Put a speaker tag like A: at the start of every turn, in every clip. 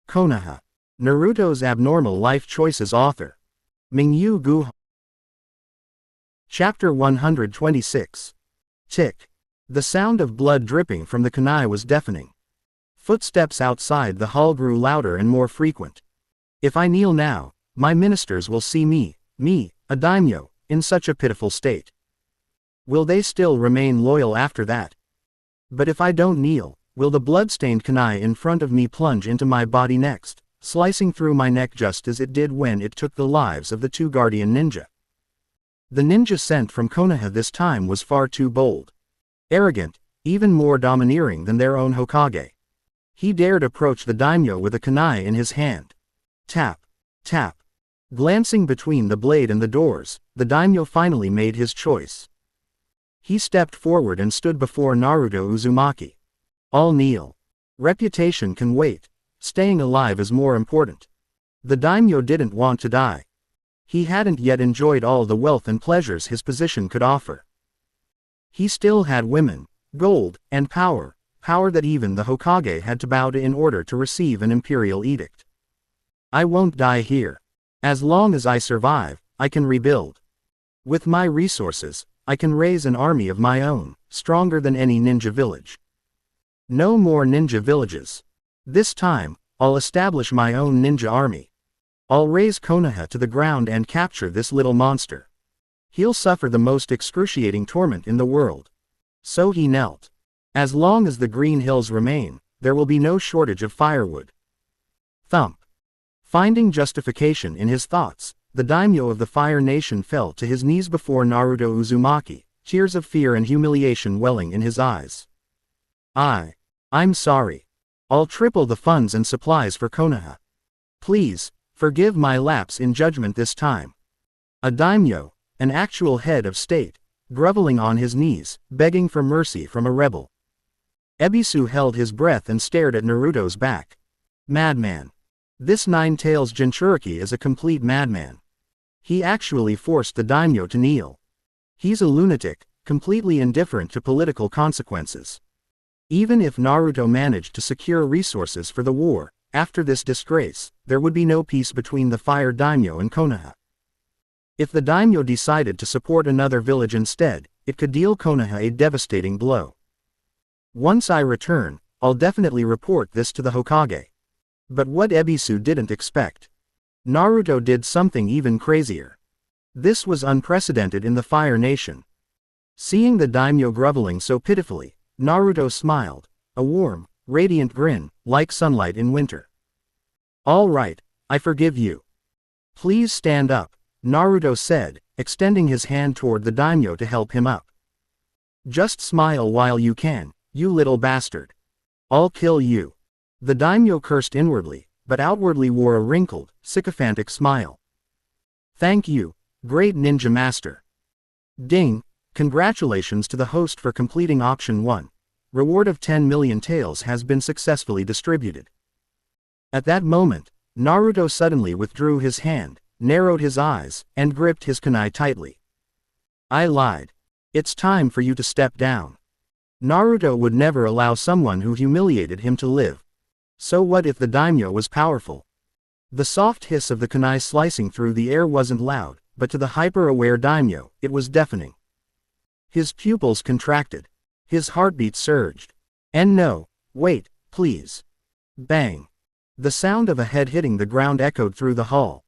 A: Konoha. Naruto's Abnormal Life Choices author. Mingyu Gu. Chapter 126. Tick. The sound of blood dripping from the kunai was deafening. Footsteps outside the hall grew louder and more frequent. If I kneel now, my ministers will see me, a daimyo, in such a pitiful state. Will they still remain loyal after that? But if I don't kneel, will the blood-stained kunai in front of me plunge into my body next, slicing through my neck just as it did when it took the lives of the two guardian ninja? The ninja sent from Konoha this time was far too bold. Arrogant, even more domineering than their own Hokage. He dared approach the daimyo with a kunai in his hand. Tap, tap. Glancing between the blade and the doors, the daimyo finally made his choice. He stepped forward and stood before Naruto Uzumaki. All kneel. Reputation can wait. Staying alive is more important. The daimyo didn't want to die. He hadn't yet enjoyed all the wealth and pleasures his position could offer. He still had women, gold, and power that even the Hokage had to bow to in order to receive an imperial edict. I won't die here. As long as I survive, I can rebuild. With my resources, I can raise an army of my own, stronger than any ninja village. No more ninja villages. This time, I'll establish my own ninja army. I'll raise Konoha to the ground and capture this little monster. He'll suffer the most excruciating torment in the world. So he knelt. As long as the green hills remain, there will be no shortage of firewood. Thump. Finding justification in his thoughts, the daimyo of the Fire Nation fell to his knees before Naruto Uzumaki, tears of fear and humiliation welling in his eyes. I'm sorry. I'll triple the funds and supplies for Konoha. Please, forgive my lapse in judgment this time. A daimyo, an actual head of state, groveling on his knees, begging for mercy from a rebel. Ebisu held his breath and stared at Naruto's back. Madman. This Nine-Tails Jinchuriki is a complete madman. He actually forced the daimyo to kneel. He's a lunatic, completely indifferent to political consequences. Even if Naruto managed to secure resources for the war, after this disgrace, there would be no peace between the Fire Daimyo and Konoha. If the daimyo decided to support another village instead, it could deal Konoha a devastating blow. Once I return, I'll definitely report this to the Hokage. But what Ebisu didn't expect. Naruto did something even crazier. This was unprecedented in the Fire Nation. Seeing the daimyo groveling so pitifully, Naruto smiled, a warm, radiant grin, like sunlight in winter. All right, I forgive you. Please stand up, Naruto said, extending his hand toward the daimyo to help him up. Just smile while you can, you little bastard. I'll kill you. The daimyo cursed inwardly, but outwardly wore a wrinkled, sycophantic smile. Thank you, great ninja master. Ding, congratulations to the host for completing Auction 1. Reward of 10 million taels has been successfully distributed. At that moment, Naruto suddenly withdrew his hand, narrowed his eyes, and gripped his kunai tightly. I lied. It's time for you to step down. Naruto would never allow someone who humiliated him to live. So what if the daimyo was powerful? The soft hiss of the kunai slicing through the air wasn't loud, but to the hyper-aware daimyo, it was deafening. His pupils contracted. His heartbeat surged. And no, wait, please. Bang. The sound of a head hitting the ground echoed through the hall.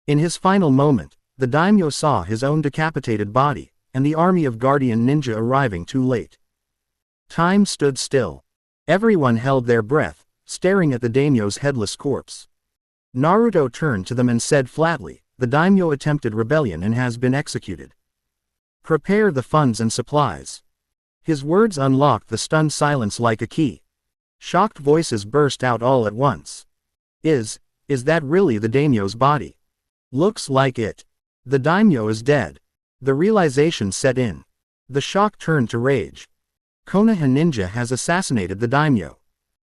A: In his final moment, the daimyo saw his own decapitated body, and the army of guardian ninja arriving too late. Time stood still. Everyone held their breath, staring at the daimyo's headless corpse. Naruto turned to them and said flatly, the daimyo attempted rebellion and has been executed. Prepare the funds and supplies. His words unlocked the stunned silence like a key. Shocked voices burst out all at once. Is that really the daimyo's body? Looks like it. The daimyo is dead. The realization set in. The shock turned to rage. Konoha ninja has assassinated the daimyo.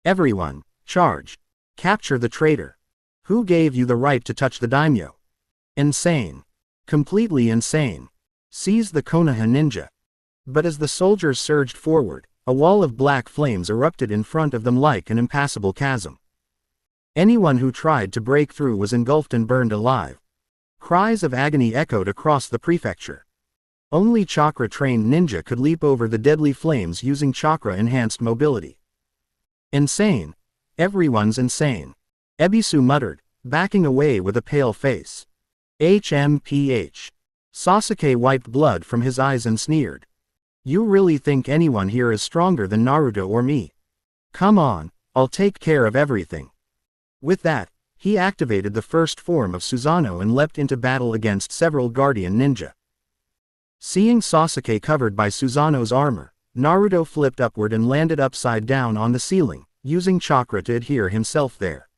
A: Everyone, charge. Capture the traitor. Who gave you the right to touch the daimyo? Insane. Completely insane. Seize the Konoha ninja. But as the soldiers surged forward, a wall of black flames erupted in front of them like an impassable chasm. Anyone who tried to break through was engulfed and burned alive. Cries of agony echoed across the prefecture. Only chakra-trained ninja could leap over the deadly flames using chakra-enhanced mobility. Insane. Everyone's insane. Ebisu muttered, backing away with a pale face. HMPH. Sasuke wiped blood from his eyes and sneered. You really think anyone here is stronger than Naruto or me? Come on, I'll take care of everything. With that, he activated the first form of Susanoo and leapt into battle against several guardian ninja. Seeing Sasuke covered by Susanoo's armor, Naruto flipped upward and landed upside down on the ceiling, using chakra to adhere himself there.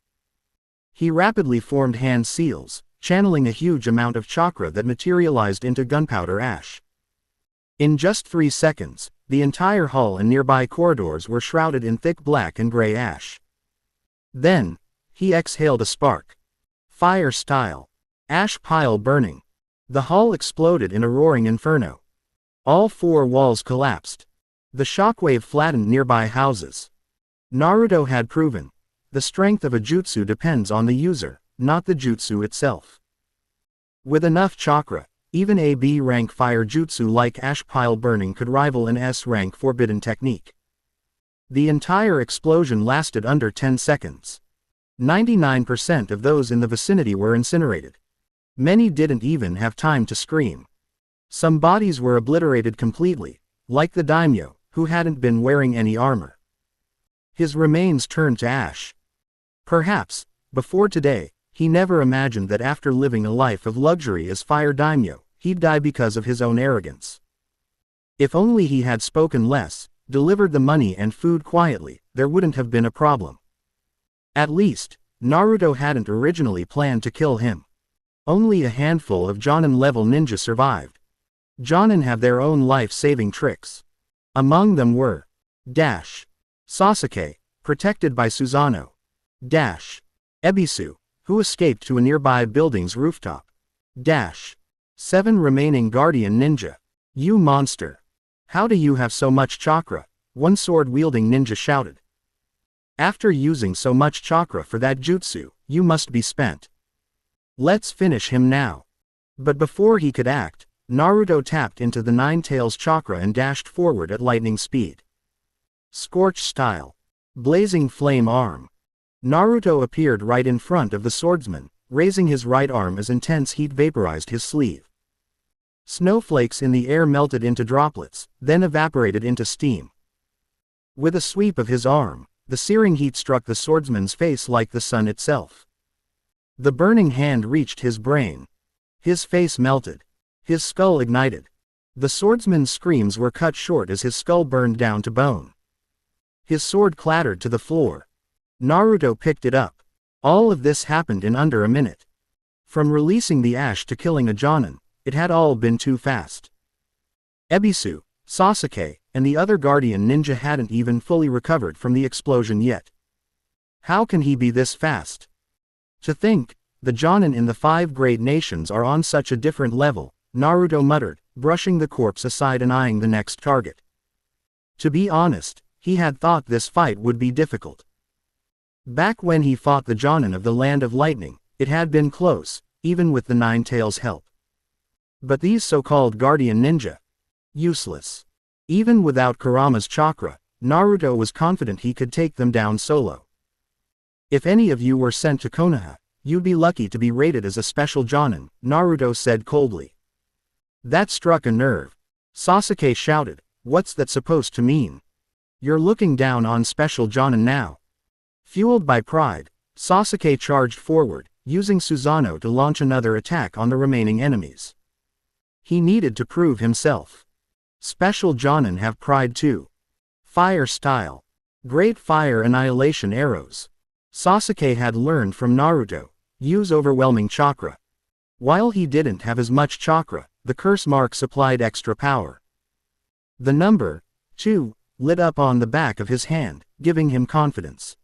A: He rapidly formed hand seals, channeling a huge amount of chakra that materialized into gunpowder ash. In just 3 seconds, the entire hall and nearby corridors were shrouded in thick black and gray ash. Then, he exhaled a spark. Fire style. Ash pile burning. The hall exploded in a roaring inferno. All 4 walls collapsed. The shockwave flattened nearby houses. Naruto had proven, the strength of a jutsu depends on the user, not the jutsu itself. With enough chakra, even a B-rank fire jutsu like ash pile burning could rival an S-rank forbidden technique. The entire explosion lasted under 10 seconds. 99% of those in the vicinity were incinerated. Many didn't even have time to scream. Some bodies were obliterated completely, like the daimyo, who hadn't been wearing any armor. His remains turned to ash. Perhaps, before today, he never imagined that after living a life of luxury as fire daimyo, he'd die because of his own arrogance. If only he had spoken less, delivered the money and food quietly, there wouldn't have been a problem. At least, Naruto hadn't originally planned to kill him. Only a handful of Jonin-level ninja survived. Jonin have their own life-saving tricks. Among them were Sasuke, protected by Susanoo. Ebisu, who escaped to a nearby building's rooftop. 7 remaining guardian ninja. You monster. How do you have so much chakra? One sword-wielding ninja shouted. After using so much chakra for that jutsu, you must be spent. Let's finish him now. But before he could act, Naruto tapped into the Nine Tails chakra and dashed forward at lightning speed. Scorch style. Blazing flame arm. Naruto appeared right in front of the swordsman, raising his right arm as intense heat vaporized his sleeve. Snowflakes in the air melted into droplets, then evaporated into steam. With a sweep of his arm, the searing heat struck the swordsman's face like the sun itself. The burning hand reached his brain. His face melted. His skull ignited. The swordsman's screams were cut short as his skull burned down to bone. His sword clattered to the floor. Naruto picked it up. All of this happened in under a minute. From releasing the ash to killing a Jonin, it had all been too fast. Ebisu, Sasuke, and the other guardian ninja hadn't even fully recovered from the explosion yet. How can he be this fast? To think, the Jonin in the 5 great nations are on such a different level, Naruto muttered, brushing the corpse aside and eyeing the next target. To be honest, he had thought this fight would be difficult. Back when he fought the Jonin of the Land of Lightning, it had been close, even with the Nine Tails' help. But these so-called guardian ninja? Useless. Even without Kurama's chakra, Naruto was confident he could take them down solo. If any of you were sent to Konoha, you'd be lucky to be rated as a special Jonin, Naruto said coldly. That struck a nerve. Sasuke shouted, what's that supposed to mean? You're looking down on special Jonin now. Fueled by pride, Sasuke charged forward, using Susanoo to launch another attack on the remaining enemies. He needed to prove himself. Special Jonin have pride too. Fire style. Great fire annihilation arrows. Sasuke had learned from Naruto, use overwhelming chakra. While he didn't have as much chakra, the curse mark supplied extra power. The number 2 lit up on the back of his hand, giving him confidence.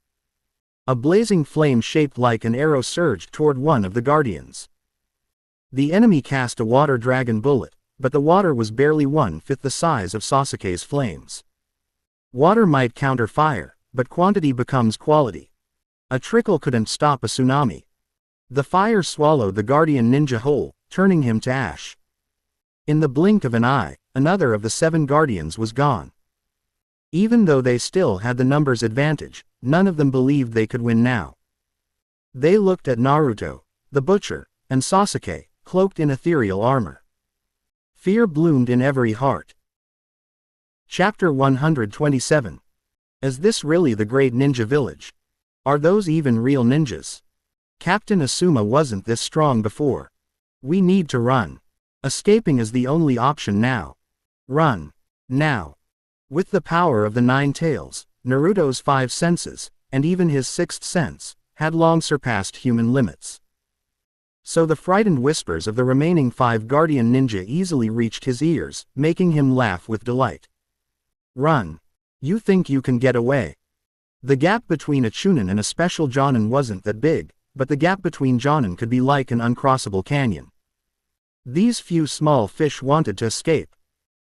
A: A blazing flame shaped like an arrow surged toward one of the guardians. The enemy cast a water dragon bullet, but the water was barely 1/5 the size of Sasuke's flames. Water might counter fire, but quantity becomes quality. A trickle couldn't stop a tsunami. The fire swallowed the guardian ninja whole, turning him to ash. In the blink of an eye, another of the 7 guardians was gone. Even though they still had the numbers advantage, none of them believed they could win now. They looked at Naruto, the butcher, and Sasuke, cloaked in ethereal armor. Fear bloomed in every heart. Chapter 127. Is this really the great ninja village? Are those even real ninjas? Captain Asuma wasn't this strong before. We need to run. Escaping is the only option now. Run. Now. With the power of the 9 tails, Naruto's 5 senses, and even his 6th sense, had long surpassed human limits. So the frightened whispers of the remaining 5 guardian ninja easily reached his ears, making him laugh with delight. Run. You think you can get away? The gap between a Chunin and a special Jonin wasn't that big, but the gap between Jonin could be like an uncrossable canyon. These few small fish wanted to escape.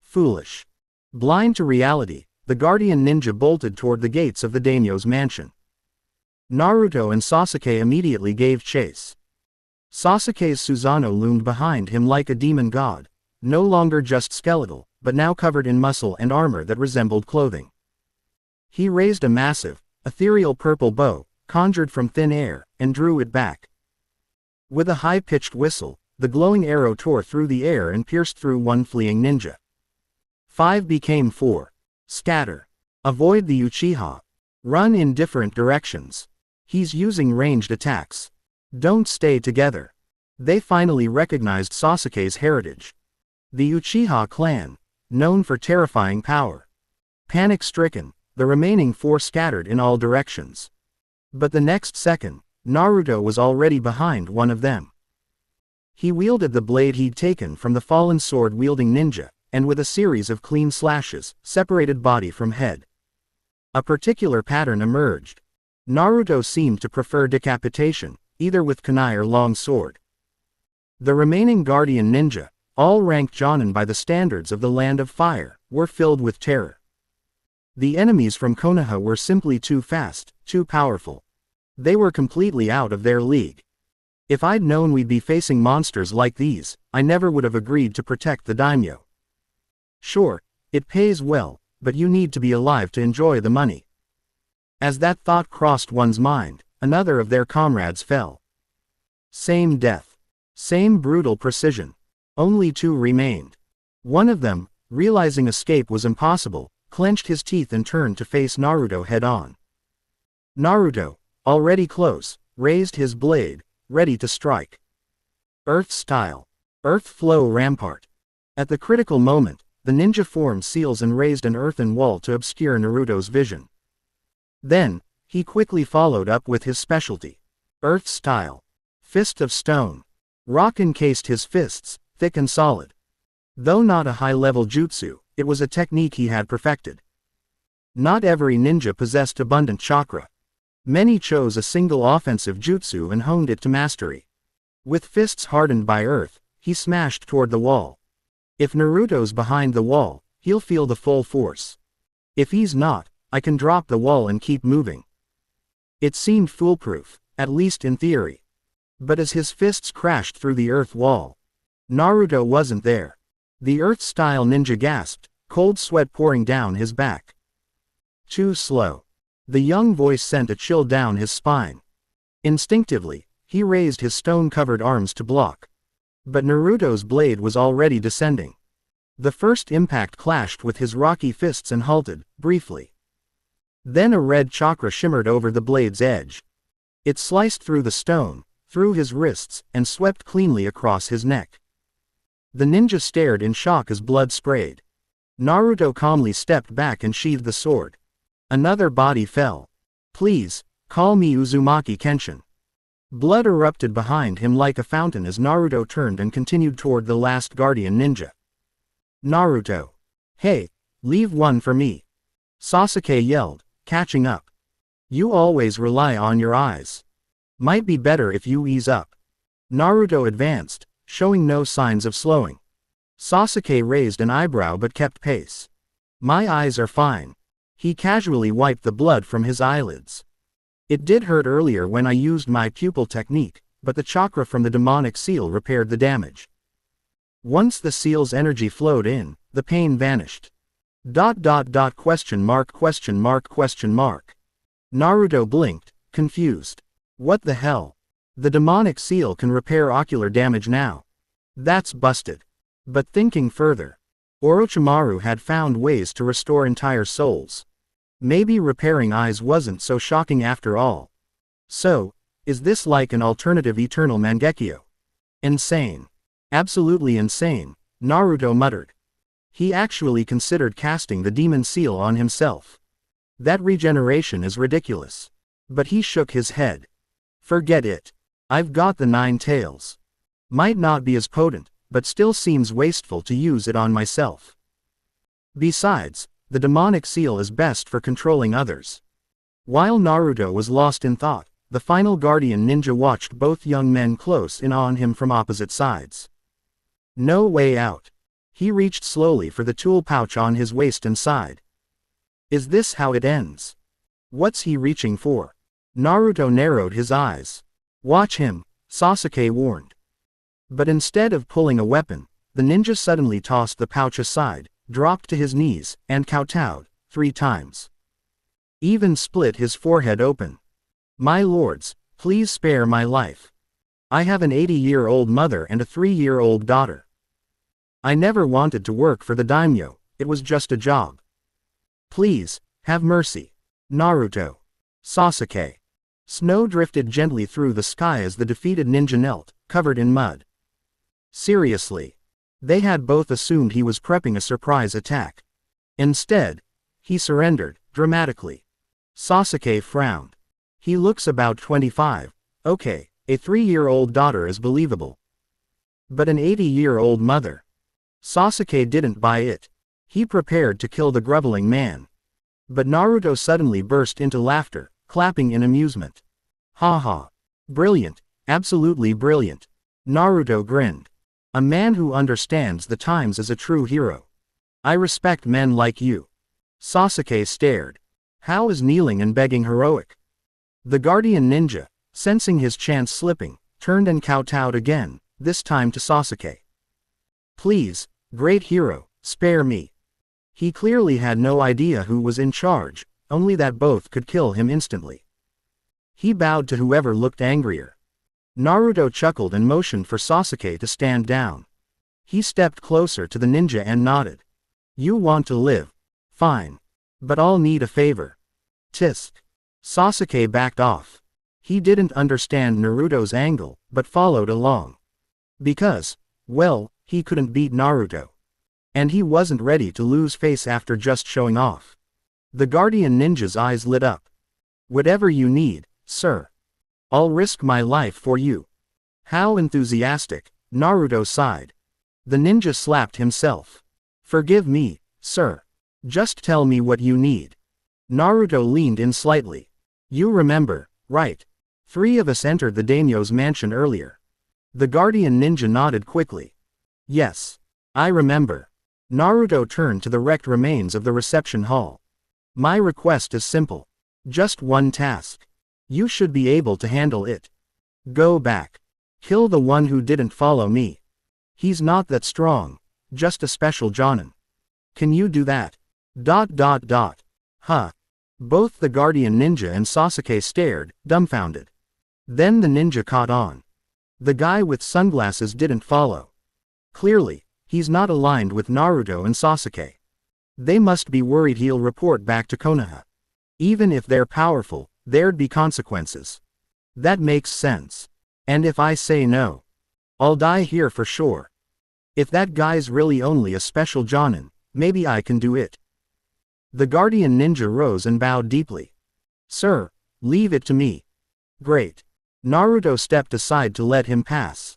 A: Foolish. Blind to reality, the guardian ninja bolted toward the gates of the daimyo's mansion. Naruto and Sasuke immediately gave chase. Sasuke's Susanoo loomed behind him like a demon god, no longer just skeletal, but now covered in muscle and armor that resembled clothing. He raised a massive, ethereal purple bow, conjured from thin air, and drew it back. With a high-pitched whistle, the glowing arrow tore through the air and pierced through one fleeing ninja. 5 became 4. Scatter. Avoid the Uchiha. Run in different directions. He's using ranged attacks. Don't stay together. They finally recognized Sasuke's heritage. The Uchiha clan, known for terrifying power. Panic-stricken, the remaining 4 scattered in all directions. But the next second, Naruto was already behind one of them. He wielded the blade he'd taken from the fallen sword-wielding ninja, and with a series of clean slashes, separated body from head. A particular pattern emerged. Naruto seemed to prefer decapitation, either with kunai or long sword. The remaining guardian ninja, all ranked Jonin by the standards of the Land of Fire, were filled with terror. The enemies from Konoha were simply too fast, too powerful. They were completely out of their league. If I'd known we'd be facing monsters like these, I never would have agreed to protect the daimyo. Sure, it pays well, but you need to be alive to enjoy the money. As that thought crossed one's mind, another of their comrades fell. Same death. Same brutal precision. Only 2 remained. One of them, realizing escape was impossible, clenched his teeth and turned to face Naruto head-on. Naruto, already close, raised his blade, ready to strike. Earth style. Earth flow rampart. At the critical moment, the ninja formed seals and raised an earthen wall to obscure Naruto's vision. Then, he quickly followed up with his specialty. Earth style. Fist of stone. Rock encased his fists, thick and solid. Though not a high-level jutsu, it was a technique he had perfected. Not every ninja possessed abundant chakra. Many chose a single offensive jutsu and honed it to mastery. With fists hardened by earth, he smashed toward the wall. If Naruto's behind the wall, he'll feel the full force. If he's not, I can drop the wall and keep moving. It seemed foolproof, at least in theory. But as his fists crashed through the earth wall, Naruto wasn't there. The earth-style ninja gasped, cold sweat pouring down his back. Too slow. The young voice sent a chill down his spine. Instinctively, he raised his stone-covered arms to block. But Naruto's blade was already descending. The first impact clashed with his rocky fists and halted, briefly. Then a red chakra shimmered over the blade's edge. It sliced through the stone, through his wrists, and swept cleanly across his neck. The ninja stared in shock as blood sprayed. Naruto calmly stepped back and sheathed the sword. Another body fell. Please, call me Uzumaki Kenshin. Blood erupted behind him like a fountain as Naruto turned and continued toward the last guardian ninja. Naruto. Hey, leave one for me. Sasuke yelled, catching up. You always rely on your eyes. Might be better if you ease up. Naruto advanced, showing no signs of slowing. Sasuke raised an eyebrow but kept pace. My eyes are fine. He casually wiped the blood from his eyelids. It did hurt earlier when I used my pupil technique, but the chakra from the demonic seal repaired the damage. Once the seal's energy flowed in, the pain vanished. Question mark. Naruto blinked, confused. What the hell? The demonic seal can repair ocular damage now. That's busted. But thinking further, Orochimaru had found ways to restore entire souls. Maybe repairing eyes wasn't so shocking after all. So, is this like an alternative eternal Mangekyo? Insane. Absolutely insane, Naruto muttered. He actually considered casting the demon seal on himself. That regeneration is ridiculous. But he shook his head. Forget it. I've got the 9 tails. Might not be as potent, but still seems wasteful to use it on myself. Besides, the demonic seal is best for controlling others. While Naruto was lost in thought, the final guardian ninja watched both young men close in on him from opposite sides. No way out. He reached slowly for the tool pouch on his waist and sighed. Is this how it ends? What's he reaching for? Naruto narrowed his eyes. Watch him, Sasuke warned. But instead of pulling a weapon, the ninja suddenly tossed the pouch aside, dropped to his knees, and kowtowed 3 times. Even split his forehead open. My lords, please spare my life. I have an 80-year-old mother and a 3-year-old daughter. I never wanted to work for the daimyo, it was just a job. Please, have mercy. Naruto. Sasuke. Snow drifted gently through the sky as the defeated ninja knelt, covered in mud. Seriously. They had both assumed he was prepping a surprise attack. Instead, he surrendered, dramatically. Sasuke frowned. He looks about 25. Okay, a 3-year-old daughter is believable. But an 80-year-old mother. Sasuke didn't buy it. He prepared to kill the groveling man. But Naruto suddenly burst into laughter, clapping in amusement. Ha ha. Brilliant, absolutely brilliant. Naruto grinned. A man who understands the times is a true hero. I respect men like you. Sasuke stared. How is kneeling and begging heroic? The guardian ninja, sensing his chance slipping, turned and kowtowed again, this time to Sasuke. Please, great hero, spare me. He clearly had no idea who was in charge, only that both could kill him instantly. He bowed to whoever looked angrier. Naruto chuckled and motioned for Sasuke to stand down. He stepped closer to the ninja and nodded. You want to live? Fine. But I'll need a favor. Tisk. Sasuke backed off. He didn't understand Naruto's angle, but followed along. Because, well, he couldn't beat Naruto. And he wasn't ready to lose face after just showing off. The guardian ninja's eyes lit up. Whatever you need, sir. I'll risk my life for you. How enthusiastic, Naruto sighed. The ninja slapped himself. Forgive me, sir. Just tell me what you need. Naruto leaned in slightly. You remember, right? 3 of us entered the daimyo's mansion earlier. The guardian ninja nodded quickly. Yes. I remember. Naruto turned to the wrecked remains of the reception hall. My request is simple. Just one task. You should be able to handle it. Go back. Kill the one who didn't follow me. He's not that strong, just a special jonin. Can you do that? Huh. Both the guardian ninja and Sasuke stared, dumbfounded. Then the ninja caught on. The guy with sunglasses didn't follow. Clearly, he's not aligned with Naruto and Sasuke. They must be worried he'll report back to Konoha. Even if they're powerful, there'd be consequences. That makes sense. And if I say no, I'll die here for sure. If that guy's really only a special jonin, maybe I can do it. The guardian ninja rose and bowed deeply. Sir, leave it to me. Great. Naruto stepped aside to let him pass.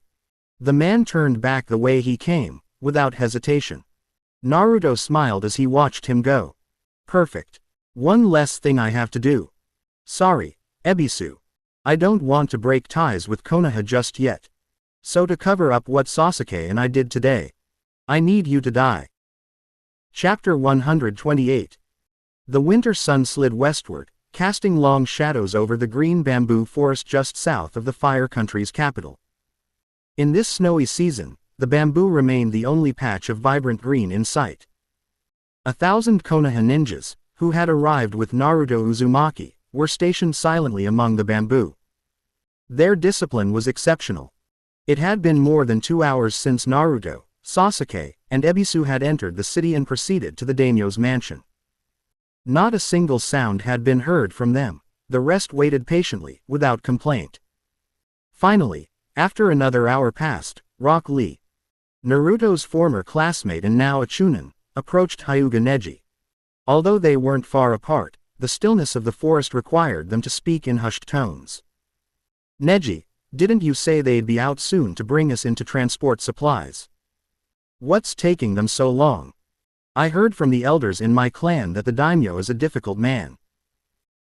A: The man turned back the way he came, without hesitation. Naruto smiled as he watched him go. Perfect. One less thing I have to do. Sorry, Ebisu. I don't want to break ties with Konoha just yet. So to cover up what Sasuke and I did today, I need you to die. Chapter 128. The winter sun slid westward, casting long shadows over the green bamboo forest just south of the Fire Country's capital. In this snowy season, the bamboo remained the only patch of vibrant green in sight. 1,000 Konoha ninjas, who had arrived with Naruto Uzumaki, were stationed silently among the bamboo. Their discipline was exceptional. It had been more than 2 hours since Naruto, Sasuke, and Ebisu had entered the city and proceeded to the daimyo's mansion. Not a single sound had been heard from them. The rest waited patiently, without complaint. Finally, after another hour passed, Rock Lee, Naruto's former classmate and now a Chunin, approached Hyuga Neji. Although they weren't far apart, the stillness of the forest required them to speak in hushed tones. "Neji, didn't you say they'd be out soon to bring us in to transport supplies? What's taking them so long? I heard from the elders in my clan that the daimyo is a difficult man.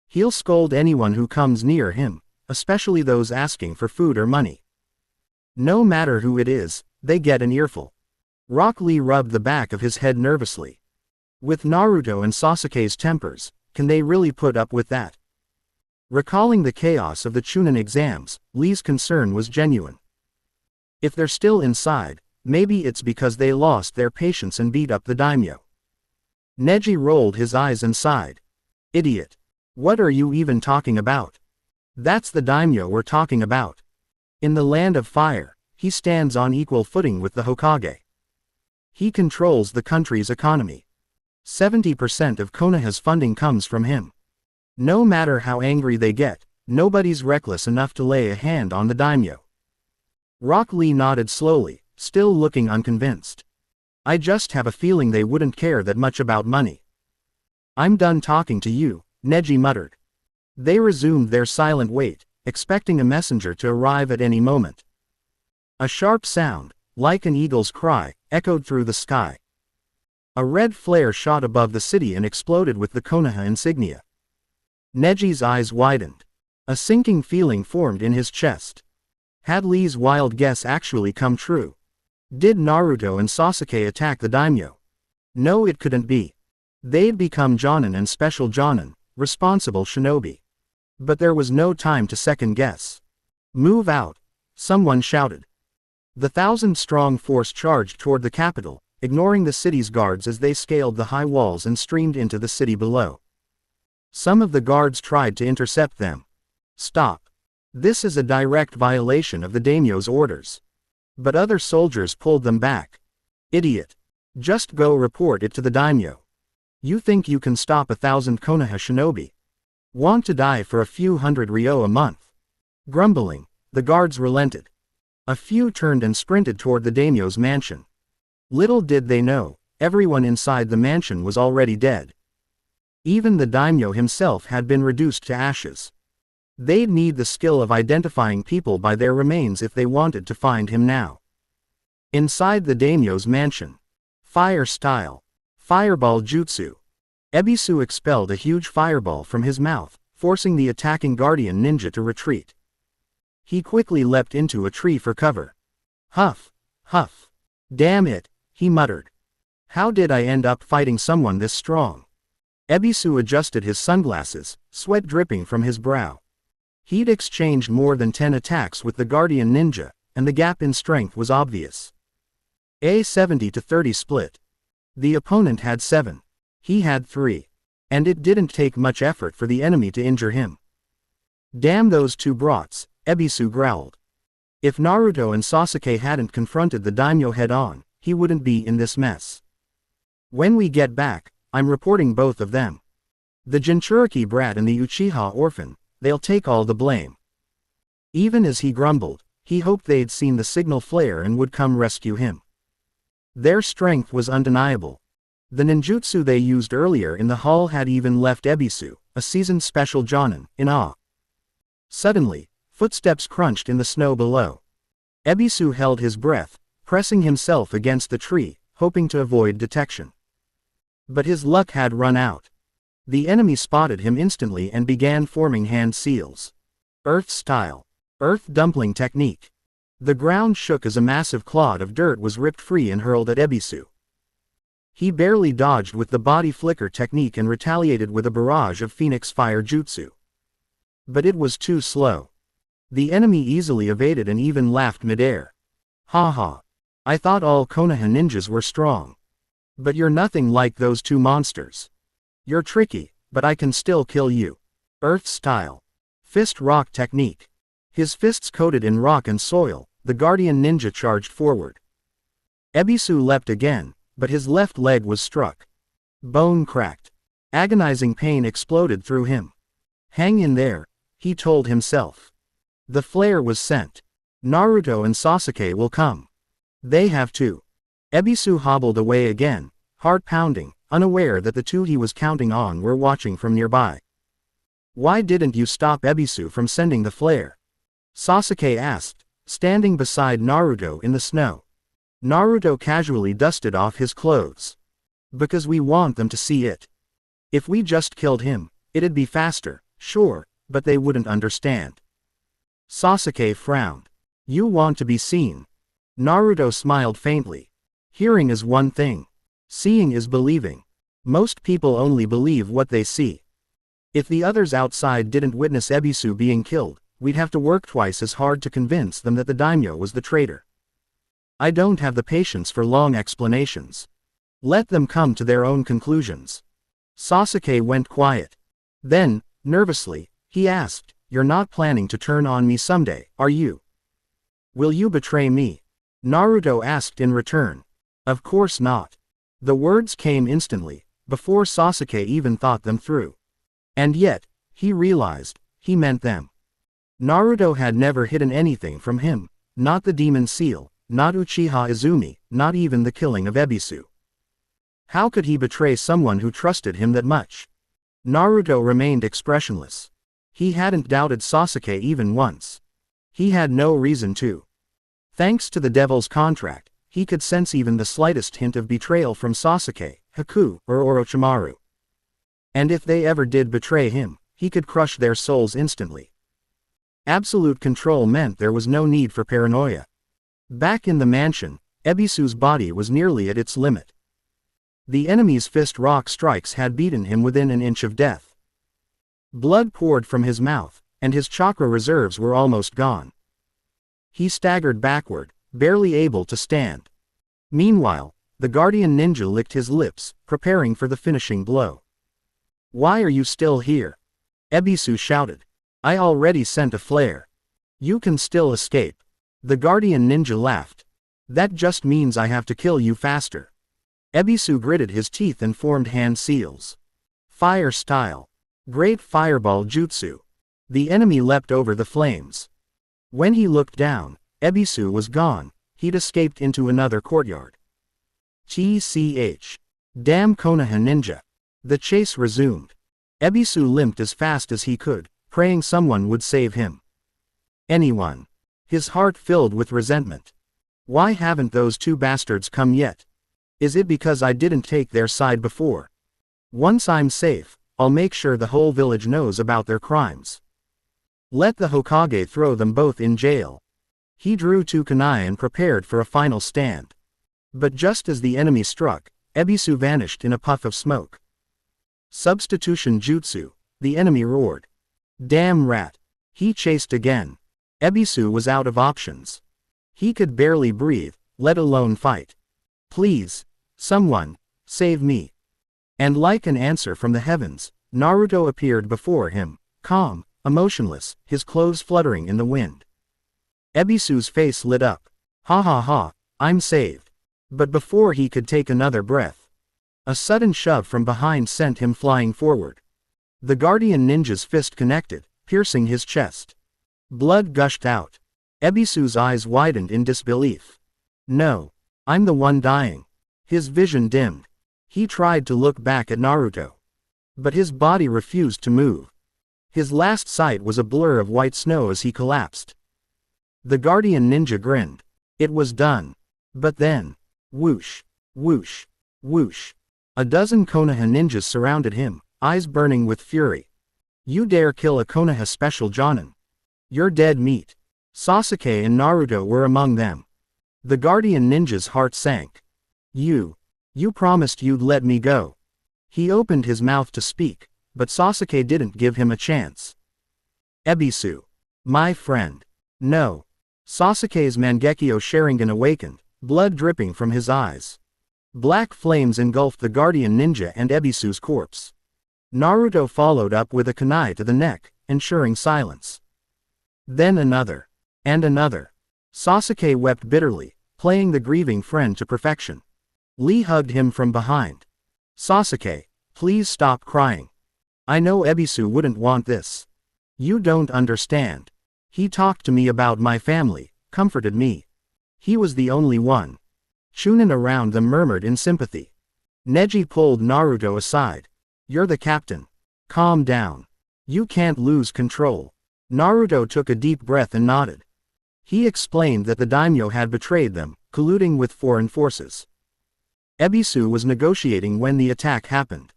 A: He'll scold anyone who comes near him, especially those asking for food or money. No matter who it is, they get an earful." Rock Lee rubbed the back of his head nervously. With Naruto and Sasuke's tempers, can they really put up with that? Recalling the chaos of the Chunin exams, Lee's concern was genuine. If they're still inside, maybe it's because they lost their patience and beat up the daimyo. Neji rolled his eyes and sighed. "Idiot. What are you even talking about? That's the daimyo we're talking about. In the land of fire, he stands on equal footing with the Hokage. He controls the country's economy. 70% of Konoha's funding comes from him. No matter how angry they get, nobody's reckless enough to lay a hand on the daimyo." Rock Lee nodded slowly, still looking unconvinced. "I just have a feeling they wouldn't care that much about money." "I'm done talking to you," Neji muttered. They resumed their silent wait, expecting a messenger to arrive at any moment. A sharp sound, like an eagle's cry, echoed through the sky. A red flare shot above the city and exploded with the Konoha insignia. Neji's eyes widened. A sinking feeling formed in his chest. Had Lee's wild guess actually come true? Did Naruto and Sasuke attack the daimyo? No, it couldn't be. They'd become Jonin and Special Jonin, responsible shinobi. But there was no time to second guess. "Move out!" someone shouted. The 1,000-strong force charged toward the capital, ignoring the city's guards as they scaled the high walls and streamed into the city below. Some of the guards tried to intercept them. "Stop. This is a direct violation of the daimyo's orders." But other soldiers pulled them back. "Idiot. Just go report it to the daimyo. You think you can stop 1,000 Konoha shinobi? Want to die for a few hundred ryo a month?" Grumbling, the guards relented. A few turned and sprinted toward the daimyo's mansion. Little did they know, everyone inside the mansion was already dead. Even the daimyo himself had been reduced to ashes. They'd need the skill of identifying people by their remains if they wanted to find him now. Inside the daimyo's mansion. Fire style. Fireball jutsu. Ebisu expelled a huge fireball from his mouth, forcing the attacking guardian ninja to retreat. He quickly leapt into a tree for cover. Huff, huff. "Damn it," he muttered. "How did I end up fighting someone this strong?" Ebisu adjusted his sunglasses, sweat dripping from his brow. He'd exchanged more than 10 attacks with the guardian ninja, and the gap in strength was obvious. A 70-30 split. The opponent had 7. He had 3. And it didn't take much effort for the enemy to injure him. "Damn those two brats," Ebisu growled. If Naruto and Sasuke hadn't confronted the daimyo head-on, he wouldn't be in this mess. "When we get back, I'm reporting both of them. The Jinchuriki brat and the Uchiha orphan, they'll take all the blame." Even as he grumbled, he hoped they'd seen the signal flare and would come rescue him. Their strength was undeniable. The ninjutsu they used earlier in the hall had even left Ebisu, a seasoned Special Jonin, in awe. Suddenly, footsteps crunched in the snow below. Ebisu held his breath, pressing himself against the tree, hoping to avoid detection. But his luck had run out. The enemy spotted him instantly and began forming hand seals. Earth style. Earth dumpling technique. The ground shook as a massive clod of dirt was ripped free and hurled at Ebisu. He barely dodged with the body flicker technique and retaliated with a barrage of Phoenix Fire Jutsu. But it was too slow. The enemy easily evaded and even laughed midair. Haha. I thought all Konoha ninjas were strong. But you're nothing like those two monsters. You're tricky, but I can still kill you. Earth style. Fist rock technique. His fists coated in rock and soil, the guardian ninja charged forward. Ebisu leapt again, but his left leg was struck. Bone cracked. Agonizing pain exploded through him. Hang in there, he told himself. The flare was sent. Naruto and Sasuke will come. They have to. Ebisu hobbled away again, heart pounding, unaware that the two he was counting on were watching from nearby. Why didn't you stop Ebisu from sending the flare? Sasuke asked, standing beside Naruto in the snow. Naruto casually dusted off his clothes. Because we want them to see it. If we just killed him, it'd be faster, sure, but they wouldn't understand. Sasuke frowned. You want to be seen. Naruto smiled faintly. Hearing is one thing. Seeing is believing. Most people only believe what they see. If the others outside didn't witness Ebisu being killed, we'd have to work twice as hard to convince them that the daimyo was the traitor. I don't have the patience for long explanations. Let them come to their own conclusions. Sasuke went quiet. Then, nervously, he asked, You're not planning to turn on me someday, are you? Will you betray me? Naruto asked in return. Of course not. The words came instantly, before Sasuke even thought them through. And yet, he realized, he meant them. Naruto had never hidden anything from him, not the demon seal, not Uchiha Izumi, not even the killing of Ebisu. How could he betray someone who trusted him that much? Naruto remained expressionless. He hadn't doubted Sasuke even once. He had no reason to. Thanks to the devil's contract, he could sense even the slightest hint of betrayal from Sasuke, Haku, or Orochimaru. And if they ever did betray him, he could crush their souls instantly. Absolute control meant there was no need for paranoia. Back in the mansion, Ebisu's body was nearly at its limit. The enemy's fist rock strikes had beaten him within an inch of death. Blood poured from his mouth, and his chakra reserves were almost gone. He staggered backward, barely able to stand. Meanwhile, the guardian ninja licked his lips, preparing for the finishing blow. Why are you still here? Ebisu shouted. I already sent a flare. You can still escape. The guardian ninja laughed. That just means I have to kill you faster. Ebisu gritted his teeth and formed hand seals. Fire style. Great fireball jutsu. The enemy leapt over the flames. When he looked down, Ebisu was gone. He'd escaped into another courtyard. TCH. Damn Konoha ninja. The chase resumed. Ebisu limped as fast as he could, praying someone would save him. Anyone. His heart filled with resentment. Why haven't those two bastards come yet? Is it because I didn't take their side before? Once I'm safe, I'll make sure the whole village knows about their crimes. Let the Hokage throw them both in jail. He drew two kunai and prepared for a final stand. But just as the enemy struck, Ebisu vanished in a puff of smoke. Substitution jutsu, the enemy roared. Damn rat. He chased again. Ebisu was out of options. He could barely breathe, let alone fight. Please, someone, save me. And like an answer from the heavens, Naruto appeared before him, calm, emotionless, his clothes fluttering in the wind. Ebisu's face lit up. Ha ha ha, I'm saved. But before he could take another breath, a sudden shove from behind sent him flying forward. The guardian ninja's fist connected, piercing his chest. Blood gushed out. Ebisu's eyes widened in disbelief. No. I'm the one dying. His vision dimmed. He tried to look back at Naruto. But his body refused to move. His last sight was a blur of white snow as he collapsed. The guardian ninja grinned. It was done. But then, whoosh, whoosh, whoosh. A dozen Konoha ninjas surrounded him, eyes burning with fury. You dare kill a Konoha special Jonin. You're dead meat. Sasuke and Naruto were among them. The guardian ninja's heart sank. You. You promised you'd let me go. He opened his mouth to speak, but Sasuke didn't give him a chance. Ebisu. My friend. No. Sasuke's Mangekyo Sharingan awakened, blood dripping from his eyes. Black flames engulfed the guardian ninja and Ebisu's corpse. Naruto followed up with a kunai to the neck, ensuring silence. Then another. And another. Sasuke wept bitterly, playing the grieving friend to perfection. Lee hugged him from behind. Sasuke, please stop crying. I know Ebisu wouldn't want this. You don't understand. He talked to me about my family, comforted me. He was the only one. Chunin around them murmured in sympathy. Neji pulled Naruto aside. You're the captain. Calm down. You can't lose control. Naruto took a deep breath and nodded. He explained that the daimyo had betrayed them, colluding with foreign forces. Ebisu was negotiating when the attack happened.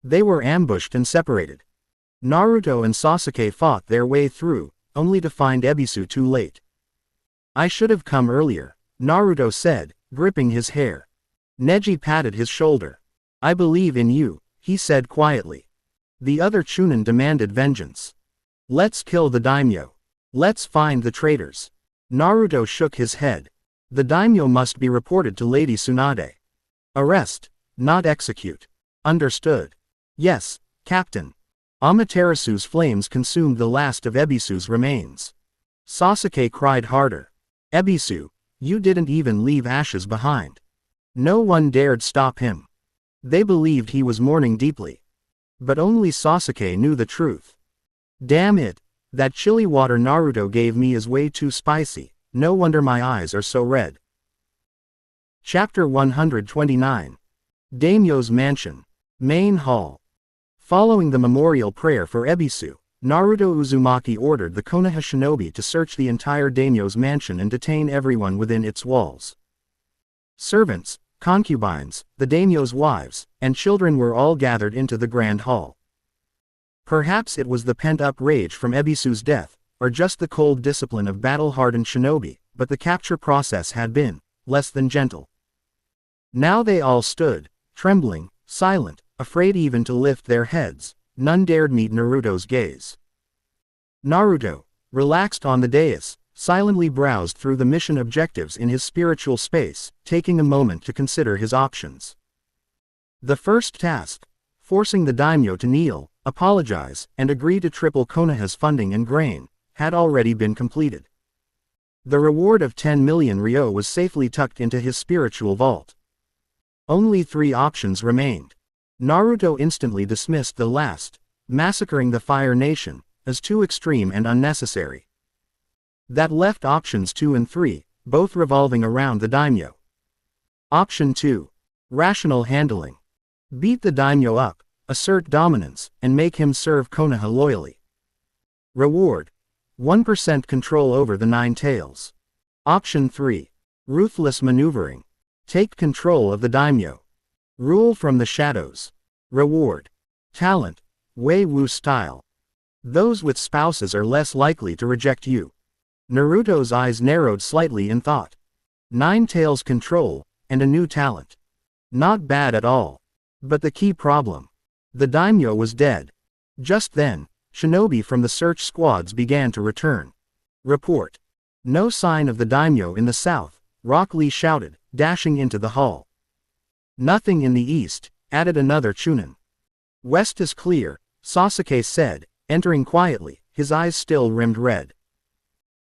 A: They were ambushed and separated. Naruto and Sasuke fought their way through, only to find Ebisu too late. I should have come earlier, Naruto said, gripping his hair. Neji patted his shoulder. I believe in you, he said quietly. The other Chunin demanded vengeance. Let's kill the daimyo. Let's find the traitors. Naruto shook his head. The daimyo must be reported to Lady Tsunade. Arrest, not execute. Understood. Yes, Captain. Amaterasu's flames consumed the last of Ebisu's remains. Sasuke cried harder. Ebisu, you didn't even leave ashes behind. No one dared stop him. They believed he was mourning deeply. But only Sasuke knew the truth. Damn it, that chili water Naruto gave me is way too spicy, no wonder my eyes are so red. Chapter 129. Daimyo's Mansion. Main Hall. Following the memorial prayer for Ebisu, Naruto Uzumaki ordered the Konoha shinobi to search the entire daimyo's mansion and detain everyone within its walls. Servants, concubines, the daimyo's wives, and children were all gathered into the grand hall. Perhaps it was the pent-up rage from Ebisu's death, or just the cold discipline of battle-hardened shinobi, but the capture process had been less than gentle. Now they all stood, trembling, silent, afraid even to lift their heads. None dared meet Naruto's gaze. Naruto, relaxed on the dais, silently browsed through the mission objectives in his spiritual space, taking a moment to consider his options. The first task, forcing the daimyo to kneel, apologize, and agree to triple Konoha's funding and grain, had already been completed. The reward of 10 million ryo was safely tucked into his spiritual vault. Only 3 options remained. Naruto instantly dismissed the last, massacring the Fire Nation, as too extreme and unnecessary. That left options 2 and 3, both revolving around the daimyo. Option 2. Rational handling. Beat the daimyo up, assert dominance, and make him serve Konoha loyally. Reward. 1% control over the 9 tails. Option 3. Ruthless maneuvering. Take control of the daimyo. Rule from the shadows. Reward. Talent. Wei Wu style. Those with spouses are less likely to reject you. Naruto's eyes narrowed slightly in thought. 9 tails control, and a new talent. Not bad at all. But the key problem. The daimyo was dead. Just then, shinobi from the search squads began to return. Report. No sign of the daimyo in the south, Rock Lee shouted, dashing into the hall. Nothing in the east, added another Chunin. West is clear, Sasuke said, entering quietly, his eyes still rimmed red.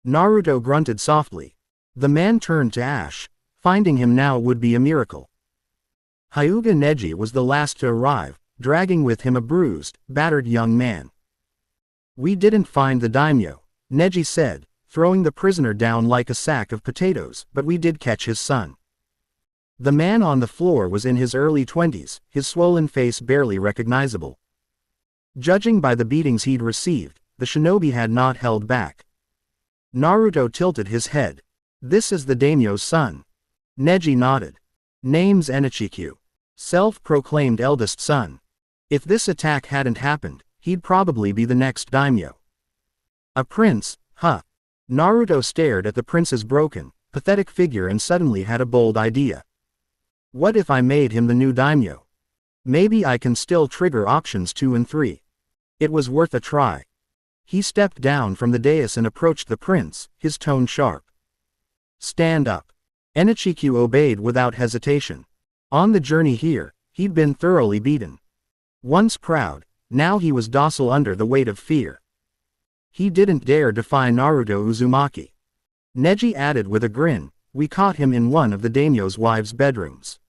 A: Naruto grunted softly. The man turned to ash. Finding him now would be a miracle. Hyuga Neji was the last to arrive, dragging with him a bruised, battered young man. We didn't find the daimyo, Neji said, throwing the prisoner down like a sack of potatoes, but we did catch his son. The man on the floor was in his early 20s, his swollen face barely recognizable. Judging by the beatings he'd received, the shinobi had not held back. Naruto tilted his head. This is the daimyo's son. Neji nodded. Name's Enichikyu. Self-proclaimed eldest son. If this attack hadn't happened, he'd probably be the next daimyo. A prince, huh? Naruto stared at the prince's broken, pathetic figure and suddenly had a bold idea. What if I made him the new daimyo? Maybe I can still trigger options 2 and 3. It was worth a try. He stepped down from the dais and approached the prince, his tone sharp. Stand up. Enichiku obeyed without hesitation. On the journey here, he'd been thoroughly beaten. Once proud, now he was docile under the weight of fear. He didn't dare defy Naruto Uzumaki. Neji added with a grin, we caught him in one of the daimyo's wives' bedrooms.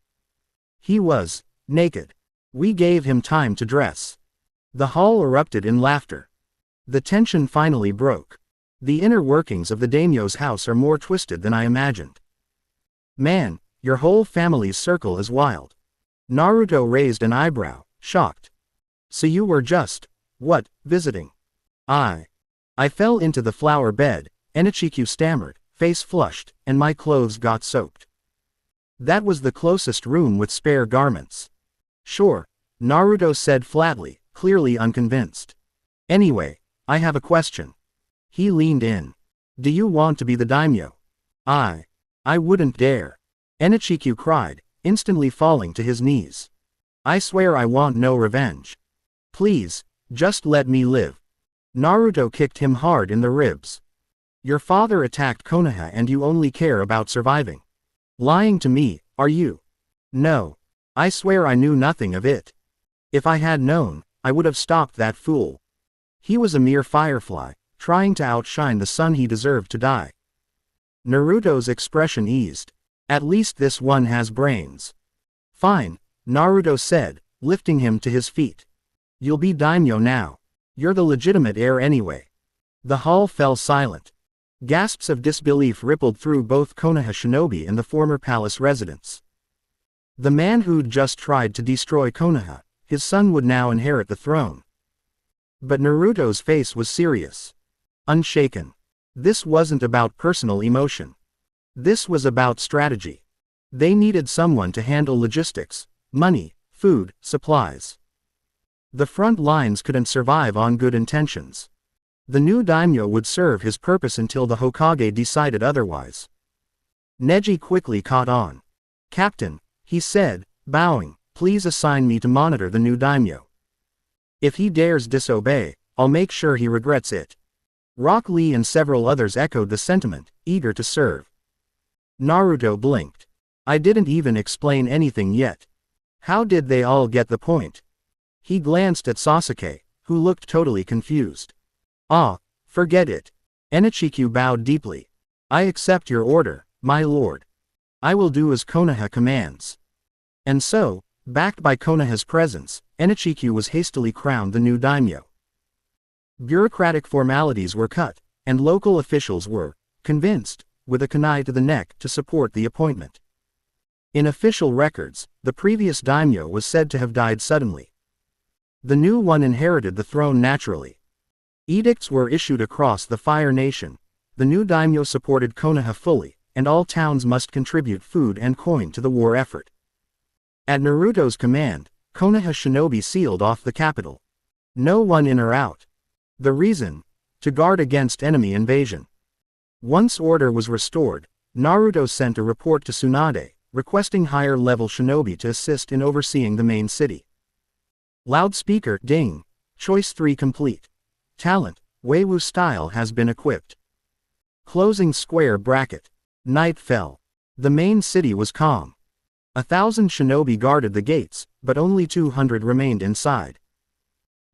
A: He was naked. We gave him time to dress. The hall erupted in laughter. The tension finally broke. The inner workings of the daimyo's house are more twisted than I imagined. Man, your whole family's circle is wild. Naruto raised an eyebrow, shocked. So you were just, what, visiting? I fell into the flower bed, Enichiku stammered, face flushed, and my clothes got soaked. That was the closest room with spare garments. Sure, Naruto said flatly, clearly unconvinced. Anyway, I have a question. He leaned in. Do you want to be the daimyo? I wouldn't dare. Enichiku cried, instantly falling to his knees. I swear I want no revenge. Please, just let me live. Naruto kicked him hard in the ribs. Your father attacked Konoha and you only care about surviving. Lying to me, are you? No. I swear I knew nothing of it. If I had known, I would have stopped that fool. He was a mere firefly, trying to outshine the sun. He deserved to die. Naruto's expression eased. At least this one has brains. Fine, Naruto said, lifting him to his feet. You'll be daimyo now. You're the legitimate heir anyway. The hall fell silent. Gasps of disbelief rippled through both Konoha shinobi and the former palace residents. The man who'd just tried to destroy Konoha, his son would now inherit the throne. But Naruto's face was serious. Unshaken. This wasn't about personal emotion. This was about strategy. They needed someone to handle logistics, money, food, supplies. The front lines couldn't survive on good intentions. The new daimyo would serve his purpose until the Hokage decided otherwise. Neji quickly caught on. Captain, he said, bowing, please assign me to monitor the new daimyo. If he dares disobey, I'll make sure he regrets it. Rock Lee and several others echoed the sentiment, eager to serve. Naruto blinked. I didn't even explain anything yet. How did they all get the point? He glanced at Sasuke, who looked totally confused. Ah, forget it. Enichiku bowed deeply. I accept your order, my lord. I will do as Konoha commands. And so, backed by Konoha's presence, Enichiku was hastily crowned the new daimyo. Bureaucratic formalities were cut, and local officials were convinced, with a kunai to the neck, to support the appointment. In official records, the previous daimyo was said to have died suddenly. The new one inherited the throne naturally. Edicts were issued across the Fire Nation. The new daimyo supported Konoha fully, and all towns must contribute food and coin to the war effort. At Naruto's command, Konoha shinobi sealed off the capital. No one in or out. The reason? To guard against enemy invasion. Once order was restored, Naruto sent a report to Tsunade, requesting higher-level shinobi to assist in overseeing the main city. Loudspeaker ding. Choice 3 complete. Talent, Weiwu style has been equipped. Closing square bracket. Night fell. The main city was calm. 1,000 shinobi guarded the gates, but only 200 remained inside.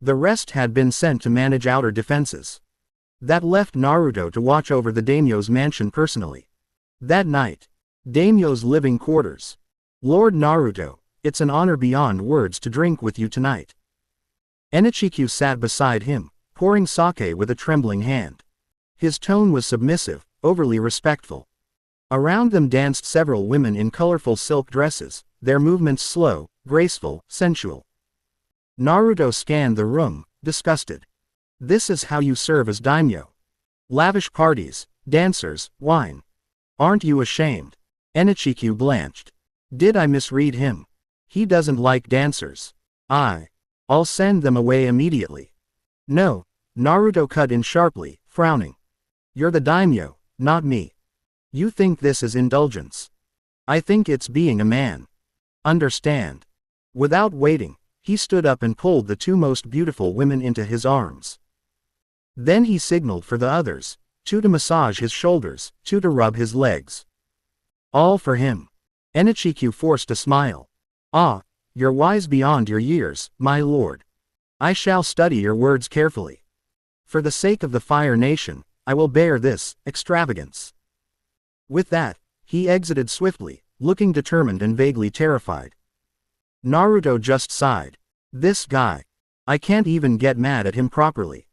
A: The rest had been sent to manage outer defenses. That left Naruto to watch over the daimyo's mansion personally. That night. Daimyo's living quarters. Lord Naruto, it's an honor beyond words to drink with you tonight. Enichiku sat beside him, pouring sake with a trembling hand. His tone was submissive, overly respectful. Around them danced several women in colorful silk dresses, their movements slow, graceful, sensual. Naruto scanned the room, disgusted. This is how you serve as daimyo. Lavish parties, dancers, wine. Aren't you ashamed? Enichiku blanched. Did I misread him? He doesn't like dancers. I'll send them away immediately. No, Naruto cut in sharply, frowning. You're the daimyo, not me. You think this is indulgence. I think it's being a man. Understand? Without waiting, he stood up and pulled the two most beautiful women into his arms. Then he signaled for the others, two to massage his shoulders, two to rub his legs. All for him. Enichiku forced a smile. Ah, you're wise beyond your years, my lord. I shall study your words carefully. For the sake of the Fire Nation, I will bear this extravagance. With that, he exited swiftly, looking determined and vaguely terrified. Naruto just sighed. This guy. I can't even get mad at him properly.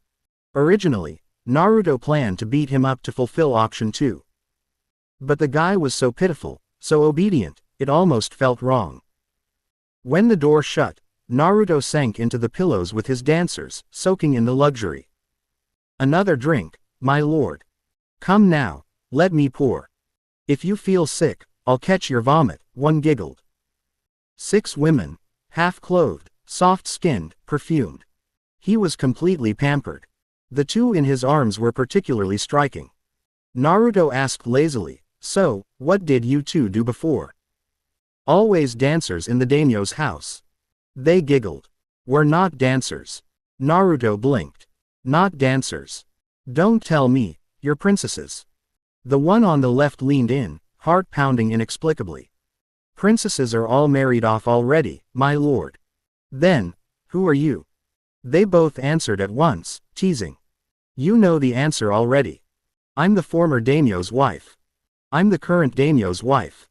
A: Originally, Naruto planned to beat him up to fulfill option 2. But the guy was so pitiful, so obedient, it almost felt wrong. When the door shut, Naruto sank into the pillows with his dancers, soaking in the luxury. Another drink, my lord. Come now, let me pour. If you feel sick, I'll catch your vomit, one giggled. 6 women, half-clothed, soft-skinned, perfumed. He was completely pampered. The 2 in his arms were particularly striking. Naruto asked lazily, so, what did you 2 do before? Always dancers in the daimyo's house. They giggled. We're not dancers. Naruto blinked. Not dancers. Don't tell me, you're princesses. The one on the left leaned in, heart pounding inexplicably. Princesses are all married off already, my lord. Then, who are you? They both answered at once, teasing. You know the answer already. I'm the former daimyo's wife. I'm the current daimyo's wife.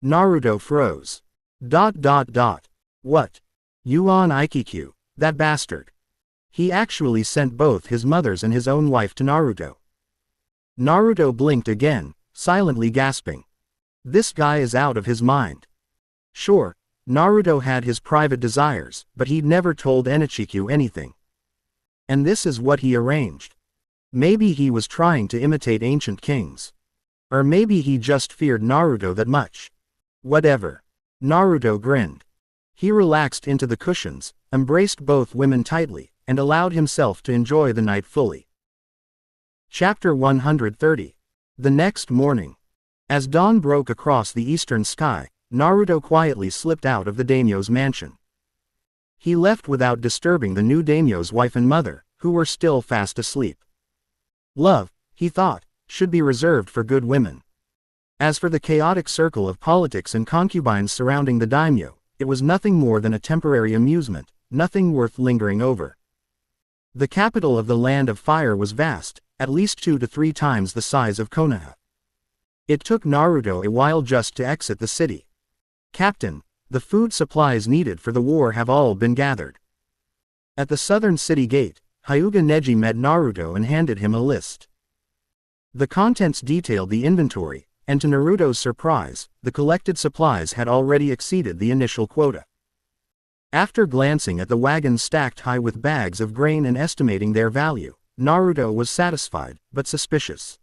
A: Naruto froze. What? Yuan Ikikyu, that bastard. He actually sent both his mother's and his own wife to Naruto. Naruto blinked again, silently gasping. This guy is out of his mind. Sure, Naruto had his private desires, but he'd never told Enichiku anything. And this is what he arranged. Maybe he was trying to imitate ancient kings. Or maybe he just feared Naruto that much. Whatever. Naruto grinned. He relaxed into the cushions, embraced both women tightly, and allowed himself to enjoy the night fully. Chapter 130. The next morning. As dawn broke across the eastern sky, Naruto quietly slipped out of the daimyo's mansion. He left without disturbing the new daimyo's wife and mother, who were still fast asleep. Love, he thought, should be reserved for good women. As for the chaotic circle of politics and concubines surrounding the daimyo, it was nothing more than a temporary amusement, nothing worth lingering over. The capital of the Land of Fire was vast, at least 2 to 3 times the size of Konoha. It took Naruto a while just to exit the city. Captain, the food supplies needed for the war have all been gathered. At the southern city gate, Hyuga Neji met Naruto and handed him a list. The contents detailed the inventory, and to Naruto's surprise, the collected supplies had already exceeded the initial quota. After glancing at the wagons stacked high with bags of grain and estimating their value, Naruto was satisfied, but suspicious.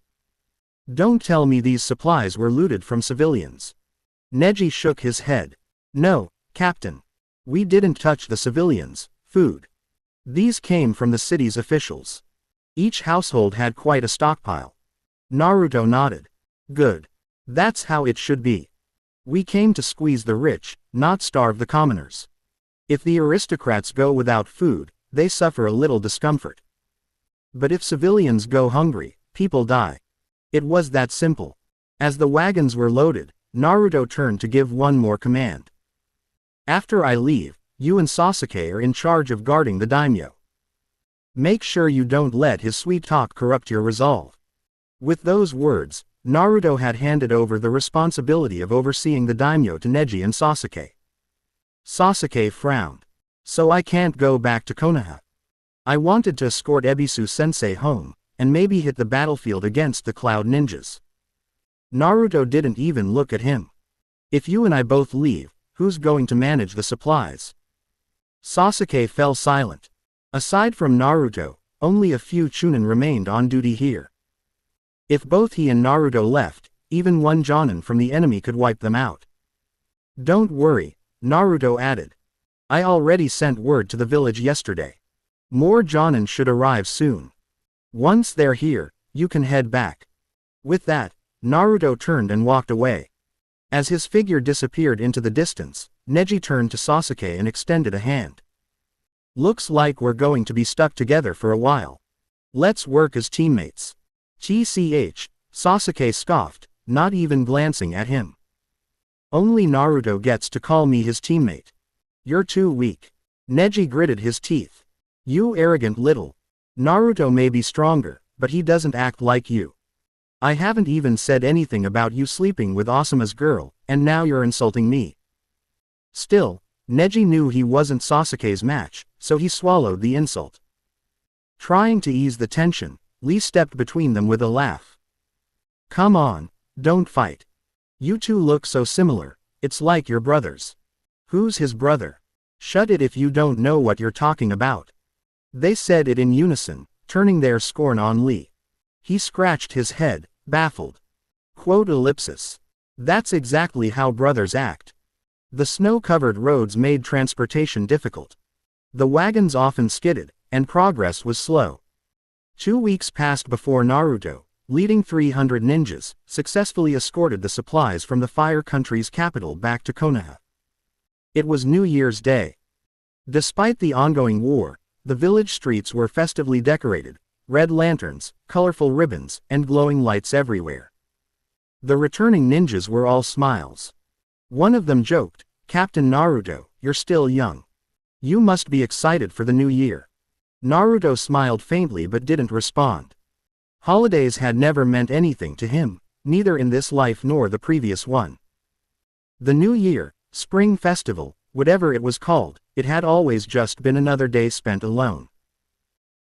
A: Don't tell me these supplies were looted from civilians. Neji shook his head. No, Captain. We didn't touch the civilians' food. These came from the city's officials. Each household had quite a stockpile. Naruto nodded. Good. That's how it should be. We came to squeeze the rich, not starve the commoners. If the aristocrats go without food, they suffer a little discomfort. But if civilians go hungry, people die. It was that simple. As the wagons were loaded, Naruto turned to give one more command. After I leave, you and Sasuke are in charge of guarding the daimyo. Make sure you don't let his sweet talk corrupt your resolve. With those words, Naruto had handed over the responsibility of overseeing the daimyo to Neji and Sasuke. Sasuke frowned. So I can't go back to Konoha. I wanted to escort Ebisu-sensei home, and maybe hit the battlefield against the Cloud Ninjas. Naruto didn't even look at him. If you and I both leave, who's going to manage the supplies? Sasuke fell silent. Aside from Naruto, only a few Chunin remained on duty here. If both he and Naruto left, even one Jonin from the enemy could wipe them out. Don't worry, Naruto added. I already sent word to the village yesterday. More Jonin should arrive soon. Once they're here, you can head back. With that, Naruto turned and walked away. As his figure disappeared into the distance, Neji turned to Sasuke and extended a hand. Looks like we're going to be stuck together for a while. Let's work as teammates. TCH, Sasuke scoffed, not even glancing at him. Only Naruto gets to call me his teammate. You're too weak. Neji gritted his teeth. You arrogant little. Naruto may be stronger, but he doesn't act like you. I haven't even said anything about you sleeping with Asuma's girl, and now you're insulting me. Still, Neji knew he wasn't Sasuke's match, so he swallowed the insult. Trying to ease the tension, Lee stepped between them with a laugh. Come on, don't fight. You two look so similar, it's like you're brothers. Who's his brother? Shut it if you don't know what you're talking about. They said it in unison, turning their scorn on Lee. He scratched his head, baffled. Quote ellipsis. That's exactly how brothers act. The snow-covered roads made transportation difficult. The wagons often skidded, and progress was slow. 2 weeks passed before Naruto, leading 300 ninjas, successfully escorted the supplies from the Fire Country's capital back to Konoha. It was New Year's Day. Despite the ongoing war, the village streets were festively decorated, red lanterns, colorful ribbons, and glowing lights everywhere. The returning ninjas were all smiles. One of them joked, Captain Naruto, you're still young. You must be excited for the new year. Naruto smiled faintly but didn't respond. Holidays had never meant anything to him, neither in this life nor the previous one. The new year, spring festival, whatever it was called, it had always just been another day spent alone.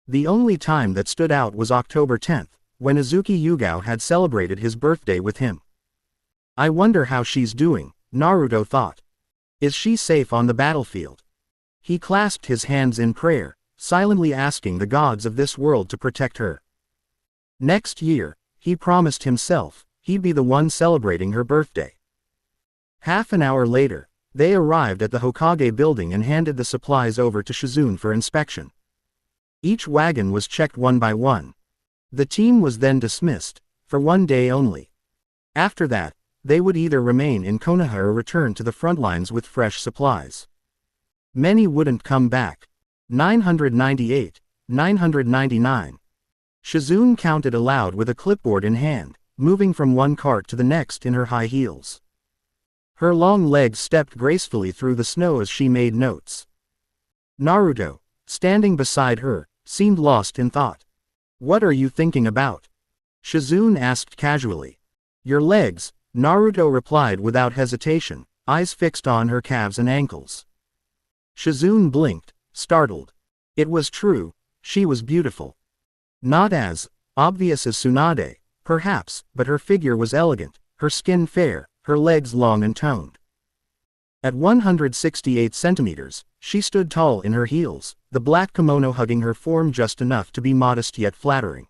A: The only time that stood out was October 10th, when Izuki Yugao had celebrated his birthday with him. I wonder how she's doing, Naruto thought. Is she safe on the battlefield? He clasped his hands in prayer, silently asking the gods of this world to protect her. Next year, he promised himself, he'd be the one celebrating her birthday. Half an hour later, they arrived at the Hokage building and handed the supplies over to Shizune for inspection. Each wagon was checked one by one. The team was then dismissed, for 1 day only. After that, they would either remain in Konoha or return to the front lines with fresh supplies. Many wouldn't come back. 998, 999. Shizune counted aloud with a clipboard in hand, moving from one cart to the next in her high heels. Her long legs stepped gracefully through the snow as she made notes. Naruto, standing beside her, seemed lost in thought. What are you thinking about? Shizune asked casually. Your legs, Naruto replied without hesitation, eyes fixed on her calves and ankles. Shizune blinked, startled. It was true, she was beautiful. Not as obvious as Tsunade, perhaps, but her figure was elegant, her skin fair, her legs long and toned. At 168 centimeters, she stood tall in her heels, the black kimono hugging her form just enough to be modest yet flattering.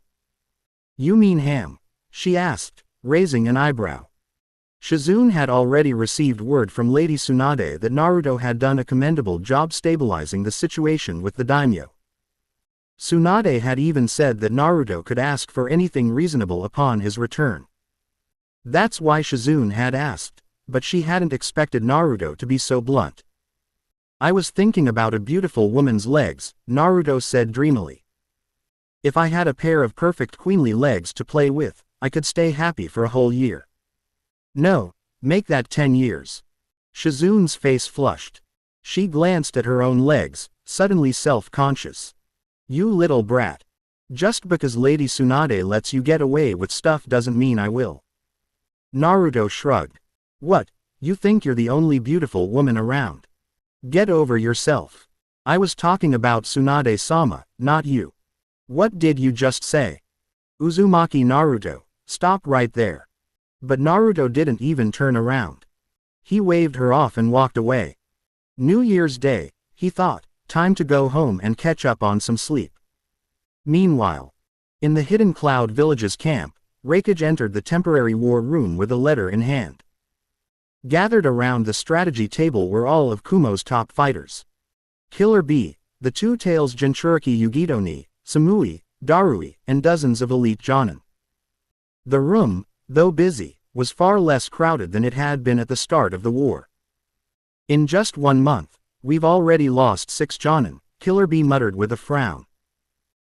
A: You mean ham? She asked, raising an eyebrow. Shizune had already received word from Lady Tsunade that Naruto had done a commendable job stabilizing the situation with the daimyo. Tsunade had even said that Naruto could ask for anything reasonable upon his return. That's why Shizune had asked, but she hadn't expected Naruto to be so blunt. I was thinking about a beautiful woman's legs, Naruto said dreamily. If I had a pair of perfect queenly legs to play with, I could stay happy for a whole year. No, make that 10 years. Shizune's face flushed. She glanced at her own legs, suddenly self-conscious. You little brat. Just because Lady Tsunade lets you get away with stuff doesn't mean I will. Naruto shrugged. What, you think you're the only beautiful woman around? Get over yourself. I was talking about Tsunade-sama, not you. What did you just say? Uzumaki Naruto, stop right there. But Naruto didn't even turn around. He waved her off and walked away. New Year's Day, he thought, time to go home and catch up on some sleep. Meanwhile, in the Hidden Cloud Village's camp, Raikage entered the temporary war room with a letter in hand. Gathered around the strategy table were all of Kumo's top fighters. Killer Bee, the Two Tails Jinchuriki Yugito-ni, Samui, Darui, and dozens of elite jonin. The room, though busy, was far less crowded than it had been at the start of the war. In just 1 month, we've already lost 6 Jonin, Killer Bee muttered with a frown.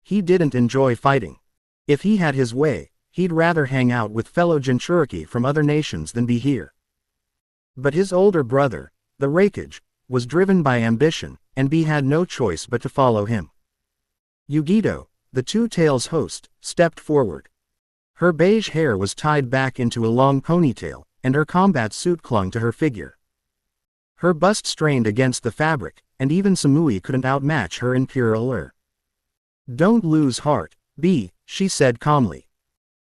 A: He didn't enjoy fighting. If he had his way, he'd rather hang out with fellow Jinchuriki from other nations than be here. But his older brother, the Raikage, was driven by ambition, and Bee had no choice but to follow him. Yugito, the Two Tails host, stepped forward. Her beige hair was tied back into a long ponytail, and her combat suit clung to her figure. Her bust strained against the fabric, and even Samui couldn't outmatch her in pure allure. Don't lose heart, Bee, she said calmly.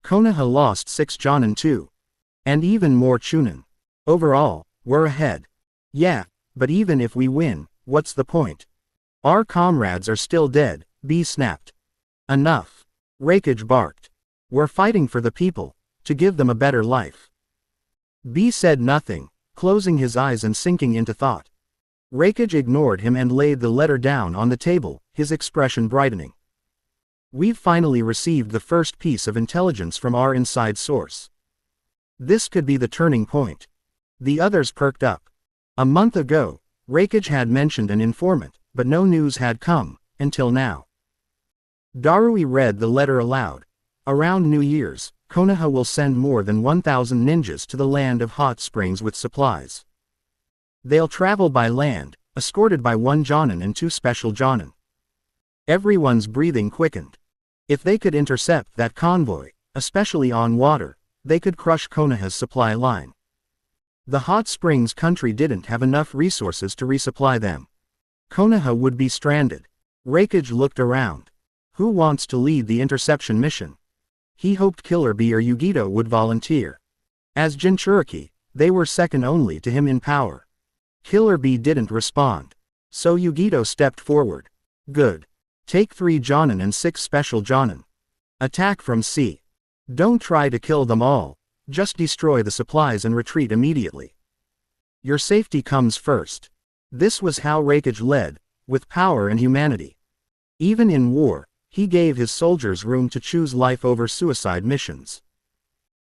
A: Konoha lost 6 Jonin too. And even more Chunin. Overall, we're ahead. Yeah, but even if we win, what's the point? Our comrades are still dead, Bee snapped. Enough. Raikage barked. We're fighting for the people, to give them a better life. Bee said nothing, closing his eyes and sinking into thought. Raikage ignored him and laid the letter down on the table, his expression brightening. We've finally received the first piece of intelligence from our inside source. This could be the turning point. The others perked up. A month ago, Raikage had mentioned an informant, but no news had come, until now. Darui read the letter aloud. Around New Year's, Konoha will send more than 1,000 ninjas to the land of hot springs with supplies. They'll travel by land, escorted by 1 Jonin and 2 special Jonin. Everyone's breathing quickened. If they could intercept that convoy, especially on water, they could crush Konoha's supply line. The hot springs country didn't have enough resources to resupply them. Konoha would be stranded. Raikage looked around. Who wants to lead the interception mission? He hoped Killer Bee or Yugito would volunteer. As Jinchuriki, they were second only to him in power. Killer Bee didn't respond. So Yugito stepped forward. Good. Take 3 Jonin and 6 special Jonin. Attack from sea. Don't try to kill them all, just destroy the supplies and retreat immediately. Your safety comes first. This was how Raikage led, with power and humanity. Even in war, he gave his soldiers room to choose life over suicide missions.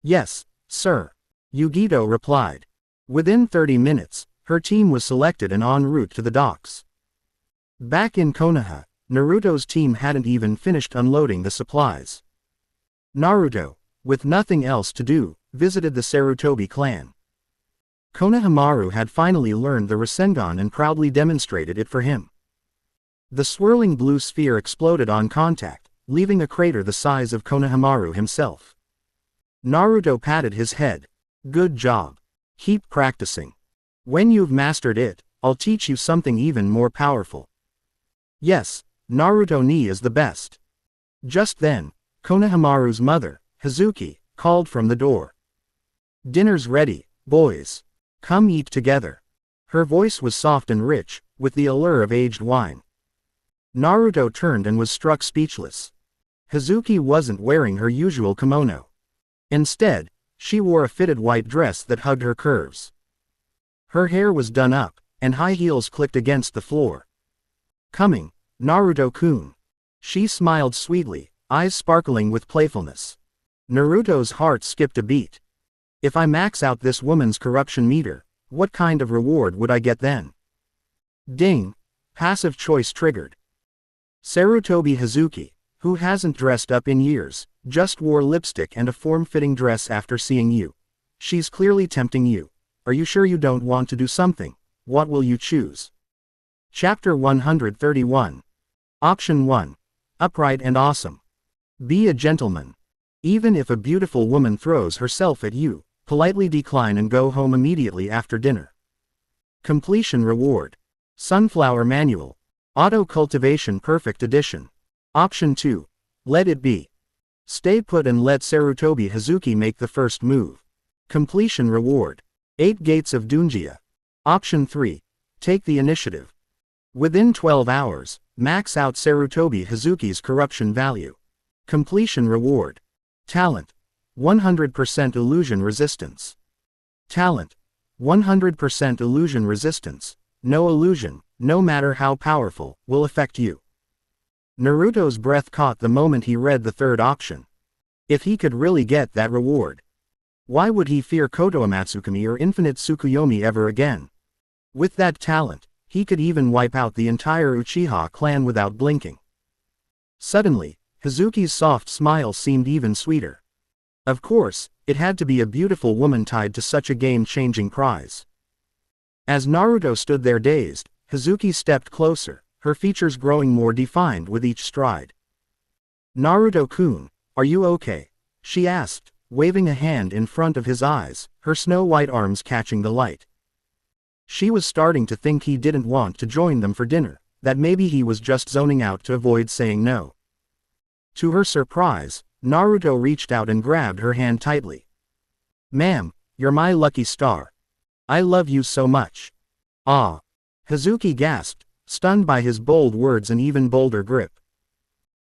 A: Yes, sir. Yugito replied. Within 30 minutes, her team was selected and en route to the docks. Back in Konoha, Naruto's team hadn't even finished unloading the supplies. Naruto, with nothing else to do, visited the Sarutobi clan. Konohamaru had finally learned the Rasengan and proudly demonstrated it for him. The swirling blue sphere exploded on contact, leaving a crater the size of Konohamaru himself. Naruto patted his head. Good job. Keep practicing. When you've mastered it, I'll teach you something even more powerful. Yes, Naruto ni is the best. Just then, Konohamaru's mother, Hazuki, called from the door. Dinner's ready, boys. Come eat together. Her voice was soft and rich, with the allure of aged wine. Naruto turned and was struck speechless. Hazuki wasn't wearing her usual kimono. Instead, she wore a fitted white dress that hugged her curves. Her hair was done up, and high heels clicked against the floor. Coming, Naruto-kun. She smiled sweetly, eyes sparkling with playfulness. Naruto's heart skipped a beat. If I max out this woman's corruption meter, what kind of reward would I get then? Ding! Passive choice triggered. Sarutobi Hazuki, who hasn't dressed up in years, just wore lipstick and a form-fitting dress after seeing you. She's clearly tempting you. Are you sure you don't want to do something? What will you choose? Chapter 131. Option 1. Upright and awesome. Be a gentleman. Even if a beautiful woman throws herself at you, politely decline and go home immediately after dinner. Completion reward. Sunflower Manual. Auto Cultivation Perfect Edition. Option 2. Let it be. Stay put and let Sarutobi Hazuki make the first move. Completion reward. 8 Gates of Dunjia. Option 3. Take the initiative. Within 12 hours, max out Sarutobi Hazuki's corruption value. Completion reward. Talent. 100% illusion resistance. Talent. 100% illusion resistance. No illusion, no matter how powerful, will affect you. Naruto's breath caught the moment he read the third option. If he could really get that reward, why would he fear Kotoa Matsukami or Infinite Tsukuyomi ever again? With that talent, he could even wipe out the entire Uchiha clan without blinking. Suddenly, Hazuki's soft smile seemed even sweeter. Of course, it had to be a beautiful woman tied to such a game-changing prize. As Naruto stood there dazed, Hazuki stepped closer, her features growing more defined with each stride. "Naruto-kun, are you okay?" she asked, waving a hand in front of his eyes, her snow-white arms catching the light. She was starting to think he didn't want to join them for dinner, that maybe he was just zoning out to avoid saying no. To her surprise, Naruto reached out and grabbed her hand tightly. "Ma'am, you're my lucky star. I love you so much." "Ah." Hazuki gasped, stunned by his bold words and even bolder grip.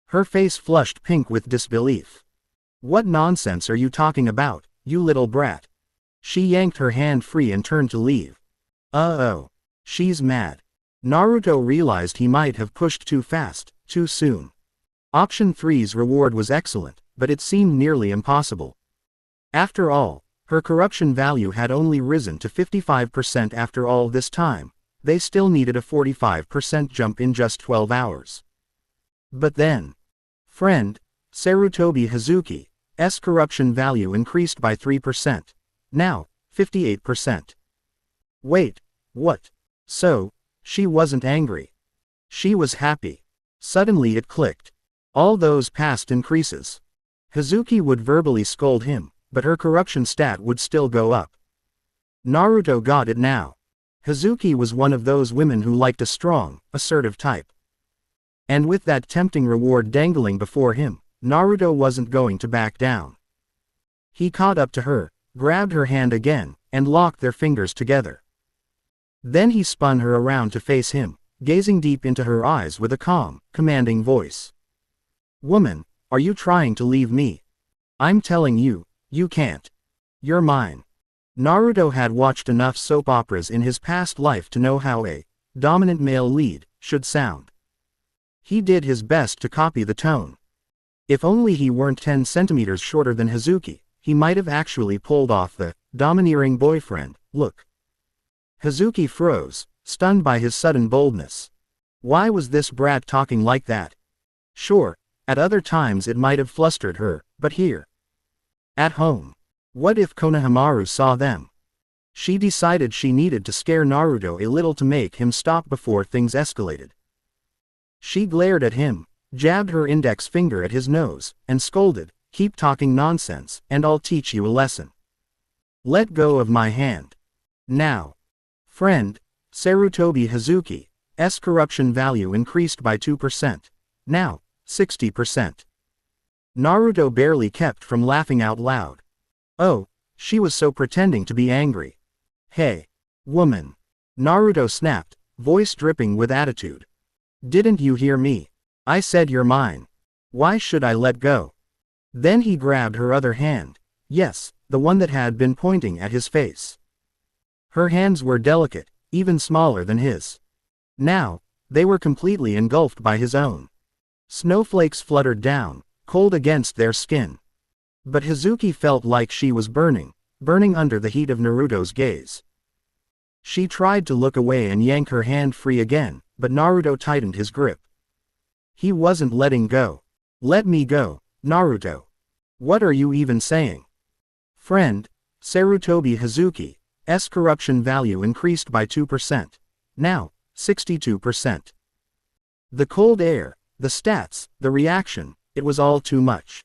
A: Her face flushed pink with disbelief. "What nonsense are you talking about, you little brat?" She yanked her hand free and turned to leave. Uh-oh. She's mad. Naruto realized he might have pushed too fast, too soon. Option 3's reward was excellent, but it seemed nearly impossible. After all, her corruption value had only risen to 55% after all this time. They still needed a 45% jump in just 12 hours. But then, friend, Sarutobi Hazuki's corruption value increased by 3%. Now, 58%. Wait, what? So, she wasn't angry. She was happy. Suddenly it clicked. All those past increases. Hazuki would verbally scold him, but her corruption stat would still go up. Naruto got it now. Hazuki was one of those women who liked a strong, assertive type. And with that tempting reward dangling before him, Naruto wasn't going to back down. He caught up to her, grabbed her hand again, and locked their fingers together. Then he spun her around to face him, gazing deep into her eyes with a calm, commanding voice. "Woman, are you trying to leave me? I'm telling you, you can't. You're mine." Naruto had watched enough soap operas in his past life to know how a dominant male lead should sound. He did his best to copy the tone. If only he weren't 10 centimeters shorter than Hazuki, he might have actually pulled off the domineering boyfriend look. Hazuki froze, stunned by his sudden boldness. Why was this brat talking like that? Sure, at other times it might have flustered her, but here. At home. What if Konohamaru saw them? She decided she needed to scare Naruto a little to make him stop before things escalated. She glared at him, jabbed her index finger at his nose, and scolded, "Keep talking nonsense, and I'll teach you a lesson. Let go of my hand. Now." Friend, Sarutobi Hazuki's corruption value increased by 2%. Now, 60%. Naruto barely kept from laughing out loud. Oh, she was so pretending to be angry. "Hey, woman." Naruto snapped, voice dripping with attitude. "Didn't you hear me? I said you're mine. Why should I let go?" Then he grabbed her other hand. Yes, the one that had been pointing at his face. Her hands were delicate, even smaller than his. Now, they were completely engulfed by his own. Snowflakes fluttered down, cold against their skin. But Hazuki felt like she was burning under the heat of Naruto's gaze. She tried to look away and yank her hand free again, but Naruto tightened his grip. He wasn't letting go. "Let me go, Naruto. What are you even saying?" Friend, Sarutobi Hazuki's corruption value increased by 2%. Now, 62%. The cold air, the stats, the reaction, it was all too much.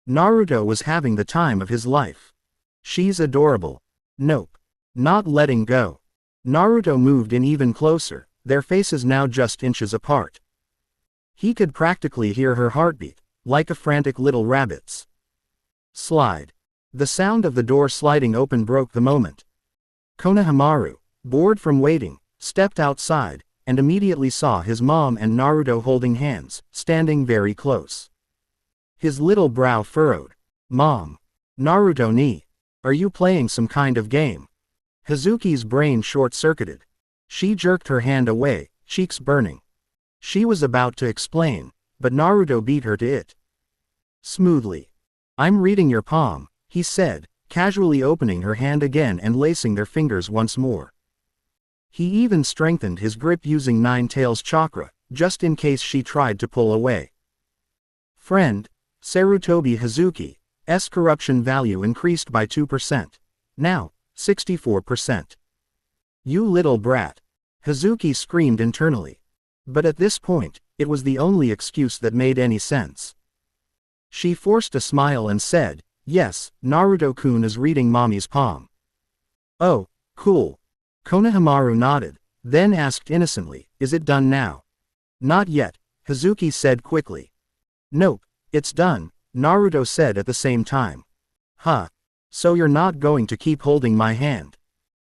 A: Naruto was having the time of his life. She's adorable. Nope. Not letting go. Naruto moved in even closer, their faces now just inches apart. He could practically hear her heartbeat, like a frantic little rabbit's. Slide. The sound of the door sliding open broke the moment. Konohamaru, bored from waiting, stepped outside, and immediately saw his mom and Naruto holding hands, standing very close. His little brow furrowed. "Mom. Naruto ni. Are you playing some kind of game?" Hazuki's brain short-circuited. She jerked her hand away, cheeks burning. She was about to explain, but Naruto beat her to it. Smoothly. "I'm reading your palm," he said, casually opening her hand again and lacing their fingers once more. He even strengthened his grip using Nine Tails chakra, just in case she tried to pull away. Friend, Sarutobi Hazuki's corruption value increased by 2%. Now, 64%. You little brat. Hazuki screamed internally. But at this point, it was the only excuse that made any sense. She forced a smile and said, "Yes, Naruto-kun is reading mommy's palm." "Oh, cool." Konohamaru nodded, then asked innocently, "Is it done now?" "Not yet," Hazuki said quickly. "Nope, it's done," Naruto said at the same time. "Huh. So you're not going to keep holding my hand?"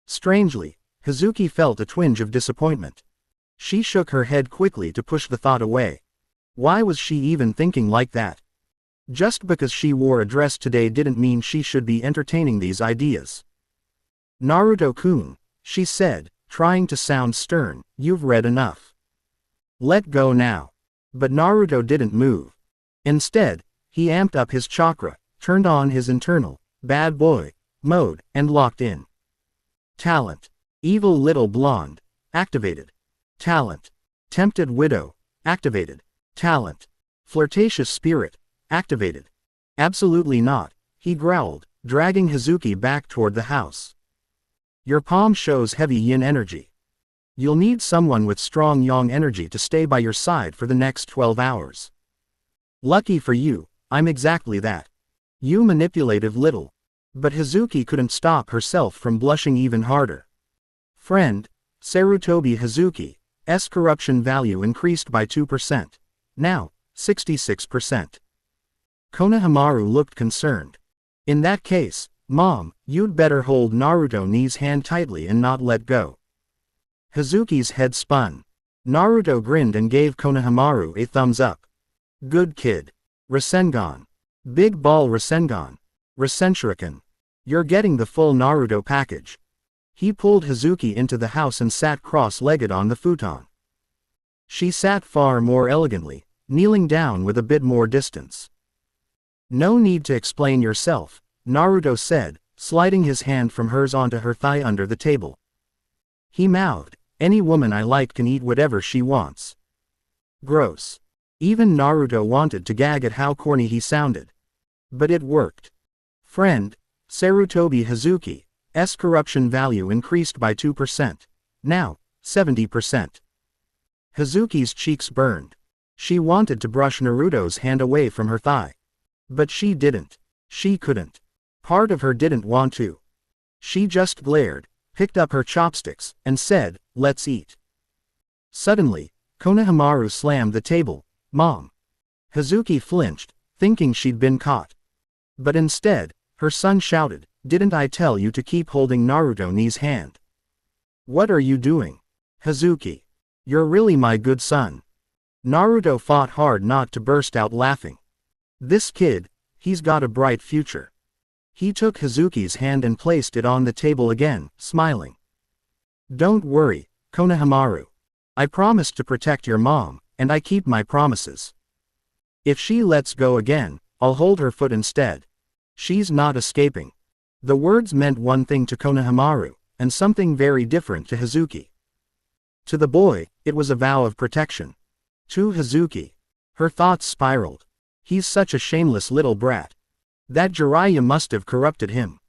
A: Strangely, Hazuki felt a twinge of disappointment. She shook her head quickly to push the thought away. Why was she even thinking like that? Just because she wore a dress today didn't mean she should be entertaining these ideas. "Naruto-kun," she said, trying to sound stern, "you've read enough. Let go now." But Naruto didn't move. Instead, he amped up his chakra, turned on his internal, bad boy, mode, and locked in. Talent. Evil little blonde. Activated. Talent. Tempted widow. Activated. Talent. Flirtatious spirit. Activated. Absolutely not, he growled, dragging Hazuki back toward the house. Your palm shows heavy yin energy. You'll need someone with strong yang energy to stay by your side for the next 12 hours. Lucky for you, I'm exactly that. You manipulative little. But Hazuki couldn't stop herself from blushing even harder. Friend, Sarutobi Hazuki's corruption value increased by 2%. Now, 66%. Konohamaru looked concerned. In that case, Mom, you'd better hold Naruto-ni's hand tightly and not let go. Hazuki's head spun. Naruto grinned and gave Konohamaru a thumbs up. Good kid. Rasengan. Big ball Rasengan. Rasenshuriken. You're getting the full Naruto package. He pulled Hazuki into the house and sat cross-legged on the futon. She sat far more elegantly, kneeling down with a bit more distance. No need to explain yourself, Naruto said, sliding his hand from hers onto her thigh under the table. He mouthed, any woman I like can eat whatever she wants. Gross. Even Naruto wanted to gag at how corny he sounded. But it worked. Friend, Sarutobi Hazuki's corruption value increased by 2%. Now, 70%. Hazuki's cheeks burned. She wanted to brush Naruto's hand away from her thigh. But she didn't. She couldn't. Part of her didn't want to. She just glared, picked up her chopsticks, and said, "Let's eat." Suddenly, Konohamaru slammed the table. Mom. Hazuki flinched, thinking she'd been caught. But instead, her son shouted, "Didn't I tell you to keep holding Naruto-ni's hand? What are you doing? Hazuki. You're really my good son." Naruto fought hard not to burst out laughing. This kid, he's got a bright future. He took Hazuki's hand and placed it on the table again, smiling. Don't worry, Konohamaru. I promised to protect your mom, and I keep my promises. If she lets go again, I'll hold her foot instead. She's not escaping. The words meant one thing to Konohamaru, and something very different to Hazuki. To the boy, it was a vow of protection. To Hazuki, her thoughts spiraled. He's such a shameless little brat. That Jiraiya must have corrupted him.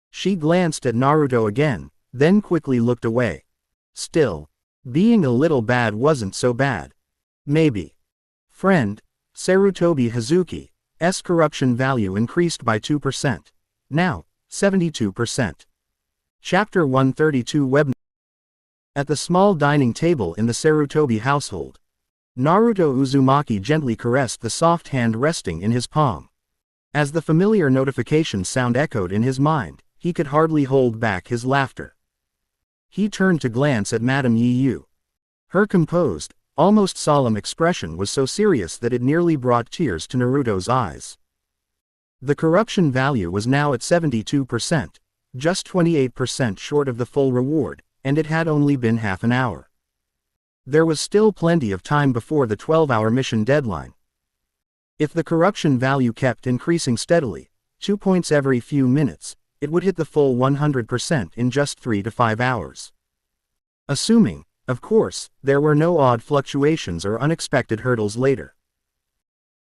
A: She glanced at Naruto again, then quickly looked away. Still, being a little bad wasn't so bad. Maybe. Friend, Sarutobi Hazuki's corruption value increased by 2%. Now, 72%. Chapter 132 Web. At the small dining table in the Sarutobi household, Naruto Uzumaki gently caressed the soft hand resting in his palm. As the familiar notification sound echoed in his mind, he could hardly hold back his laughter. He turned to glance at Madame Yu. Her composed, almost solemn expression was so serious that it nearly brought tears to Naruto's eyes. The corruption value was now at 72%, just 28% short of the full reward, and it had only been half an hour. There was still plenty of time before the 12-hour mission deadline. If the corruption value kept increasing steadily, 2 points every few minutes, it would hit the full 100% in just 3 to 5 hours. Assuming, of course, there were no odd fluctuations or unexpected hurdles later.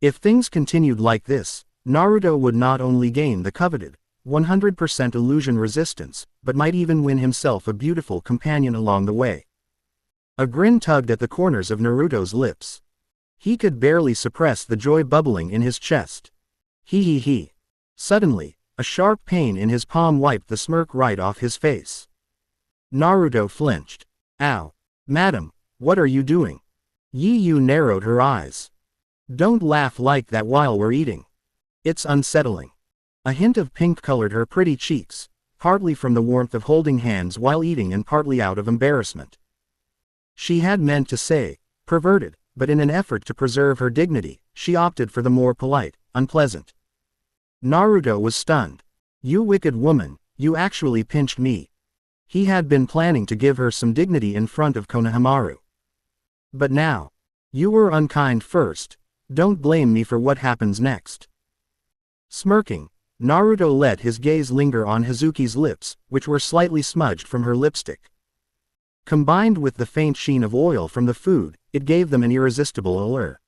A: If things continued like this, Naruto would not only gain the coveted 100% illusion resistance, but might even win himself a beautiful companion along the way. A grin tugged at the corners of Naruto's lips. He could barely suppress the joy bubbling in his chest. He. Suddenly, a sharp pain in his palm wiped the smirk right off his face. Naruto flinched. Ow. Madam, what are you doing? Yu narrowed her eyes. Don't laugh like that while we're eating. It's unsettling. A hint of pink colored her pretty cheeks, partly from the warmth of holding hands while eating and partly out of embarrassment. She had meant to say, perverted, but in an effort to preserve her dignity, she opted for the more polite, unpleasant. Naruto was stunned. You wicked woman, you actually pinched me. He had been planning to give her some dignity in front of Konohamaru. But now, you were unkind first, don't blame me for what happens next. Smirking, Naruto let his gaze linger on Hazuki's lips, which were slightly smudged from her lipstick. Combined with the faint sheen of oil from the food, it gave them an irresistible allure.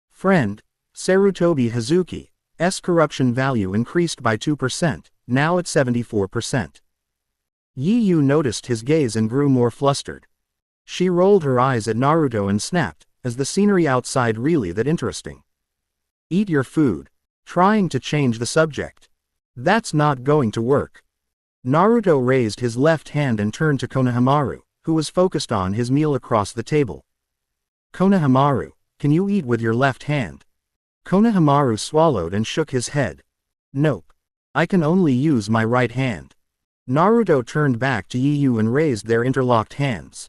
A: Friend, Sarutobi Hazuki's corruption value increased by 2%, now at 74%. Yu noticed his gaze and grew more flustered. She rolled her eyes at Naruto and snapped, "Is the scenery outside really that interesting? Eat your food." Trying to change the subject. That's not going to work. Naruto raised his left hand and turned to Konohamaru, who was focused on his meal across the table. Konohamaru, can you eat with your left hand? Konohamaru swallowed and shook his head. Nope. I can only use my right hand. Naruto turned back to Yu and raised their interlocked hands.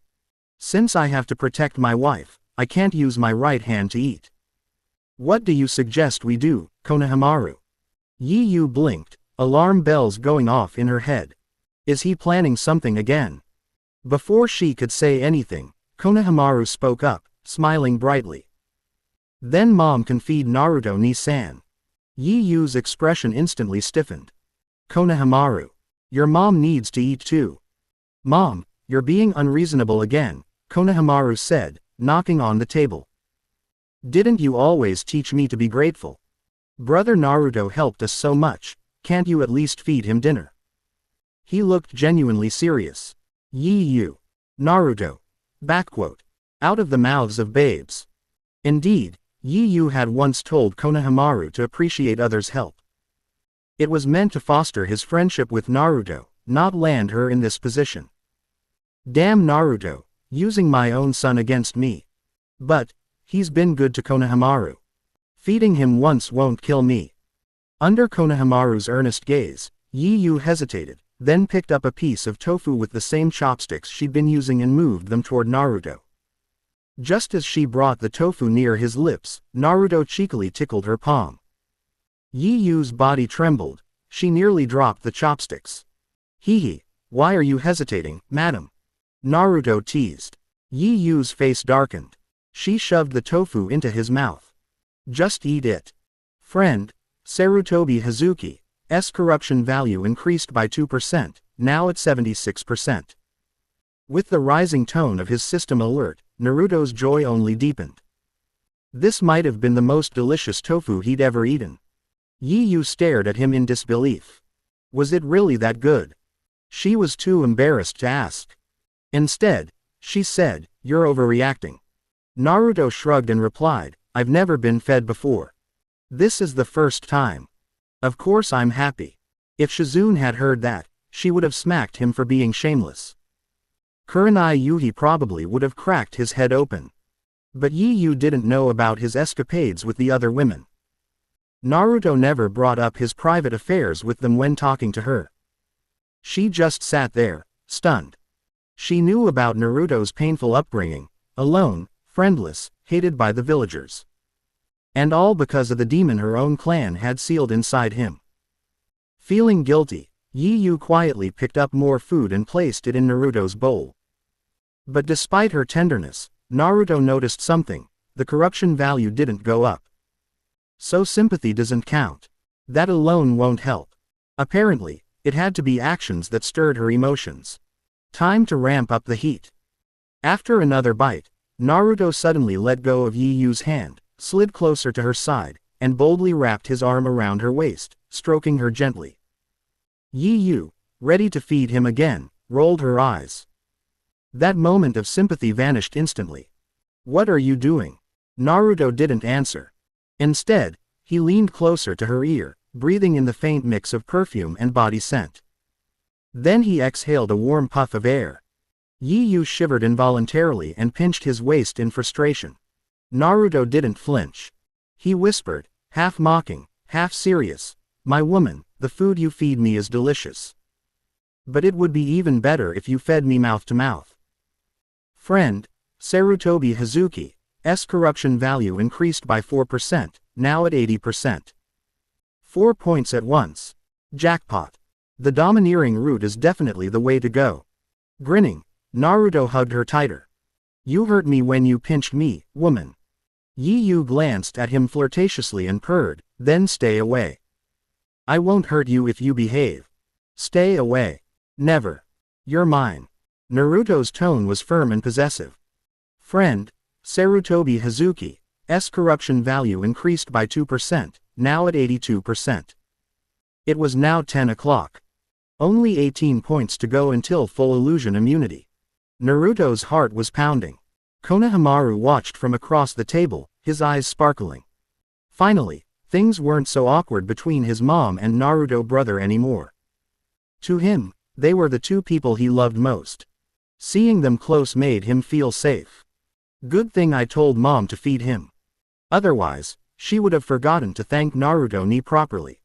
A: Since I have to protect my wife, I can't use my right hand to eat. What do you suggest we do, Konohamaru? Yu blinked, alarm bells going off in her head. Is he planning something again? Before she could say anything, Konohamaru spoke up, smiling brightly. Then mom can feed Naruto ni-san. Yu's expression instantly stiffened. Konohamaru. Your mom needs to eat too. Mom, you're being unreasonable again, Konohamaru said, knocking on the table. Didn't you always teach me to be grateful? Brother Naruto helped us so much, can't you at least feed him dinner? He looked genuinely serious. Yu. Naruto. Backquote. Out of the mouths of babes. Indeed, Yu had once told Konohamaru to appreciate others' help. It was meant to foster his friendship with Naruto, not land her in this position. Damn Naruto, using my own son against me. But, he's been good to Konohamaru. Feeding him once won't kill me. Under Konohamaru's earnest gaze, Yu hesitated, then picked up a piece of tofu with the same chopsticks she'd been using and moved them toward Naruto. Just as she brought the tofu near his lips, Naruto cheekily tickled her palm. Yu's body trembled, she nearly dropped the chopsticks. Hee, why are you hesitating, madam? Naruto teased. Yu's face darkened. She shoved the tofu into his mouth. Just eat it. Friend, Sarutobi Hazuki's corruption value increased by 2%, now at 76%. With the rising tone of his system alert, Naruto's joy only deepened. This might have been the most delicious tofu he'd ever eaten. Yu stared at him in disbelief. Was it really that good? She was too embarrassed to ask. Instead, she said, "You're overreacting." Naruto shrugged and replied, "I've never been fed before. This is the first time. Of course I'm happy." If Shizune had heard that, she would have smacked him for being shameless. Kurenai Yuhi probably would have cracked his head open. But Yu didn't know about his escapades with the other women. Naruto never brought up his private affairs with them when talking to her. She just sat there, stunned. She knew about Naruto's painful upbringing, alone, friendless, hated by the villagers. And all because of the demon her own clan had sealed inside him. Feeling guilty, Yu quietly picked up more food and placed it in Naruto's bowl. But despite her tenderness, Naruto noticed something: the corruption value didn't go up. So sympathy doesn't count. That alone won't help. Apparently, it had to be actions that stirred her emotions. Time to ramp up the heat. After another bite, Naruto suddenly let go of Yi Yu's hand, slid closer to her side, and boldly wrapped his arm around her waist, stroking her gently. Yi Yu, ready to feed him again, rolled her eyes. That moment of sympathy vanished instantly. "What are you doing?" Naruto didn't answer. Instead, he leaned closer to her ear, breathing in the faint mix of perfume and body scent. Then he exhaled a warm puff of air. Yi Yu shivered involuntarily and pinched his waist in frustration. Naruto didn't flinch. He whispered, half mocking, half serious, "My woman, the food you feed me is delicious. But it would be even better if you fed me mouth to mouth." Friend, Sarutobi Hazuki's corruption value increased by 4%, now at 80%. 4 points at once. Jackpot. The domineering route is definitely the way to go. Grinning, Naruto hugged her tighter. "You hurt me when you pinched me, woman." Yi Yu glanced at him flirtatiously and purred, "Then stay away." "I won't hurt you if you behave." "Stay away." "Never. You're mine." Naruto's tone was firm and possessive. Friend, Sarutobi Hazuki's corruption value increased by 2%, now at 82%. It was now 10 o'clock. Only 18 points to go until full illusion immunity. Naruto's heart was pounding. Konohamaru watched from across the table, his eyes sparkling. Finally, things weren't so awkward between his mom and Naruto brother anymore. To him, they were the two people he loved most. Seeing them close made him feel safe. Good thing I told mom to feed him. Otherwise, she would have forgotten to thank Naruto ni properly.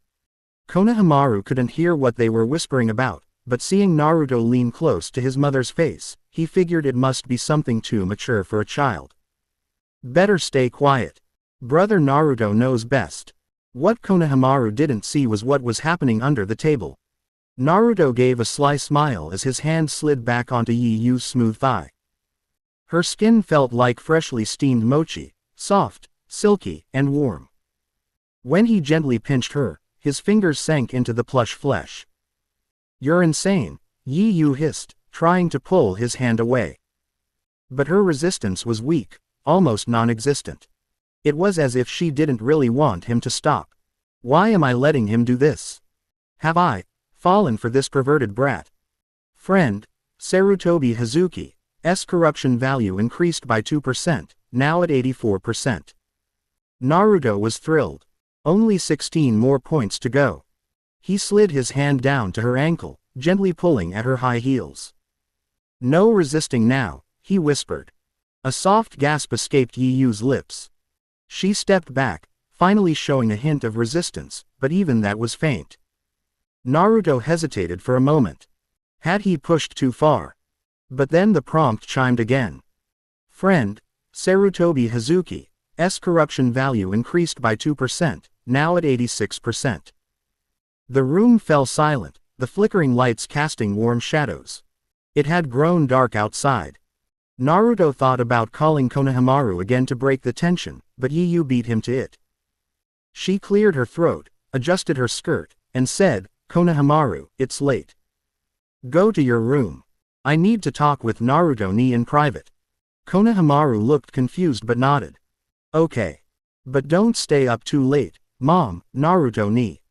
A: Konohamaru couldn't hear what they were whispering about, but seeing Naruto lean close to his mother's face, he figured it must be something too mature for a child. Better stay quiet. Brother Naruto knows best. What Konohamaru didn't see was what was happening under the table. Naruto gave a sly smile as his hand slid back onto Yi Yu's smooth thigh. Her skin felt like freshly steamed mochi, soft, silky, and warm. When he gently pinched her, his fingers sank into the plush flesh. "You're insane," Yi Yu hissed, trying to pull his hand away. But her resistance was weak, almost non-existent. It was as if she didn't really want him to stop. "Why am I letting him do this? Have I fallen for this perverted brat?" Friend, Sarutobi Hazuki's corruption value increased by 2%, now at 84%. Naruto was thrilled. Only 16 more points to go. He slid his hand down to her ankle, gently pulling at her high heels. "No resisting now," he whispered. A soft gasp escaped Yi Yu's lips. She stepped back, finally showing a hint of resistance, but even that was faint. Naruto hesitated for a moment. Had he pushed too far? But then the prompt chimed again. Friend, Sarutobi Hazuki's corruption value increased by 2%, now at 86%. The room fell silent, the flickering lights casting warm shadows. It had grown dark outside. Naruto thought about calling Konohamaru again to break the tension, but Yi Yu beat him to it. She cleared her throat, adjusted her skirt, and said, "Konohamaru, it's late. Go to your room. I need to talk with Naruto ni in private." Konohamaru looked confused but nodded. "Okay. But don't stay up too late, Mom, Naruto ni."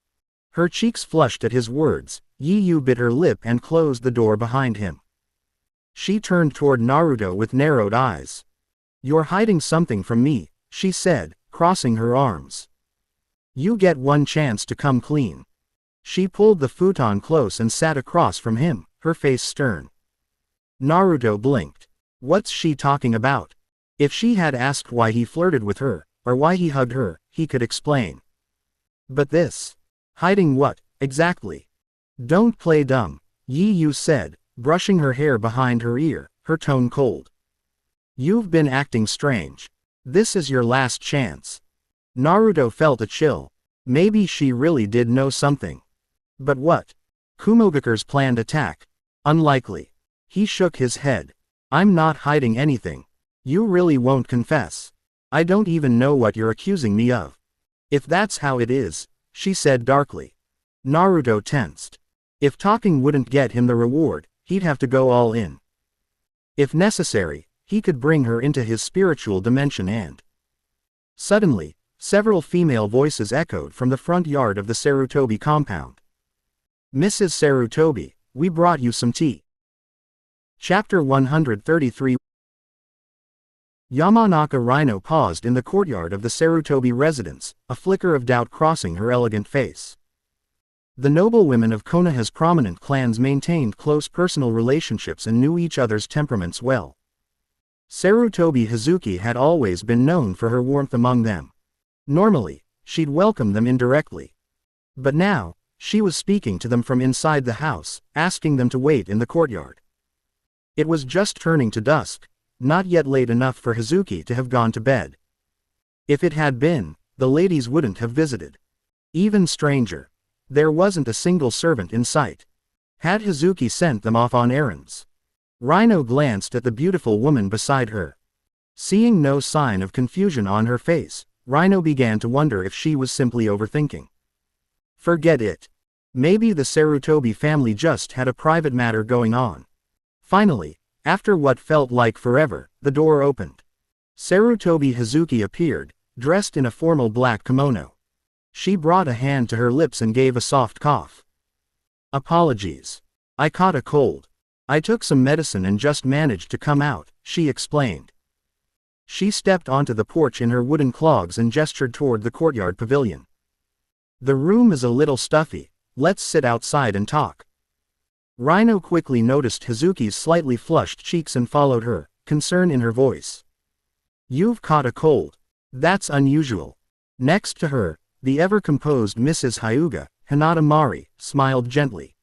A: Her cheeks flushed at his words. Yi Yu bit her lip and closed the door behind him. She turned toward Naruto with narrowed eyes. "You're hiding something from me," she said, crossing her arms. "You get one chance to come clean." She pulled the futon close and sat across from him, her face stern. Naruto blinked. What's she talking about? If she had asked why he flirted with her, or why he hugged her, he could explain. But this? Hiding what, exactly? "Don't play dumb," Yi Yu said, brushing her hair behind her ear, her tone cold. "You've been acting strange. This is your last chance." Naruto felt a chill. Maybe she really did know something. But what? Kumogakure's planned attack? Unlikely. He shook his head. "I'm not hiding anything. You really won't confess. I don't even know what you're accusing me of." "If that's how it is," she said darkly. Naruto tensed. If talking wouldn't get him the reward, he'd have to go all in. "If necessary, he could bring her into his spiritual dimension and… Suddenly, several female voices echoed from the front yard of the Sarutobi compound. "Mrs. Sarutobi, we brought you some tea." Chapter 133. Yamanaka Rhino paused in the courtyard of the Sarutobi residence, a flicker of doubt crossing her elegant face. The noblewomen of Konoha's prominent clans maintained close personal relationships and knew each other's temperaments well. Sarutobi Hazuki had always been known for her warmth among them. Normally, she'd welcome them indirectly. But now, she was speaking to them from inside the house, asking them to wait in the courtyard. It was just turning to dusk, not yet late enough for Hazuki to have gone to bed. If it had been, the ladies wouldn't have visited. Even stranger, there wasn't a single servant in sight. Had Hazuki sent them off on errands? Rhino glanced at the beautiful woman beside her. Seeing no sign of confusion on her face, Rhino began to wonder if she was simply overthinking. Forget it. Maybe the Sarutobi family just had a private matter going on. Finally, after what felt like forever, the door opened. Sarutobi Hazuki appeared, dressed in a formal black kimono. She brought a hand to her lips and gave a soft cough. "Apologies. I caught a cold. I took some medicine and just managed to come out," she explained. She stepped onto the porch in her wooden clogs and gestured toward the courtyard pavilion. "The room is a little stuffy, let's sit outside and talk." Rhino quickly noticed Hazuki's slightly flushed cheeks and followed her, concern in her voice. "You've caught a cold. That's unusual." Next to her, the ever-composed Mrs. Hyuga, Hinata Mari, smiled gently.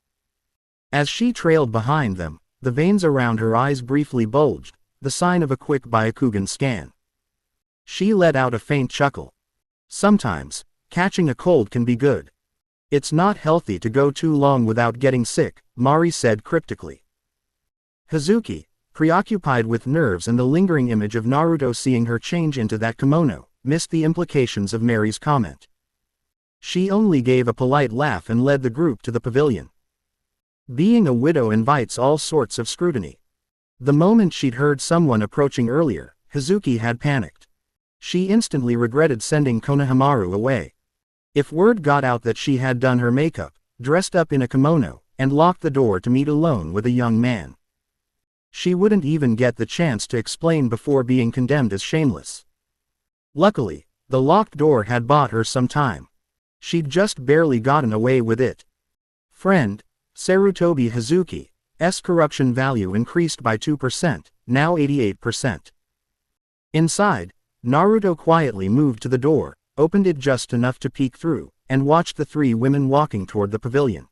A: As she trailed behind them, the veins around her eyes briefly bulged, the sign of a quick Byakugan scan. She let out a faint chuckle. "Sometimes, catching a cold can be good. It's not healthy to go too long without getting sick," Mari said cryptically. Hazuki, preoccupied with nerves and the lingering image of Naruto seeing her change into that kimono, missed the implications of Mari's comment. She only gave a polite laugh and led the group to the pavilion. Being a widow invites all sorts of scrutiny. The moment she'd heard someone approaching earlier, Hazuki had panicked. She instantly regretted sending Konohamaru away. If word got out that she had done her makeup, dressed up in a kimono, and locked the door to meet alone with a young man, she wouldn't even get the chance to explain before being condemned as shameless. Luckily, the locked door had bought her some time. She'd just barely gotten away with it. Friend, Sarutobi Hazuki's corruption value increased by 2%, now 88%. Inside, Naruto quietly moved to the door, opened it just enough to peek through, and watched the three women walking toward the pavilion.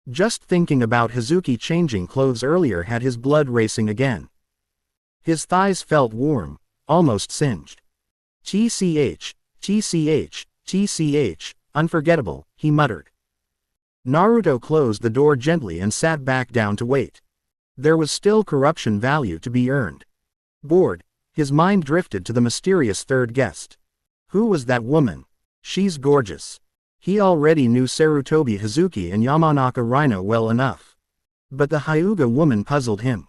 A: Just thinking about Hazuki changing clothes earlier had his blood racing again. His thighs felt warm, almost singed. "TCH, TCH, TCH, unforgettable," he muttered. Naruto closed the door gently and sat back down to wait. There was still corruption value to be earned. Bored, his mind drifted to the mysterious third guest. Who was that woman? She's gorgeous. He already knew Sarutobi Hazuki and Yamanaka Rhino well enough. But the Hyuga woman puzzled him.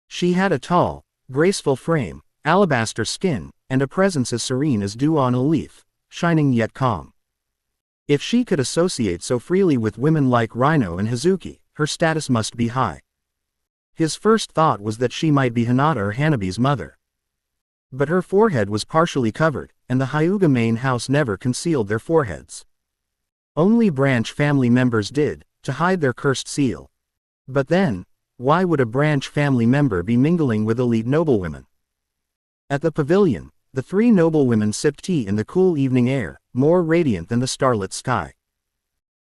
A: She had a tall, graceful frame, alabaster skin, and a presence as serene as dew on a leaf, shining yet calm. If she could associate so freely with women like Rhino and Hazuki, her status must be high. His first thought was that she might be Hinata or Hanabi's mother. But her forehead was partially covered, and the Hyuga main house never concealed their foreheads. Only branch family members did, to hide their cursed seal. But then, why would a branch family member be mingling with elite noblewomen? At the pavilion, the three noblewomen sipped tea in the cool evening air, more radiant than the starlit sky.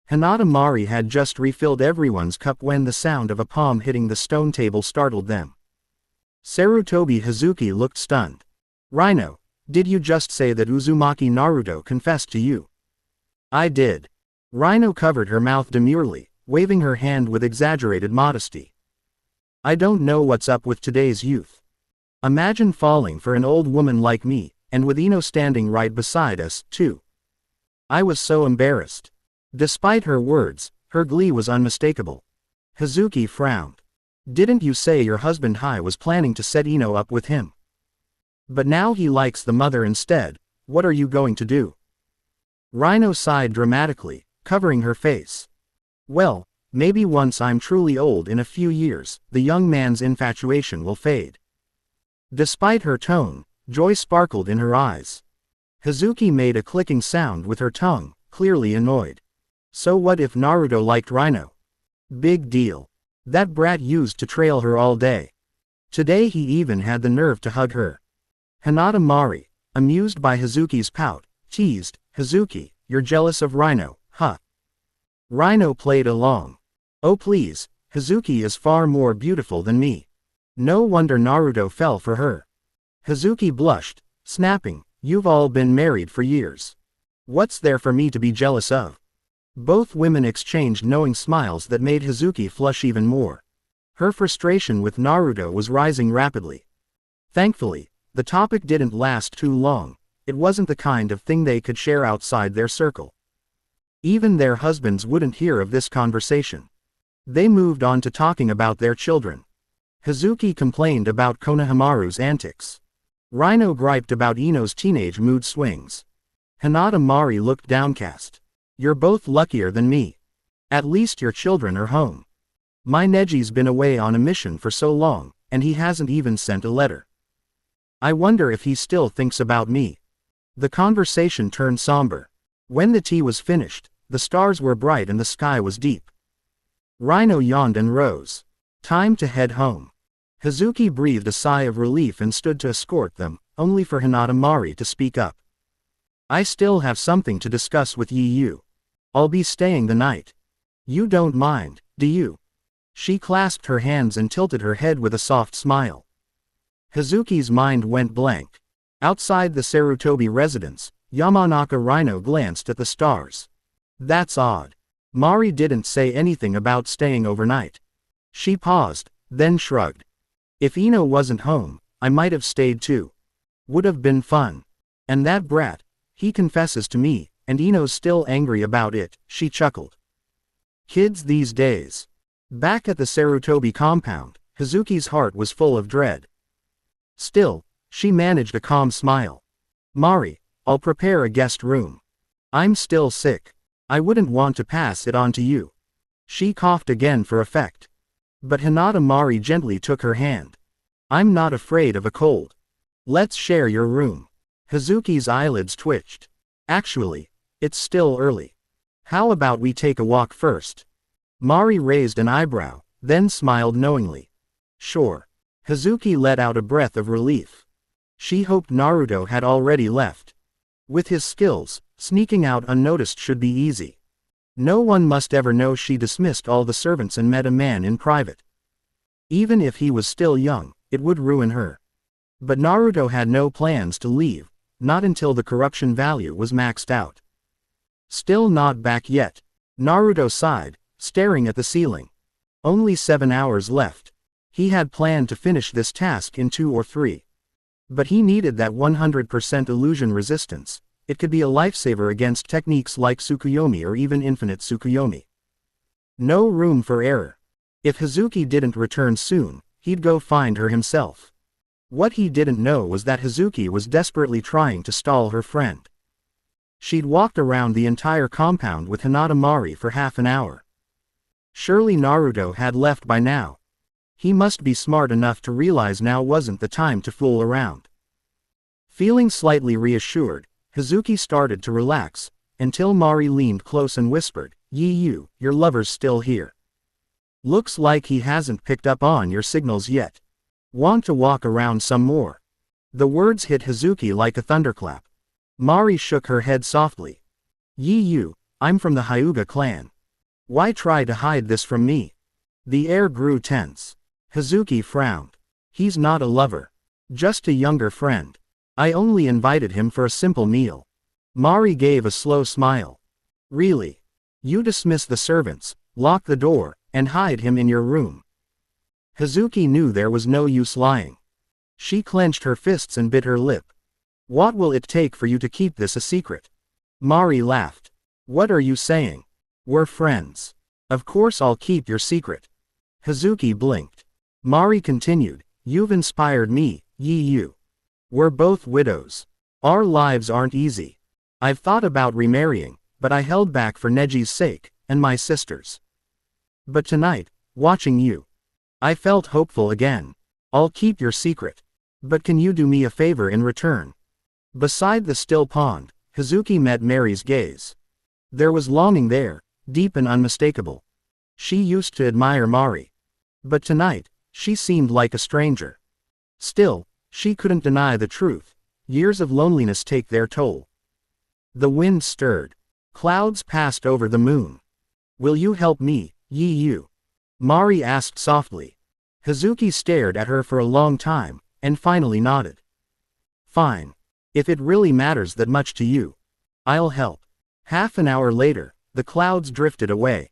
A: Hinata Mari had just refilled everyone's cup when the sound of a palm hitting the stone table startled them. Sarutobi Hazuki looked stunned. "Rhino, did you just say that Uzumaki Naruto confessed to you?" "I did." Rhino covered her mouth demurely, waving her hand with exaggerated modesty. "I don't know what's up with today's youth. Imagine falling for an old woman like me, and with Ino standing right beside us, too." I was so embarrassed. Despite her words, her glee was unmistakable. Hazuki frowned. Didn't you say your husband Hai was planning to set Ino up with him? But now he likes the mother instead, what are you going to do? Rhino sighed dramatically, covering her face. Well, maybe once I'm truly old in a few years, the young man's infatuation will fade. Despite her tone, joy sparkled in her eyes. Hazuki made a clicking sound with her tongue, clearly annoyed. So what if Naruto liked Rhino? Big deal. That brat used to trail her all day. Today he even had the nerve to hug her. Hinata Mari, amused by Hazuki's pout, teased, Hazuki, you're jealous of Rhino, huh? Rhino played along. Oh please, Hazuki is far more beautiful than me. No wonder Naruto fell for her. Hazuki blushed, snapping, you've all been married for years. What's there for me to be jealous of? Both women exchanged knowing smiles that made Hazuki flush even more. Her frustration with Naruto was rising rapidly. Thankfully, the topic didn't last too long. It wasn't the kind of thing they could share outside their circle. Even their husbands wouldn't hear of this conversation. They moved on to talking about their children. Hazuki complained about Konohamaru's antics. Rhino griped about Ino's teenage mood swings. Hinata Mari looked downcast. You're both luckier than me. At least your children are home. My Neji's been away on a mission for so long, and he hasn't even sent a letter. I wonder if he still thinks about me. The conversation turned somber. When the tea was finished, the stars were bright and the sky was deep. Rhino yawned and rose. Time to head home. Hazuki breathed a sigh of relief and stood to escort them, only for Hinata Mari to speak up. I still have something to discuss with Yu. I'll be staying the night. You don't mind, do you? She clasped her hands and tilted her head with a soft smile. Hazuki's mind went blank. Outside the Sarutobi residence, Yamanaka Rhino glanced at the stars. That's odd. Mari didn't say anything about staying overnight. She paused, then shrugged. If Ino wasn't home, I might have stayed too. Would have been fun. And that brat, he confesses to me, and Ino's still angry about it, she chuckled. Kids these days. Back at the Sarutobi compound, Hazuki's heart was full of dread. Still, she managed a calm smile. Mari, I'll prepare a guest room. I'm still sick. I wouldn't want to pass it on to you. She coughed again for effect. But Hinata Mari gently took her hand. I'm not afraid of a cold. Let's share your room. Hazuki's eyelids twitched. Actually, it's still early. How about we take a walk first? Mari raised an eyebrow, then smiled knowingly. Sure. Hazuki let out a breath of relief. She hoped Naruto had already left. With his skills, sneaking out unnoticed should be easy. No one must ever know she dismissed all the servants and met a man in private. Even if he was still young, it would ruin her. But Naruto had no plans to leave, not until the corruption value was maxed out. Still not back yet. Naruto sighed, staring at the ceiling. Only 7 hours left. He had planned to finish this task in 2 or 3. But he needed that 100% illusion resistance. It could be a lifesaver against techniques like Tsukuyomi or even infinite Tsukuyomi. No room for error. If Hazuki didn't return soon, he'd go find her himself. What he didn't know was that Hazuki was desperately trying to stall her friend. She'd walked around the entire compound with Hinata Mari for half an hour. Surely Naruto had left by now. He must be smart enough to realize now wasn't the time to fool around. Feeling slightly reassured, Hazuki started to relax, until Mari leaned close and whispered, Yu, your lover's still here. Looks like he hasn't picked up on your signals yet. Want to walk around some more? The words hit Hazuki like a thunderclap. Mari shook her head softly. Yu, I'm from the Hyuga clan. Why try to hide this from me? The air grew tense. Hazuki frowned. He's not a lover. Just a younger friend. I only invited him for a simple meal. Mari gave a slow smile. Really? You dismiss the servants, lock the door, and hide him in your room. Hazuki knew there was no use lying. She clenched her fists and bit her lip. What will it take for you to keep this a secret? Mari laughed. What are you saying? We're friends. Of course I'll keep your secret. Hazuki blinked. Mari continued, you've inspired me, Yu. We're both widows. Our lives aren't easy. I've thought about remarrying, but I held back for Neji's sake, and my sister's. But tonight, watching you, I felt hopeful again. I'll keep your secret. But can you do me a favor in return? Beside the still pond, Hazuki met Mary's gaze. There was longing there, deep and unmistakable. She used to admire Mari. But tonight, she seemed like a stranger. Still, she couldn't deny the truth. Years of loneliness take their toll. The wind stirred. Clouds passed over the moon. Will you help me, Yu? Mari asked softly. Hazuki stared at her for a long time, and finally nodded. Fine. If it really matters that much to you, I'll help. Half an hour later, the clouds drifted away.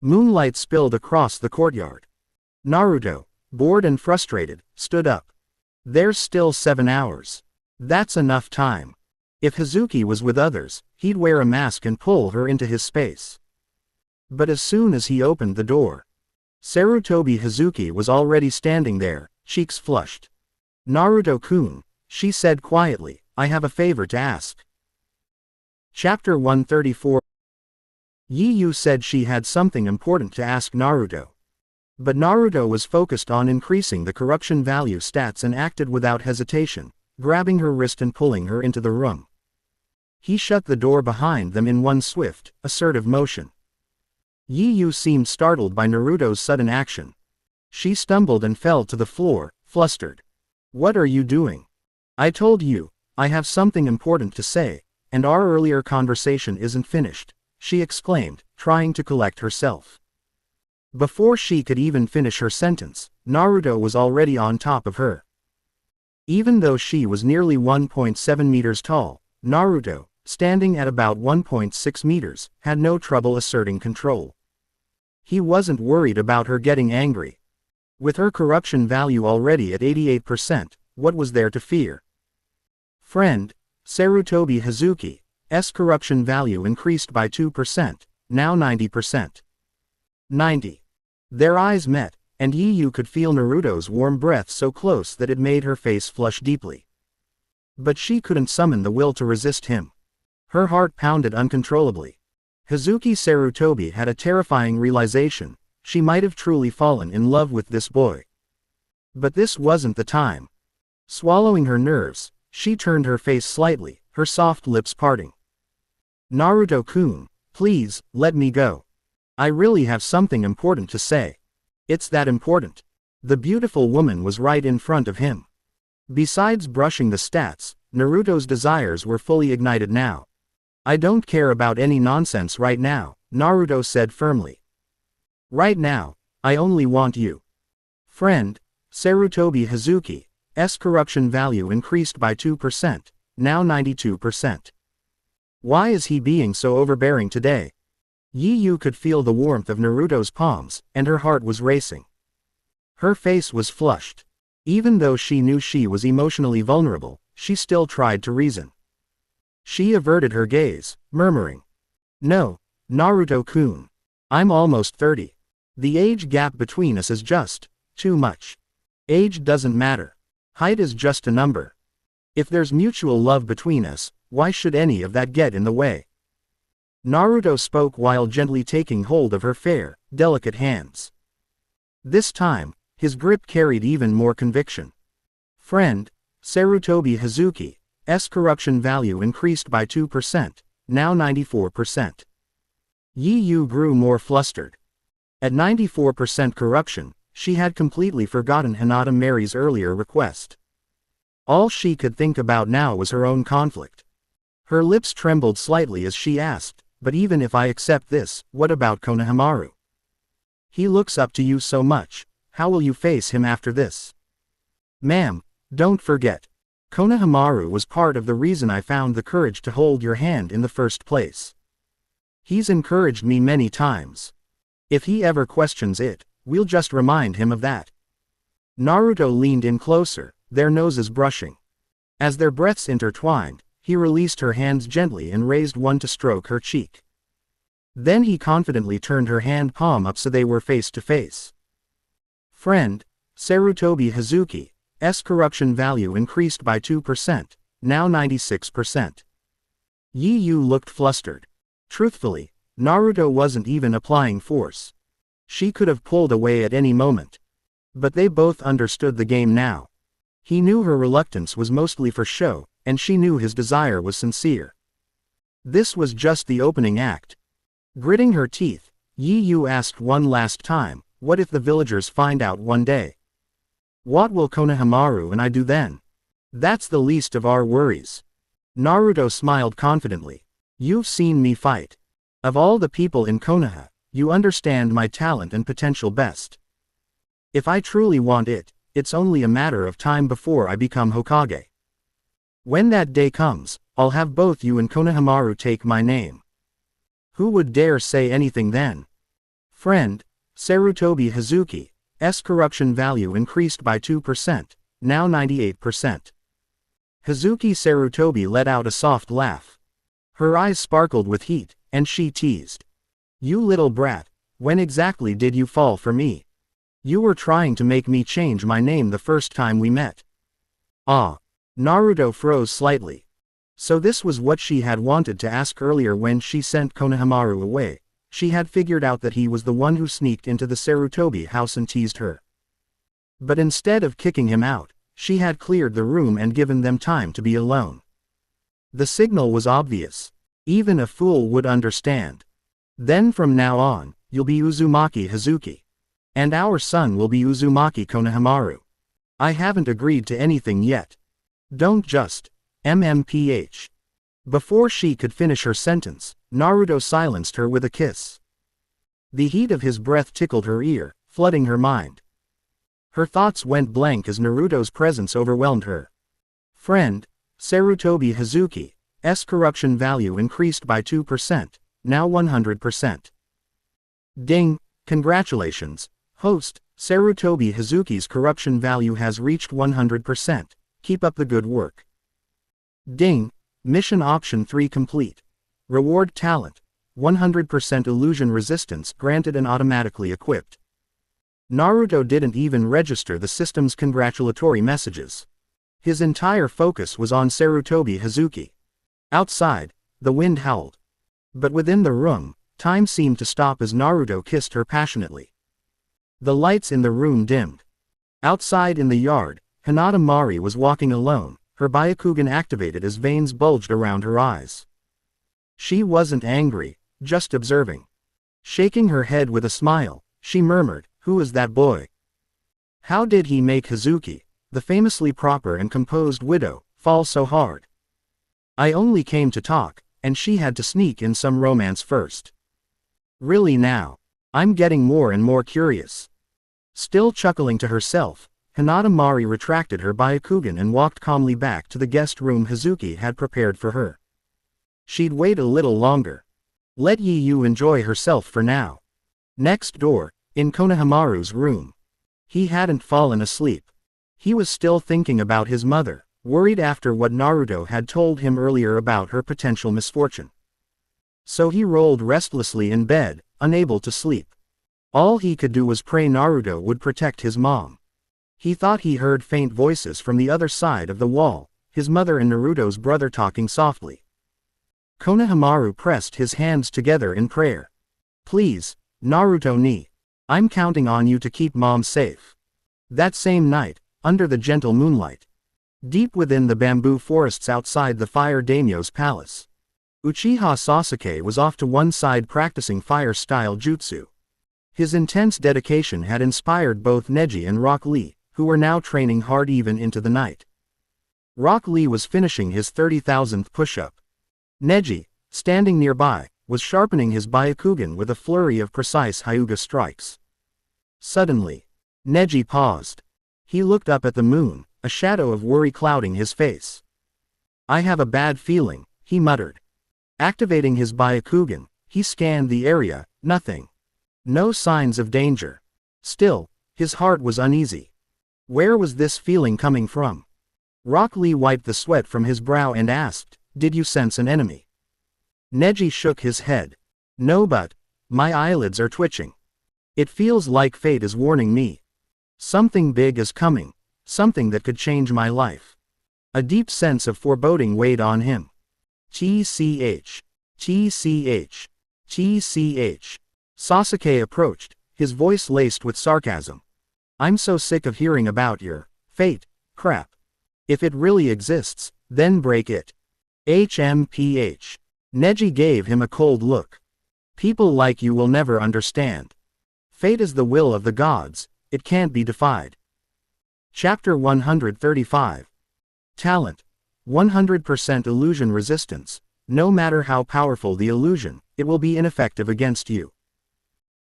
A: Moonlight spilled across the courtyard. Naruto, bored and frustrated, stood up. There's still 7 hours. That's enough time. If Hazuki was with others, he'd wear a mask and pull her into his space. But as soon as he opened the door, Sarutobi Hazuki was already standing there, cheeks flushed. Naruto-kun, she said quietly, I have a favor to ask. Chapter 134. Yu said she had something important to ask Naruto. But Naruto was focused on increasing the corruption value stats and acted without hesitation, grabbing her wrist and pulling her into the room. He shut the door behind them in one swift, assertive motion. Yu seemed startled by Naruto's sudden action. She stumbled and fell to the floor, flustered. What are you doing? I told you, I have something important to say, and our earlier conversation isn't finished, she exclaimed, trying to collect herself. Before she could even finish her sentence, Naruto was already on top of her. Even though she was nearly 1.7 meters tall, Naruto, standing at about 1.6 meters, had no trouble asserting control. He wasn't worried about her getting angry. With her corruption value already at 88%, what was there to fear? Friend, Sarutobi Hazuki's corruption value increased by 2%, now 90%. 90. Their eyes met, and Yu could feel Naruto's warm breath so close that it made her face flush deeply. But she couldn't summon the will to resist him. Her heart pounded uncontrollably. Hazuki Sarutobi had a terrifying realization, she might have truly fallen in love with this boy. But this wasn't the time. Swallowing her nerves, she turned her face slightly, her soft lips parting. Naruto-kun, please, let me go. I really have something important to say. It's that important. The beautiful woman was right in front of him. Besides brushing the stats, Naruto's desires were fully ignited now. I don't care about any nonsense right now, Naruto said firmly. Right now, I only want you. Friend, Sarutobi Hazuki's corruption value increased by 2%, now 92%. Why is he being so overbearing today? Yu could feel the warmth of Naruto's palms, and her heart was racing. Her face was flushed. Even though she knew she was emotionally vulnerable, she still tried to reason. She averted her gaze, murmuring. No, Naruto-kun. I'm almost 30. The age gap between us is just too much. Age doesn't matter. Height is just a number. If there's mutual love between us, why should any of that get in the way? Naruto spoke while gently taking hold of her fair, delicate hands. This time, his grip carried even more conviction. Friend, Sarutobi Hazuki's corruption value increased by 2%, now 94%. Yu grew more flustered. At 94% corruption, she had completely forgotten Hinata Mary's earlier request. All she could think about now was her own conflict. Her lips trembled slightly as she asked, but even if I accept this, what about Konohamaru? He looks up to you so much, how will you face him after this? Ma'am, don't forget. Konohamaru was part of the reason I found the courage to hold your hand in the first place. He's encouraged me many times. If he ever questions it, we'll just remind him of that. Naruto leaned in closer, their noses brushing. As their breaths intertwined, he released her hands gently and raised one to stroke her cheek. Then he confidently turned her hand palm up so they were face to face. Friend, Sarutobi Hazuki's corruption value increased by 2%, now 96%. Yi Yu looked flustered. Truthfully, Naruto wasn't even applying force. She could have pulled away at any moment. But they both understood the game now. He knew her reluctance was mostly for show, and she knew his desire was sincere. This was just the opening act. Gritting her teeth, Yi Yu asked one last time, what if the villagers find out one day? What will Konohamaru and I do then? That's the least of our worries. Naruto smiled confidently. You've seen me fight. Of all the people in Konoha, you understand my talent and potential best. If I truly want it, it's only a matter of time before I become Hokage. When that day comes, I'll have both you and Konohamaru take my name. Who would dare say anything then? Friend, Sarutobi Hazuki's corruption value increased by 2%, now 98%. Hazuki Sarutobi let out a soft laugh. Her eyes sparkled with heat, and she teased. You little brat, when exactly did you fall for me? You were trying to make me change my name the first time we met. Ah. Naruto froze slightly. So this was what she had wanted to ask earlier when she sent Konohamaru away. She had figured out that he was the one who sneaked into the Sarutobi house and teased her. But instead of kicking him out, she had cleared the room and given them time to be alone. The signal was obvious. Even a fool would understand. Then from now on, you'll be Uzumaki Hazuki. And our son will be Uzumaki Konohamaru. I haven't agreed to anything yet. Don't just, MMPH. Before she could finish her sentence, Naruto silenced her with a kiss. The heat of his breath tickled her ear, flooding her mind. Her thoughts went blank as Naruto's presence overwhelmed her. Friend, Sarutobi Hazuki's corruption value increased by 2%, now 100%. Ding, congratulations, host, Sarutobi Hazuki's corruption value has reached 100%. Keep up the good work. Ding, mission option 3 complete. Reward talent, 100% illusion resistance granted and automatically equipped. Naruto didn't even register the system's congratulatory messages. His entire focus was on Sarutobi Hazuki. Outside, the wind howled. But within the room, time seemed to stop as Naruto kissed her passionately. The lights in the room dimmed. Outside in the yard, Hinata Mari was walking alone, her Byakugan activated as veins bulged around her eyes. She wasn't angry, just observing. Shaking her head with a smile, she murmured, "Who is that boy? How did he make Hazuki, the famously proper and composed widow, fall so hard? I only came to talk, and she had to sneak in some romance first. Really now, I'm getting more and more curious." Still chuckling to herself, Hinata Mari retracted her Byakugan and walked calmly back to the guest room Hazuki had prepared for her. She'd wait a little longer. Let Yi Yu enjoy herself for now. Next door, in Konohamaru's room. He hadn't fallen asleep. He was still thinking about his mother, worried after what Naruto had told him earlier about her potential misfortune. So he rolled restlessly in bed, unable to sleep. All he could do was pray Naruto would protect his mom. He thought he heard faint voices from the other side of the wall, his mother and Naruto's brother talking softly. Konohamaru pressed his hands together in prayer. "Please, Naruto-ni. I'm counting on you to keep Mom safe." That same night, under the gentle moonlight, deep within the bamboo forests outside the Fire Daimyo's palace, Uchiha Sasuke was off to one side practicing fire-style jutsu. His intense dedication had inspired both Neji and Rock Lee, who were now training hard even into the night. Rock Lee was finishing his 30,000th push-up. Neji, standing nearby, was sharpening his Byakugan with a flurry of precise Hyuga strikes. Suddenly, Neji paused. He looked up at the moon, a shadow of worry clouding his face. "I have a bad feeling," he muttered. Activating his Byakugan, he scanned the area, nothing. No signs of danger. Still, his heart was uneasy. Where was this feeling coming from? Rock Lee wiped the sweat from his brow and asked, "Did you sense an enemy?" Neji shook his head. "No, but my eyelids are twitching. It feels like fate is warning me." Something big is coming, something that could change my life. A deep sense of foreboding weighed on him. TCH. TCH. TCH. Sasuke approached, his voice laced with sarcasm. I'm so sick of hearing about your fate crap. If it really exists, then break it. HMPH. Neji gave him a cold look. People like you will never understand. Fate is the will of the gods, it can't be defied. Chapter 135. Talent. 100% illusion resistance. No matter how powerful the illusion, it will be ineffective against you.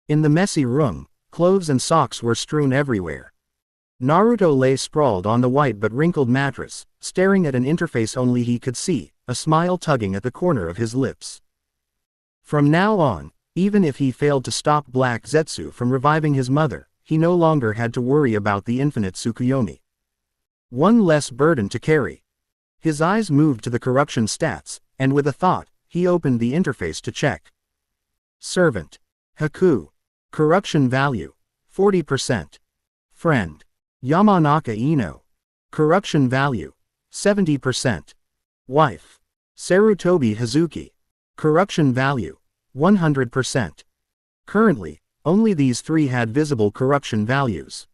A: In the messy room, clothes and socks were strewn everywhere. Naruto lay sprawled on the white but wrinkled mattress, staring at an interface only he could see, a smile tugging at the corner of his lips. From now on, even if he failed to stop Black Zetsu from reviving his mother, he no longer had to worry about the infinite Tsukuyomi. One less burden to carry. His eyes moved to the corruption stats, and with a thought, he opened the interface to check. Servant. Haku. Corruption value. 40%. Friend. Yamanaka Ino. Corruption value. 70%. Wife. Sarutobi Hazuki. Corruption value. 100%. Currently, only these three had visible corruption values.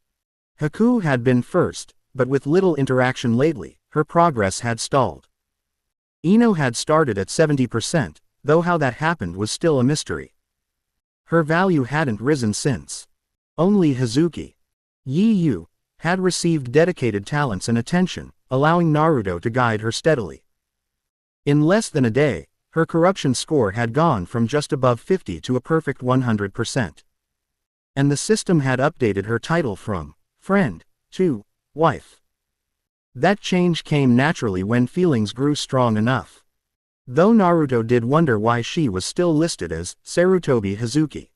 A: Haku had been first, but with little interaction lately, her progress had stalled. Ino had started at 70%, though how that happened was still a mystery. Her value hadn't risen since. Only Hazuki. Yu had received dedicated talents and attention, allowing Naruto to guide her steadily. In less than a day, her corruption score had gone from just above 50 to a perfect 100%. And the system had updated her title from friend to wife. That change came naturally when feelings grew strong enough. Though Naruto did wonder why she was still listed as Sarutobi Hazuki.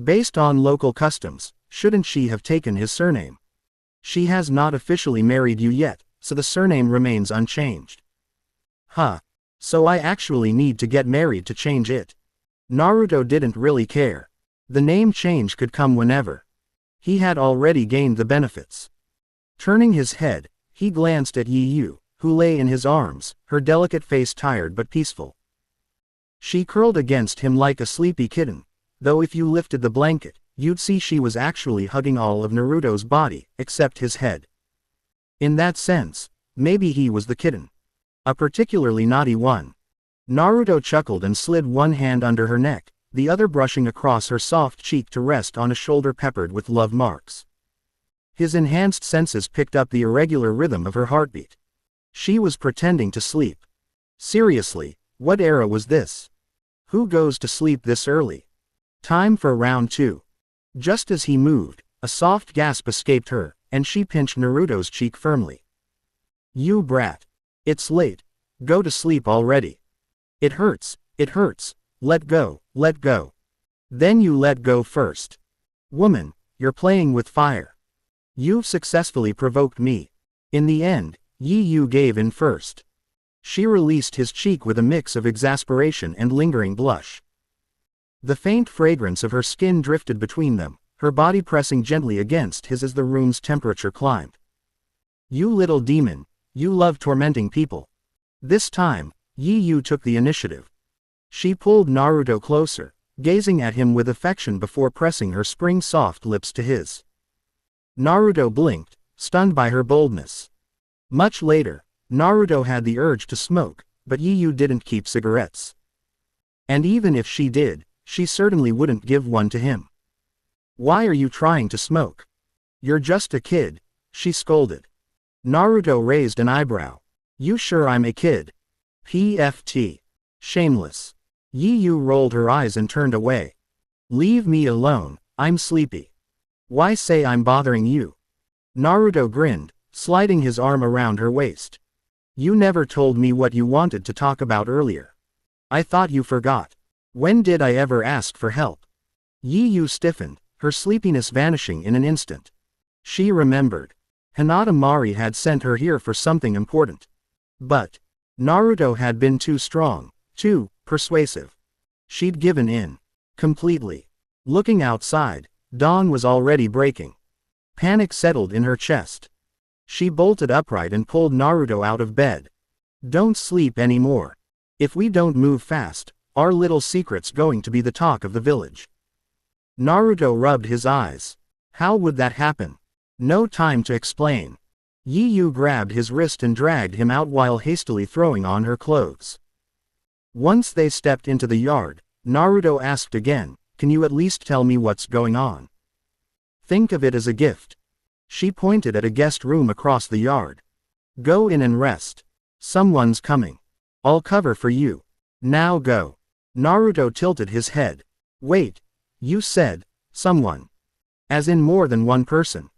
A: Based on local customs, shouldn't she have taken his surname? She has not officially married you yet, so the surname remains unchanged. Huh. So I actually need to get married to change it. Naruto didn't really care. The name change could come whenever. He had already gained the benefits. Turning his head, he glanced at Yu, who lay in his arms, her delicate face tired but peaceful. She curled against him like a sleepy kitten, though if you lifted the blanket, you'd see she was actually hugging all of Naruto's body, except his head. In that sense, maybe he was the kitten. A particularly naughty one. Naruto chuckled and slid one hand under her neck, the other brushing across her soft cheek to rest on a shoulder peppered with love marks. His enhanced senses picked up the irregular rhythm of her heartbeat. She was pretending to sleep. Seriously, what era was this? Who goes to sleep this early? Time for round 2. Just as he moved, a soft gasp escaped her, and she pinched Naruto's cheek firmly. You brat. It's late. Go to sleep already. It hurts, let go, let go. Then you let go first. Woman, you're playing with fire. You've successfully provoked me. In the end, Yu gave in first. She released his cheek with a mix of exasperation and lingering blush. The faint fragrance of her skin drifted between them, her body pressing gently against his as the room's temperature climbed. You little demon, you love tormenting people. This time, Yu took the initiative. She pulled Naruto closer, gazing at him with affection before pressing her spring-soft lips to his. Naruto blinked, stunned by her boldness. Much later, Naruto had the urge to smoke, but Yu didn't keep cigarettes. And even if she did, she certainly wouldn't give one to him. Why are you trying to smoke? You're just a kid, she scolded. Naruto raised an eyebrow. You sure I'm a kid? PFT. Shameless. Yu rolled her eyes and turned away. Leave me alone, I'm sleepy. Why say I'm bothering you? Naruto grinned, sliding his arm around her waist. You never told me what you wanted to talk about earlier. I thought you forgot. When did I ever ask for help? Yu stiffened, her sleepiness vanishing in an instant. She remembered. Hinata Mari had sent her here for something important. But Naruto had been too strong, too persuasive. She'd given in. Completely. Looking outside, dawn was already breaking. Panic settled in her chest. She bolted upright and pulled Naruto out of bed. Don't sleep anymore. If we don't move fast, our little secret's going to be the talk of the village. Naruto rubbed his eyes. How would that happen? No time to explain. Yiyu grabbed his wrist and dragged him out while hastily throwing on her clothes. Once they stepped into the yard, Naruto asked again, "Can you at least tell me what's going on? Think of it as a gift." She pointed at a guest room across the yard. "Go in and rest. Someone's coming. I'll cover for you. Now go." Naruto tilted his head. "Wait. You said, someone. As in more than one person."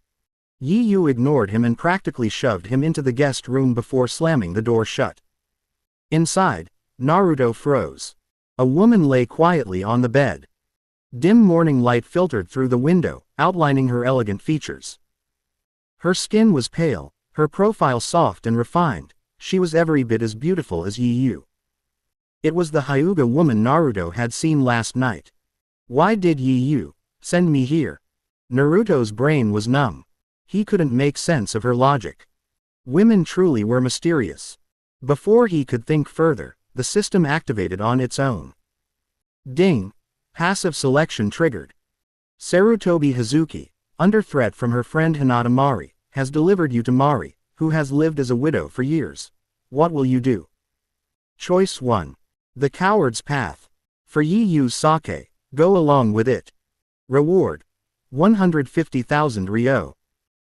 A: Yiyu ignored him and practically shoved him into the guest room before slamming the door shut. Inside, Naruto froze. A woman lay quietly on the bed. Dim morning light filtered through the window, outlining her elegant features. Her skin was pale, her profile soft and refined. She was every bit as beautiful as Yiyu. It was the Hyuga woman Naruto had seen last night. Why did Yiyu send me here? Naruto's brain was numb. He couldn't make sense of her logic. Women truly were mysterious. Before he could think further, the system activated on its own. Ding! Passive selection triggered. Sarutobi Hazuki, under threat from her friend Hinata Mari, has delivered you to Mari, who has lived as a widow for years. What will you do? Choice 1. The Coward's Path. For Yiyu's sake, go along with it. Reward: 150,000 ryo.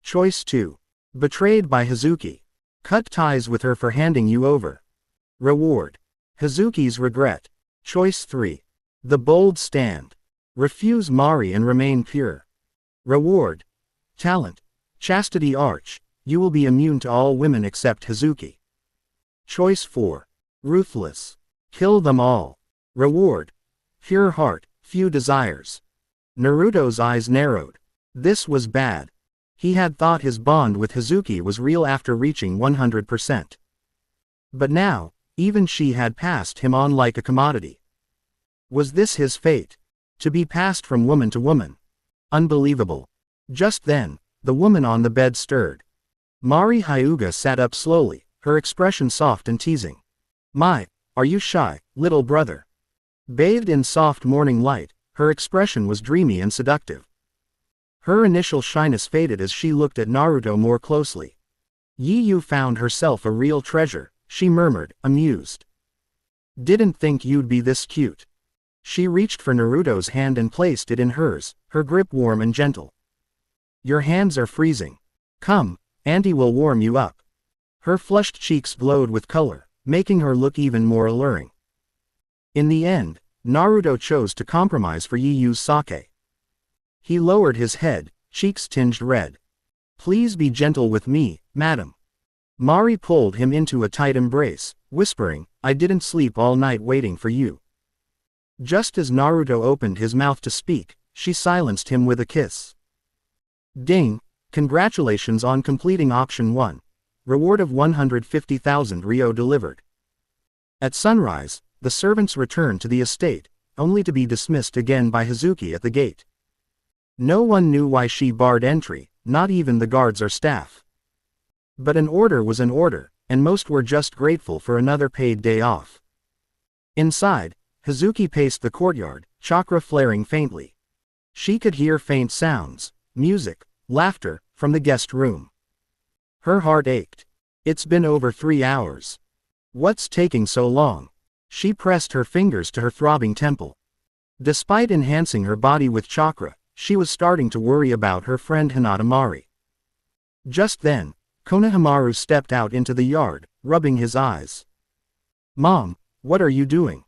A: Choice 2. Betrayed by Hazuki. Cut ties with her for handing you over. Reward: Hazuki's regret. Choice 3. The Bold Stand. Refuse Mari and remain pure. Reward: Talent. Chastity Arch. You will be immune to all women except Hazuki. Choice 4. Ruthless. Kill them all. Reward: Pure heart, few desires. Naruto's eyes narrowed. This was bad. He had thought his bond with Hazuki was real after reaching 100%. But now, even she had passed him on like a commodity. Was this his fate? To be passed from woman to woman? Unbelievable. Just then, the woman on the bed stirred. Mari Hyuga sat up slowly, her expression soft and teasing. "My, are you shy, little brother?" Bathed in soft morning light, her expression was dreamy and seductive. Her initial shyness faded as she looked at Naruto more closely. "Yiyu found herself a real treasure," she murmured, amused. "Didn't think you'd be this cute." She reached for Naruto's hand and placed it in hers, her grip warm and gentle. "Your hands are freezing. Come, Auntie will warm you up." Her flushed cheeks glowed with color, making her look even more alluring. In the end, Naruto chose to compromise for Yiyu's sake. He lowered his head, cheeks tinged red. "Please be gentle with me, madam." Mari pulled him into a tight embrace, whispering, "I didn't sleep all night waiting for you." Just as Naruto opened his mouth to speak, she silenced him with a kiss. Ding! Congratulations on completing option 1. Reward of 150,000 ryo delivered. At sunrise, the servants returned to the estate, only to be dismissed again by Hazuki at the gate. No one knew why she barred entry, not even the guards or staff. But an order was an order, and most were just grateful for another paid day off. Inside, Hazuki paced the courtyard, chakra flaring faintly. She could hear faint sounds, music, laughter, from the guest room. Her heart ached. It's been over 3 hours. What's taking so long? She pressed her fingers to her throbbing temple. Despite enhancing her body with chakra, she was starting to worry about her friend Hinata Mari. Just then, Konohamaru stepped out into the yard, rubbing his eyes. "Mom, what are you doing?"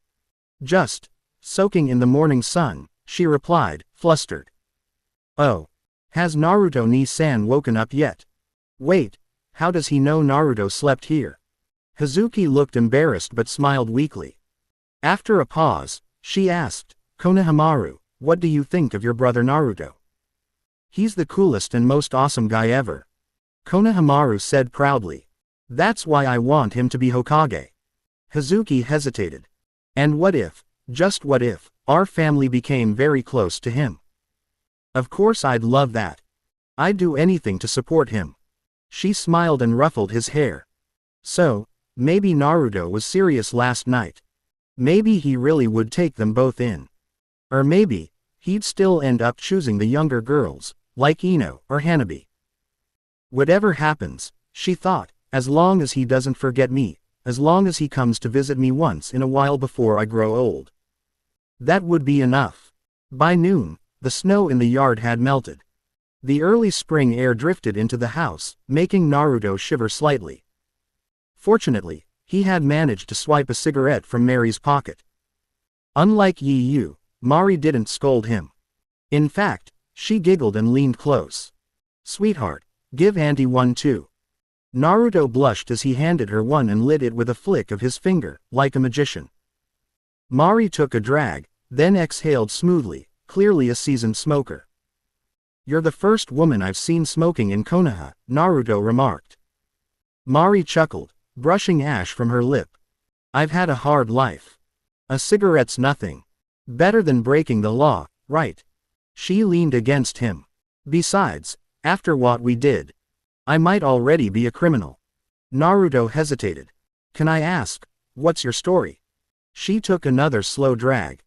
A: "Just soaking in the morning sun," she replied, flustered. "Oh. Has Naruto-ni-san woken up yet?" "Wait, how does he know Naruto slept here?" Hazuki looked embarrassed but smiled weakly. After a pause, she asked, "Konohamaru, what do you think of your brother Naruto?" "He's the coolest and most awesome guy ever," Konohamaru said proudly. "That's why I want him to be Hokage." Hazuki hesitated. "And what if, just what if, our family became very close to him?" "Of course I'd love that." I'd do anything to support him. She smiled and ruffled his hair. So, maybe Naruto was serious last night. Maybe he really would take them both in. Or maybe, he'd still end up choosing the younger girls, like Ino or Hanabi. Whatever happens, she thought, as long as he doesn't forget me, as long as he comes to visit me once in a while before I grow old. That would be enough. By noon, the snow in the yard had melted. The early spring air drifted into the house, making Naruto shiver slightly. Fortunately, he had managed to swipe a cigarette from Mary's pocket. Unlike Yi Yu, Mari didn't scold him. In fact, she giggled and leaned close. "Sweetheart, give Auntie one too." Naruto blushed as he handed her one and lit it with a flick of his finger, like a magician. Mari took a drag, then exhaled smoothly, clearly a seasoned smoker. "You're the first woman I've seen smoking in Konoha," Naruto remarked. Mari chuckled, brushing ash from her lip. "I've had a hard life. A cigarette's nothing. Better than breaking the law, right?" She leaned against him. "Besides, after what we did, I might already be a criminal." Naruto hesitated. "Can I ask, what's your story?" She took another slow drag.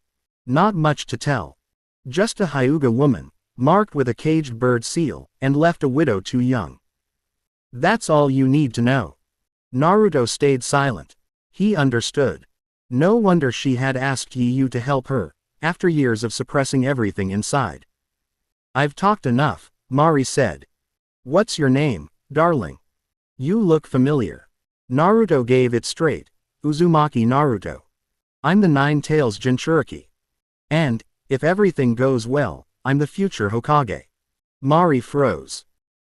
A: "Not much to tell. Just a Hyuga woman, marked with a caged bird seal, and left a widow too young. That's all you need to know." Naruto stayed silent. He understood. No wonder she had asked Yi Yu to help her, after years of suppressing everything inside. "I've talked enough," Mari said. "What's your name, darling? You look familiar." Naruto gave it straight. "Uzumaki Naruto. I'm the Nine Tails Jinchuriki. And, if everything goes well, I'm the future Hokage." Mari froze.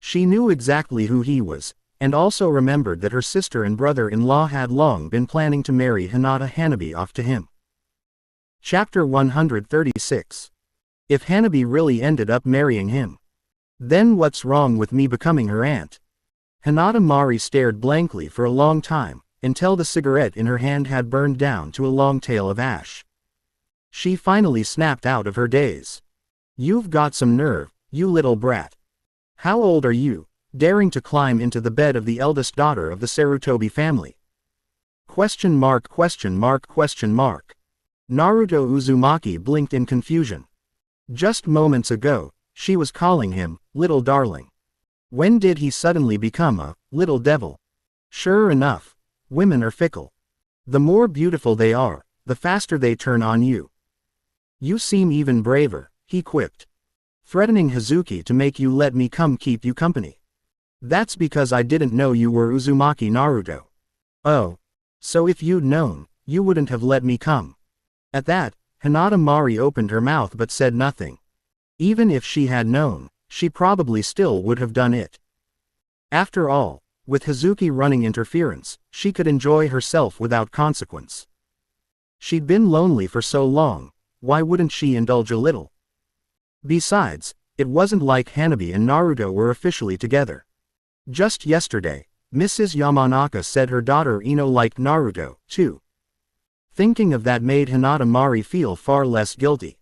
A: She knew exactly who he was, and also remembered that her sister and brother-in-law had long been planning to marry Hinata Hanabi off to him. Chapter 136. If Hanabi really ended up marrying him, then what's wrong with me becoming her aunt? Hinata Mari stared blankly for a long time, until the cigarette in her hand had burned down to a long tail of ash. She finally snapped out of her daze. "You've got some nerve, you little brat. How old are you, daring to climb into the bed of the eldest daughter of the Sarutobi family?" Question mark. Naruto Uzumaki blinked in confusion. Just moments ago, she was calling him, little darling. When did he suddenly become a little devil? Sure enough, women are fickle. The more beautiful they are, the faster they turn on you. "You seem even braver," he quipped. "Threatening Hazuki to make you let me come keep you company." "That's because I didn't know you were Uzumaki Naruto." "Oh. So if you'd known, you wouldn't have let me come." At that, Hinata Mari opened her mouth but said nothing. Even if she had known, she probably still would have done it. After all, with Hazuki running interference, she could enjoy herself without consequence. She'd been lonely for so long, why wouldn't she indulge a little? Besides, it wasn't like Hanabi and Naruto were officially together. Just yesterday, Mrs. Yamanaka said her daughter Ino liked Naruto, too. Thinking of that made Hinata Mari feel far less guilty.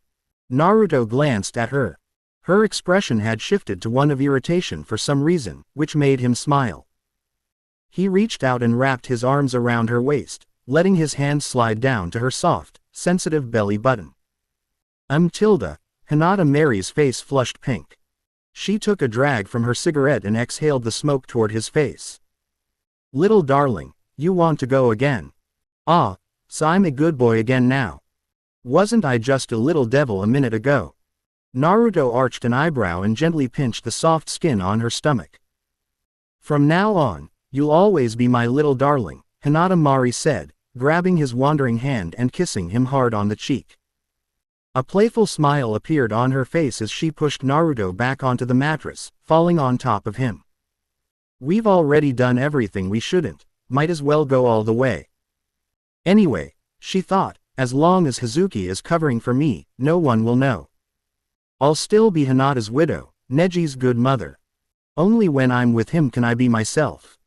A: Naruto glanced at her. Her expression had shifted to one of irritation for some reason, which made him smile. He reached out and wrapped his arms around her waist, letting his hand slide down to her soft, sensitive belly button. Tilda, Hinata Mary's face flushed pink. She took a drag from her cigarette and exhaled the smoke toward his face. "Little darling, you want to go again? Ah, so I'm a good boy again now. Wasn't I just a little devil a minute ago?" Naruto arched an eyebrow and gently pinched the soft skin on her stomach. "From now on, you'll always be my little darling," Hinata Mari said, grabbing his wandering hand and kissing him hard on the cheek. A playful smile appeared on her face as she pushed Naruto back onto the mattress, falling on top of him. "We've already done everything we shouldn't, might as well go all the way. Anyway," she thought, "as long as Hazuki is covering for me, no one will know. I'll still be Hinata's widow, Neji's good mother. Only when I'm with him can I be myself."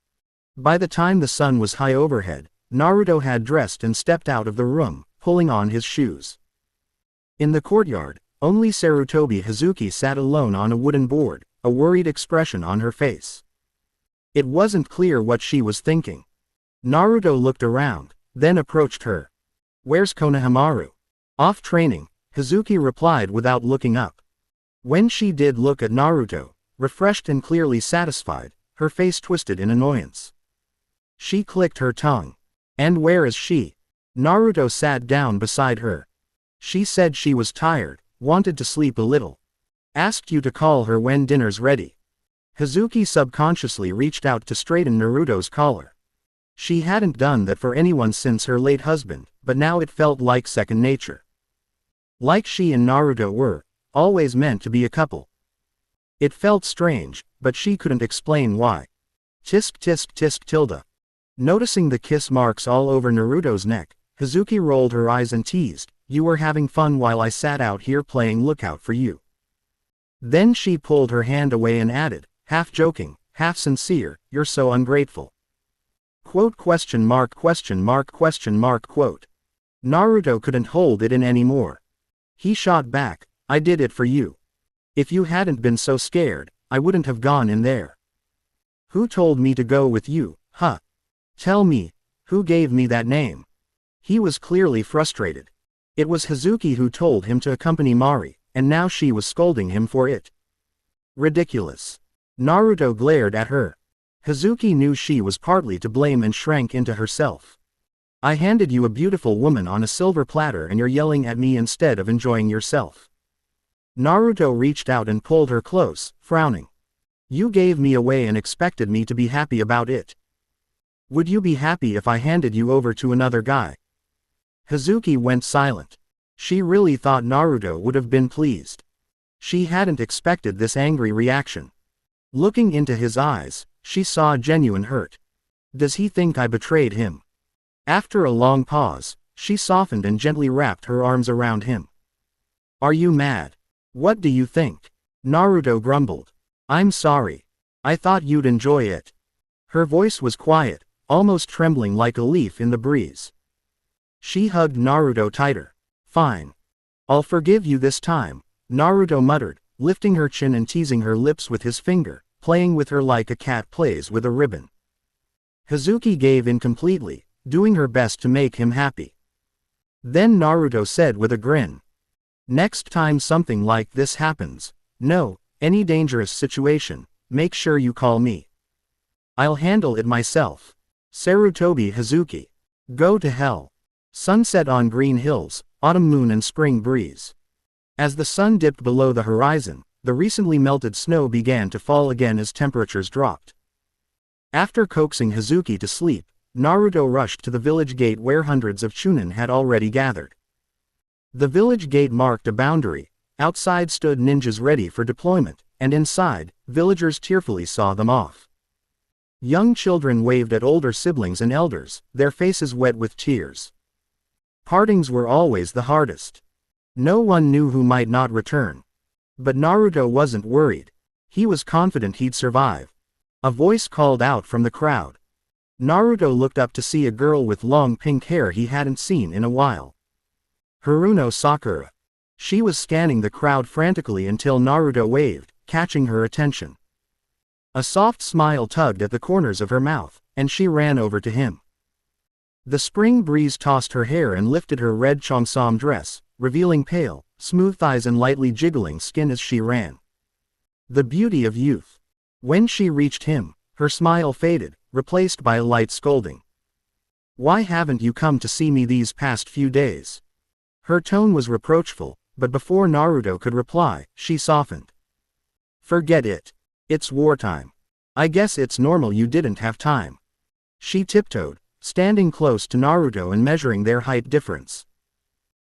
A: By the time the sun was high overhead, Naruto had dressed and stepped out of the room, pulling on his shoes. In the courtyard, only Sarutobi Hazuki sat alone on a wooden board, a worried expression on her face. It wasn't clear what she was thinking. Naruto looked around, then approached her. "Where's Konohamaru?" "Off training," Hazuki replied without looking up. When she did look at Naruto, refreshed and clearly satisfied, her face twisted in annoyance. She clicked her tongue. "And where is she?" Naruto sat down beside her. "She said she was tired, wanted to sleep a little. Asked you to call her when dinner's ready." Hazuki subconsciously reached out to straighten Naruto's collar. She hadn't done that for anyone since her late husband, but now it felt like second nature. Like she and Naruto were, always meant to be a couple. It felt strange, but she couldn't explain why. Tisk tisk tisk tilde. Noticing the kiss marks all over Naruto's neck, Hazuki rolled her eyes and teased, "You were having fun while I sat out here playing lookout for you." Then she pulled her hand away and added, half joking, half sincere, "You're so ungrateful." Quote question mark question mark question mark quote. Naruto couldn't hold it in anymore. He shot back, "I did it for you. If you hadn't been so scared, I wouldn't have gone in there." "Who told me to go with you, huh? Tell me, who gave me that name?" He was clearly frustrated. It was Hazuki who told him to accompany Mari, and now she was scolding him for it. Ridiculous. Naruto glared at her. Hazuki knew she was partly to blame and shrank into herself. "I handed you a beautiful woman on a silver platter and you're yelling at me instead of enjoying yourself." Naruto reached out and pulled her close, frowning. "You gave me away and expected me to be happy about it. Would you be happy if I handed you over to another guy?" Hazuki went silent. She really thought Naruto would have been pleased. She hadn't expected this angry reaction. Looking into his eyes, she saw genuine hurt. Does he think I betrayed him? After a long pause, she softened and gently wrapped her arms around him. "Are you mad? What do you think?" Naruto grumbled. "I'm sorry. I thought you'd enjoy it." Her voice was quiet, almost trembling like a leaf in the breeze. She hugged Naruto tighter. "Fine. I'll forgive you this time," Naruto muttered, lifting her chin and teasing her lips with his finger, playing with her like a cat plays with a ribbon. Hazuki gave in completely, doing her best to make him happy. Then Naruto said with a grin, "Next time something like this happens, no, any dangerous situation, make sure you call me. I'll handle it myself." Sarutobi Hazuki. Go to hell. Sunset on green hills, autumn moon and spring breeze. As the sun dipped below the horizon, the recently melted snow began to fall again as temperatures dropped. After coaxing Hazuki to sleep, Naruto rushed to the village gate where hundreds of Chunin had already gathered. The village gate marked a boundary. Outside stood ninjas ready for deployment, and inside, villagers tearfully saw them off. Young children waved at older siblings and elders, their faces wet with tears. Partings were always the hardest. No one knew who might not return. But Naruto wasn't worried. He was confident he'd survive. A voice called out from the crowd. Naruto looked up to see a girl with long pink hair he hadn't seen in a while. Haruno Sakura. She was scanning the crowd frantically until Naruto waved, catching her attention. A soft smile tugged at the corners of her mouth, and she ran over to him. The spring breeze tossed her hair and lifted her red cheongsam dress, revealing pale, smooth thighs and lightly jiggling skin as she ran. The beauty of youth. When she reached him, her smile faded, replaced by a light scolding. "Why haven't you come to see me these past few days?" Her tone was reproachful, but before Naruto could reply, she softened. "Forget it. It's wartime. I guess it's normal you didn't have time." She tiptoed, standing close to Naruto and measuring their height difference.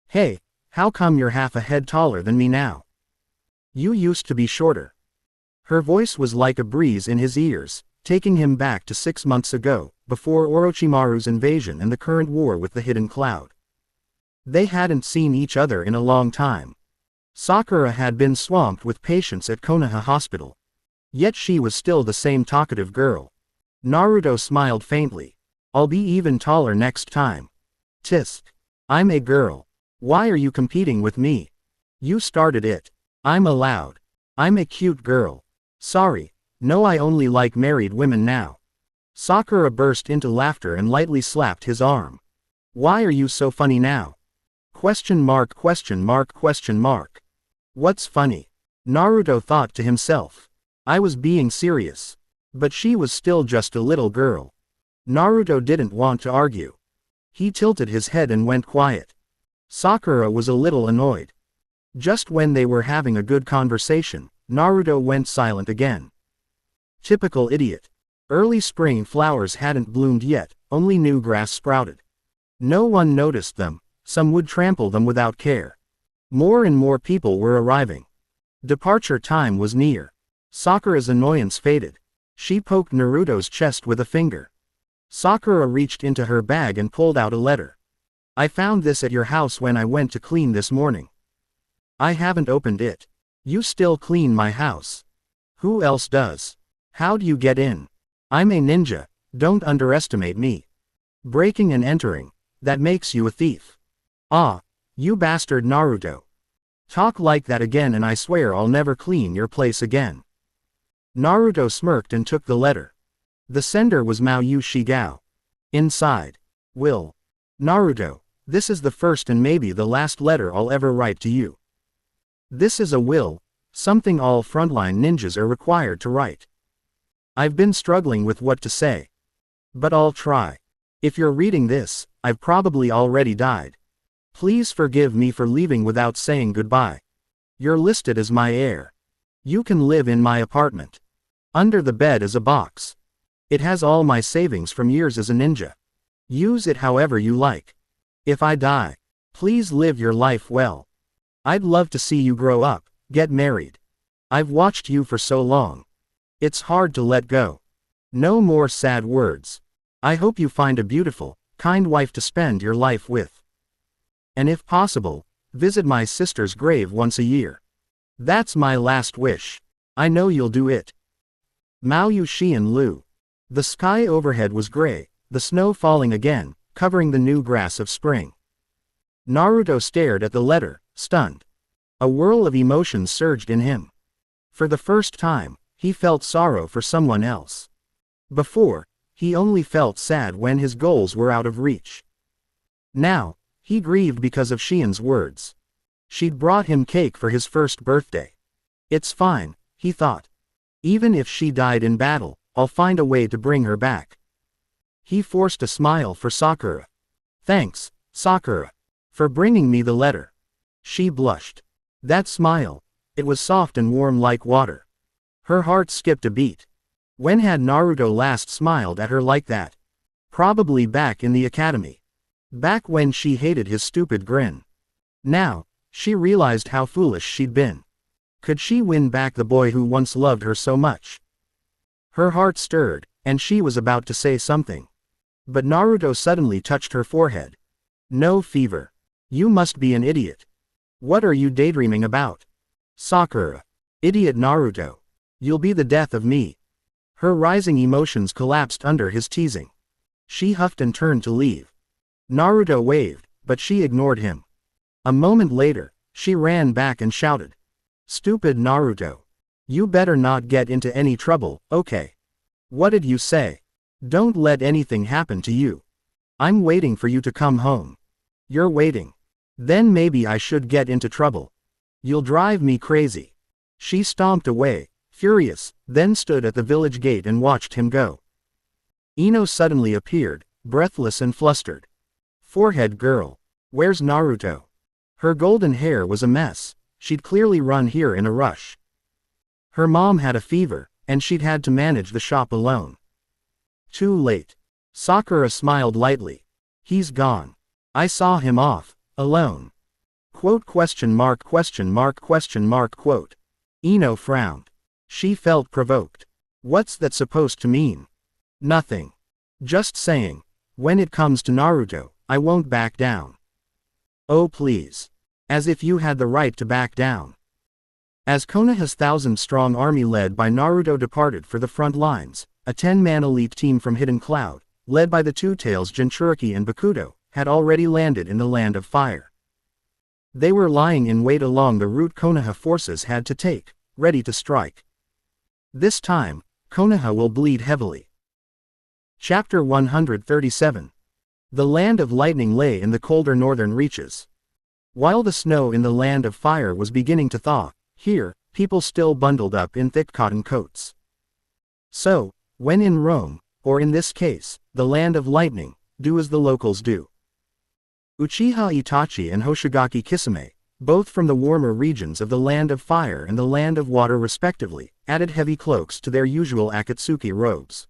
A: "Hey, how come you're half a head taller than me now? You used to be shorter." Her voice was like a breeze in his ears, taking him back to 6 months ago, before Orochimaru's invasion and the current war with the Hidden Cloud. They hadn't seen each other in a long time. Sakura had been swamped with patients at Konoha Hospital. Yet she was still the same talkative girl. Naruto smiled faintly. "I'll be even taller next time." "Tisk. I'm a girl. Why are you competing with me? You started it. I'm allowed. I'm a cute girl." Sorry. No, I only like married women now. Sakura burst into laughter and lightly slapped his arm. Why are you so funny now? Question mark question mark question mark. What's funny? Naruto thought to himself. I was being serious. But she was still just a little girl. Naruto didn't want to argue. He tilted his head and went quiet. Sakura was a little annoyed. Just when they were having a good conversation, Naruto went silent again. Typical idiot. Early spring flowers hadn't bloomed yet, only new grass sprouted. No one noticed them, some would trample them without care. More and more people were arriving. Departure time was near. Sakura's annoyance faded. She poked Naruto's chest with a finger. Sakura reached into her bag and pulled out a letter. I found this at your house when I went to clean this morning. I haven't opened it. You still clean my house. Who else does? How'd you get in? I'm a ninja, don't underestimate me. Breaking and entering, that makes you a thief. Ah, you bastard Naruto. Talk like that again and I swear I'll never clean your place again. Naruto smirked and took the letter. The sender was Maoyu Shigao. Inside. Will. Naruto, this is the first and maybe the last letter I'll ever write to you. This is a will, something all frontline ninjas are required to write. I've been struggling with what to say. But I'll try. If you're reading this, I've probably already died. Please forgive me for leaving without saying goodbye. You're listed as my heir. You can live in my apartment. Under the bed is a box. It has all my savings from years as a ninja. Use it however you like. If I die, please live your life well. I'd love to see you grow up, get married. I've watched you for so long. It's hard to let go. No more sad words. I hope you find a beautiful, kind wife to spend your life with. And if possible, visit my sister's grave once a year. That's my last wish. I know you'll do it. Maoyu Xian Lu. The sky overhead was gray, the snow falling again, covering the new grass of spring. Naruto stared at the letter, stunned. A whirl of emotions surged in him. For the first time, he felt sorrow for someone else. Before, he only felt sad when his goals were out of reach. Now, he grieved because of Xian's words. She'd brought him cake for his first birthday. It's fine, he thought. Even if she died in battle, I'll find a way to bring her back. He forced a smile for Sakura. Thanks, Sakura, for bringing me the letter. She blushed. That smile, it was soft and warm like water. Her heart skipped a beat. When had Naruto last smiled at her like that? Probably back in the academy. Back when she hated his stupid grin. Now, she realized how foolish she'd been. Could she win back the boy who once loved her so much? Her heart stirred, and she was about to say something. But Naruto suddenly touched her forehead. No fever. You must be an idiot. What are you daydreaming about? Sakura. Idiot Naruto. You'll be the death of me. Her rising emotions collapsed under his teasing. She huffed and turned to leave. Naruto waved, but she ignored him. A moment later, she ran back and shouted. Stupid Naruto. You better not get into any trouble, okay? What did you say? Don't let anything happen to you. I'm waiting for you to come home. You're waiting. Then maybe I should get into trouble. You'll drive me crazy. She stomped away, furious, then stood at the village gate and watched him go. Ino suddenly appeared, breathless and flustered. Forehead girl. Where's Naruto? Her golden hair was a mess. She'd clearly run here in a rush. Her mom had a fever, and she'd had to manage the shop alone. Too late. Sakura smiled lightly. He's gone. I saw him off, alone. Quote question mark question mark question mark quote. Ino frowned. She felt provoked. What's that supposed to mean? Nothing. Just saying. When it comes to Naruto, I won't back down. Oh please. As if you had the right to back down. As Konoha's 1,000-strong army led by Naruto departed for the front lines, a 10-man elite team from Hidden Cloud, led by the Two-Tails Jinchuriki and Bakuto, had already landed in the Land of Fire. They were lying in wait along the route Konoha forces had to take, ready to strike. This time, Konoha will bleed heavily. Chapter 137. The Land of Lightning lay in the colder northern reaches. While the snow in the Land of Fire was beginning to thaw, here, people still bundled up in thick cotton coats. So, when in Rome, or in this case, the Land of Lightning, do as the locals do. Uchiha Itachi and Hoshigaki Kisame, both from the warmer regions of the Land of Fire and the Land of Water respectively, added heavy cloaks to their usual Akatsuki robes.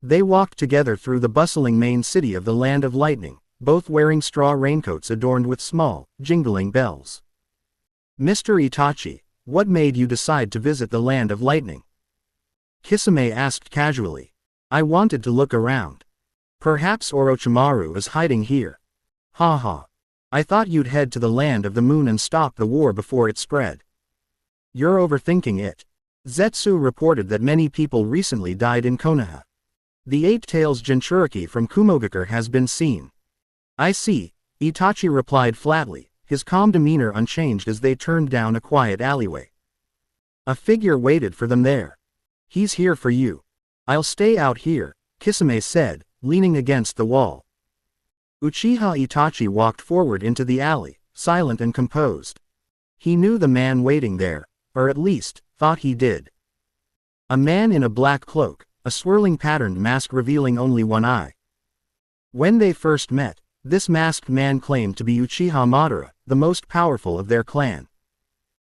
A: They walked together through the bustling main city of the Land of Lightning, both wearing straw raincoats adorned with small, jingling bells. Mr. Itachi, what made you decide to visit the Land of Lightning? Kisame asked casually. I wanted to look around. Perhaps Orochimaru is hiding here. Ha ha. I thought you'd head to the Land of the Moon and stop the war before it spread. You're overthinking it. Zetsu reported that many people recently died in Konoha. The Eight-Tails Jinchuriki from Kumogakure has been seen. I see, Itachi replied flatly, his calm demeanor unchanged as they turned down a quiet alleyway. A figure waited for them there. He's here for you. I'll stay out here, Kisame said, leaning against the wall. Uchiha Itachi walked forward into the alley, silent and composed. He knew the man waiting there, or at least, thought he did. A man in a black cloak, a swirling patterned mask revealing only one eye. When they first met, this masked man claimed to be Uchiha Madara, the most powerful of their clan.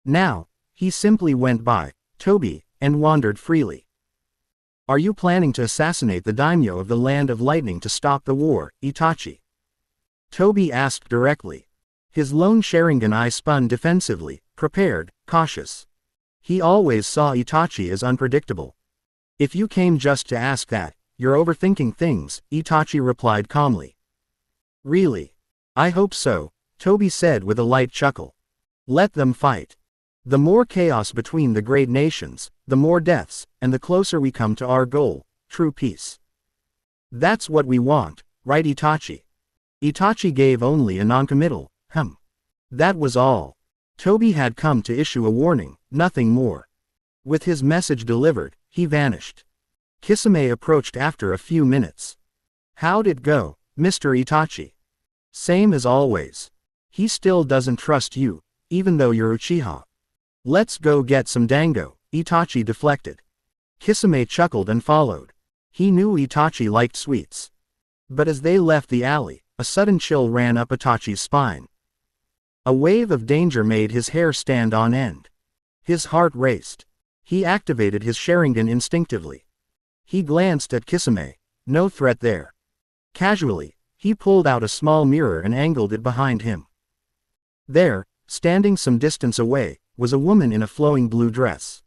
A: Now, he simply went by, Toby, and wandered freely. Are you planning to assassinate the daimyo of the Land of Lightning to stop the war, Itachi? Toby asked directly. His lone Sharingan eye spun defensively, prepared, cautious. He always saw Itachi as unpredictable. If you came just to ask that, you're overthinking things, Itachi replied calmly. Really? I hope so, Toby said with a light chuckle. Let them fight. The more chaos between the great nations, the more deaths, and the closer we come to our goal, true peace. That's what we want, right Itachi? Itachi gave only a noncommittal, That was all. Toby had come to issue a warning, nothing more. With his message delivered, he vanished. Kisame approached after a few minutes. How'd it go, Mr. Itachi? Same as always. He still doesn't trust you, even though you're Uchiha. Let's go get some dango, Itachi deflected. Kisame chuckled and followed. He knew Itachi liked sweets. But as they left the alley, a sudden chill ran up Itachi's spine. A wave of danger made his hair stand on end. His heart raced. He activated his Sharingan instinctively. He glanced at Kisame, no threat there. Casually, he pulled out a small mirror and angled it behind him. There, standing some distance away, was a woman in a flowing blue dress.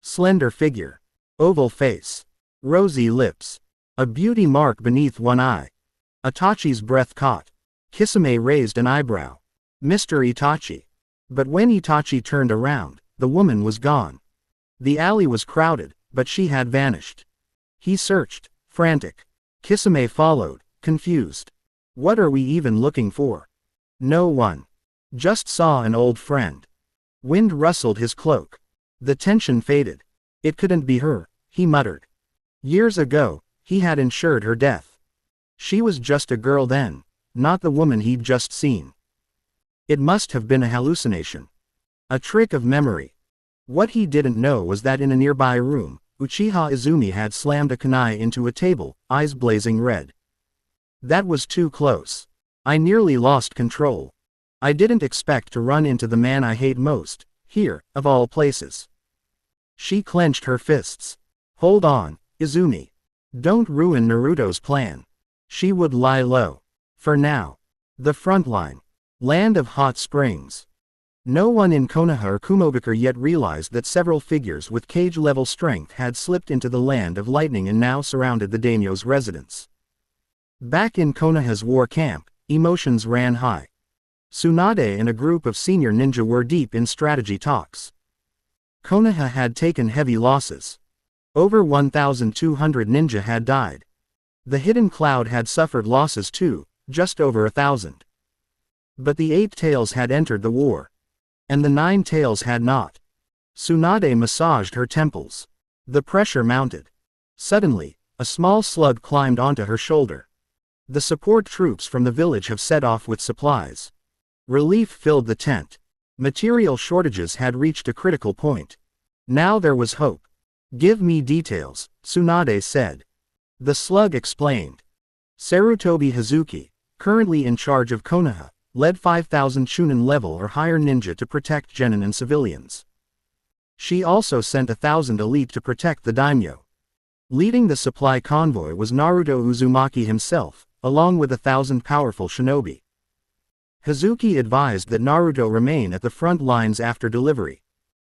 A: Slender figure. Oval face. Rosy lips. A beauty mark beneath one eye. Itachi's breath caught. Kisame raised an eyebrow. Mr. Itachi. But when Itachi turned around, the woman was gone. The alley was crowded, but she had vanished. He searched, frantic. Kisame followed, confused. What are we even looking for? No one. Just saw an old friend. Wind rustled his cloak. The tension faded. It couldn't be her, he muttered. Years ago, he had ensured her death. She was just a girl then, not the woman he'd just seen. It must have been a hallucination. A trick of memory. What he didn't know was that in a nearby room, Uchiha Izumi had slammed a kunai into a table, eyes blazing red. That was too close. I nearly lost control. I didn't expect to run into the man I hate most, here, of all places. She clenched her fists. Hold on, Izumi. Don't ruin Naruto's plan. She would lie low. For now. The front line. Land of hot springs. No one in Konoha or Kumogakure yet realized that several figures with cage-level strength had slipped into the Land of Lightning and now surrounded the daimyo's residence. Back in Konoha's war camp, emotions ran high. Tsunade and a group of senior ninja were deep in strategy talks. Konoha had taken heavy losses. Over 1,200 ninja had died. The Hidden Cloud had suffered losses too, just over 1,000. But the Eight Tails had entered the war. And the Nine Tails had not. Tsunade massaged her temples. The pressure mounted. Suddenly, a small slug climbed onto her shoulder. The support troops from the village have set off with supplies. Relief filled the tent. Material shortages had reached a critical point. Now there was hope. Give me details, Tsunade said. The slug explained. Sarutobi Hazuki, currently in charge of Konoha, led 5,000 Chunin level or higher ninja to protect genin and civilians. She also sent 1,000 elite to protect the daimyo. Leading the supply convoy was Naruto Uzumaki himself, along with 1,000 powerful shinobi. Hazuki advised that Naruto remain at the front lines after delivery.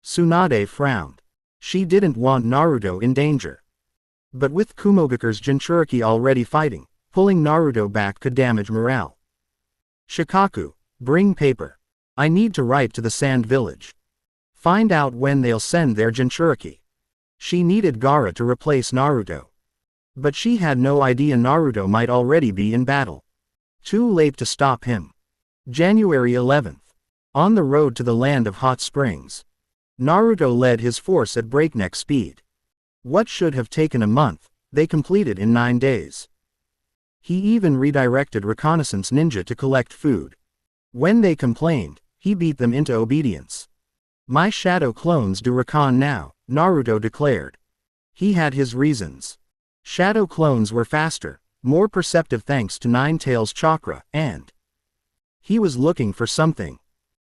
A: Tsunade frowned. She didn't want Naruto in danger. But with Kumogakure's Jinchuriki already fighting, pulling Naruto back could damage morale. Shikaku, bring paper. I need to write to the Sand Village. Find out when they'll send their Jinchuriki. She needed Gaara to replace Naruto. But she had no idea Naruto might already be in battle. Too late to stop him. January 11th. On the road to the land of hot springs. Naruto led his force at breakneck speed. What should have taken a month, they completed in 9 days. He even redirected reconnaissance ninja to collect food. When they complained, he beat them into obedience. My shadow clones do recon now, Naruto declared. He had his reasons. Shadow clones were faster, more perceptive thanks to Nine-Tails chakra, and he was looking for something.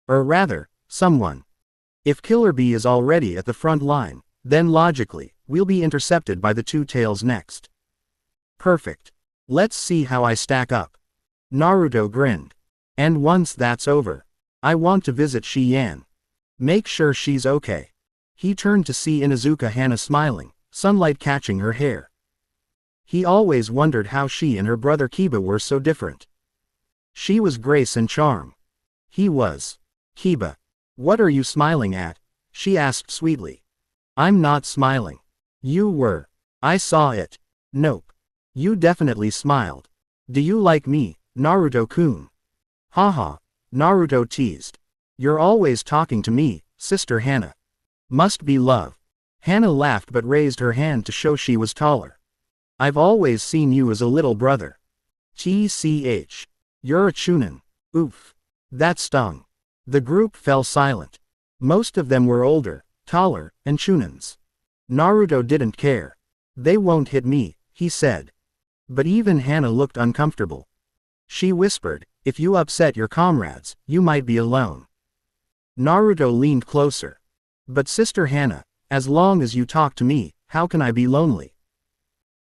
A: Or rather, someone. If Killer Bee is already at the front line, then logically, we'll be intercepted by the Two Tails next. Perfect. Let's see how I stack up. Naruto grinned. And once that's over, I want to visit Shi Yan. Make sure she's okay. He turned to see Inuzuka Hana smiling, sunlight catching her hair. He always wondered how she and her brother Kiba were so different. She was grace and charm. He was. Kiba. What are you smiling at? She asked sweetly. I'm not smiling. You were. I saw it. Nope. You definitely smiled. Do you like me, Naruto-kun? Haha, Naruto teased. You're always talking to me, Sister Hana. Must be love. Hana laughed but raised her hand to show she was taller. I've always seen you as a little brother. TCH. You're a Chunin. Oof. That stung. The group fell silent. Most of them were older, taller, and Chunins. Naruto didn't care. They won't hit me, he said. But even Hana looked uncomfortable. She whispered, if you upset your comrades, you might be alone. Naruto leaned closer. But Sister Hana, as long as you talk to me, how can I be lonely?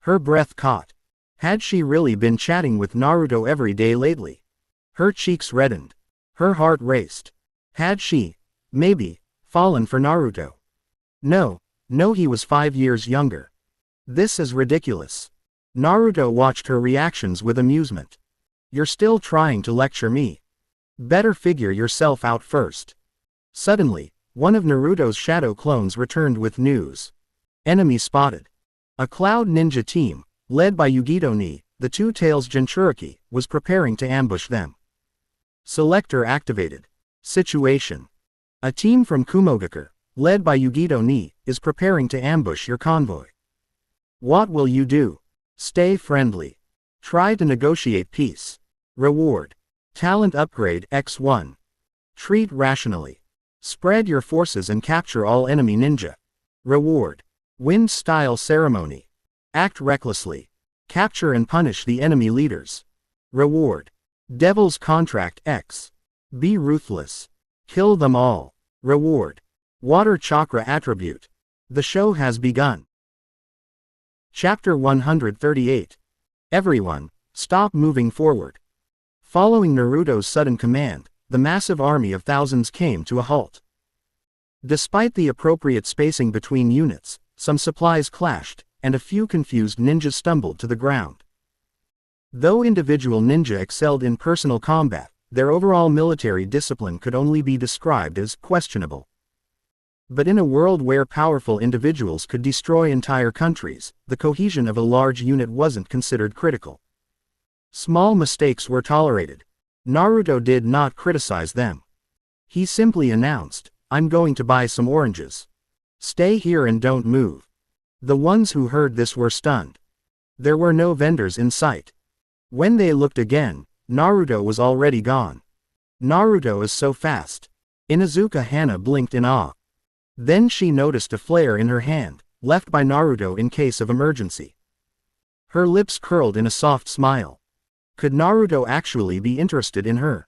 A: Her breath caught. Had she really been chatting with Naruto every day lately? Her cheeks reddened. Her heart raced. Had she, maybe, fallen for Naruto? No, he was 5 years younger. This is ridiculous. Naruto watched her reactions with amusement. You're still trying to lecture me. Better figure yourself out first. Suddenly, one of Naruto's shadow clones returned with news. Enemy spotted. A Cloud Ninja team, led by Yugito-ni, the Two Tails Jinchuriki, was preparing to ambush them. Selector activated. Situation. A team from Kumogakure, led by Yugito-ni, is preparing to ambush your convoy. What will you do? Stay friendly. Try to negotiate peace. Reward. Talent upgrade X1. Treat rationally. Spread your forces and capture all enemy ninja. Reward. Wind Style Ceremony. Act recklessly. Capture and punish the enemy leaders. Reward. Devil's Contract X. Be ruthless. Kill them all. Reward. Water Chakra Attribute. The show has begun. Chapter 138. Everyone, stop moving forward. Following Naruto's sudden command, the massive army of thousands came to a halt. Despite the appropriate spacing between units, some supplies clashed, and a few confused ninjas stumbled to the ground. Though individual ninja excelled in personal combat, their overall military discipline could only be described as questionable. But in a world where powerful individuals could destroy entire countries, the cohesion of a large unit wasn't considered critical. Small mistakes were tolerated. Naruto did not criticize them. He simply announced, I'm going to buy some oranges. Stay here and don't move. The ones who heard this were stunned. There were no vendors in sight. When they looked again, Naruto was already gone. Naruto is so fast. Inuzuka Hana blinked in awe. Then she noticed a flare in her hand, left by Naruto in case of emergency. Her lips curled in a soft smile. Could Naruto actually be interested in her?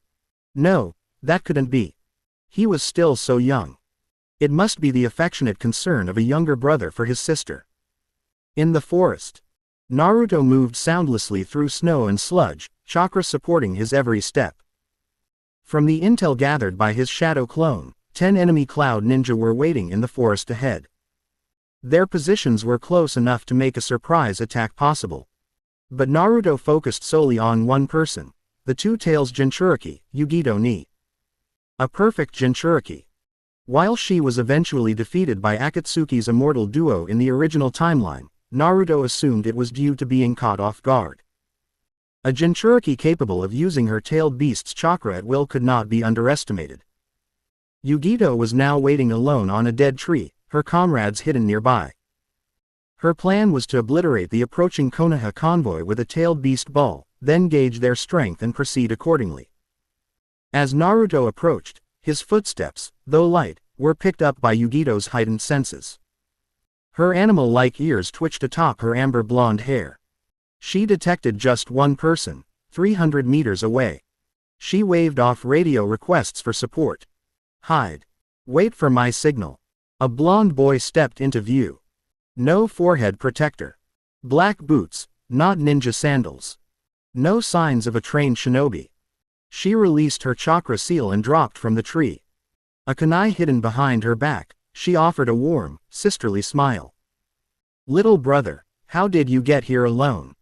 A: No, that couldn't be. He was still so young. It must be the affectionate concern of a younger brother for his sister. In the forest, Naruto moved soundlessly through snow and sludge, chakra supporting his every step. From the intel gathered by his shadow clone, 10 enemy cloud ninja were waiting in the forest ahead. Their positions were close enough to make a surprise attack possible. But Naruto focused solely on one person, the Two-Tails Jinchuriki, Yugito ni. A perfect Jinchuriki. While she was eventually defeated by Akatsuki's immortal duo in the original timeline, Naruto assumed it was due to being caught off guard. A Jinchuriki capable of using her tailed beast's chakra at will could not be underestimated. Yugito was now waiting alone on a dead tree, her comrades hidden nearby. Her plan was to obliterate the approaching Konoha convoy with a tailed beast ball, then gauge their strength and proceed accordingly. As Naruto approached, his footsteps, though light, were picked up by Yugito's heightened senses. Her animal-like ears twitched atop her amber blonde hair. She detected just one person, 300 meters away. She waved off radio requests for support. Hide. Wait for my signal. A blonde boy stepped into view. No forehead protector. Black boots, not ninja sandals. No signs of a trained shinobi. She released her chakra seal and dropped from the tree. A kunai hidden behind her back, she offered a warm, sisterly smile. Little brother, how did you get here alone?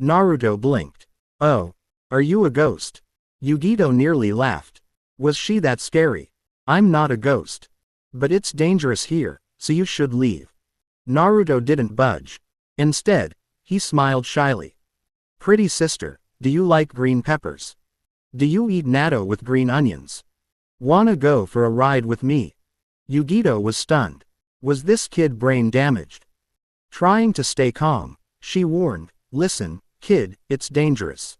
A: Naruto blinked. Oh, are you a ghost? Yugito nearly laughed. Was she that scary? I'm not a ghost. But it's dangerous here, so you should leave. Naruto didn't budge. Instead, he smiled shyly. Pretty sister, do you like green peppers? Do you eat natto with green onions? Wanna go for a ride with me? Yugito was stunned. Was this kid brain damaged? Trying to stay calm, she warned, listen, kid, it's dangerous.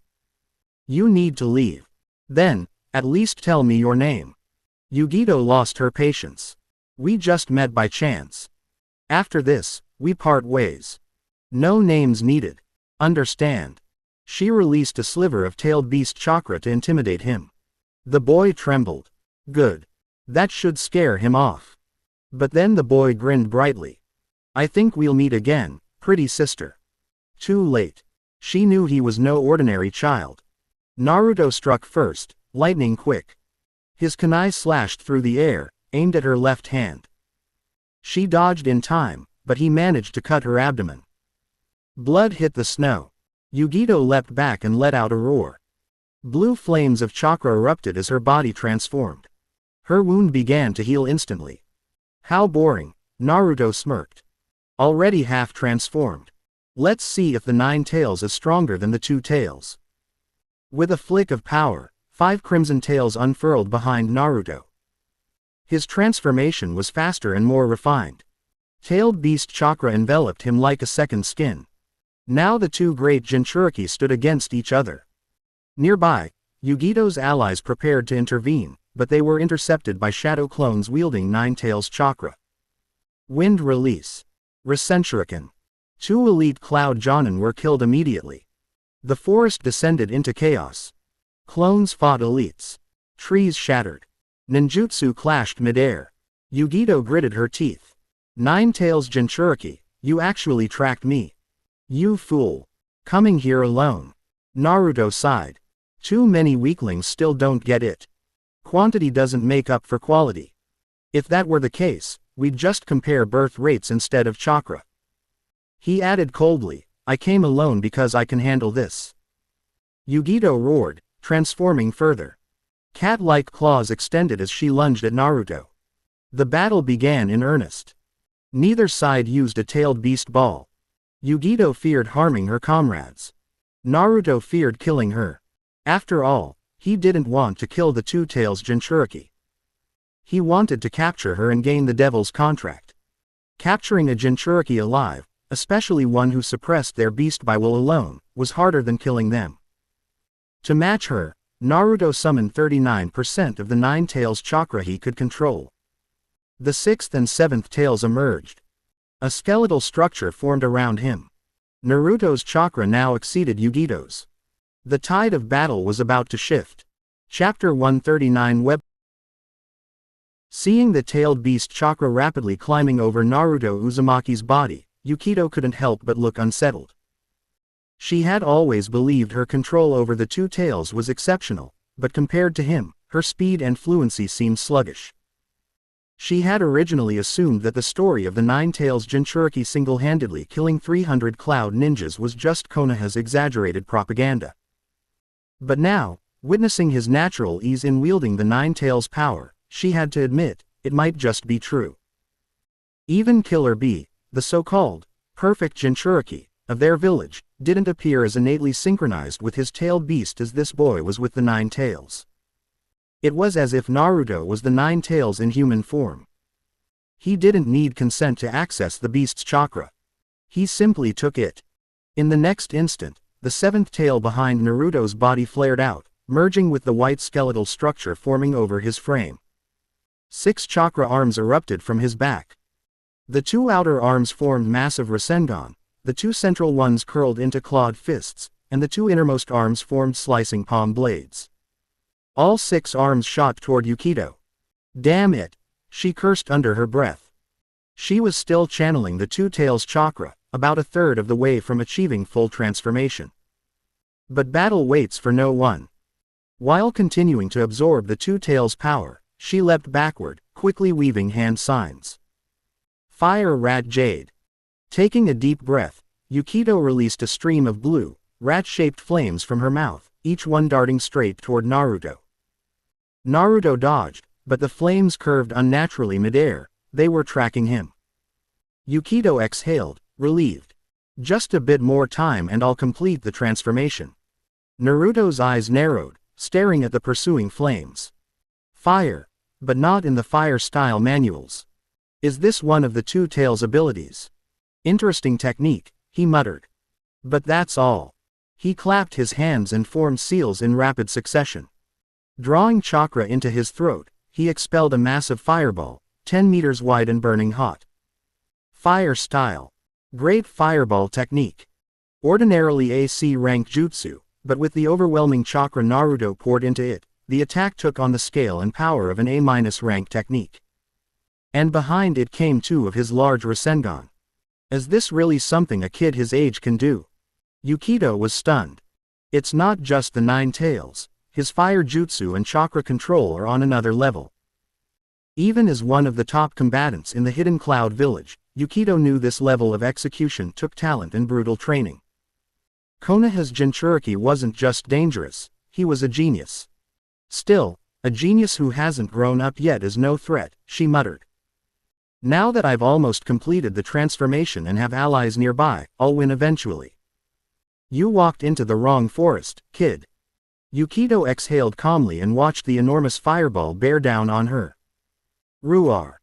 A: You need to leave. Then, at least tell me your name. Yugito lost her patience. We just met by chance. After this, we part ways. No names needed. Understand? She released a sliver of tailed beast chakra to intimidate him. The boy trembled. Good. That should scare him off. But then the boy grinned brightly. I think we'll meet again, pretty sister. Too late. She knew he was no ordinary child. Naruto struck first, lightning quick. His kunai slashed through the air, aimed at her left hand. She dodged in time, but he managed to cut her abdomen. Blood hit the snow. Yugito leapt back and let out a roar. Blue flames of chakra erupted as her body transformed. Her wound began to heal instantly. How boring, Naruto smirked. Already half transformed. Let's see if the 9 tails is stronger than the 2 tails. With a flick of power, 5 crimson tails unfurled behind Naruto. His transformation was faster and more refined. Tailed beast chakra enveloped him like a second skin. Now the 2 great Jinchuriki stood against each other. Nearby, Yugito's allies prepared to intervene, but they were intercepted by shadow clones wielding 9 tails chakra. Wind release. Rasenshuriken. 2 elite cloud jonin were killed immediately. The forest descended into chaos. Clones fought elites. Trees shattered. Ninjutsu clashed midair. Yugito gritted her teeth. 9 tails Jinchuriki, you actually tracked me. You fool. Coming here alone. Naruto sighed. Too many weaklings still don't get it. Quantity doesn't make up for quality. If that were the case, we'd just compare birth rates instead of chakra. He added coldly, I came alone because I can handle this. Yugito roared, transforming further. Cat-like claws extended as she lunged at Naruto. The battle began in earnest. Neither side used a tailed beast ball. Yugito feared harming her comrades. Naruto feared killing her. After all, he didn't want to kill the 2 tails Jinchuriki. He wanted to capture her and gain the devil's contract. Capturing a Jinchuriki alive, especially one who suppressed their beast by will alone, was harder than killing them. To match her, Naruto summoned 39% of the 9 tails chakra he could control. The 6th and 7th tails emerged. A skeletal structure formed around him. Naruto's chakra now exceeded Yugito's. The tide of battle was about to shift. Chapter 139 Web. Seeing the tailed beast chakra rapidly climbing over Naruto Uzumaki's body, Yukito couldn't help but look unsettled. She had always believed her control over the 2 tails was exceptional, but compared to him, her speed and fluency seemed sluggish. She had originally assumed that the story of the 9 tails Jinchuriki single-handedly killing 300 cloud ninjas was just Konoha's exaggerated propaganda. But now, witnessing his natural ease in wielding the 9 tails power, she had to admit, it might just be true. Even Killer Bee, the so-called perfect Jinchuriki of their village, didn't appear as innately synchronized with his tailed beast as this boy was with the 9 tails. It was as if Naruto was the 9 tails in human form. He didn't need consent to access the beast's chakra. He simply took it. In the next instant, the 7th tail behind Naruto's body flared out, merging with the white skeletal structure forming over his frame. 6 chakra arms erupted from his back. The 2 outer arms formed massive Rasengan, the 2 central ones curled into clawed fists, and the 2 innermost arms formed slicing palm blades. All 6 arms shot toward Yukito. Damn it! She cursed under her breath. She was still channeling the 2 tails chakra, about a third of the way from achieving full transformation. But battle waits for no one. While continuing to absorb the 2 tails power, she leapt backward, quickly weaving hand signs. Fire Rat Jade. Taking a deep breath, Yukito released a stream of blue, rat-shaped flames from her mouth, each one darting straight toward Naruto. Naruto dodged, but the flames curved unnaturally midair. They were tracking him. Yukito exhaled, relieved. Just a bit more time and I'll complete the transformation. Naruto's eyes narrowed, staring at the pursuing flames. Fire, but not in the fire-style manuals. Is this one of the 2 tails abilities? Interesting technique, he muttered. But that's all. He clapped his hands and formed seals in rapid succession. Drawing chakra into his throat, he expelled a massive fireball, 10 meters wide and burning hot. Fire style. Great fireball technique. Ordinarily a C-rank jutsu, but with the overwhelming chakra Naruto poured into it, the attack took on the scale and power of an A-rank technique. And behind it came 2 of his large Rasengan. Is this really something a kid his age can do? Yukito was stunned. It's not just the 9 tails, his fire jutsu and chakra control are on another level. Even as one of the top combatants in the Hidden Cloud Village, Yukito knew this level of execution took talent and brutal training. Konoha's Jinchuriki wasn't just dangerous, he was a genius. Still, a genius who hasn't grown up yet is no threat, she muttered. Now that I've almost completed the transformation and have allies nearby, I'll win eventually. You walked into the wrong forest, kid. Yukito exhaled calmly and watched the enormous fireball bear down on her. Ruar.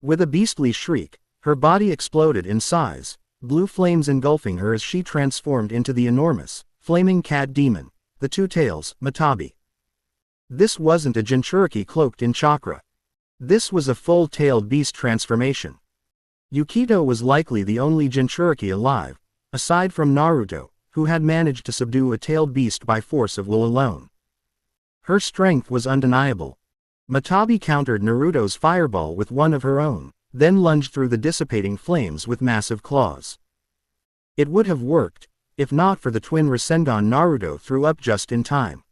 A: With a beastly shriek, her body exploded in size, blue flames engulfing her as she transformed into the enormous, flaming cat demon, the 2 tails, Matabi. This wasn't a Jinchuriki cloaked in chakra. This was a full-tailed beast transformation. Yukito was likely the only Jinchuriki alive, aside from Naruto, who had managed to subdue a tailed beast by force of will alone. Her strength was undeniable. Matabi countered Naruto's fireball with one of her own, then lunged through the dissipating flames with massive claws. It would have worked, if not for the twin Rasengan Naruto threw up just in time.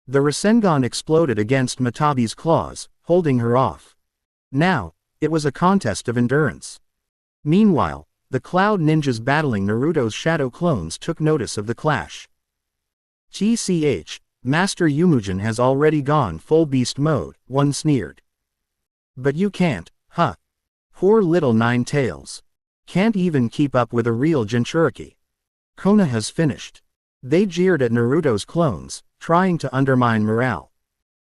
A: The Rasengan exploded against Matabi's claws, holding her off. Now, it was a contest of endurance. Meanwhile, the Cloud Ninjas battling Naruto's shadow clones took notice of the clash. TCH, Master Yumujin has already gone full beast mode, one sneered. But you can't, huh? Poor little 9 tails. Can't even keep up with a real Jinchuriki. Konoha's finished. They jeered at Naruto's clones, trying to undermine morale.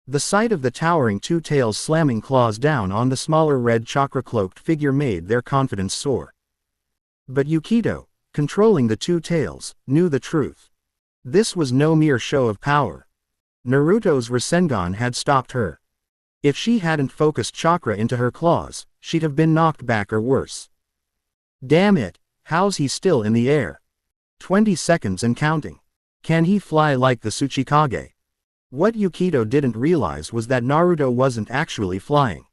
A: The sight of the towering two tails slamming claws down on the smaller red chakra-cloaked figure made their confidence soar. But Yukito, controlling the two tails, knew the truth. This was no mere show of power. Naruto's Rasengan had stopped her. If she hadn't focused chakra into her claws, she'd have been knocked back or worse. Damn it, how's he still in the air? 20 seconds and counting. Can he fly like the Tsuchikage? What Yukito didn't realize was that Naruto wasn't actually flying.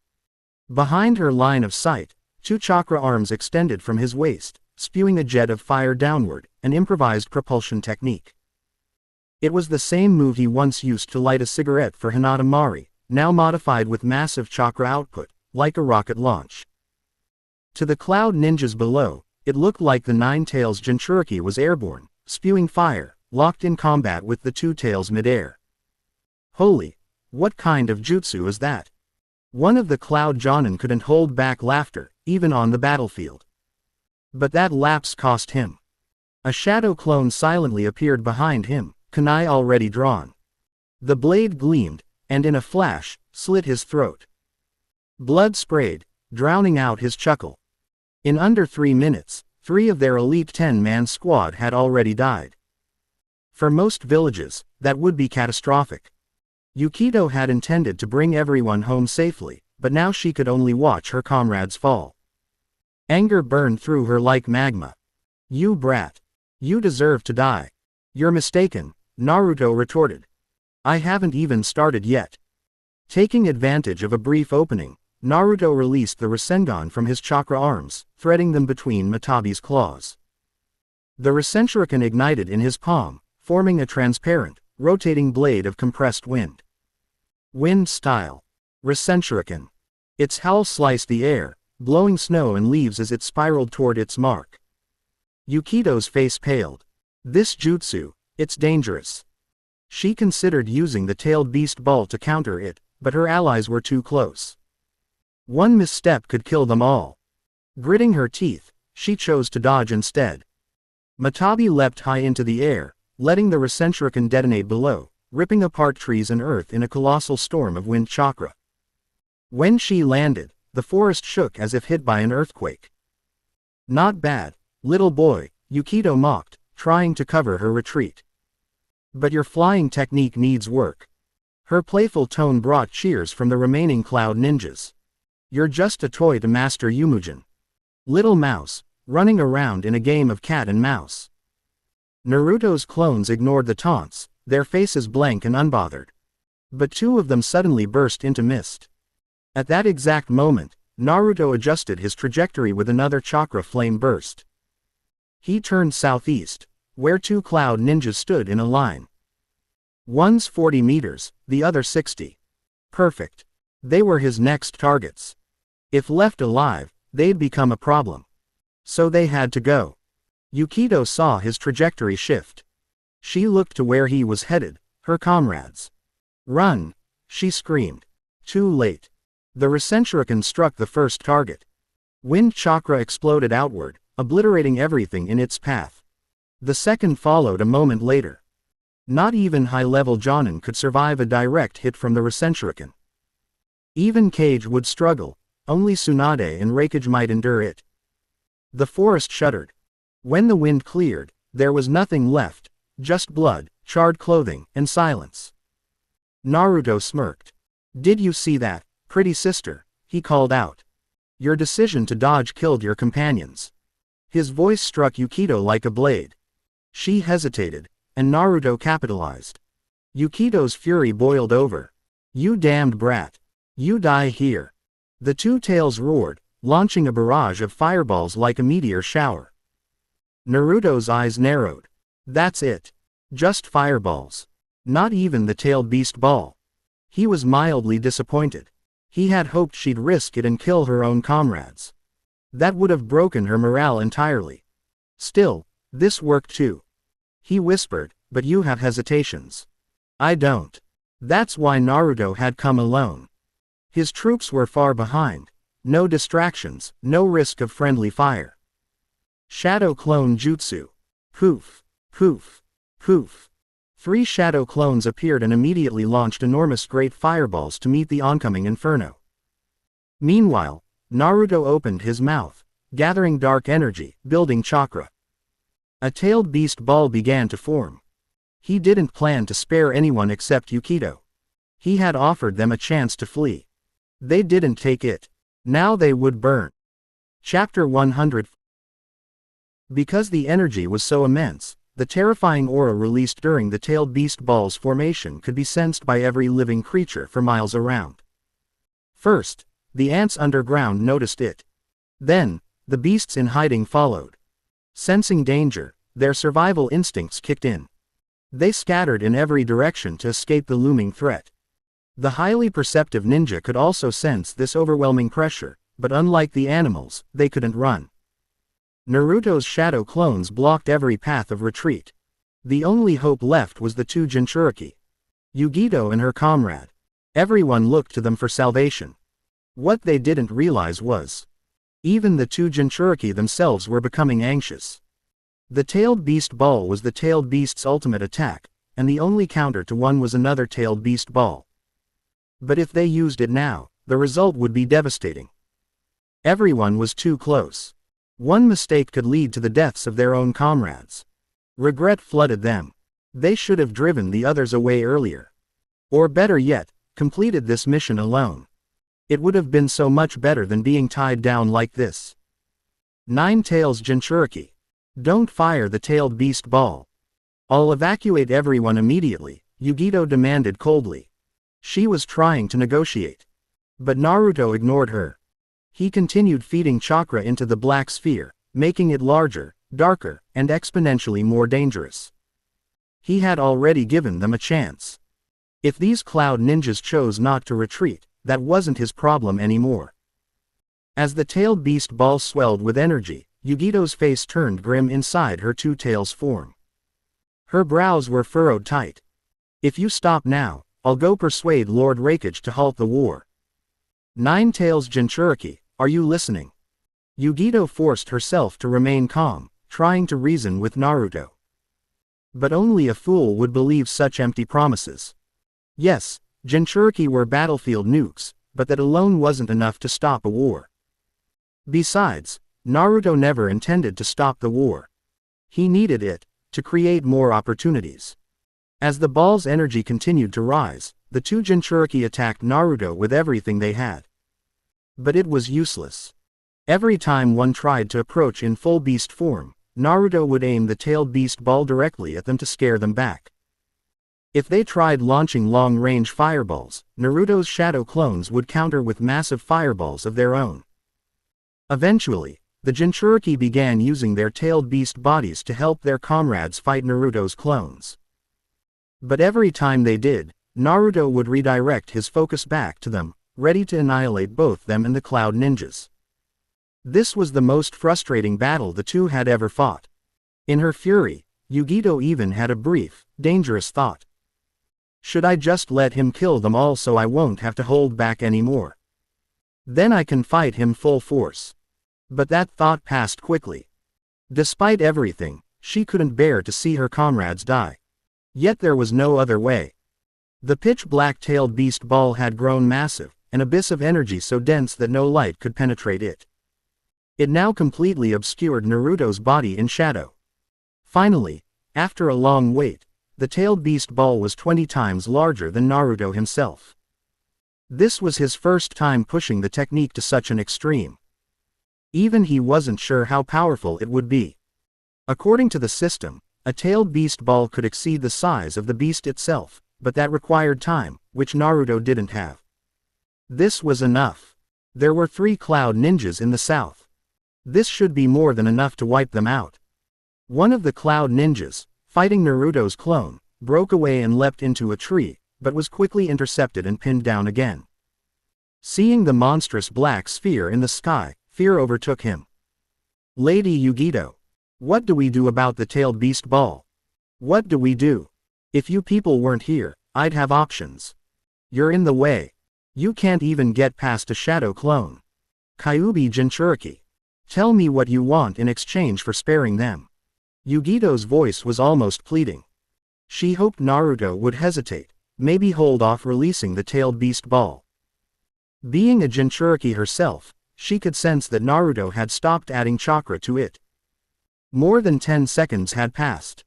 A: Behind her line of sight, two chakra arms extended from his waist, spewing a jet of fire downward, an improvised propulsion technique. It was the same move he once used to light a cigarette for Hinata Mari, now modified with massive chakra output, like a rocket launch. To the cloud ninjas below, it looked like the Nine Tails Jinchuriki was airborne, spewing fire, locked in combat with the two tails midair. Holy, what kind of jutsu is that? One of the Cloud Jonin couldn't hold back laughter, even on the battlefield. But that lapse cost him. A shadow clone silently appeared behind him, kunai already drawn. The blade gleamed, and in a flash, slit his throat. Blood sprayed, drowning out his chuckle. In under 3 minutes, 3 of their elite 10-man squad had already died. For most villages, that would be catastrophic. Yukito had intended to bring everyone home safely, but now she could only watch her comrades fall. Anger burned through her like magma. You brat. You deserve to die. You're mistaken, Naruto retorted. I haven't even started yet. Taking advantage of a brief opening, Naruto released the Rasengan from his chakra arms, threading them between Matabi's claws. The Rasenshuriken ignited in his palm, forming a transparent, rotating blade of compressed wind. Wind style. Rasenshuriken. Its howl sliced the air, blowing snow and leaves as it spiraled toward its mark. Yukito's face paled. This jutsu, it's dangerous. She considered using the tailed beast ball to counter it, but her allies were too close. One misstep could kill them all. Gritting her teeth, she chose to dodge instead. Matabi leapt high into the air, letting the Rasenshuriken detonate below, ripping apart trees and earth in a colossal storm of wind chakra. When she landed, the forest shook as if hit by an earthquake. Not bad, little boy, Yukito mocked, trying to cover her retreat. But your flying technique needs work. Her playful tone brought cheers from the remaining cloud ninjas. You're just a toy to Master Yumujin. Little mouse, running around in a game of cat and mouse. Naruto's clones ignored the taunts, their faces blank and unbothered. But 2 of them suddenly burst into mist. At that exact moment, Naruto adjusted his trajectory with another chakra flame burst. He turned southeast, where 2 cloud ninjas stood in a line. One's 40 meters, the other 60. Perfect. They were his next targets. If left alive, they'd become a problem. So they had to go. Yukito saw his trajectory shift. She looked to where he was headed, her comrades. Run! She screamed. Too late. The Rasenshuriken struck the first target. Wind chakra exploded outward, obliterating everything in its path. The second followed a moment later. Not even high-level Jonin could survive a direct hit from the Rasenshuriken. Even Kage would struggle, only Tsunade and Raikage might endure it. The forest shuddered. When the wind cleared, there was nothing left, just blood, charred clothing, and silence. Naruto smirked. Did you see that, pretty sister? He called out. Your decision to dodge killed your companions. His voice struck Yukito like a blade. She hesitated, and Naruto capitalized. Yukito's fury boiled over. You damned brat. You die here. The 2 tails roared, launching a barrage of fireballs like a meteor shower. Naruto's eyes narrowed. That's it. Just fireballs. Not even the tailed beast ball. He was mildly disappointed. He had hoped she'd risk it and kill her own comrades. That would have broken her morale entirely. Still, this worked too. He whispered, but you have hesitations. I don't. That's why Naruto had come alone. His troops were far behind. No distractions, no risk of friendly fire. Shadow clone jutsu. Poof. Poof. Poof. 3 shadow clones appeared and immediately launched enormous great fireballs to meet the oncoming inferno. Meanwhile, Naruto opened his mouth, gathering dark energy, building chakra. A tailed beast ball began to form. He didn't plan to spare anyone except Yukito. He had offered them a chance to flee. They didn't take it. Now they would burn. Chapter 100. Because the energy was so immense, the terrifying aura released during the tailed beast ball's formation could be sensed by every living creature for miles around. First, the ants underground noticed it. Then, the beasts in hiding followed. Sensing danger, their survival instincts kicked in. They scattered in every direction to escape the looming threat. The highly perceptive ninja could also sense this overwhelming pressure, but unlike the animals, they couldn't run. Naruto's shadow clones blocked every path of retreat. The only hope left was the 2 Jinchuriki. Yugito and her comrade. Everyone looked to them for salvation. What they didn't realize was, even the 2 Jinchuriki themselves were becoming anxious. The tailed beast ball was the tailed beast's ultimate attack, and the only counter to one was another tailed beast ball. But if they used it now, the result would be devastating. Everyone was too close. One mistake could lead to the deaths of their own comrades. Regret flooded them. They should have driven the others away earlier. Or better yet, completed this mission alone. It would have been so much better than being tied down like this. 9 Tails Jinchuriki. Don't fire the tailed beast ball. I'll evacuate everyone immediately, Yugito demanded coldly. She was trying to negotiate. But Naruto ignored her. He continued feeding chakra into the black sphere, making it larger, darker, and exponentially more dangerous. He had already given them a chance. If these cloud ninjas chose not to retreat, that wasn't his problem anymore. As the tailed beast ball swelled with energy, Yugito's face turned grim inside her 2 tails form. Her brows were furrowed tight. If you stop now, I'll go persuade Lord Raikage to halt the war. 9 Tails Jinchuriki, are you listening? Yugito forced herself to remain calm, trying to reason with Naruto. But only a fool would believe such empty promises. Yes, Jinchuriki were battlefield nukes, but that alone wasn't enough to stop a war. Besides, Naruto never intended to stop the war. He needed it to create more opportunities. As the ball's energy continued to rise, the 2 Jinchuriki attacked Naruto with everything they had. But it was useless. Every time one tried to approach in full beast form, Naruto would aim the tailed beast ball directly at them to scare them back. If they tried launching long-range fireballs, Naruto's shadow clones would counter with massive fireballs of their own. Eventually, the Jinchuriki began using their tailed beast bodies to help their comrades fight Naruto's clones. But every time they did, Naruto would redirect his focus back to them, ready to annihilate both them and the Cloud Ninjas. This was the most frustrating battle the two had ever fought. In her fury, Yugito even had a brief, dangerous thought. Should I just let him kill them all so I won't have to hold back anymore? Then I can fight him full force. But that thought passed quickly. Despite everything, she couldn't bear to see her comrades die. Yet there was no other way. The pitch-black-tailed beast ball had grown massive, an abyss of energy so dense that no light could penetrate it. It now completely obscured Naruto's body in shadow. Finally, after a long wait, the tailed beast ball was 20 times larger than Naruto himself. This was his first time pushing the technique to such an extreme. Even he wasn't sure how powerful it would be. According to the system, a tailed beast ball could exceed the size of the beast itself, but that required time, which Naruto didn't have. This was enough. There were 3 Cloud Ninjas in the south. This should be more than enough to wipe them out. One of the Cloud Ninjas, fighting Naruto's clone, broke away and leapt into a tree, but was quickly intercepted and pinned down again. Seeing the monstrous black sphere in the sky, fear overtook him. Lady Yugito. What do we do about the tailed beast ball? What do we do? If you people weren't here, I'd have options. You're in the way. You can't even get past a shadow clone. Kyuubi Jinchuriki. Tell me what you want in exchange for sparing them. Yugito's voice was almost pleading. She hoped Naruto would hesitate, maybe hold off releasing the tailed beast ball. Being a Jinchuriki herself, she could sense that Naruto had stopped adding chakra to it. More than 10 seconds had passed.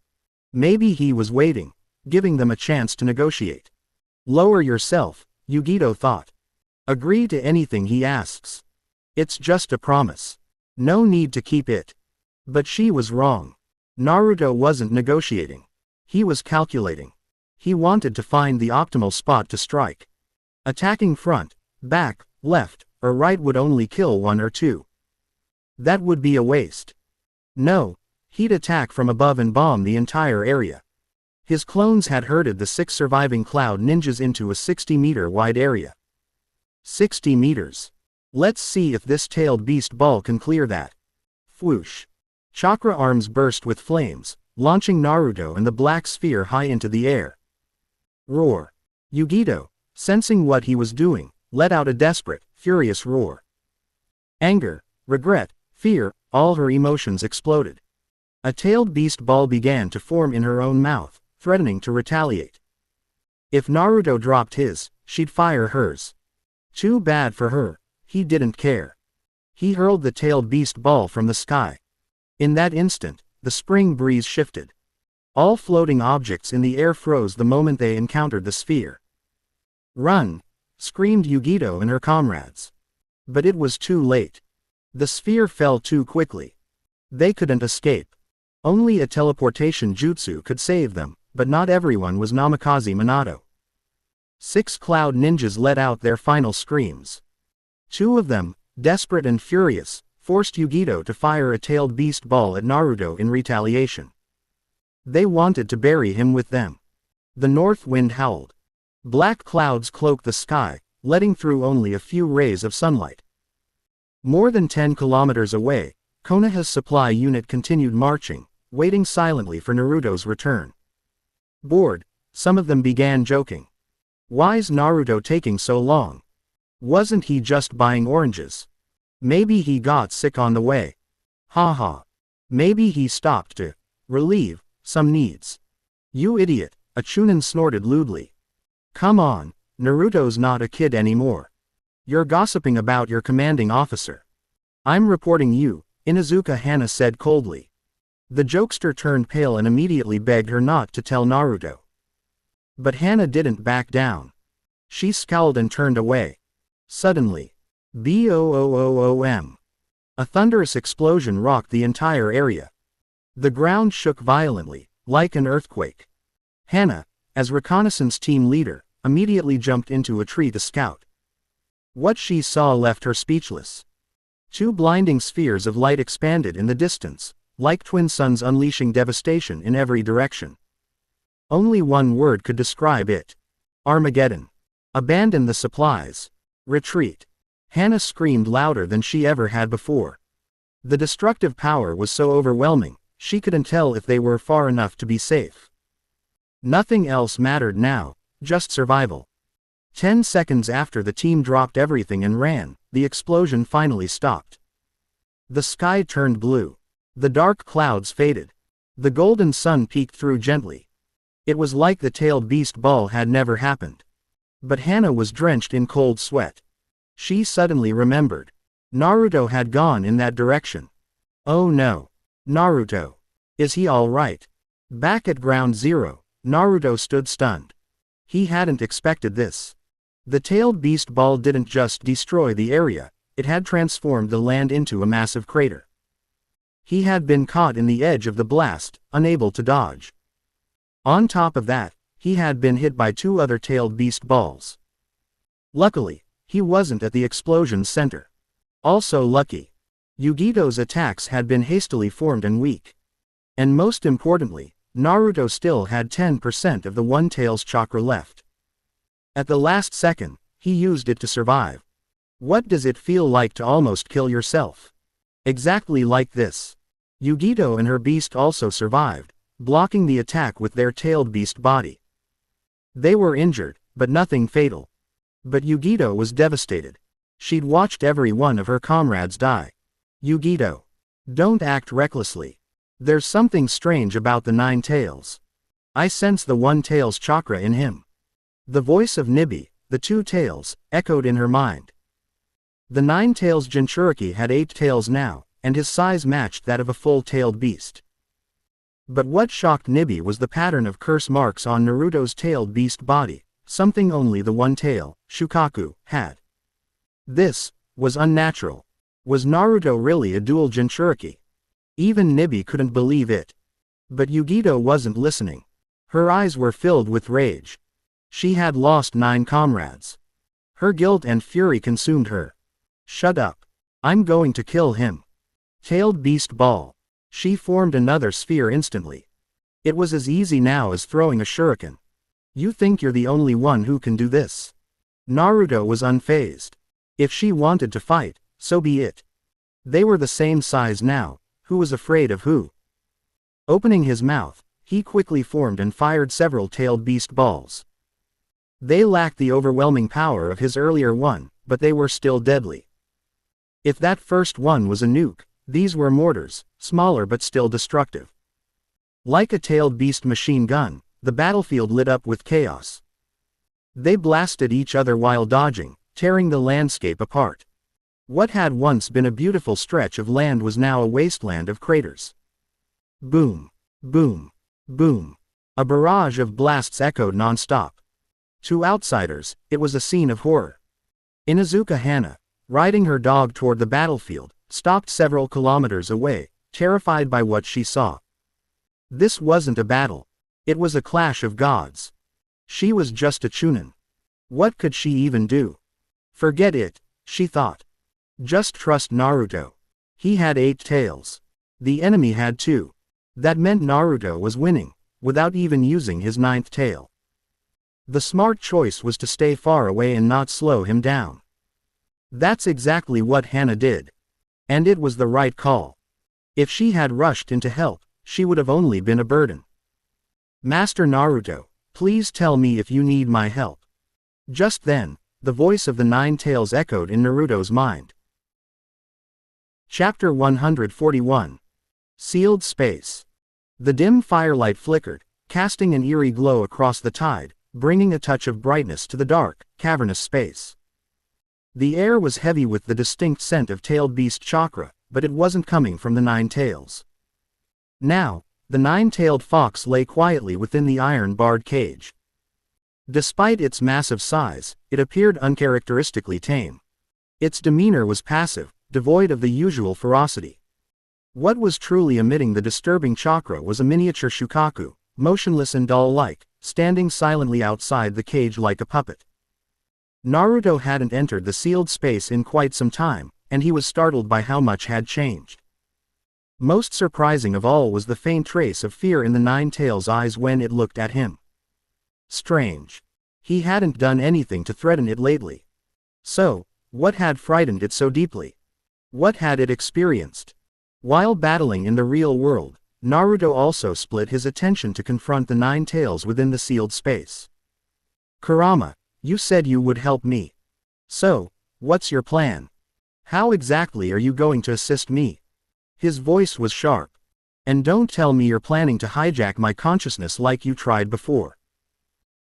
A: Maybe he was waiting, giving them a chance to negotiate. Lower yourself, Yugito thought. Agree to anything he asks. It's just a promise. No need to keep it. But she was wrong. Naruto wasn't negotiating. He was calculating. He wanted to find the optimal spot to strike. Attacking front, back, left, or right would only kill one or two. That would be a waste. No, he'd attack from above and bomb the entire area. His clones had herded the 6 surviving Cloud Ninjas into a 60-meter wide area. 60 meters. Let's see if this tailed beast ball can clear that. Whoosh. Chakra arms burst with flames, launching Naruto and the black sphere high into the air. Roar. Yugito, sensing what he was doing, let out a desperate, furious roar. Anger, regret, fear, all her emotions exploded. A tailed beast ball began to form in her own mouth, threatening to retaliate. If Naruto dropped his, she'd fire hers. Too bad for her, he didn't care. He hurled the tailed beast ball from the sky. In that instant, the spring breeze shifted. All floating objects in the air froze the moment they encountered the sphere. Run! Screamed Yugito and her comrades. But it was too late. The sphere fell too quickly. They couldn't escape. Only a teleportation jutsu could save them, but not everyone was Namikaze Minato. 6 Cloud Ninjas let out their final screams. 2 of them, desperate and furious, forced Yugito to fire a tailed beast ball at Naruto in retaliation. They wanted to bury him with them. The north wind howled. Black clouds cloaked the sky, letting through only a few rays of sunlight. More than 10 kilometers away, Konoha's supply unit continued marching, waiting silently for Naruto's return. Bored, some of them began joking. Why's Naruto taking so long? Wasn't he just buying oranges? Maybe he got sick on the way. Ha. Maybe he stopped to relieve some needs. You idiot, a Chunin snorted lewdly. Come on, Naruto's not a kid anymore. You're gossiping about your commanding officer. I'm reporting you, Inuzuka Hana said coldly. The jokester turned pale and immediately begged her not to tell Naruto. But Hana didn't back down. She scowled and turned away. Suddenly, boom! A thunderous explosion rocked the entire area. The ground shook violently, like an earthquake. Hana, as reconnaissance team leader, immediately jumped into a tree to scout. What she saw left her speechless. 2 blinding spheres of light expanded in the distance, like twin suns unleashing devastation in every direction. Only one word could describe it. Armageddon. Abandon the supplies. Retreat. Hana screamed louder than she ever had before. The destructive power was so overwhelming, she couldn't tell if they were far enough to be safe. Nothing else mattered now, just survival. 10 seconds after the team dropped everything and ran, the explosion finally stopped. The sky turned blue. The dark clouds faded. The golden sun peeked through gently. It was like the tailed beast ball had never happened. But Hana was drenched in cold sweat. She suddenly remembered. Naruto had gone in that direction. Oh no. Naruto. Is he all right? Back at Ground Zero, Naruto stood stunned. He hadn't expected this. The tailed beast ball didn't just destroy the area, it had transformed the land into a massive crater. He had been caught in the edge of the blast, unable to dodge. On top of that, he had been hit by 2 other tailed beast balls. Luckily, he wasn't at the explosion's center. Also lucky, Yugito's attacks had been hastily formed and weak. And most importantly, Naruto still had 10% of the One Tail's chakra left. At the last second, he used it to survive. What does it feel like to almost kill yourself? Exactly like this. Yugito and her beast also survived, blocking the attack with their tailed beast body. They were injured, but nothing fatal. But Yugito was devastated. She'd watched every one of her comrades die. Yugito. Don't act recklessly. There's something strange about the 9 tails. I sense the One Tail's chakra in him. The voice of Nibi, the Two Tails, echoed in her mind. The Nine Tails Jinchuriki had 8 tails now, and his size matched that of a full-tailed beast. But what shocked Nibi was the pattern of curse marks on Naruto's tailed beast body, something only the One Tail, Shukaku, had. This was unnatural. Was Naruto really a dual Jinchuriki? Even Nibi couldn't believe it. But Yugito wasn't listening. Her eyes were filled with rage. She had lost 9 comrades. Her guilt and fury consumed her. Shut up. I'm going to kill him. Tailed beast ball. She formed another sphere instantly. It was as easy now as throwing a shuriken. You think you're the only one who can do this? Naruto was unfazed. If she wanted to fight, so be it. They were the same size now. Who was afraid of who? Opening his mouth, he quickly formed and fired several tailed beast balls. They lacked the overwhelming power of his earlier one, but they were still deadly. If that first one was a nuke, these were mortars, smaller but still destructive. Like a tailed beast machine gun, the battlefield lit up with chaos. They blasted each other while dodging, tearing the landscape apart. What had once been a beautiful stretch of land was now a wasteland of craters. Boom, boom, boom. A barrage of blasts echoed non-stop. To outsiders, it was a scene of horror. Inuzuka Hana, riding her dog toward the battlefield, stopped several kilometers away, terrified by what she saw. This wasn't a battle. It was a clash of gods. She was just a chunin. What could she even do? Forget it, she thought. Just trust Naruto. He had 8 tails. The enemy had 2. That meant Naruto was winning, without even using his 9th tail. The smart choice was to stay far away and not slow him down. That's exactly what Hana did. And it was the right call. If she had rushed in to help, she would have only been a burden. Master Naruto, please tell me if you need my help. Just then, the voice of the 9 tails echoed in Naruto's mind. Chapter 141. Sealed Space. The dim firelight flickered, casting an eerie glow across the tide, bringing a touch of brightness to the dark, cavernous space. The air was heavy with the distinct scent of tailed beast chakra, but it wasn't coming from the 9 tails. Now, the 9-tailed fox lay quietly within the iron-barred cage. Despite its massive size, it appeared uncharacteristically tame. Its demeanor was passive, devoid of the usual ferocity. What was truly emitting the disturbing chakra was a miniature Shukaku, motionless and doll-like, standing silently outside the cage like a puppet. Naruto hadn't entered the sealed space in quite some time, and he was startled by how much had changed. Most surprising of all was the faint trace of fear in the 9-tail's eyes when it looked at him. Strange. He hadn't done anything to threaten it lately. So, what had frightened it so deeply? What had it experienced? While battling in the real world, Naruto also split his attention to confront the 9 tails within the sealed space. Kurama, you said you would help me. So, what's your plan? How exactly are you going to assist me? His voice was sharp. And don't tell me you're planning to hijack my consciousness like you tried before.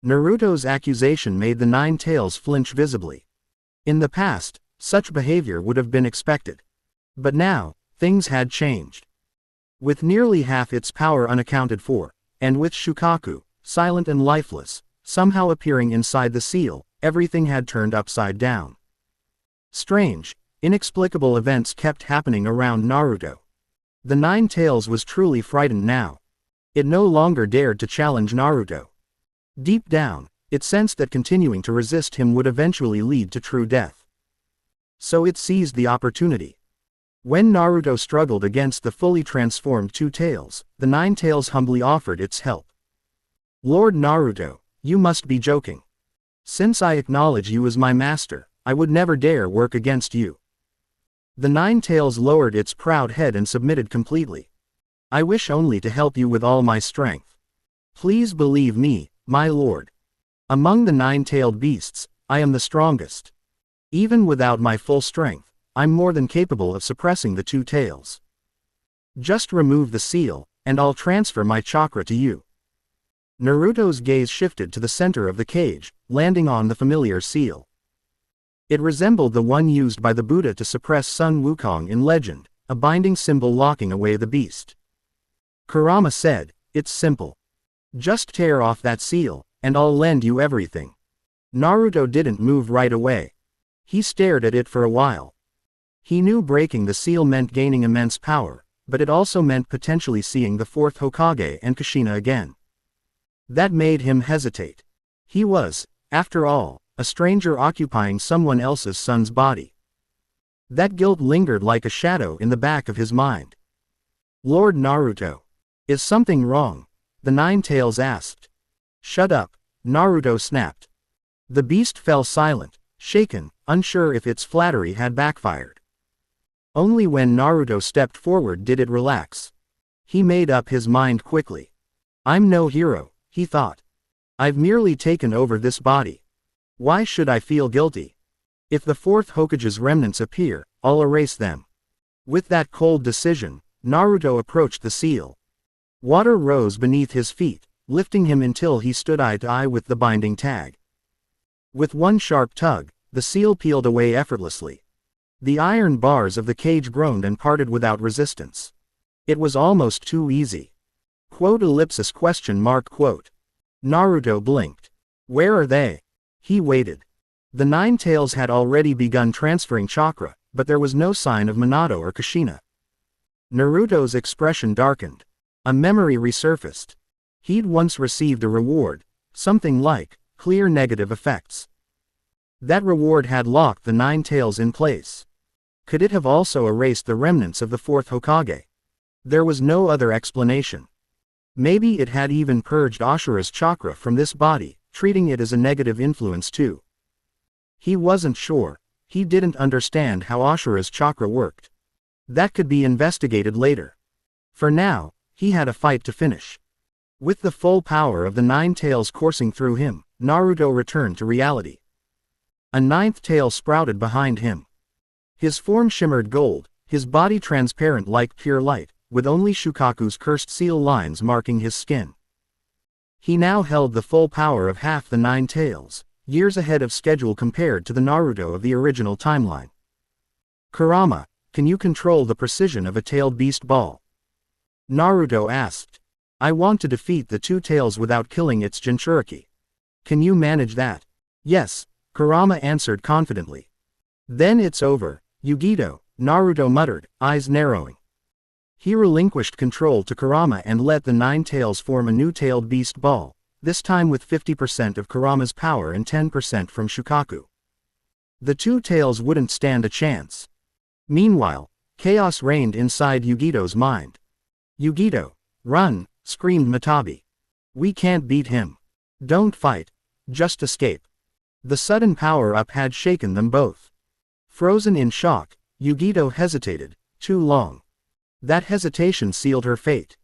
A: Naruto's accusation made the 9 tails flinch visibly. In the past, such behavior would have been expected. But now, things had changed. With nearly half its power unaccounted for, and with Shukaku, silent and lifeless, somehow appearing inside the seal, everything had turned upside down. Strange, inexplicable events kept happening around Naruto. The 9 tails was truly frightened now. It no longer dared to challenge Naruto. Deep down, it sensed that continuing to resist him would eventually lead to true death. So it seized the opportunity. When Naruto struggled against the fully transformed 2 tails, the 9 tails humbly offered its help. Lord Naruto, you must be joking. Since I acknowledge you as my master, I would never dare work against you. The 9 tails lowered its proud head and submitted completely. I wish only to help you with all my strength. Please believe me, my lord. Among the 9-tailed beasts, I am the strongest. Even without my full strength, I'm more than capable of suppressing the 2 tails. Just remove the seal, and I'll transfer my chakra to you. Naruto's gaze shifted to the center of the cage, landing on the familiar seal. It resembled the one used by the Buddha to suppress Sun Wukong in legend, a binding symbol locking away the beast. Kurama said, "It's simple. Just tear off that seal, and I'll lend you everything." Naruto didn't move right away. He stared at it for a while. He knew breaking the seal meant gaining immense power, but it also meant potentially seeing the fourth Hokage and Kushina again. That made him hesitate. He was, after all, a stranger occupying someone else's son's body. That guilt lingered like a shadow in the back of his mind. "Lord Naruto. Is something wrong?" the Nine-Tails asked. "Shut up," Naruto snapped. The beast fell silent, shaken, unsure if its flattery had backfired. Only when Naruto stepped forward did it relax. He made up his mind quickly. "I'm no hero," he thought. "I've merely taken over this body. Why should I feel guilty? If the fourth Hokage's remnants appear, I'll erase them." With that cold decision, Naruto approached the seal. Water rose beneath his feet, lifting him until he stood eye to eye with the binding tag. With one sharp tug, the seal peeled away effortlessly. The iron bars of the cage groaned and parted without resistance. It was almost too easy. Quote. Naruto blinked. "Where are they?" He waited. The Nine-Tails had already begun transferring chakra, but there was no sign of Minato or Kushina. Naruto's expression darkened. A memory resurfaced. He'd once received a reward, something like clear negative effects. That reward had locked the Nine-Tails in place. Could it have also erased the remnants of the fourth Hokage? There was no other explanation. Maybe it had even purged Ashura's chakra from this body, treating it as a negative influence too. He wasn't sure. He didn't understand how Ashura's chakra worked. That could be investigated later. For now, he had a fight to finish. With the full power of the Nine-Tails coursing through him, Naruto returned to reality. A ninth tail sprouted behind him. His form shimmered gold, his body transparent like pure light, with only Shukaku's cursed seal lines marking his skin. He now held the full power of half the Nine-Tails, years ahead of schedule compared to the Naruto of the original timeline. "Kurama, can you control the precision of a tailed beast ball?" Naruto asked. "I want to defeat the two tails without killing its Jinchuriki. Can you manage that?" "Yes," Kurama answered confidently. "Then it's over, Yugito," Naruto muttered, eyes narrowing. He relinquished control to Kurama and let the Nine-Tails form a new tailed beast ball, this time with 50% of Kurama's power and 10% from Shukaku. The two tails wouldn't stand a chance. Meanwhile, chaos reigned inside Yugito's mind. "Yugito, run," screamed Matabi. "We can't beat him. Don't fight. Just escape." The sudden power-up had shaken them both. Frozen in shock, Yugito hesitated, too long. That hesitation sealed her fate.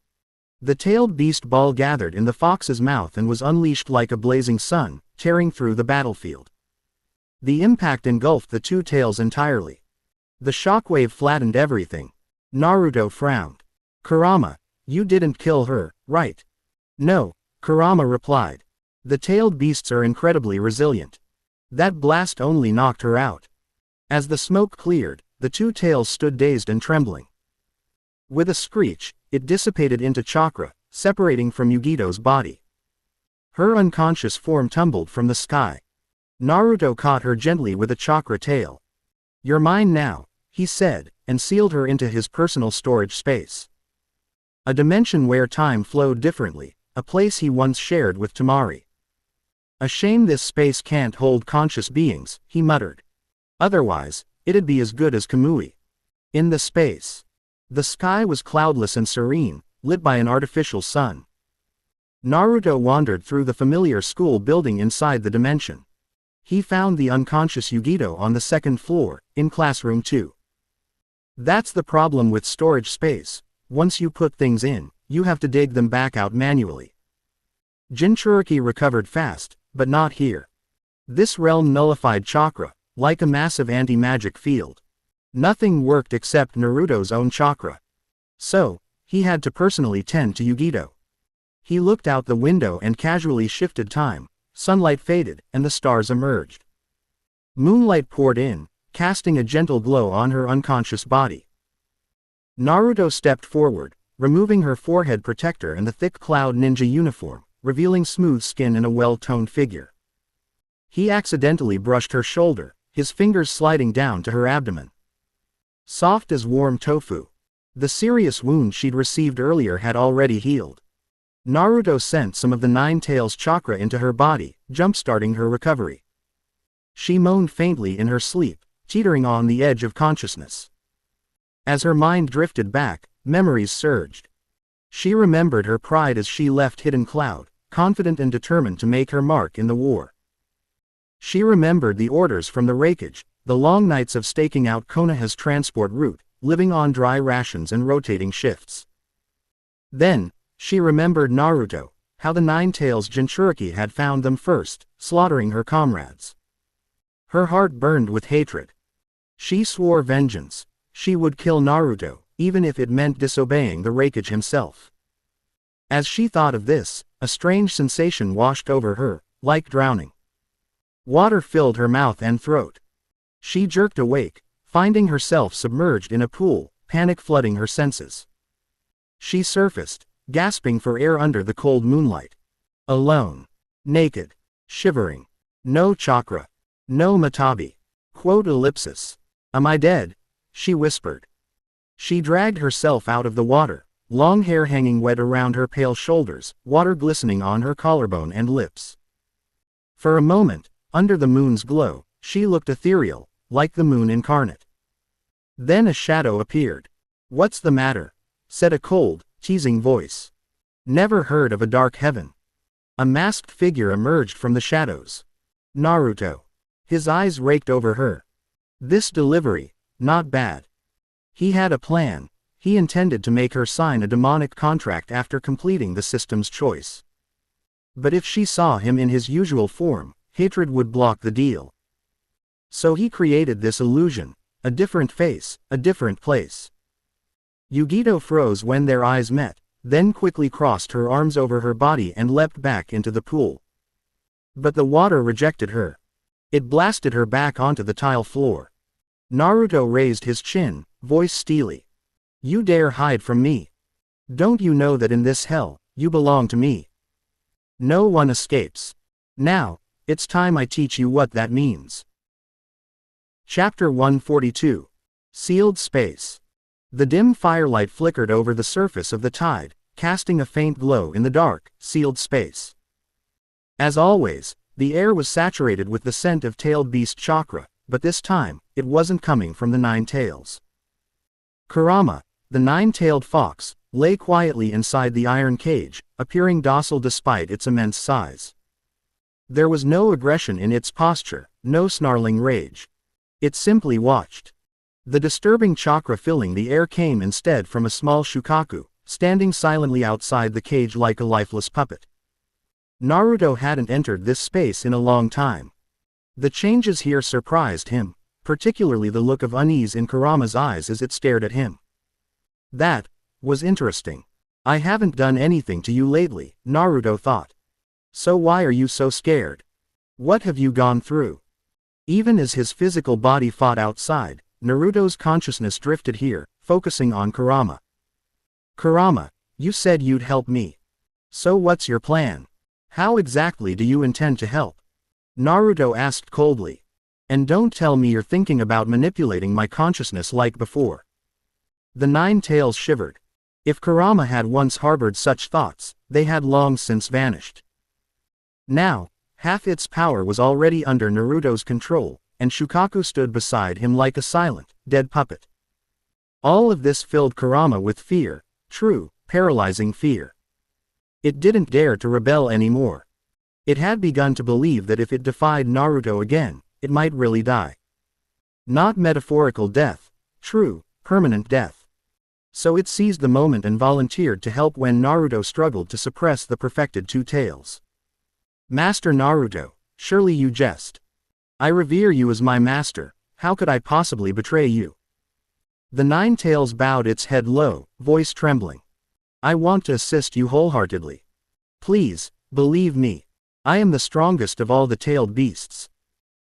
A: The tailed beast ball gathered in the fox's mouth and was unleashed like a blazing sun, tearing through the battlefield. The impact engulfed the two tails entirely. The shockwave flattened everything. Naruto frowned. "Kurama, you didn't kill her, right?" "No," Kurama replied. "The tailed beasts are incredibly resilient. That blast only knocked her out." As the smoke cleared, the two tails stood dazed and trembling. With a screech, it dissipated into chakra, separating from Yugito's body. Her unconscious form tumbled from the sky. Naruto caught her gently with a chakra tail. "You're mine now," he said, and sealed her into his personal storage space. A dimension where time flowed differently, a place he once shared with Temari. "A shame this space can't hold conscious beings," he muttered. "Otherwise, it'd be as good as Kamui." In the space. The sky was cloudless and serene, lit by an artificial sun. Naruto wandered through the familiar school building inside the dimension. He found the unconscious Yugito on the second floor, in classroom 2. That's the problem with storage space. Once you put things in, you have to dig them back out manually. Jinchuriki recovered fast, but not here. This realm nullified chakra, like a massive anti-magic field. Nothing worked except Naruto's own chakra. So, he had to personally tend to Yugito. He looked out the window and casually shifted time. Sunlight faded, and the stars emerged. Moonlight poured in, casting a gentle glow on her unconscious body. Naruto stepped forward, removing her forehead protector and the thick cloud ninja uniform, revealing smooth skin and a well-toned figure. He accidentally brushed her shoulder, his fingers sliding down to her abdomen. Soft as warm tofu. The serious wound she'd received earlier had already healed. Naruto sent some of the Nine Tails chakra into her body, jump-starting her recovery. She moaned faintly in her sleep, teetering on the edge of consciousness. As her mind drifted back, memories surged. She remembered her pride as she left Hidden Cloud, confident and determined to make her mark in the war. She remembered the orders from the Raikage, the long nights of staking out Konoha's transport route, living on dry rations and rotating shifts. Then, she remembered Naruto, how the Nine Tails Jinchuriki had found them first, slaughtering her comrades. Her heart burned with hatred. She swore vengeance. She would kill Naruto, even if it meant disobeying the Raikage himself. As she thought of this, a strange sensation washed over her, like drowning. Water filled her mouth and throat. She jerked awake, finding herself submerged in a pool, panic flooding her senses. She surfaced, gasping for air under the cold moonlight. Alone. Naked. Shivering. No chakra. No matabi. Quote ellipsis. Am I dead? She whispered. She dragged herself out of the water, long hair hanging wet around her pale shoulders, water glistening on her collarbone and lips. For a moment, under the moon's glow, she looked ethereal, like the moon incarnate. Then a shadow appeared. "What's the matter?" said a cold, teasing voice. "Never heard of a dark heaven." A masked figure emerged from the shadows. Naruto. His eyes raked over her. This delivery, not bad. He had a plan. He intended to make her sign a demonic contract after completing the system's choice. But if she saw him in his usual form, hatred would block the deal. So he created this illusion, a different face, a different place. Yugito froze when their eyes met, then quickly crossed her arms over her body and leapt back into the pool. But the water rejected her. It blasted her back onto the tile floor. Naruto raised his chin, voice steely. "You dare hide from me? Don't you know that in this hell, you belong to me? No one escapes. Now, it's time I teach you what that means." Chapter 142. Sealed Space. The dim firelight flickered over the surface of the tide, casting a faint glow in the dark, sealed space. As always, the air was saturated with the scent of tailed beast chakra, but this time, it wasn't coming from the Nine Tails. Kurama, the nine-tailed fox, lay quietly inside the iron cage, appearing docile despite its immense size. There was no aggression in its posture, no snarling rage. It simply watched. The disturbing chakra filling the air came instead from a small shukaku, standing silently outside the cage like a lifeless puppet. Naruto hadn't entered this space in a long time. The changes here surprised him, particularly the look of unease in Kurama's eyes as it stared at him. That was interesting. I haven't done anything to you lately, Naruto thought. So why are you so scared? What have you gone through? Even as his physical body fought outside, Naruto's consciousness drifted here, focusing on Kurama. Kurama, you said you'd help me. So what's your plan? How exactly do you intend to help? Naruto asked coldly. And don't tell me you're thinking about manipulating my consciousness like before. The Nine Tails shivered. If Kurama had once harbored such thoughts, they had long since vanished. Now, half its power was already under Naruto's control, and Shukaku stood beside him like a silent, dead puppet. All of this filled Kurama with fear, true, paralyzing fear. It didn't dare to rebel anymore. It had begun to believe that if it defied Naruto again, it might really die. Not metaphorical death, true, permanent death. So it seized the moment and volunteered to help when Naruto struggled to suppress the perfected two tails. Master Naruto, surely you jest. I revere you as my master, how could I possibly betray you? The Nine Tails bowed its head low, voice trembling. I want to assist you wholeheartedly. Please, believe me. I am the strongest of all the tailed beasts.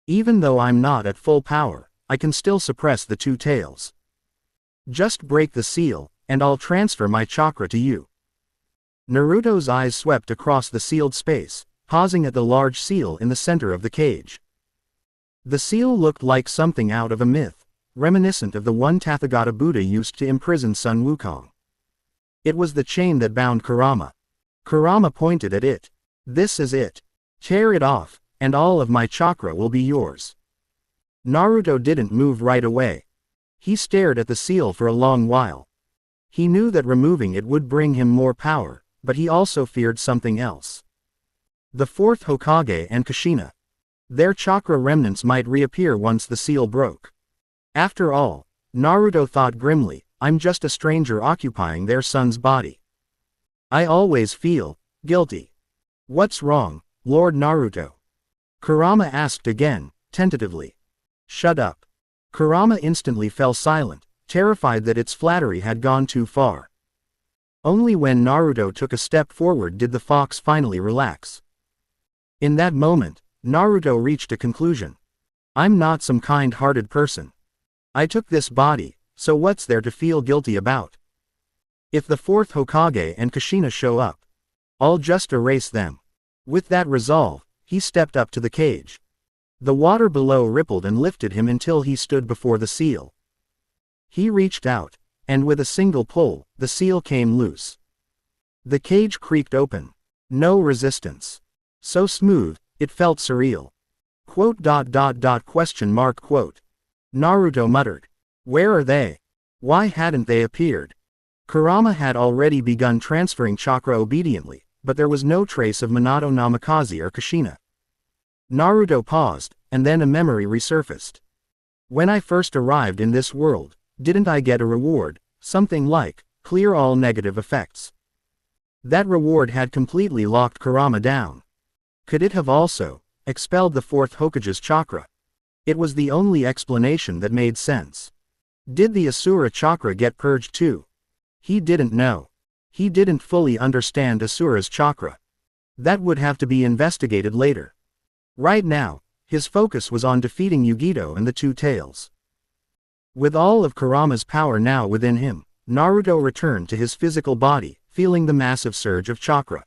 A: Even though I'm not at full power, I can still suppress the two tails. Just break the seal, and I'll transfer my chakra to you. Naruto's eyes swept across the sealed space, pausing at the large seal in the center of the cage. The seal looked like something out of a myth, reminiscent of the one Tathagata Buddha used to imprison Sun Wukong. It was the chain that bound Kurama. Kurama pointed at it. This is it. Tear it off, and all of my chakra will be yours. Naruto didn't move right away. He stared at the seal for a long while. He knew that removing it would bring him more power, but he also feared something else. The fourth Hokage and Kushina. Their chakra remnants might reappear once the seal broke. After all, Naruto thought grimly, I'm just a stranger occupying their son's body. I always feel guilty. What's wrong, Lord Naruto? Kurama asked again, tentatively. Shut up. Kurama instantly fell silent, terrified that its flattery had gone too far. Only when Naruto took a step forward did the fox finally relax. In that moment, Naruto reached a conclusion. I'm not some kind-hearted person. I took this body, so what's there to feel guilty about? If the fourth Hokage and Kushina show up, I'll just erase them. With that resolve, he stepped up to the cage. The water below rippled and lifted him until he stood before the seal. He reached out, and with a single pull, the seal came loose. The cage creaked open. No resistance. So smooth, it felt surreal. Question mark quote. Naruto muttered. Where are they? Why hadn't they appeared? Kurama had already begun transferring chakra obediently, but there was no trace of Minato Namikaze or Kushina. Naruto paused, and then a memory resurfaced. When I first arrived in this world, didn't I get a reward, something like, clear all negative effects? That reward had completely locked Kurama down. Could it have also expelled the fourth Hokage's chakra? It was the only explanation that made sense. Did the Asura chakra get purged too? He didn't know. He didn't fully understand Asura's chakra. That would have to be investigated later. Right now, his focus was on defeating Yugito and the Two Tails. With all of Kurama's power now within him, Naruto returned to his physical body, feeling the massive surge of chakra.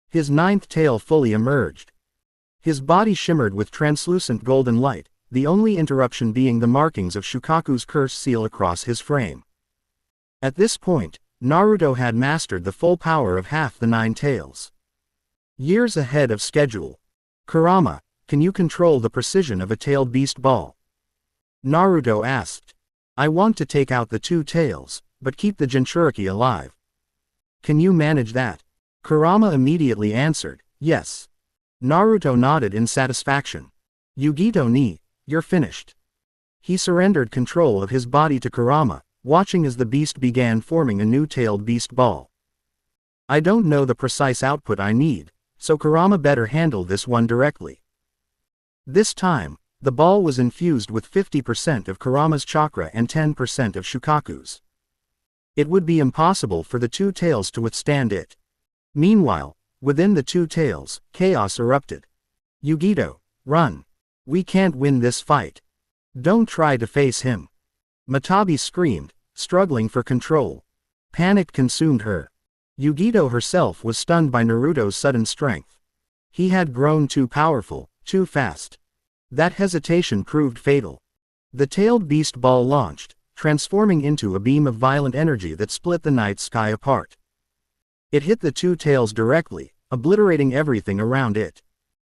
A: His ninth tail fully emerged. His body shimmered with translucent golden light, the only interruption being the markings of Shukaku's curse seal across his frame. At this point, Naruto had mastered the full power of half the 9 tails. Years ahead of schedule. Kurama, can you control the precision of a tailed beast ball? Naruto asked. I want to take out the 2 tails, but keep the Jinchuriki alive. Can you manage that? Kurama immediately answered, yes. Naruto nodded in satisfaction. Yugito ni, you're finished. He surrendered control of his body to Kurama, watching as the beast began forming a new tailed beast ball. I don't know the precise output I need, so Kurama better handle this one directly. This time, the ball was infused with 50% of Kurama's chakra and 10% of Shukaku's. It would be impossible for the 2 tails to withstand it. Meanwhile, within the 2 tails, chaos erupted. Yugito, run. We can't win this fight. Don't try to face him. Matabi screamed, struggling for control. Panic consumed her. Yugito herself was stunned by Naruto's sudden strength. He had grown too powerful, too fast. That hesitation proved fatal. The tailed beast ball launched, transforming into a beam of violent energy that split the night sky apart. It hit the 2 tails directly, obliterating everything around it.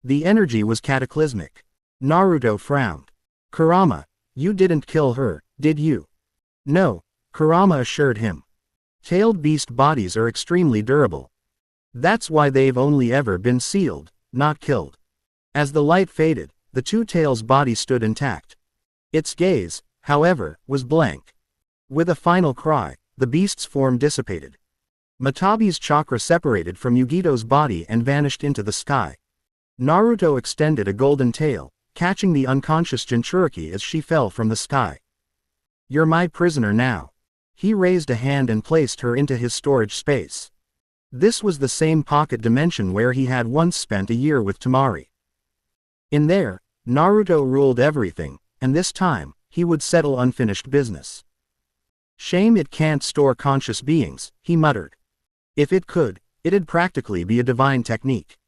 A: The energy was cataclysmic. Naruto frowned. Kurama, you didn't kill her, did you? No, Kurama assured him. Tailed beast bodies are extremely durable. That's why they've only ever been sealed, not killed. As the light faded, the 2 tails' body stood intact. Its gaze, however, was blank. With a final cry, the beast's form dissipated. Matabi's chakra separated from Yugito's body and vanished into the sky. Naruto extended a golden tail, catching the unconscious Jinchuriki as she fell from the sky. You're my prisoner now. He raised a hand and placed her into his storage space. This was the same pocket dimension where he had once spent a year with Temari. In there, Naruto ruled everything, and this time, he would settle unfinished business. Shame it can't store conscious beings, he muttered. If it could, it'd practically be a divine technique.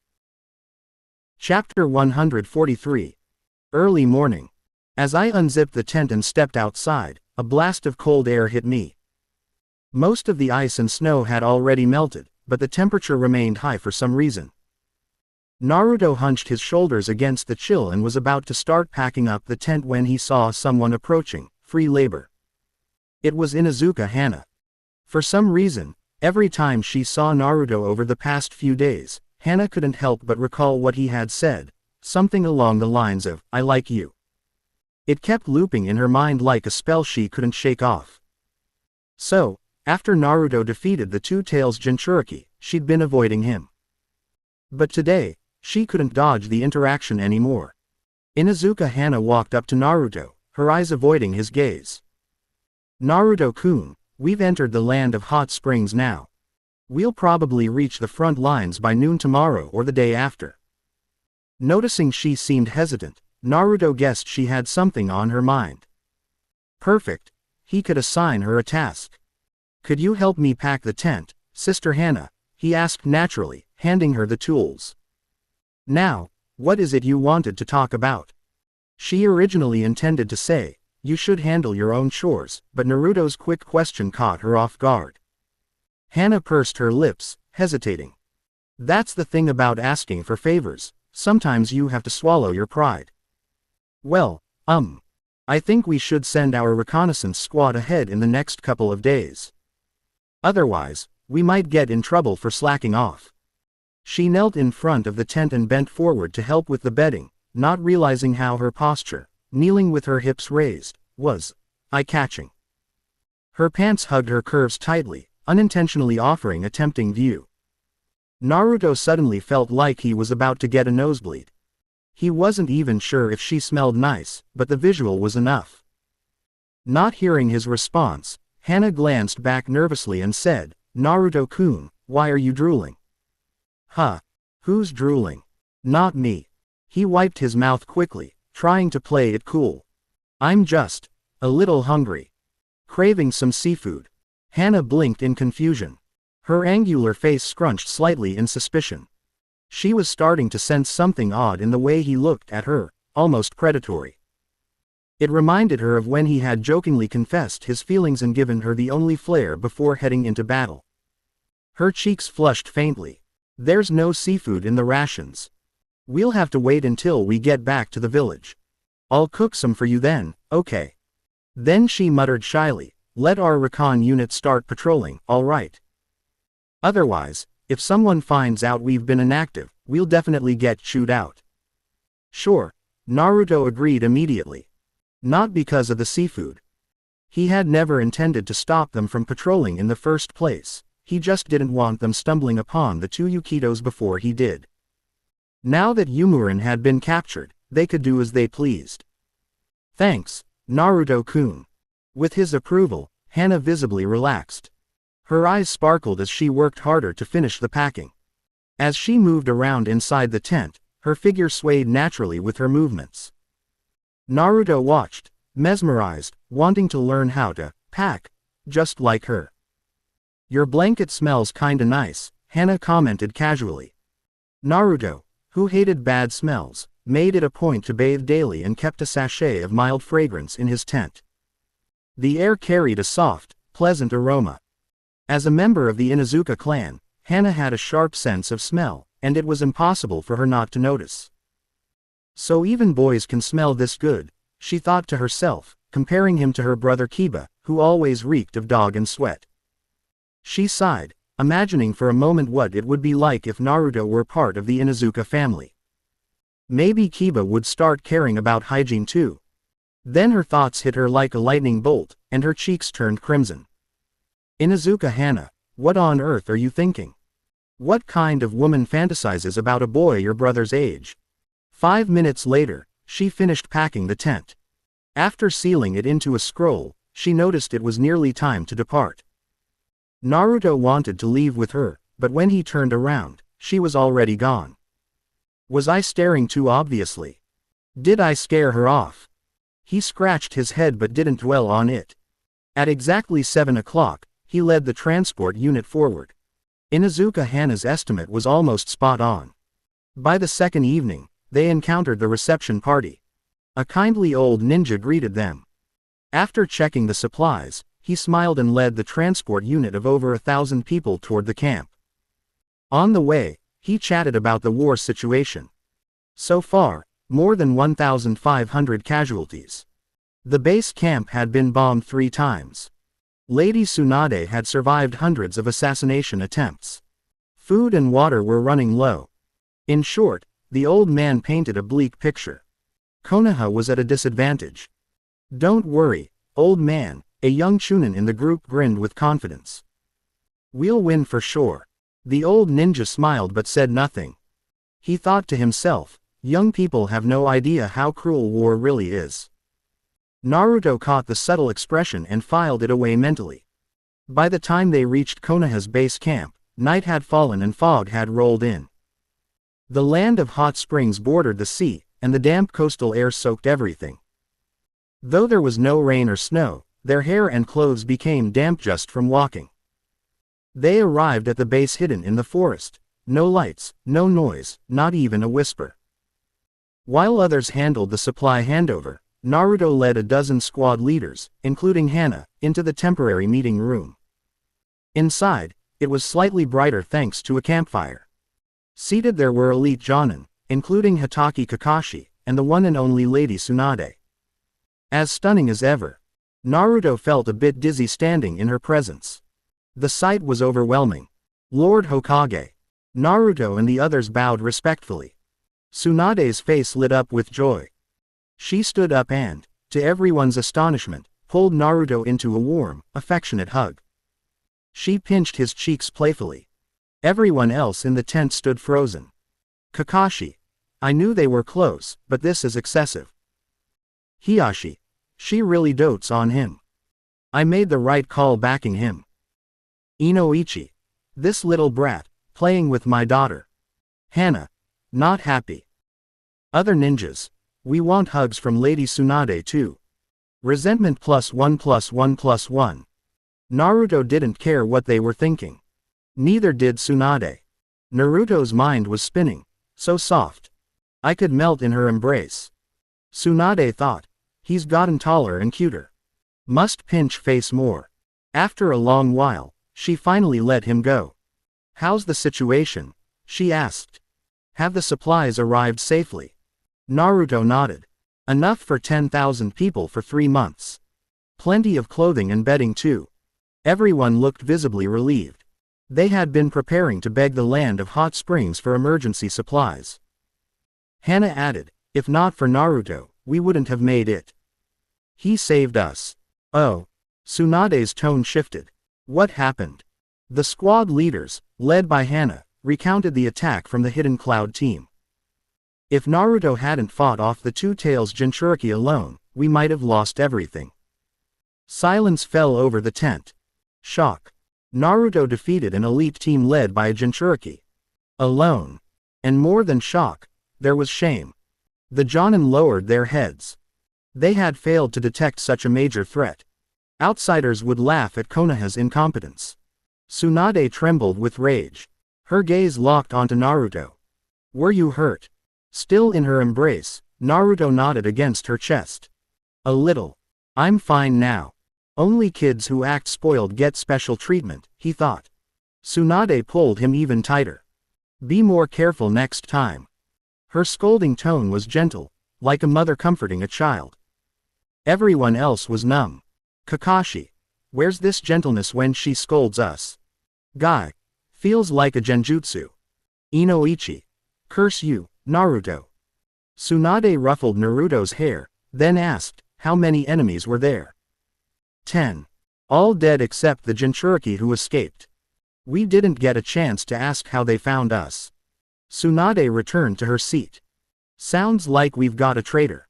A: Chapter 143. Early morning. As I unzipped the tent and stepped outside, a blast of cold air hit me. Most of the ice and snow had already melted, but the temperature remained high for some reason. Naruto hunched his shoulders against the chill and was about to start packing up the tent when he saw someone approaching, free labor. It was Inuzuka Hana. For some reason, every time she saw Naruto over the past few days, Hana couldn't help but recall what he had said, something along the lines of, "I like you." It kept looping in her mind like a spell she couldn't shake off. So, after Naruto defeated the Two-Tails Jinchuriki, she'd been avoiding him. But today, she couldn't dodge the interaction anymore. Inuzuka Hana walked up to Naruto, her eyes avoiding his gaze. "Naruto-kun, we've entered the land of hot springs now. We'll probably reach the front lines by noon tomorrow or the day after." Noticing she seemed hesitant, Naruto guessed she had something on her mind. Perfect, he could assign her a task. "Could you help me pack the tent, Sister Hana?" he asked naturally, handing her the tools. "Now, what is it you wanted to talk about?" She originally intended to say, "You should handle your own chores," but Naruto's quick question caught her off guard. Hana pursed her lips, hesitating. "That's the thing about asking for favors, sometimes you have to swallow your pride." "Well, I think we should send our reconnaissance squad ahead in the next couple of days. Otherwise, we might get in trouble for slacking off." She knelt in front of the tent and bent forward to help with the bedding, not realizing how her posture, kneeling with her hips raised, was eye-catching. Her pants hugged her curves tightly, unintentionally offering a tempting view. Naruto suddenly felt like he was about to get a nosebleed. He wasn't even sure if she smelled nice, but the visual was enough. Not hearing his response, Hana glanced back nervously and said, "Naruto-kun, why are you drooling?" "Huh? Who's drooling?" "Not me." He wiped his mouth quickly, trying to play it cool. "I'm just a little hungry. Craving some seafood." Hana blinked in confusion. Her angular face scrunched slightly in suspicion. She was starting to sense something odd in the way he looked at her, almost predatory. It reminded her of when he had jokingly confessed his feelings and given her the only flare before heading into battle. Her cheeks flushed faintly. "There's no seafood in the rations. We'll have to wait until we get back to the village. I'll cook some for you then, okay?" Then she muttered shyly, "Let our recon unit start patrolling, alright? Otherwise, if someone finds out we've been inactive, we'll definitely get chewed out." "Sure," Naruto agreed immediately. Not because of the seafood. He had never intended to stop them from patrolling in the first place, he just didn't want them stumbling upon the two Yukitos before he did. Now that Youmurin had been captured, they could do as they pleased. "Thanks, Naruto-kun." With his approval, Hana visibly relaxed. Her eyes sparkled as she worked harder to finish the packing. As she moved around inside the tent, her figure swayed naturally with her movements. Naruto watched, mesmerized, wanting to learn how to pack, just like her. "Your blanket smells kinda nice," Hana commented casually. Naruto, who hated bad smells, made it a point to bathe daily and kept a sachet of mild fragrance in his tent. The air carried a soft, pleasant aroma. As a member of the Inuzuka clan, Hana had a sharp sense of smell, and it was impossible for her not to notice. So even boys can smell this good, she thought to herself, comparing him to her brother Kiba, who always reeked of dog and sweat. She sighed, imagining for a moment what it would be like if Naruto were part of the Inuzuka family. Maybe Kiba would start caring about hygiene too. Then her thoughts hit her like a lightning bolt, and her cheeks turned crimson. "Inuzuka Hana, what on earth are you thinking? What kind of woman fantasizes about a boy your brother's age?" 5 minutes later, she finished packing the tent. After sealing it into a scroll, she noticed it was nearly time to depart. Naruto wanted to leave with her, but when he turned around, she was already gone. Was I staring too obviously? Did I scare her off? He scratched his head but didn't dwell on it. At exactly 7 o'clock, he led the transport unit forward. Inuzuka Hana's estimate was almost spot on. By the second evening, they encountered the reception party. A kindly old ninja greeted them. After checking the supplies, he smiled and led the transport unit of over 1,000 people toward the camp. On the way, he chatted about the war situation. So far, more than 1,500 casualties. The base camp had been bombed 3 times. Lady Tsunade had survived hundreds of assassination attempts. Food and water were running low. In short, the old man painted a bleak picture. Konoha was at a disadvantage. Don't worry, old man, a young chunin in the group grinned with confidence. We'll win for sure. The old ninja smiled but said nothing. He thought to himself, young people have no idea how cruel war really is. Naruto caught the subtle expression and filed it away mentally. By the time they reached Konoha's base camp, night had fallen and fog had rolled in. The land of hot springs bordered the sea, and the damp coastal air soaked everything. Though there was no rain or snow, their hair and clothes became damp just from walking. They arrived at the base hidden in the forest. No lights, no noise, not even a whisper. While others handled the supply handover, Naruto led a dozen squad leaders, including Hana, into the temporary meeting room. Inside, it was slightly brighter thanks to a campfire. Seated there were elite jonin, including Hitaki Kakashi, and the one and only Lady Tsunade. As stunning as ever, Naruto felt a bit dizzy standing in her presence. The sight was overwhelming. Lord Hokage. Naruto and the others bowed respectfully. Tsunade's face lit up with joy. She stood up and, to everyone's astonishment, pulled Naruto into a warm, affectionate hug. She pinched his cheeks playfully. Everyone else in the tent stood frozen. Kakashi. I knew they were close, but this is excessive. Hiyashi. She really dotes on him. I made the right call backing him. Inoichi. This little brat, playing with my daughter. Hana. Not happy. Other ninjas. We want hugs from Lady Tsunade too. Resentment +1 +1 +1. Naruto didn't care what they were thinking. Neither did Tsunade. Naruto's mind was spinning. So soft. I could melt in her embrace. Tsunade thought. He's gotten taller and cuter. Must pinch face more. After a long while, she finally let him go. How's the situation? She asked. Have the supplies arrived safely? Naruto nodded. Enough for 10,000 people for 3 months. Plenty of clothing and bedding too. Everyone looked visibly relieved. They had been preparing to beg the land of hot springs for emergency supplies. Hana added, if not for Naruto, we wouldn't have made it. He saved us. Oh. Tsunade's tone shifted. What happened? The squad leaders, led by Hana, recounted the attack from the Hidden Cloud team. If Naruto hadn't fought off the Two Tails Jinchuriki alone, we might have lost everything. Silence fell over the tent. Shock. Naruto defeated an elite team led by a Jinchuriki. Alone. And more than shock, there was shame. The Jonin lowered their heads. They had failed to detect such a major threat. Outsiders would laugh at Konoha's incompetence. Tsunade trembled with rage. Her gaze locked onto Naruto. Were you hurt? Still in her embrace, Naruto nodded against her chest. A little. I'm fine now. Only kids who act spoiled get special treatment, he thought. Tsunade pulled him even tighter. Be more careful next time. Her scolding tone was gentle, like a mother comforting a child. Everyone else was numb. Kakashi. Where's this gentleness when she scolds us? Guy. Feels like a genjutsu. Inoichi. Curse you, Naruto. Tsunade ruffled Naruto's hair, then asked, how many enemies were there? 10. All dead except the Jinchuriki who escaped. We didn't get a chance to ask how they found us. Tsunade returned to her seat. Sounds like we've got a traitor.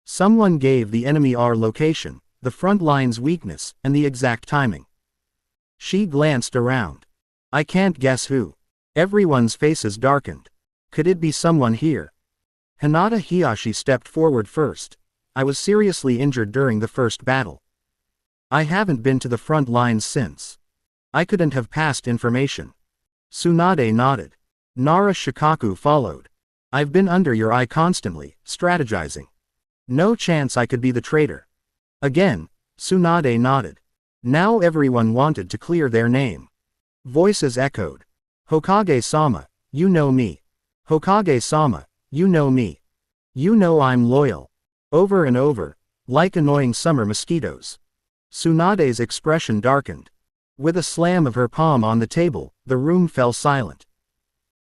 A: Someone gave the enemy our location, the front line's weakness, and the exact timing. She glanced around. I can't guess who. Everyone's faces darkened. Could it be someone here? Hinata Hiyashi stepped forward first. I was seriously injured during the first battle. I haven't been to the front lines since. I couldn't have passed information. Tsunade nodded. Nara Shikaku followed. I've been under your eye constantly, strategizing. No chance I could be the traitor. Again, Tsunade nodded. Now everyone wanted to clear their name. Voices echoed. Hokage-sama, you know me. Hokage-sama, you know me. You know I'm loyal. Over and over, like annoying summer mosquitoes. Tsunade's expression darkened. With a slam of her palm on the table, the room fell silent.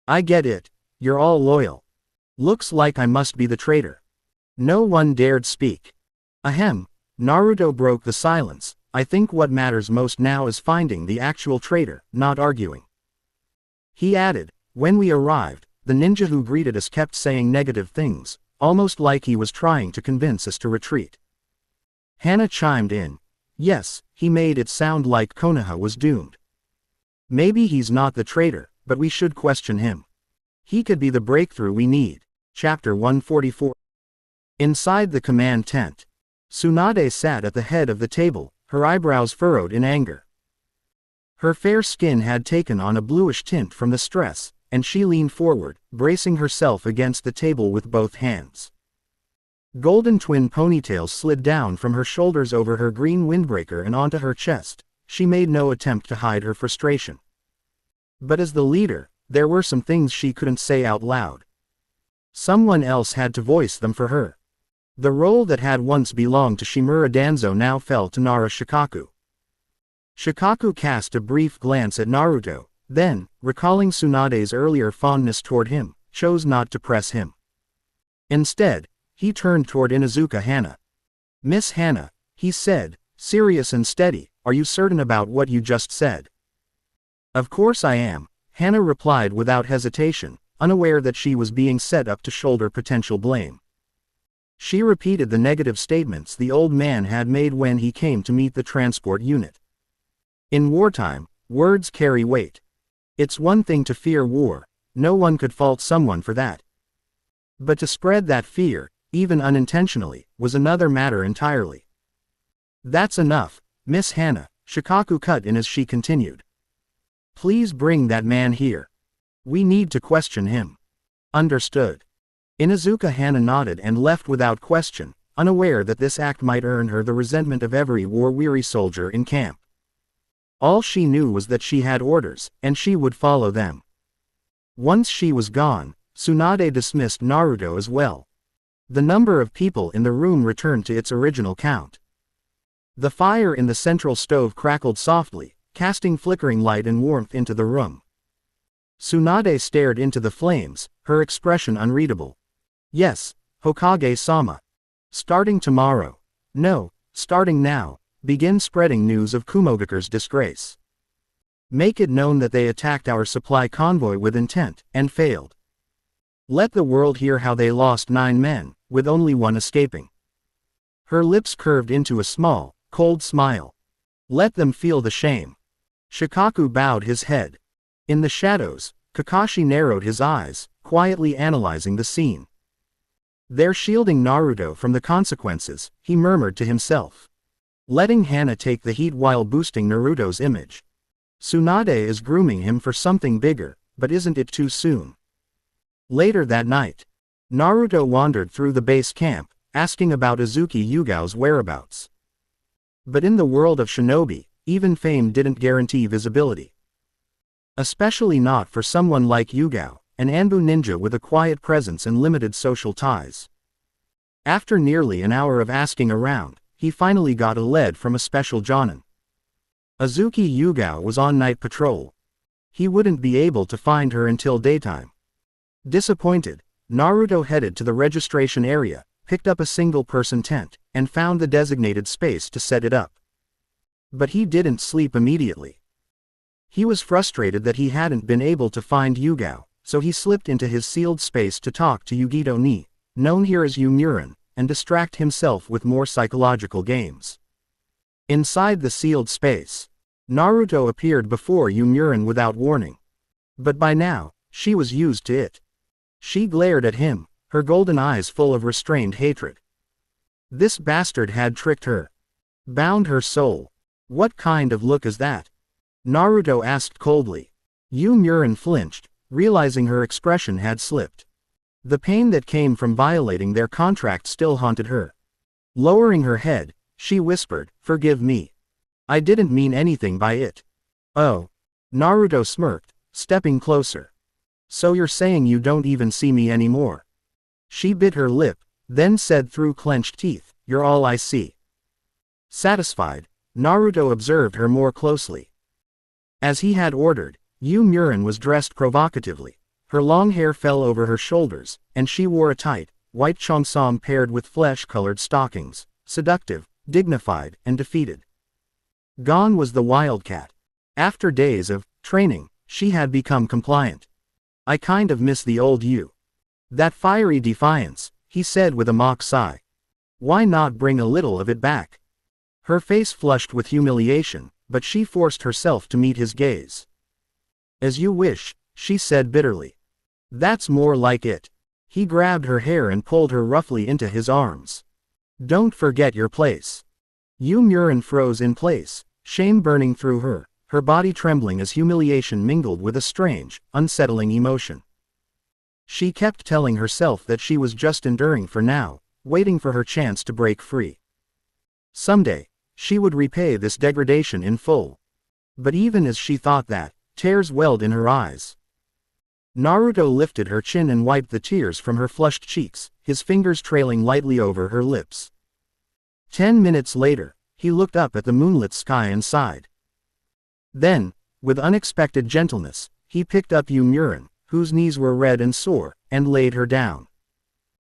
A: I get it, you're all loyal. Looks like I must be the traitor. No one dared speak. Ahem, Naruto broke the silence. I think what matters most now is finding the actual traitor, not arguing. He added, when we arrived, the ninja who greeted us kept saying negative things, almost like he was trying to convince us to retreat. Hana chimed in. Yes, he made it sound like Konoha was doomed. Maybe he's not the traitor, but we should question him. He could be the breakthrough we need. Chapter 144. Inside the command tent. Tsunade sat at the head of the table, her eyebrows furrowed in anger. Her fair skin had taken on a bluish tint from the stress, and she leaned forward, bracing herself against the table with both hands. Golden twin ponytails slid down from her shoulders over her green windbreaker and onto her chest. She made no attempt to hide her frustration. But as the leader, there were some things she couldn't say out loud. Someone else had to voice them for her. The role that had once belonged to Shimura Danzo now fell to Nara Shikaku. Shikaku cast a brief glance at Naruto, then, recalling Tsunade's earlier fondness toward him, chose not to press him. Instead, he turned toward Inuzuka Hana. Miss Hana, he said, serious and steady, are you certain about what you just said? Of course I am, Hana replied without hesitation, unaware that she was being set up to shoulder potential blame. She repeated the negative statements the old man had made when he came to meet the transport unit. In wartime, words carry weight. It's one thing to fear war, no one could fault someone for that. But to spread that fear, even unintentionally, was another matter entirely. That's enough, Miss Hana, Shikaku cut in as she continued. Please bring that man here. We need to question him. Understood. Inuzuka Hana nodded and left without question, unaware that this act might earn her the resentment of every war-weary soldier in camp. All she knew was that she had orders, and she would follow them. Once she was gone, Tsunade dismissed Naruto as well. The number of people in the room returned to its original count. The fire in the central stove crackled softly, casting flickering light and warmth into the room. Tsunade stared into the flames, her expression unreadable. Yes, Hokage-sama. Starting tomorrow. No, starting now, begin spreading news of Kumogakure's disgrace. Make it known that they attacked our supply convoy with intent, and failed. Let the world hear how they lost 9 men, with only 1 escaping. Her lips curved into a small, cold smile. Let them feel the shame. Shikaku bowed his head. In the shadows, Kakashi narrowed his eyes, quietly analyzing the scene. They're shielding Naruto from the consequences, he murmured to himself. Letting Hana take the heat while boosting Naruto's image. Tsunade is grooming him for something bigger, but isn't it too soon? Later that night, Naruto wandered through the base camp, asking about Izuki Yugao's whereabouts. But in the world of shinobi, even fame didn't guarantee visibility. Especially not for someone like Yugao, an Anbu ninja with a quiet presence and limited social ties. After nearly an hour of asking around, he finally got a lead from a special jonin. Izuki Yugao was on night patrol. He wouldn't be able to find her until daytime. Disappointed, Naruto headed to the registration area, picked up a single-person tent, and found the designated space to set it up. But he didn't sleep immediately. He was frustrated that he hadn't been able to find Yugao, so he slipped into his sealed space to talk to Yugito Ni, known here as Yumuran, and distract himself with more psychological games. Inside the sealed space, Naruto appeared before Youmurin without warning. But by now, she was used to it. She glared at him, her golden eyes full of restrained hatred. This bastard had tricked her. Bound her soul. What kind of look is that? Naruto asked coldly. Youmurin flinched, realizing her expression had slipped. The pain that came from violating their contract still haunted her. Lowering her head, she whispered, "Forgive me. I didn't mean anything by it." "Oh." Naruto smirked, stepping closer. "So you're saying you don't even see me anymore?" She bit her lip, then said through clenched teeth, "You're all I see." Satisfied, Naruto observed her more closely. As he had ordered, Youmurin was dressed provocatively. Her long hair fell over her shoulders, and she wore a tight, white cheongsam paired with flesh-colored stockings, seductive, dignified, and defeated. Gone was the wildcat. After days of training, she had become compliant. "I kind of miss the old you." That fiery defiance, he said with a mock sigh. Why not bring a little of it back? Her face flushed with humiliation, but she forced herself to meet his gaze. "As you wish," she said bitterly. "That's more like it." He grabbed her hair and pulled her roughly into his arms. "Don't forget your place." Youmurin froze in place, shame burning through her, her body trembling as humiliation mingled with a strange, unsettling emotion. She kept telling herself that she was just enduring for now, waiting for her chance to break free. Someday, she would repay this degradation in full. But even as she thought that, tears welled in her eyes. Naruto lifted her chin and wiped the tears from her flushed cheeks, his fingers trailing lightly over her lips. 10 minutes later, he looked up at the moonlit sky and sighed. Then, with unexpected gentleness, he picked up Youmurin, whose knees were red and sore, and laid her down.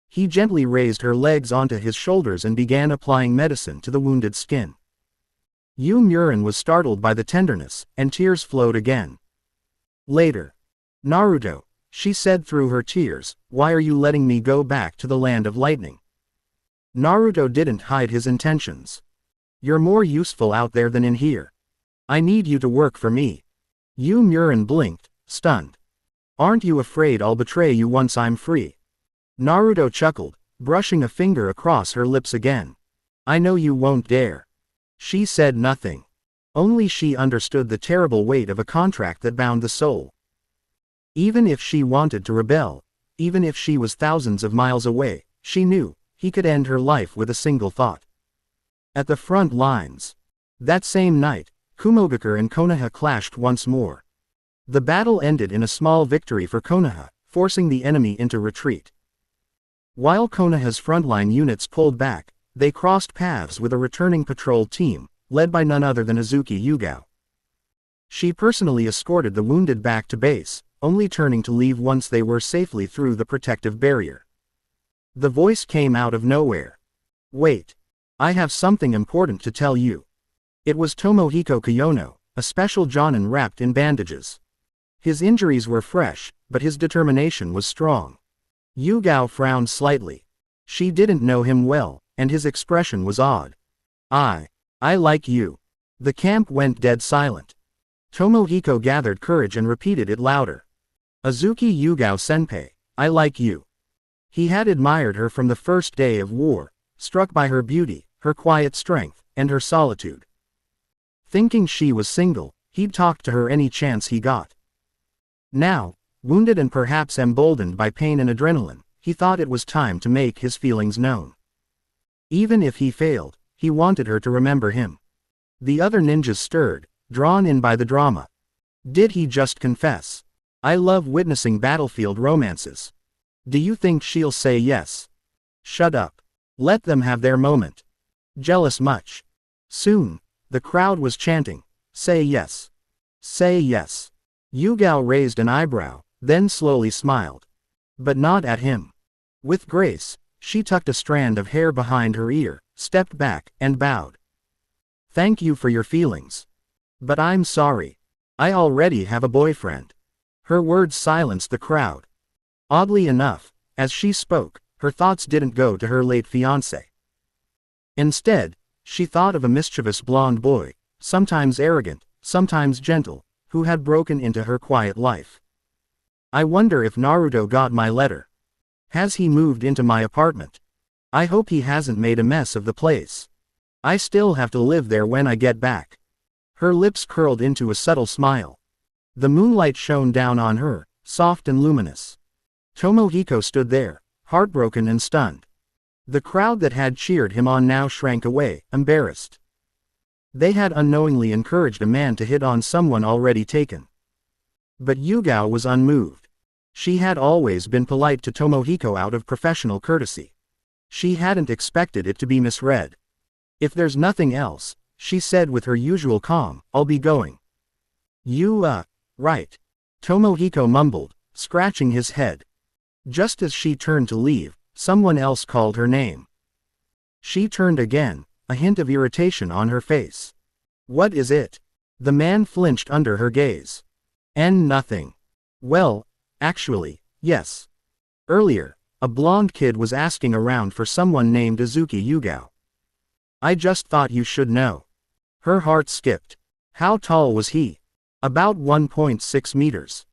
A: He gently raised her legs onto his shoulders and began applying medicine to the wounded skin. Youmurin was startled by the tenderness, and tears flowed again. Later. "Naruto," she said through her tears, "why are you letting me go back to the land of lightning?" Naruto didn't hide his intentions. "You're more useful out there than in here. I need you to work for me." Youmurin blinked, stunned. "Aren't you afraid I'll betray you once I'm free?" Naruto chuckled, brushing a finger across her lips again. "I know you won't dare." She said nothing. Only she understood the terrible weight of a contract that bound the soul. Even if she wanted to rebel, even if she was thousands of miles away, she knew he could end her life with a single thought. At the front lines. That same night, Kumogakure and Konoha clashed once more. The battle ended in a small victory for Konoha, forcing the enemy into retreat. While Konoha's frontline units pulled back, they crossed paths with a returning patrol team, led by none other than Azuki Yugao. She personally escorted the wounded back to base, only turning to leave once they were safely through the protective barrier. The voice came out of nowhere. "Wait. I have something important to tell you." It was Tomohiko Kiyono, a special jonin wrapped in bandages. His injuries were fresh, but his determination was strong. Yugao frowned slightly. She didn't know him well, and his expression was odd. I like you." The camp went dead silent. Tomohiko gathered courage and repeated it louder. "Azuki Yugao senpai, I like you." He had admired her from the first day of war, struck by her beauty, her quiet strength, and her solitude. Thinking she was single, he'd talk to her any chance he got. Now, wounded and perhaps emboldened by pain and adrenaline, he thought it was time to make his feelings known. Even if he failed, he wanted her to remember him. The other ninjas stirred, drawn in by the drama. Did he just confess? "I love witnessing battlefield romances." Do you think she'll say yes? Shut up. Let them have their moment. Jealous much? Soon, the crowd was chanting, "Say yes. Say yes." Yugao raised an eyebrow, then slowly smiled. But not at him. With grace, she tucked a strand of hair behind her ear, stepped back, and bowed. "Thank you for your feelings. But I'm sorry. I already have a boyfriend." Her words silenced the crowd. Oddly enough, as she spoke, her thoughts didn't go to her late fiancé. Instead, she thought of a mischievous blonde boy, sometimes arrogant, sometimes gentle, who had broken into her quiet life. I wonder if Naruto got my letter. Has he moved into my apartment? I hope he hasn't made a mess of the place. I still have to live there when I get back. Her lips curled into a subtle smile. The moonlight shone down on her, soft and luminous. Tomohiko stood there, heartbroken and stunned. The crowd that had cheered him on now shrank away, embarrassed. They had unknowingly encouraged a man to hit on someone already taken. But Yugao was unmoved. She had always been polite to Tomohiko out of professional courtesy. She hadn't expected it to be misread. If there's nothing else, she said with her usual calm, I'll be going. Right. Tomohiko mumbled, scratching his head. Just as she turned to leave, someone else called her name. She turned again, a hint of irritation on her face. What is it? The man flinched under her gaze. Nothing. Well, actually, yes. Earlier, a blonde kid was asking around for someone named Azuki Yugao. I just thought you should know. Her heart skipped. How tall was he? About 1.6 meters.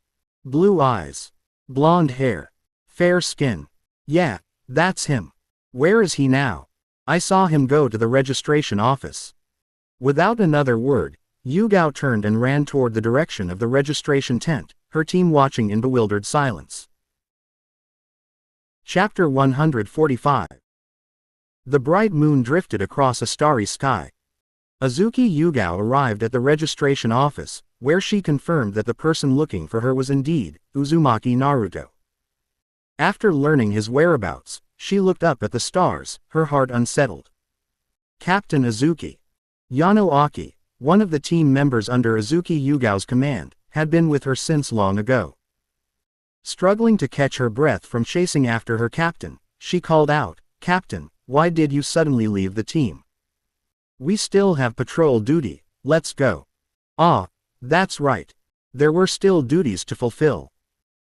A: Blue eyes. Blonde hair. Fair skin. Yeah, that's him. Where is he now? I saw him go to the registration office. Without another word, Yugao turned and ran toward the direction of the registration tent, her team watching in bewildered silence. Chapter 145. The bright moon drifted across a starry sky. Azuki Yugao arrived at the registration office, where she confirmed that the person looking for her was indeed Uzumaki Naruto. After learning his whereabouts, she looked up at the stars, her heart unsettled. Captain Azuki. Yano Aki, one of the team members under Azuki Yugao's command, had been with her since long ago. Struggling to catch her breath from chasing after her captain, she called out, Captain, why did you suddenly leave the team? We still have patrol duty, let's go. Ah, that's right. There were still duties to fulfill.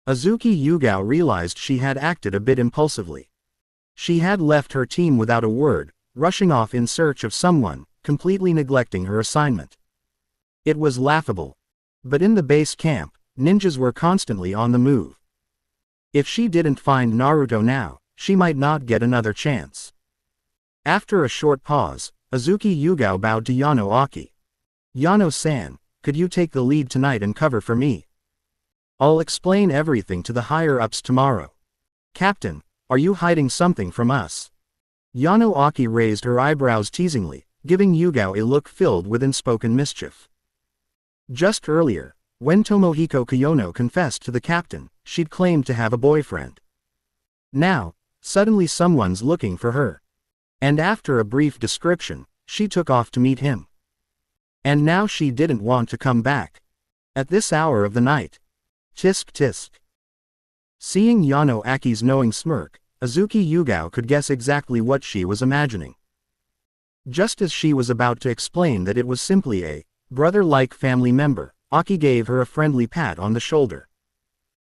A: Azuki Yugao realized she had acted a bit impulsively. She had left her team without a word, rushing off in search of someone, completely neglecting her assignment. It was laughable. But in the base camp, ninjas were constantly on the move. If she didn't find Naruto now, she might not get another chance. After a short pause, Azuki Yugao bowed to Yano Aki. Yano-san, could you take the lead tonight and cover for me? I'll explain everything to the higher-ups tomorrow. Captain, are you hiding something from us? Yano Aki raised her eyebrows teasingly, giving Yugao a look filled with unspoken mischief. Just earlier, when Tomohiko Kiyono confessed to the captain, she'd claimed to have a boyfriend. Now, suddenly someone's looking for her. And after a brief description, she took off to meet him. And now she didn't want to come back. At this hour of the night. Tisk tisk. Seeing Yano Aki's knowing smirk, Azuki Yugao could guess exactly what she was imagining. Just as she was about to explain that it was simply a brother-like family member, Aki gave her a friendly pat on the shoulder.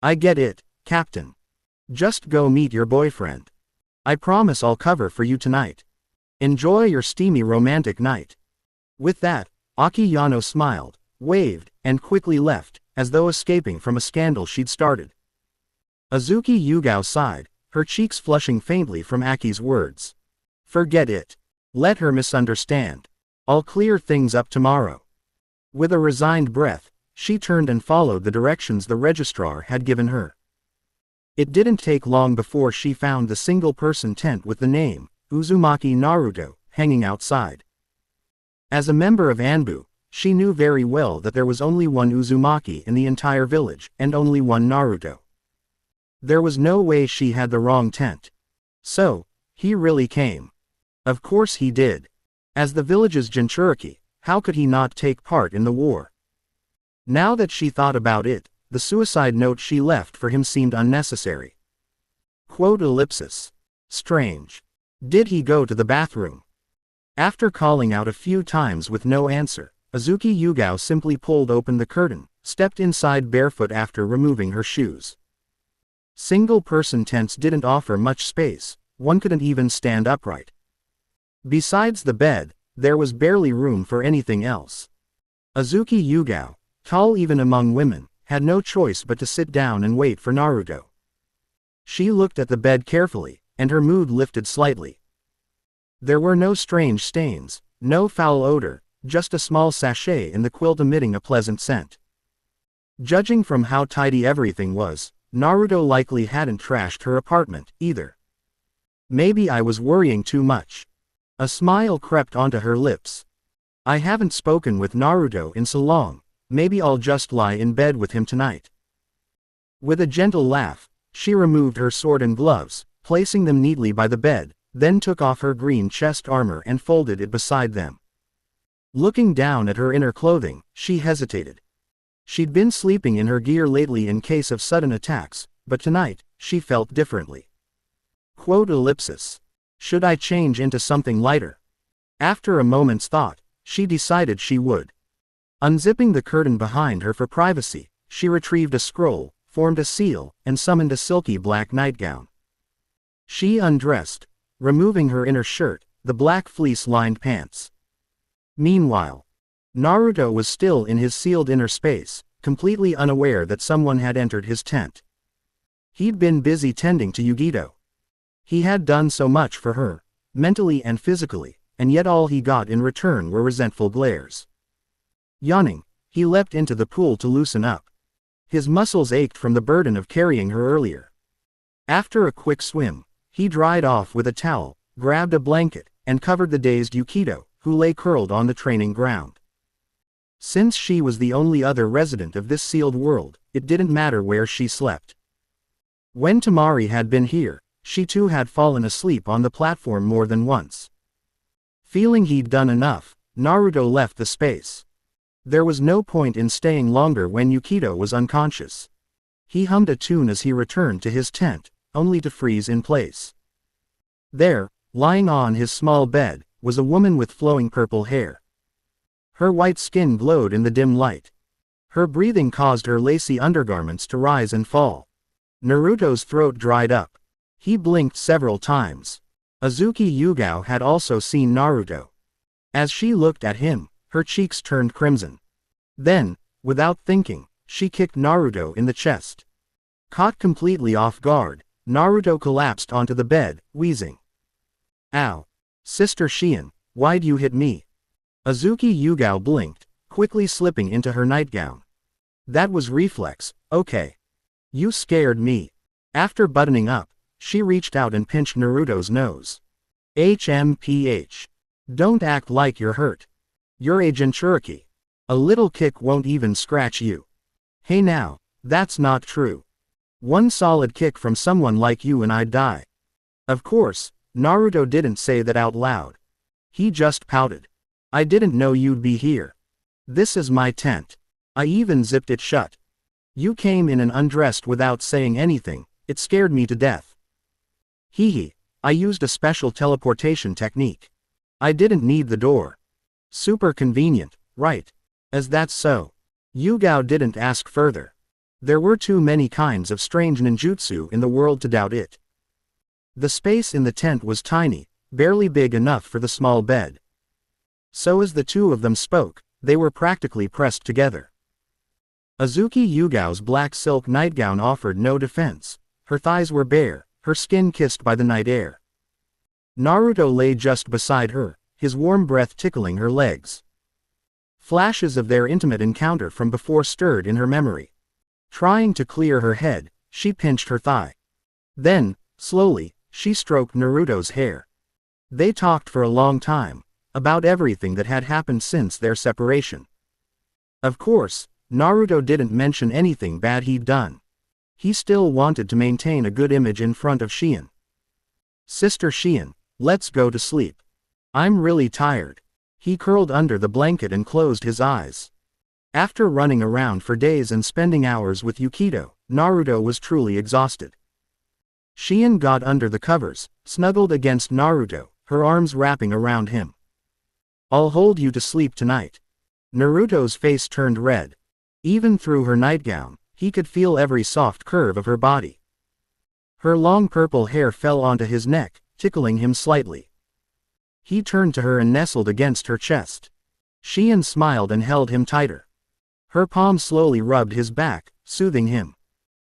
A: I get it, Captain. Just go meet your boyfriend. I promise I'll cover for you tonight. Enjoy your steamy romantic night. With that, Aki Yano smiled, waved, and quickly left, as though escaping from a scandal she'd started. Azuki Yugao sighed, her cheeks flushing faintly from Aki's words. Forget it. Let her misunderstand. I'll clear things up tomorrow. With a resigned breath, she turned and followed the directions the registrar had given her. It didn't take long before she found the single-person tent with the name, Uzumaki Naruto, hanging outside. As a member of Anbu, she knew very well that there was only one Uzumaki in the entire village, and only one Naruto. There was no way she had the wrong tent. So, he really came. Of course he did. As the village's Jinchuriki, how could he not take part in the war? Now that she thought about it, the suicide note she left for him seemed unnecessary. Quote ellipsis. Strange. Did he go to the bathroom? After calling out a few times with no answer, Azuki Yugao simply pulled open the curtain, stepped inside barefoot after removing her shoes. Single-person tents didn't offer much space, one couldn't even stand upright. Besides the bed, there was barely room for anything else. Azuki Yugao, tall even among women, had no choice but to sit down and wait for Naruto. She looked at the bed carefully, and her mood lifted slightly. There were no strange stains, no foul odor, just a small sachet in the quilt emitting a pleasant scent. Judging from how tidy everything was, Naruto likely hadn't trashed her apartment, either. Maybe I was worrying too much. A smile crept onto her lips. I haven't spoken with Naruto in so long, maybe I'll just lie in bed with him tonight. With a gentle laugh, she removed her sword and gloves, placing them neatly by the bed, then took off her green chest armor and folded it beside them. Looking down at her inner clothing, she hesitated. She'd been sleeping in her gear lately in case of sudden attacks, but tonight, she felt differently. Quote ellipsis. Should I change into something lighter? After a moment's thought, she decided she would. Unzipping the curtain behind her for privacy, she retrieved a scroll, formed a seal, and summoned a silky black nightgown. She undressed, removing her inner shirt, the black fleece-lined pants. Meanwhile, Naruto was still in his sealed inner space, completely unaware that someone had entered his tent. He'd been busy tending to Yugito. He had done so much for her, mentally and physically, and yet all he got in return were resentful glares. Yawning, he leapt into the pool to loosen up. His muscles ached from the burden of carrying her earlier. After a quick swim, he dried off with a towel, grabbed a blanket, and covered the dazed Yukito, who lay curled on the training ground. Since she was the only other resident of this sealed world, it didn't matter where she slept. When Tamari had been here, she too had fallen asleep on the platform more than once. Feeling he'd done enough, Naruto left the space. There was no point in staying longer when Yukito was unconscious. He hummed a tune as he returned to his tent, only to freeze in place. There, lying on his small bed, was a woman with flowing purple hair. Her white skin glowed in the dim light. Her breathing caused her lacy undergarments to rise and fall. Naruto's throat dried up. He blinked several times. Azuki Yugao had also seen Naruto. As she looked at him, her cheeks turned crimson. Then, without thinking, she kicked Naruto in the chest. Caught completely off guard, Naruto collapsed onto the bed, wheezing. Ow! Sister Shion, why'd you hit me? Azuki Yugao blinked, quickly slipping into her nightgown. That was reflex, okay. You scared me. After buttoning up, she reached out and pinched Naruto's nose. HMPH. Don't act like you're hurt. You're a Jinchuriki. A little kick won't even scratch you. Hey now, that's not true. One solid kick from someone like you and I'd die. Of course, Naruto didn't say that out loud. He just pouted. I didn't know you'd be here. This is my tent. I even zipped it shut. You came in and undressed without saying anything, it scared me to death. Hee. I used a special teleportation technique. I didn't need the door. Super convenient, right? As that's so. Yugao didn't ask further. There were too many kinds of strange ninjutsu in the world to doubt it. The space in the tent was tiny, barely big enough for the small bed. So as the two of them spoke, they were practically pressed together. Azuki Yugao's black silk nightgown offered no defense. Her thighs were bare, her skin kissed by the night air. Naruto lay just beside her, his warm breath tickling her legs. Flashes of their intimate encounter from before stirred in her memory. Trying to clear her head, she pinched her thigh. Then, slowly, she stroked Naruto's hair. They talked for a long time, about everything that had happened since their separation. Of course, Naruto didn't mention anything bad he'd done. He still wanted to maintain a good image in front of Shion. Sister Shion, let's go to sleep. I'm really tired. He curled under the blanket and closed his eyes. After running around for days and spending hours with Yukito, Naruto was truly exhausted. Shion got under the covers, snuggled against Naruto, her arms wrapping around him. I'll hold you to sleep tonight. Naruto's face turned red. Even through her nightgown, he could feel every soft curve of her body. Her long purple hair fell onto his neck, tickling him slightly. He turned to her and nestled against her chest. Shion smiled and held him tighter. Her palm slowly rubbed his back, soothing him.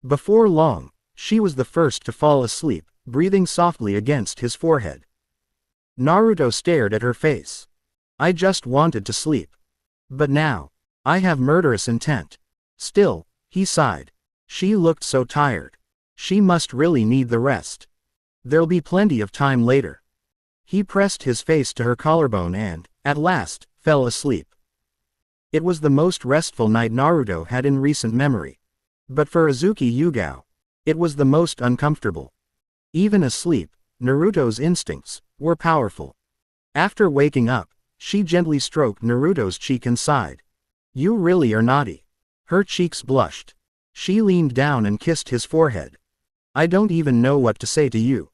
A: Before long, she was the first to fall asleep, breathing softly against his forehead. Naruto stared at her face. I just wanted to sleep. But now, I have murderous intent. Still, he sighed. She looked so tired. She must really need the rest. There'll be plenty of time later. He pressed his face to her collarbone and, at last, fell asleep. It was the most restful night Naruto had in recent memory. But for Azuki Yugao, it was the most uncomfortable. Even asleep, Naruto's instincts were powerful. After waking up, she gently stroked Naruto's cheek and sighed. You really are naughty. Her cheeks blushed. She leaned down and kissed his forehead. I don't even know what to say to you.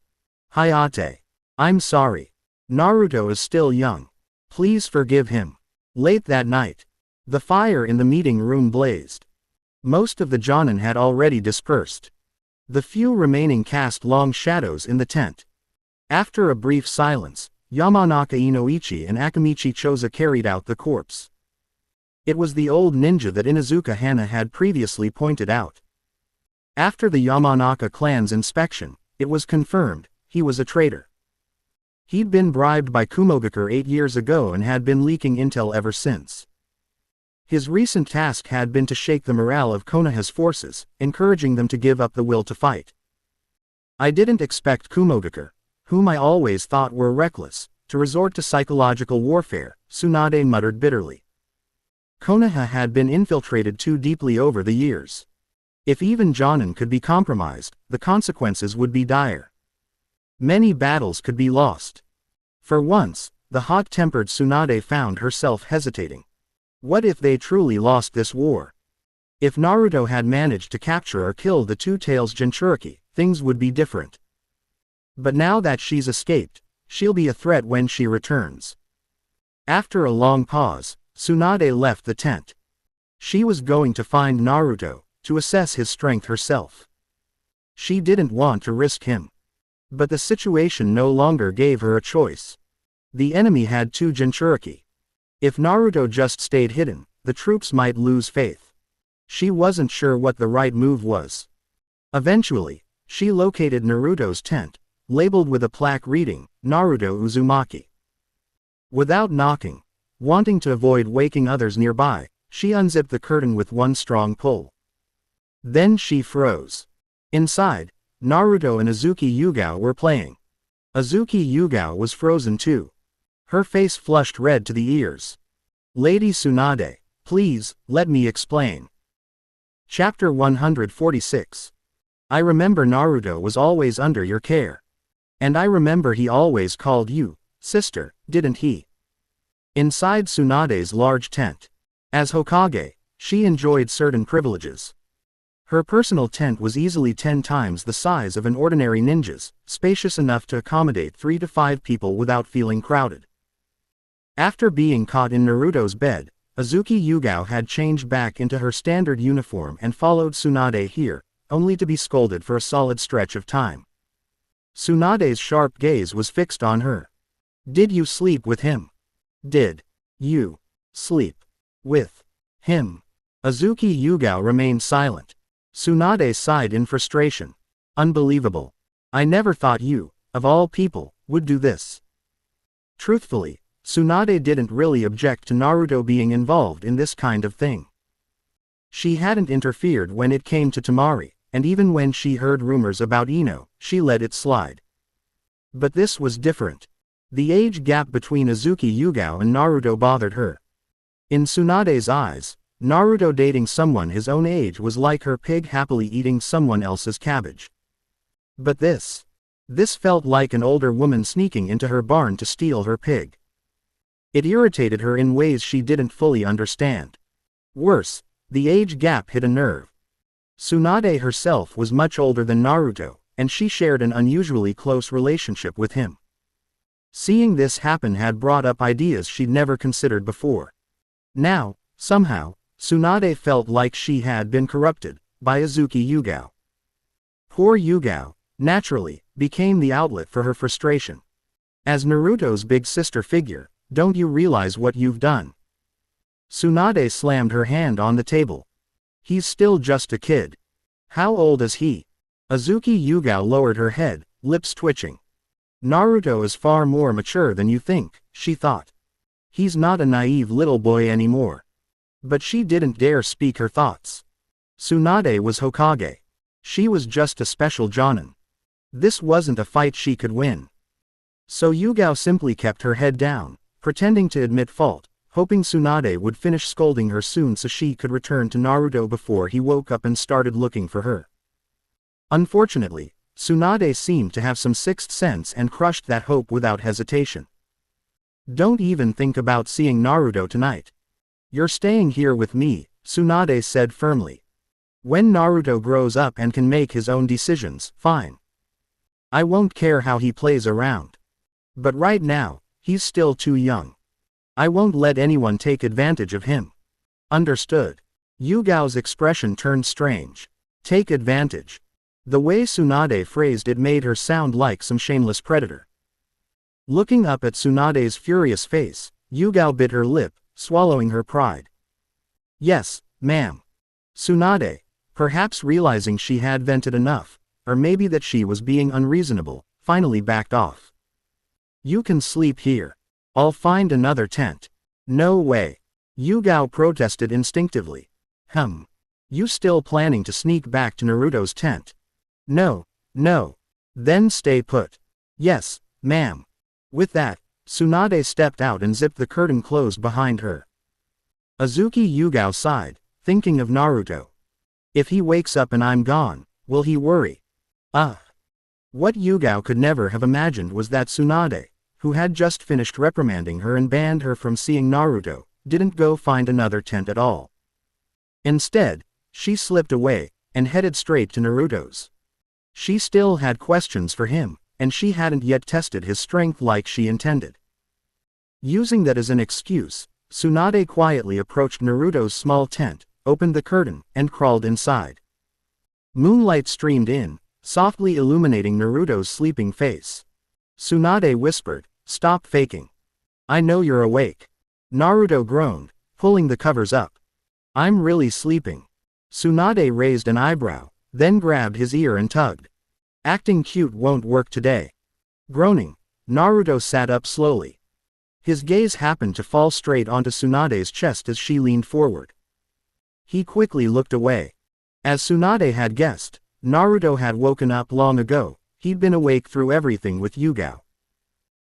A: Hayate. I'm sorry. Naruto is still young. Please forgive him. Late that night, the fire in the meeting room blazed. Most of the Jonin had already dispersed. The few remaining cast long shadows in the tent. After a brief silence, Yamanaka Inoichi and Akamichi Choza carried out the corpse. It was the old ninja that Inuzuka Hana had previously pointed out. After the Yamanaka clan's inspection, it was confirmed, he was a traitor. He'd been bribed by Kumogakure 8 years ago and had been leaking intel ever since. His recent task had been to shake the morale of Konoha's forces, encouraging them to give up the will to fight. I didn't expect Kumogakure, whom I always thought were reckless, to resort to psychological warfare, Tsunade muttered bitterly. Konoha had been infiltrated too deeply over the years. If even Jonin could be compromised, the consequences would be dire. Many battles could be lost. For once, the hot-tempered Tsunade found herself hesitating. What if they truly lost this war? If Naruto had managed to capture or kill the Two Tails Jinchuriki, things would be different. But now that she's escaped, she'll be a threat when she returns. After a long pause, Tsunade left the tent. She was going to find Naruto, to assess his strength herself. She didn't want to risk him. But the situation no longer gave her a choice. The enemy had 2 Jinchuriki. If Naruto just stayed hidden, the troops might lose faith. She wasn't sure what the right move was. Eventually, she located Naruto's tent, labeled with a plaque reading, Naruto Uzumaki. Without knocking, wanting to avoid waking others nearby, she unzipped the curtain with one strong pull. Then she froze. Inside, Naruto and Azuki Yugao were playing. Azuki Yugao was frozen too. Her face flushed red to the ears. Lady Tsunade, please, let me explain. Chapter 146. I remember Naruto was always under your care. And I remember he always called you, sister, didn't he? Inside Tsunade's large tent. As Hokage, she enjoyed certain privileges. Her personal tent was easily 10 times the size of an ordinary ninja's, spacious enough to accommodate 3 to 5 people without feeling crowded. After being caught in Naruto's bed, Azuki Yugao had changed back into her standard uniform and followed Tsunade here, only to be scolded for a solid stretch of time. Tsunade's sharp gaze was fixed on her. Did you sleep with him? Did you sleep with him? Azuki Yugao remained silent. Tsunade sighed in frustration. Unbelievable. I never thought you, of all people, would do this. Truthfully, Tsunade didn't really object to Naruto being involved in this kind of thing. She hadn't interfered when it came to Temari, and even when she heard rumors about Ino, she let it slide. But this was different. The age gap between Azuki Yugao and Naruto bothered her. In Tsunade's eyes, Naruto dating someone his own age was like her pig happily eating someone else's cabbage. But this felt like an older woman sneaking into her barn to steal her pig. It irritated her in ways she didn't fully understand. Worse, the age gap hit a nerve. Tsunade herself was much older than Naruto, and she shared an unusually close relationship with him. Seeing this happen had brought up ideas she'd never considered before. Now, somehow, Tsunade felt like she had been corrupted by Azuki Yugao. Poor Yugao, naturally, became the outlet for her frustration. As Naruto's big sister figure, don't you realize what you've done? Tsunade slammed her hand on the table. He's still just a kid. How old is he? Azuki Yugao lowered her head, lips twitching. Naruto is far more mature than you think, she thought. He's not a naive little boy anymore. But she didn't dare speak her thoughts. Tsunade was Hokage. She was just a special Jonin. This wasn't a fight she could win. So Yugao simply kept her head down, pretending to admit fault, hoping Tsunade would finish scolding her soon so she could return to Naruto before he woke up and started looking for her. Unfortunately, Tsunade seemed to have some sixth sense and crushed that hope without hesitation. Don't even think about seeing Naruto tonight. You're staying here with me, Tsunade said firmly. When Naruto grows up and can make his own decisions, fine. I won't care how he plays around. But right now, he's still too young. I won't let anyone take advantage of him. Understood. Yugao's expression turned strange. Take advantage. The way Tsunade phrased it made her sound like some shameless predator. Looking up at Tsunade's furious face, Yugao bit her lip, swallowing her pride. Yes, ma'am. Tsunade, perhaps realizing she had vented enough, or maybe that she was being unreasonable, finally backed off. You can sleep here. I'll find another tent. No way. Yugao protested instinctively. You still planning to sneak back to Naruto's tent? No. Then stay put. Yes, ma'am. With that, Tsunade stepped out and zipped the curtain closed behind her. Azuki Yugao sighed, thinking of Naruto. If he wakes up and I'm gone, will he worry? What Yugao could never have imagined was that Tsunade, who had just finished reprimanding her and banned her from seeing Naruto, didn't go find another tent at all. Instead, she slipped away, and headed straight to Naruto's. She still had questions for him, and she hadn't yet tested his strength like she intended. Using that as an excuse, Tsunade quietly approached Naruto's small tent, opened the curtain, and crawled inside. Moonlight streamed in, softly illuminating Naruto's sleeping face. Tsunade whispered, "Stop faking. I know you're awake." Naruto groaned, pulling the covers up. "I'm really sleeping." Tsunade raised an eyebrow, then grabbed his ear and tugged. "Acting cute won't work today." Groaning, Naruto sat up slowly. His gaze happened to fall straight onto Tsunade's chest as she leaned forward. He quickly looked away. As Tsunade had guessed, Naruto had woken up long ago. He'd been awake through everything with Yugao.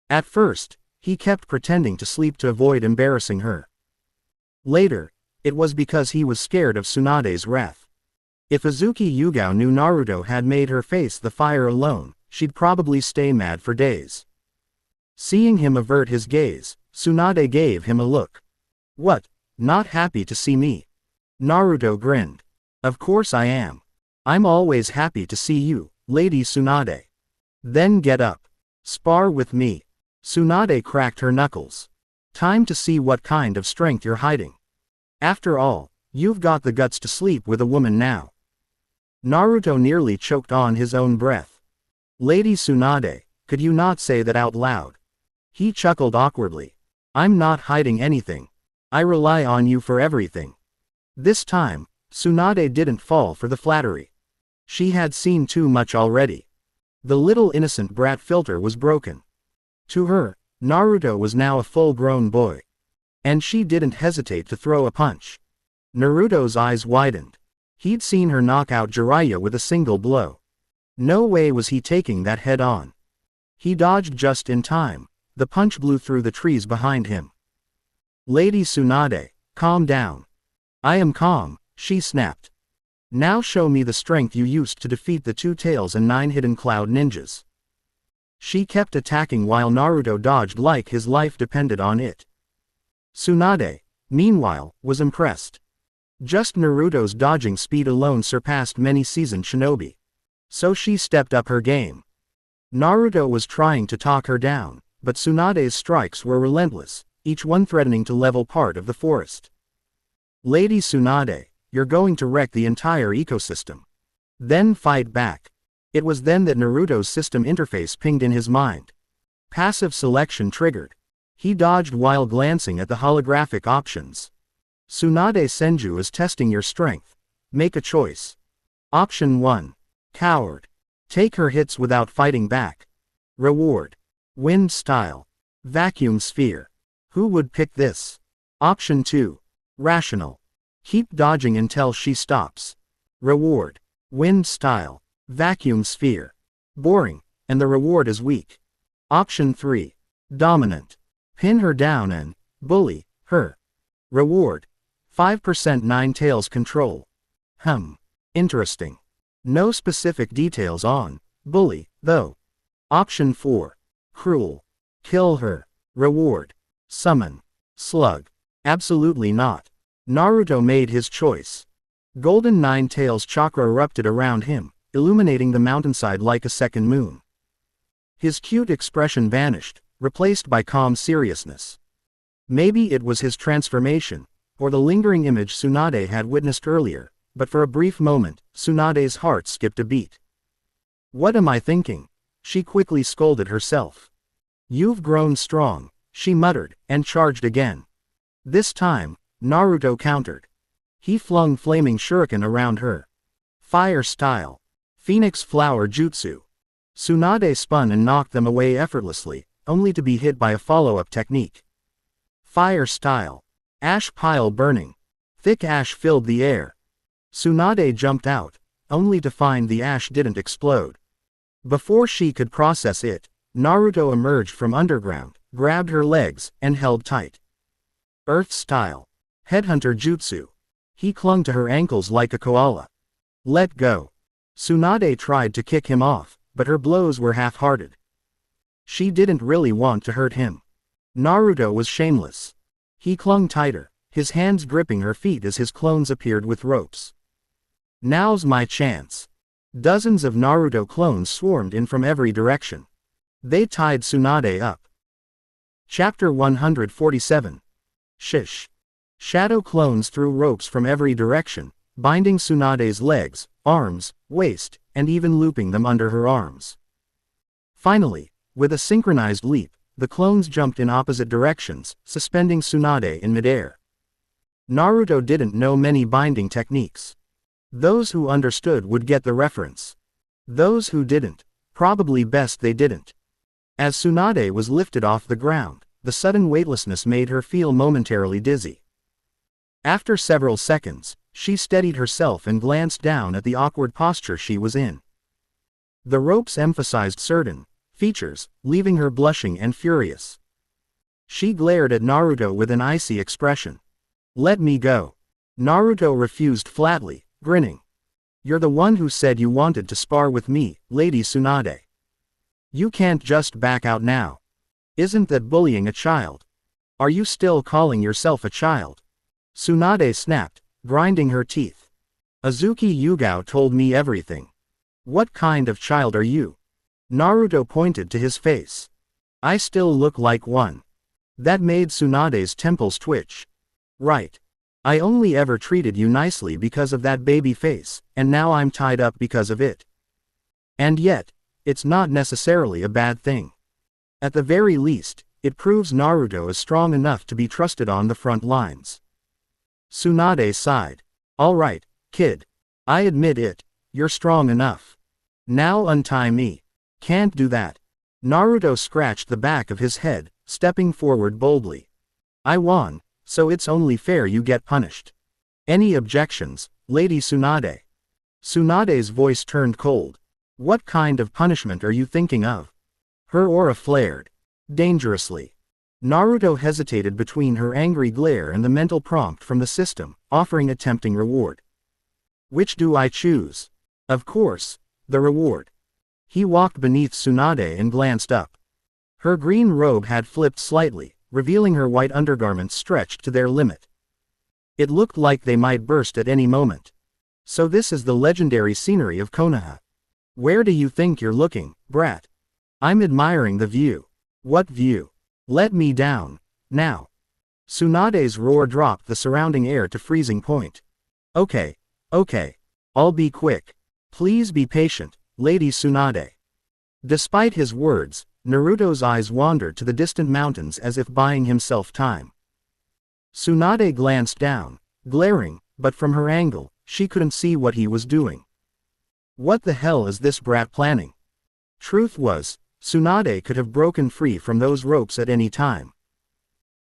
A: At first, he kept pretending to sleep to avoid embarrassing her. Later, it was because he was scared of Tsunade's wrath. If Azuki Yugao knew Naruto had made her face the fire alone, she'd probably stay mad for days. Seeing him avert his gaze, Tsunade gave him a look. "What, not happy to see me?" Naruto grinned. "Of course I am. I'm always happy to see you, Lady Tsunade. Then get up. Spar with me." Tsunade cracked her knuckles. "Time to see what kind of strength you're hiding. After all, you've got the guts to sleep with a woman now." Naruto nearly choked on his own breath. "Lady Tsunade, could you not say that out loud?" He chuckled awkwardly. "I'm not hiding anything. I rely on you for everything." This time, Tsunade didn't fall for the flattery. She had seen too much already. The little innocent brat filter was broken. To her, Naruto was now a full-grown boy. And she didn't hesitate to throw a punch. Naruto's eyes widened. He'd seen her knock out Jiraiya with a single blow. No way was he taking that head on. He dodged just in time. The punch blew through the trees behind him. "Lady Tsunade, calm down." "I am calm," she snapped. "Now show me the strength you used to defeat the 2 Tails and 9 Hidden Cloud ninjas." She kept attacking while Naruto dodged like his life depended on it. Tsunade, meanwhile, was impressed. Just Naruto's dodging speed alone surpassed many seasoned shinobi. So she stepped up her game. Naruto was trying to talk her down, but Tsunade's strikes were relentless, each one threatening to level part of the forest. "Lady Tsunade, you're going to wreck the entire ecosystem. Then fight back." It was then that Naruto's system interface pinged in his mind. Passive selection triggered. He dodged while glancing at the holographic options. Tsunade Senju is testing your strength. Make a choice. Option 1. Coward. Take her hits without fighting back. Reward. Wind Style. Vacuum Sphere. Who would pick this? Option 2. Rational. Keep dodging until she stops. Reward. Wind Style. Vacuum Sphere. Boring, and the reward is weak. Option 3. Dominant. Pin her down and bully her. Reward. 5% Ninetales control. Interesting. No specific details on bully, though. Option 4. Cruel. Kill her. Reward. Summon. Slug. Absolutely not. Naruto made his choice. Golden Ninetales chakra erupted around him, illuminating the mountainside like a second moon. His cute expression vanished, replaced by calm seriousness. Maybe it was his transformation, or the lingering image Tsunade had witnessed earlier, but for a brief moment, Tsunade's heart skipped a beat. What am I thinking? She quickly scolded herself. You've grown strong, she muttered, and charged again. This time, Naruto countered. He flung flaming shuriken around her. Fire Style. Phoenix Flower Jutsu. Tsunade spun and knocked them away effortlessly, only to be hit by a follow-up technique. Fire Style. Ash Pile Burning. Thick ash filled the air. Tsunade jumped out, only to find the ash didn't explode. Before she could process it, Naruto emerged from underground, grabbed her legs, and held tight. Earth Style. Headhunter Jutsu. He clung to her ankles like a koala. Let go. Tsunade tried to kick him off, but her blows were half-hearted. She didn't really want to hurt him. Naruto was shameless. He clung tighter, his hands gripping her feet as his clones appeared with ropes. Now's my chance. Dozens of Naruto clones swarmed in from every direction. They tied Tsunade up. Chapter 147. Shish. Shadow clones threw ropes from every direction, binding Tsunade's legs, arms, waist, and even looping them under her arms. Finally, with a synchronized leap, the clones jumped in opposite directions, suspending Tsunade in midair. Naruto didn't know many binding techniques. Those who understood would get the reference. Those who didn't, probably best they didn't. As Tsunade was lifted off the ground, the sudden weightlessness made her feel momentarily dizzy. After several seconds, she steadied herself and glanced down at the awkward posture she was in. The ropes emphasized certain features, leaving her blushing and furious. She glared at Naruto with an icy expression. Let me go. Naruto refused flatly, grinning. You're the one who said you wanted to spar with me, Lady Tsunade. You can't just back out now. Isn't that bullying a child? Are you still calling yourself a child? Tsunade snapped, grinding her teeth. Azuki Yugao told me everything. What kind of child are you? Naruto pointed to his face. I still look like one. That made Tsunade's temples twitch. Right. I only ever treated you nicely because of that baby face, and now I'm tied up because of it. And yet, it's not necessarily a bad thing. At the very least, it proves Naruto is strong enough to be trusted on the front lines. Tsunade sighed. All right, kid. I admit it, you're strong enough. Now untie me. Can't do that. Naruto scratched the back of his head, stepping forward boldly. I won, so it's only fair you get punished. Any objections, Lady Tsunade? Tsunade's voice turned cold. What kind of punishment are you thinking of? Her aura flared. Dangerously. Naruto hesitated between her angry glare and the mental prompt from the system, offering a tempting reward. Which do I choose? Of course, the reward. He walked beneath Tsunade and glanced up. Her green robe had flipped slightly, revealing her white undergarments stretched to their limit. It looked like they might burst at any moment. So this is the legendary scenery of Konoha. Where do you think you're looking, brat? I'm admiring the view. What view? Let me down, now. Tsunade's roar dropped the surrounding air to freezing point. Okay. I'll be quick. Please be patient, Lady Tsunade. Despite his words, Naruto's eyes wandered to the distant mountains as if buying himself time. Tsunade glanced down, glaring, but from her angle, she couldn't see what he was doing. What the hell is this brat planning? Truth was, Tsunade could have broken free from those ropes at any time.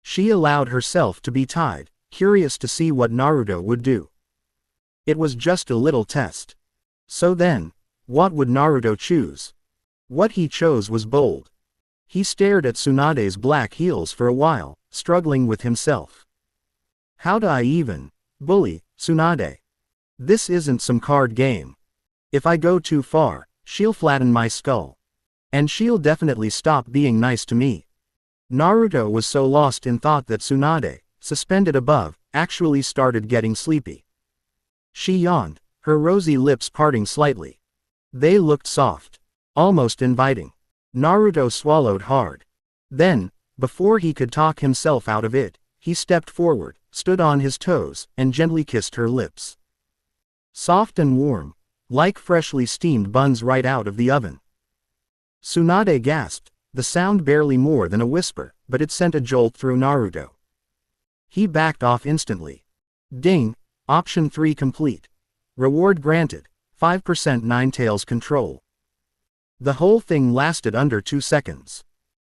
A: She allowed herself to be tied, curious to see what Naruto would do. It was just a little test. So then, what would Naruto choose? What he chose was bold. He stared at Tsunade's black heels for a while, struggling with himself. How do I even bully Tsunade? This isn't some card game. If I go too far, she'll flatten my skull. And she'll definitely stop being nice to me. Naruto was so lost in thought that Tsunade, suspended above, actually started getting sleepy. She yawned, her rosy lips parting slightly. They looked soft, almost inviting. Naruto swallowed hard. Then, before he could talk himself out of it, he stepped forward, stood on his toes, and gently kissed her lips. Soft and warm, like freshly steamed buns right out of the oven. Tsunade gasped, the sound barely more than a whisper, but it sent a jolt through Naruto. He backed off instantly. Ding, option 3 complete. Reward granted, 5% Ninetales control. The whole thing lasted under 2 seconds.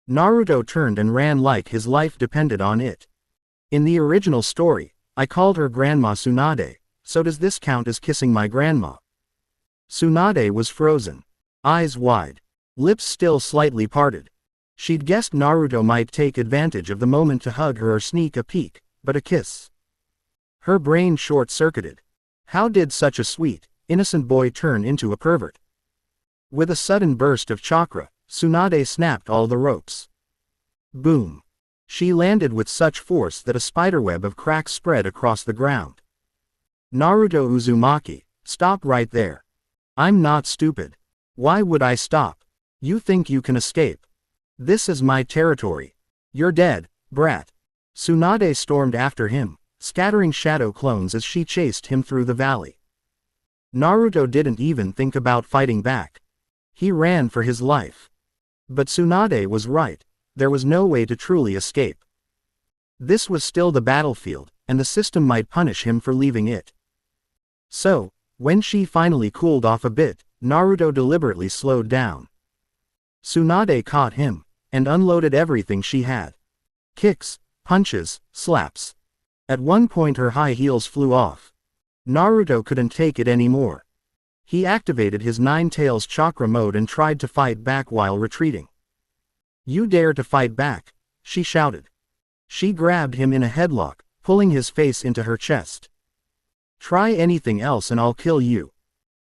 A: Naruto turned and ran like his life depended on it. In the original story, I called her Grandma Tsunade, so does this count as kissing my grandma? Tsunade was frozen. Eyes wide. Lips still slightly parted. She'd guessed Naruto might take advantage of the moment to hug her or sneak a peek, but a kiss. Her brain short-circuited. How did such a sweet, innocent boy turn into a pervert? With a sudden burst of chakra, Tsunade snapped all the ropes. Boom. She landed with such force that a spiderweb of cracks spread across the ground. Naruto Uzumaki, stop right there. I'm not stupid. Why would I stop? You think you can escape? This is my territory. You're dead, brat. Tsunade stormed after him, scattering shadow clones as she chased him through the valley. Naruto didn't even think about fighting back. He ran for his life. But Tsunade was right, there was no way to truly escape. This was still the battlefield, and the system might punish him for leaving it. So, when she finally cooled off a bit, Naruto deliberately slowed down. Tsunade caught him, and unloaded everything she had. Kicks, punches, slaps. At one point her high heels flew off. Naruto couldn't take it anymore. He activated his Ninetales chakra mode and tried to fight back while retreating. You dare to fight back, she shouted. She grabbed him in a headlock, pulling his face into her chest. Try anything else and I'll kill you.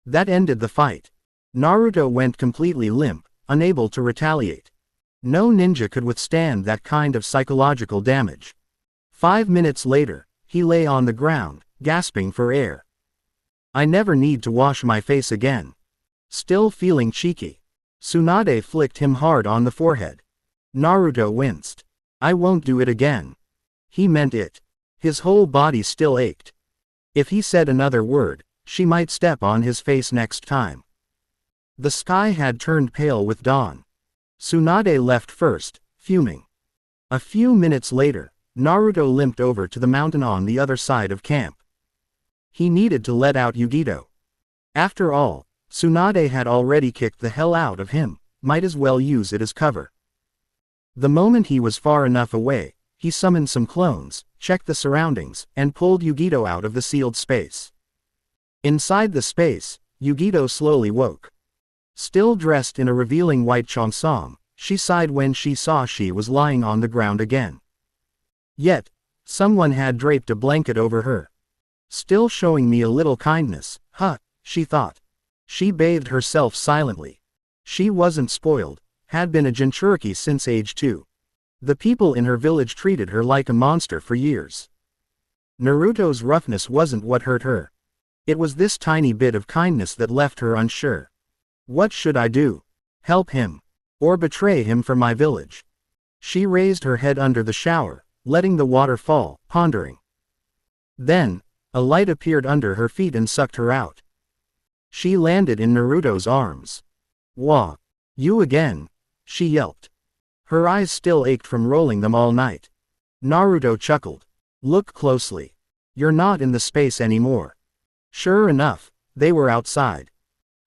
A: That ended the fight. Naruto went completely limp, unable to retaliate. No ninja could withstand that kind of psychological damage. 5 minutes later, he lay on the ground, gasping for air. I never need to wash my face again. Still feeling cheeky. Tsunade flicked him hard on the forehead. Naruto winced. I won't do it again. He meant it. His whole body still ached. If he said another word, she might step on his face next time. The sky had turned pale with dawn. Tsunade left first, fuming. A few minutes later, Naruto limped over to the mountain on the other side of camp. He needed to let out Yugito. After all, Tsunade had already kicked the hell out of him, might as well use it as cover. The moment he was far enough away, he summoned some clones, checked the surroundings, and pulled Yugito out of the sealed space. Inside the space, Yugito slowly woke. Still dressed in a revealing white cheongsam, she sighed when she saw she was lying on the ground again. Yet, someone had draped a blanket over her. Still showing me a little kindness, huh, she thought. She bathed herself silently. She wasn't spoiled, had been a Jinchuriki since age 2. The people in her village treated her like a monster for years. Naruto's roughness wasn't what hurt her. It was this tiny bit of kindness that left her unsure. What should I do? Help him? Or betray him for my village? She raised her head under the shower, letting the water fall, pondering. Then, a light appeared under her feet and sucked her out. She landed in Naruto's arms. Wah! You again? She yelped. Her eyes still ached from rolling them all night. Naruto chuckled. Look closely. You're not in the space anymore. Sure enough, they were outside.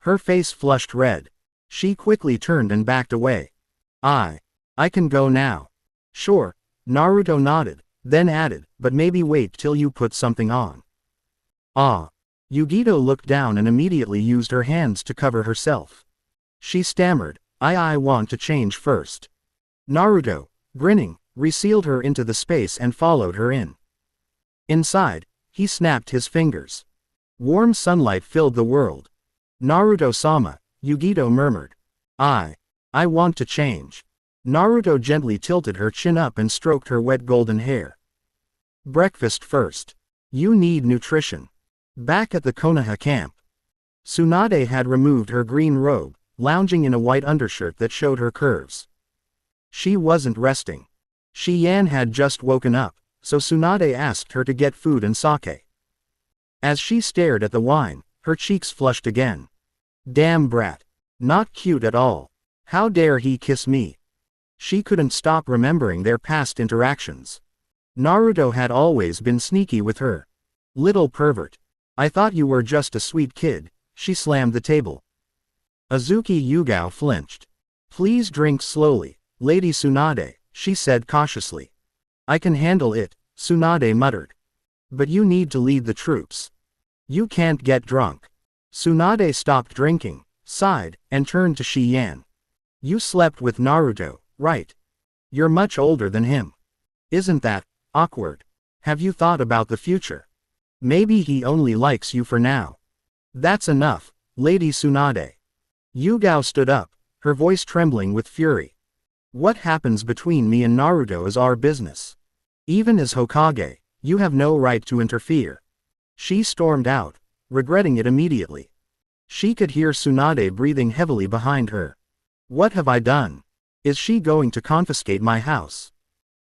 A: Her face flushed red. She quickly turned and backed away. I can go now. Sure, Naruto nodded, then added, but maybe wait till you put something on. Ah. Yugito looked down and immediately used her hands to cover herself. She stammered, I want to change first. Naruto, grinning, resealed her into the space and followed her in. Inside, he snapped his fingers. Warm sunlight filled the world. Naruto-sama, Yugito murmured. I want to change. Naruto gently tilted her chin up and stroked her wet golden hair. Breakfast first. You need nutrition. Back at the Konoha camp. Tsunade had removed her green robe, lounging in a white undershirt that showed her curves. She wasn't resting. Shiyan had just woken up, so Tsunade asked her to get food and sake. As she stared at the wine, her cheeks flushed again. Damn brat. Not cute at all. How dare he kiss me? She couldn't stop remembering their past interactions. Naruto had always been sneaky with her. Little pervert. I thought you were just a sweet kid. She slammed the table. Azuki Yugao flinched. Please drink slowly, Lady Tsunade, she said cautiously. I can handle it, Tsunade muttered. But you need to lead the troops. You can't get drunk. Tsunade stopped drinking, sighed, and turned to Shiyan. You slept with Naruto, right? You're much older than him. Isn't that awkward? Have you thought about the future? Maybe he only likes you for now. That's enough, Lady Tsunade. Yugao stood up, her voice trembling with fury. What happens between me and Naruto is our business. Even as Hokage, you have no right to interfere. She stormed out, regretting it immediately. She could hear Tsunade breathing heavily behind her. What have I done? Is she going to confiscate my house?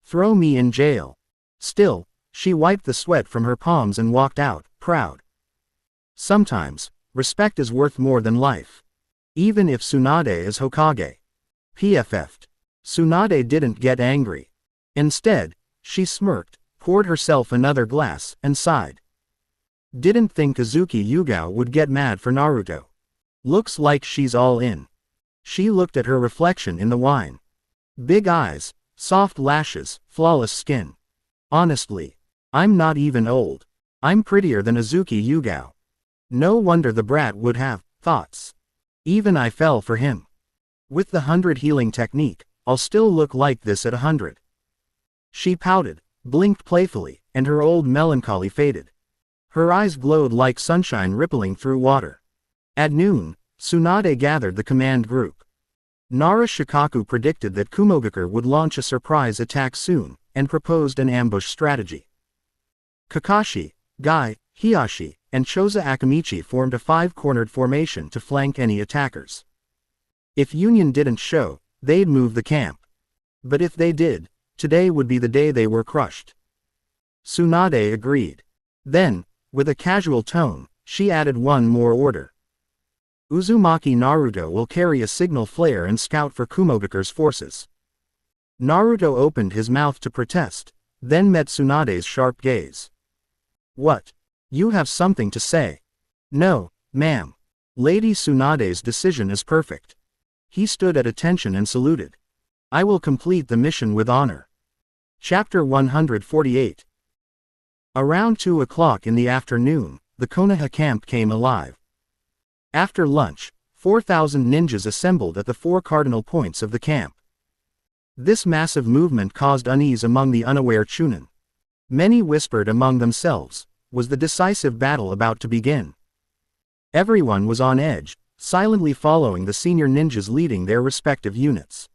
A: Throw me in jail. Still, she wiped the sweat from her palms and walked out, proud. Sometimes, respect is worth more than life. Even if Tsunade is Hokage. PFF'd. Tsunade didn't get angry. Instead, she smirked, poured herself another glass, and sighed. Didn't think Azuki Yugao would get mad for Naruto. Looks like she's all in. She looked at her reflection in the wine. Big eyes, soft lashes, flawless skin. Honestly, I'm not even old. I'm prettier than Azuki Yugao. No wonder the brat would have thoughts. Even I fell for him. With the 100 healing technique, I'll still look like this at 100. She pouted, blinked playfully, and her old melancholy faded. Her eyes glowed like sunshine rippling through water. At noon, Tsunade gathered the command group. Nara Shikaku predicted that Kumogakure would launch a surprise attack soon, and proposed an ambush strategy. Kakashi, Gai, Hiashi, and Choza Akamichi formed a 5-cornered formation to flank any attackers. If Union didn't show, they'd move the camp. But if they did, today would be the day they were crushed. Tsunade agreed. Then, with a casual tone, she added one more order. Uzumaki Naruto will carry a signal flare and scout for Kumogakure's forces. Naruto opened his mouth to protest, then met Tsunade's sharp gaze. What? You have something to say? No, ma'am. Lady Tsunade's decision is perfect. He stood at attention and saluted. I will complete the mission with honor. Chapter 148. Around 2 o'clock in the afternoon, the Konoha camp came alive. After lunch, 4,000 ninjas assembled at the 4 cardinal points of the camp. This massive movement caused unease among the unaware Chunin. Many whispered among themselves, was the decisive battle about to begin? Everyone was on edge, silently following the senior ninjas leading their respective units.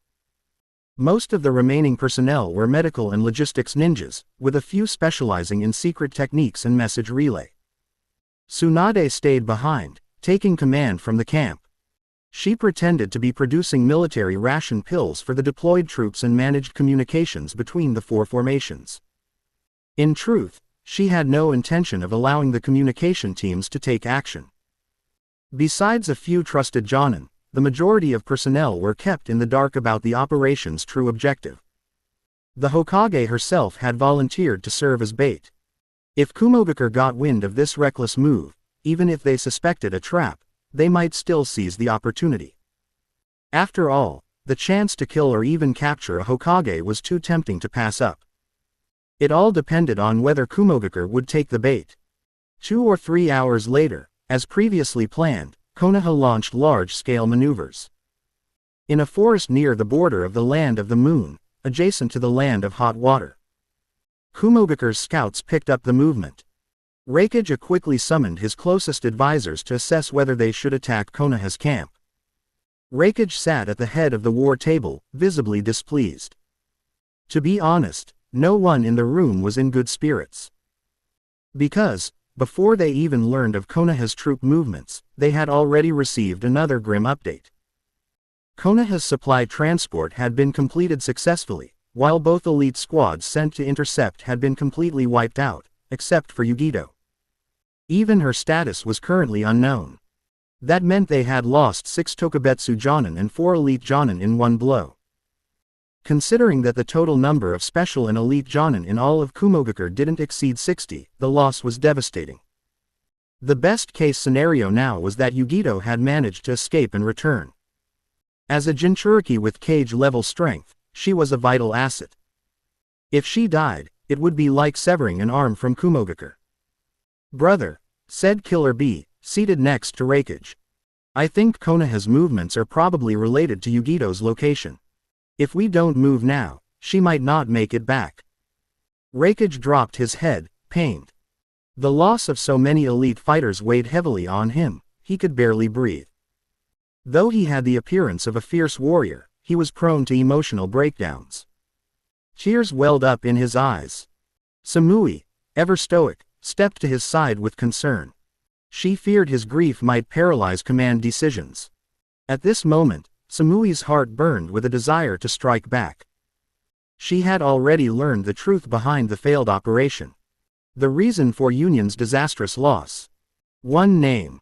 A: Most of the remaining personnel were medical and logistics ninjas, with a few specializing in secret techniques and message relay. Tsunade stayed behind, taking command from the camp. She pretended to be producing military ration pills for the deployed troops and managed communications between the 4 formations. In truth, she had no intention of allowing the communication teams to take action. Besides a few trusted jonin, the majority of personnel were kept in the dark about the operation's true objective. The Hokage herself had volunteered to serve as bait. If Kumogakure got wind of this reckless move, even if they suspected a trap, they might still seize the opportunity. After all, the chance to kill or even capture a Hokage was too tempting to pass up. It all depended on whether Kumogakure would take the bait. 2 or 3 hours later, as previously planned, Konoha launched large-scale maneuvers. In a forest near the border of the Land of the Moon, adjacent to the Land of Hot Water. Kumogakure's scouts picked up the movement. Reikage quickly summoned his closest advisors to assess whether they should attack Konoha's camp. Reikage sat at the head of the war table, visibly displeased. To be honest, no one in the room was in good spirits. Because, before they even learned of Konoha's troop movements, they had already received another grim update. Konoha's supply transport had been completed successfully, while both elite squads sent to intercept had been completely wiped out, except for Yugito. Even her status was currently unknown. That meant they had lost 6 Tokubetsu Jonin and 4 elite Jonin in one blow. Considering that the total number of special and elite Jonin in all of Kumogakure didn't exceed 60, the loss was devastating. The best-case scenario now was that Yugito had managed to escape and return. As a Jinchuriki with cage-level strength, she was a vital asset. If she died, it would be like severing an arm from Kumogakure. "Brother," said Killer B, seated next to Reikage. "I think Konoha's movements are probably related to Yugito's location. If we don't move now, she might not make it back." Reikage dropped his head, pained. The loss of so many elite fighters weighed heavily on him, he could barely breathe. Though he had the appearance of a fierce warrior, he was prone to emotional breakdowns. Tears welled up in his eyes. Samui, ever stoic, stepped to his side with concern. She feared his grief might paralyze command decisions. At this moment, Samui's heart burned with a desire to strike back. She had already learned the truth behind the failed operation. The reason for Union's disastrous loss. One name.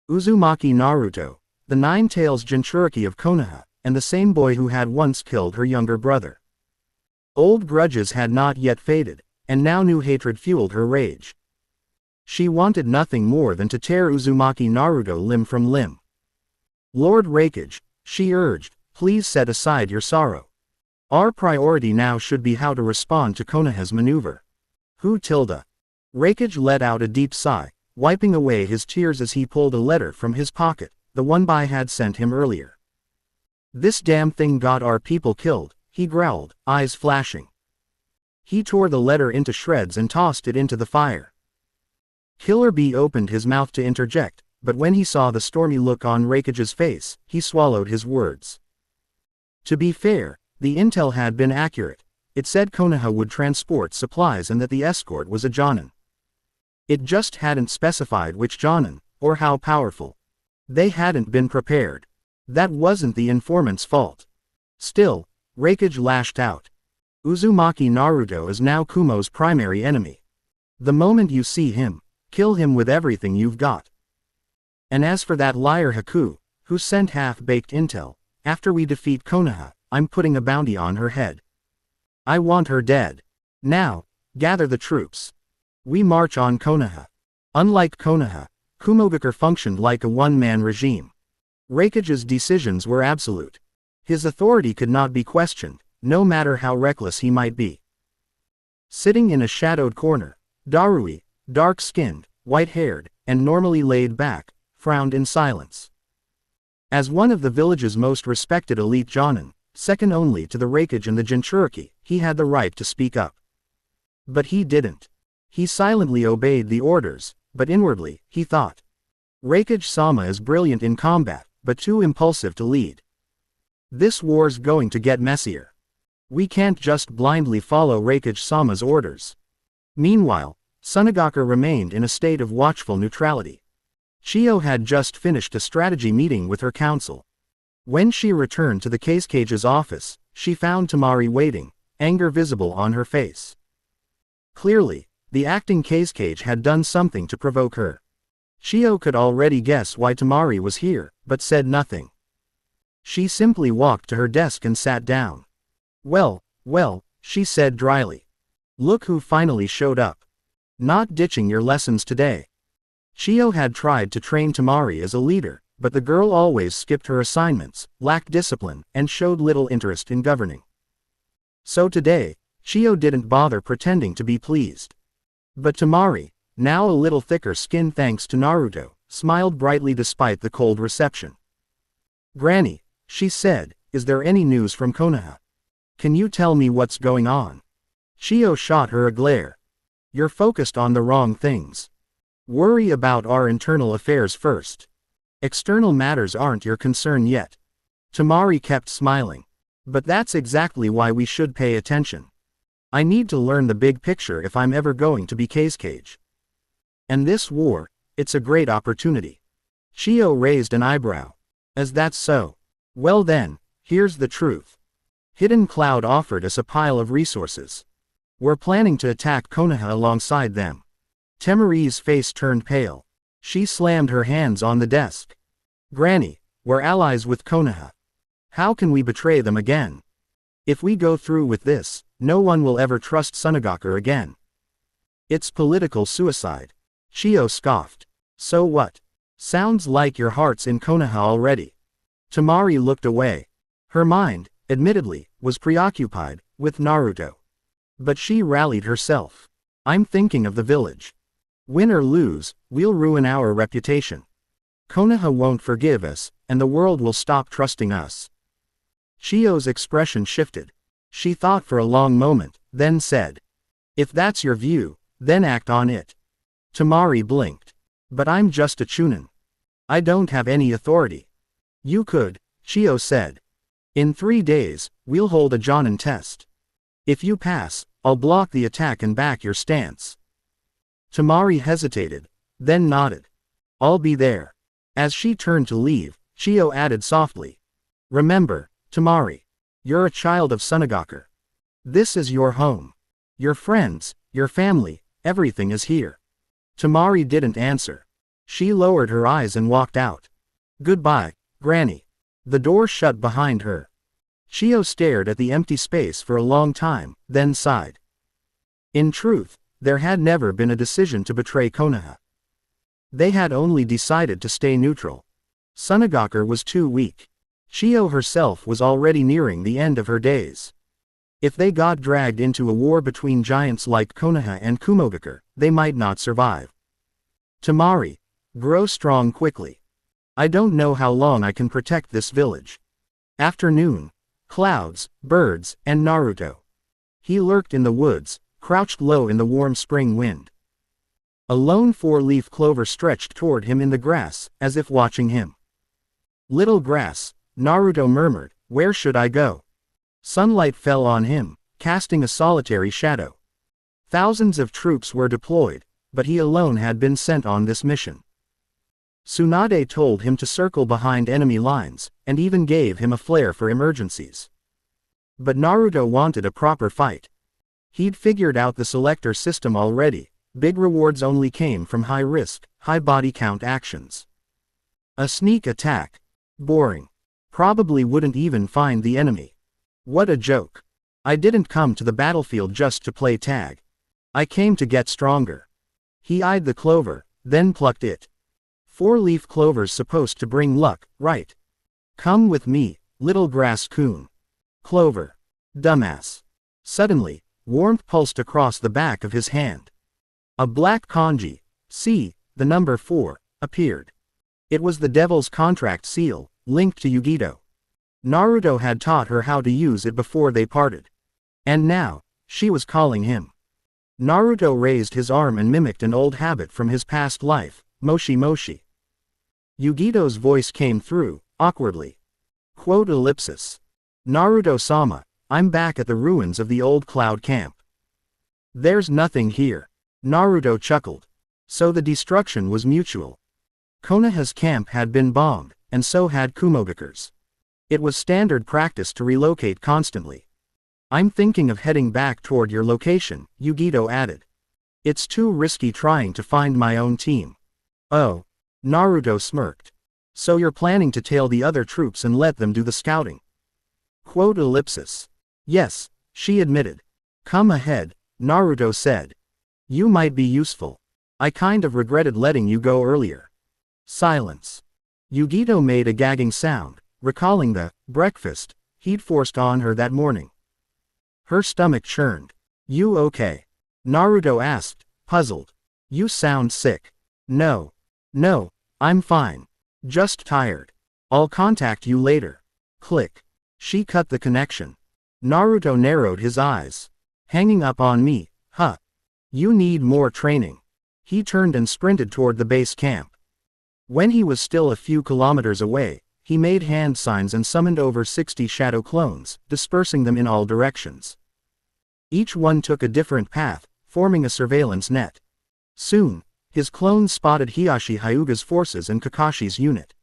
A: Uzumaki Naruto, the Nine-Tails Jinchuriki of Konoha, and the same boy who had once killed her younger brother. Old grudges had not yet faded, and now new hatred fueled her rage. She wanted nothing more than to tear Uzumaki Naruto limb from limb. "Lord Reikage," she urged, "please set aside your sorrow. Our priority now should be how to respond to Konoha's maneuver." Reikage let out a deep sigh, wiping away his tears as he pulled a letter from his pocket, the one Bai had sent him earlier. "This damn thing got our people killed," he growled, eyes flashing. He tore the letter into shreds and tossed it into the fire. Killer B opened his mouth to interject, but when he saw the stormy look on Reikage's face, he swallowed his words. To be fair, the intel had been accurate. It said Konoha would transport supplies and that the escort was a Jonin. It just hadn't specified which Jonin, or how powerful. They hadn't been prepared. That wasn't the informant's fault. Still, Reikage lashed out. "Uzumaki Naruto is now Kumo's primary enemy. The moment you see him, kill him with everything you've got. And as for that liar Haku, who sent half-baked intel, after we defeat Konoha, I'm putting a bounty on her head. I want her dead. Now, gather the troops. We march on Konoha." Unlike Konoha, Kumogakure functioned like a one-man regime. Reikage's decisions were absolute. His authority could not be questioned, no matter how reckless he might be. Sitting in a shadowed corner, Darui, dark-skinned, white-haired, and normally laid back, frowned in silence. As one of the village's most respected elite Jonin, second only to the Reikage and the Jinchuriki, he had the right to speak up. But he didn't. He silently obeyed the orders, but inwardly, he thought. Reikage-sama is brilliant in combat, but too impulsive to lead. This war's going to get messier. We can't just blindly follow Reikage-sama's orders. Meanwhile, Sunagakure remained in a state of watchful neutrality. Chiyo had just finished a strategy meeting with her council. When she returned to the Cage's office, she found Tamari waiting, anger visible on her face. Clearly, the acting Cage had done something to provoke her. Chiyo could already guess why Tamari was here, but said nothing. She simply walked to her desk and sat down. Well, she said dryly. "Look who finally showed up. Not ditching your lessons today. Chiyo had tried to train Tamari as a leader, but the girl always skipped her assignments, lacked discipline, and showed little interest in governing. So today, Chiyo didn't bother pretending to be pleased. But Tamari, now a little thicker skinned thanks to Naruto, smiled brightly despite the cold reception. "Granny," she said, "is there any news from Konoha? Can you tell me what's going on?" Chiyo shot her a glare. "You're focused on the wrong things. Worry about our internal affairs first. External matters aren't your concern yet." Tamari kept smiling. "But that's exactly why we should pay attention. I need to learn the big picture if I'm ever going to be Cage. And this war, it's a great opportunity." Chiyo raised an eyebrow. "As that's so? Well then, here's the truth. Hidden Cloud offered us a pile of resources. We're planning to attack Konoha alongside them." Temari's face turned pale. She slammed her hands on the desk. "Granny, we're allies with Konoha. How can we betray them again? If we go through with this, no one will ever trust Sunagaku again. It's political suicide." Chiyo scoffed. "So what? Sounds like your heart's in Konoha already." Tamari looked away. Her mind, admittedly, was preoccupied with Naruto. But she rallied herself. "I'm thinking of the village. Win or lose, we'll ruin our reputation. Konoha won't forgive us, and the world will stop trusting us." Chiyo's expression shifted. She thought for a long moment, then said, "If that's your view, then act on it." Tamari blinked. "But I'm just a chunin. I don't have any authority." "You could," Chiyo said. "In 3 days, we'll hold a Jonin test. If you pass, I'll block the attack and back your stance." Tamari hesitated, then nodded. "I'll be there." As she turned to leave, Chiyo added softly, "Remember, Tamari, you're a child of Sunagaku. This is your home. Your friends, your family, everything is here." Tamari didn't answer. She lowered her eyes and walked out. "Goodbye, Granny." The door shut behind her. Chiyo stared at the empty space for a long time, then sighed. In truth, there had never been a decision to betray Konoha. They had only decided to stay neutral. Sunagaku was too weak. Chiyo herself was already nearing the end of her days. If they got dragged into a war between giants like Konoha and Kumogaku, they might not survive. "Tamari, grow strong quickly. I don't know how long I can protect this village." Afternoon. Clouds, birds, and Naruto. He lurked in the woods, crouched low in the warm spring wind. A lone 4-leaf clover stretched toward him in the grass, as if watching him. "Little grass," Naruto murmured, "where should I go?" Sunlight fell on him, casting a solitary shadow. Thousands of troops were deployed, but he alone had been sent on this mission. Tsunade told him to circle behind enemy lines, and even gave him a flare for emergencies. But Naruto wanted a proper fight. He'd figured out the selector system already. Big rewards only came from high-risk, high-body count actions. A sneak attack. Boring. Probably wouldn't even find the enemy. What a joke. I didn't come to the battlefield just to play tag. I came to get stronger. He eyed the clover, then plucked it. 4-leaf clover's supposed to bring luck, right? Come with me, little grass-coon. Clover. Dumbass. Suddenly, warmth pulsed across the back of his hand. A black kanji, see, the number 4, appeared. It was the devil's contract seal, linked to Yugito. Naruto had taught her how to use it before they parted. And now, she was calling him. Naruto raised his arm and mimicked an old habit from his past life, moshi moshi. Yugito's voice came through, awkwardly. Quote ellipsis. Naruto-sama, I'm back at the ruins of the old cloud camp. There's nothing here. Naruto chuckled. So the destruction was mutual. Konoha's camp had been bombed, and so had Kumogaku's. It was standard practice to relocate constantly. I'm thinking of heading back toward your location, Yugito added. It's too risky trying to find my own team. Oh. Naruto smirked. So you're planning to tail the other troops and let them do the scouting? Quote ellipsis. Yes, she admitted. Come ahead, Naruto said. You might be useful. I kind of regretted letting you go earlier. Silence. Yugito made a gagging sound, recalling the breakfast he'd forced on her that morning. Her stomach churned. You okay? Naruto asked, puzzled. You sound sick. No. No, I'm fine. Just tired. I'll contact you later. Click. She cut the connection. Naruto narrowed his eyes. Hanging up on me, huh? You need more training. He turned and sprinted toward the base camp. When he was still a few kilometers away, he made hand signs and summoned over 60 shadow clones, dispersing them in all directions. Each one took a different path, forming a surveillance net. Soon, his clones spotted Hiashi Hyuga's forces and Kakashi's unit.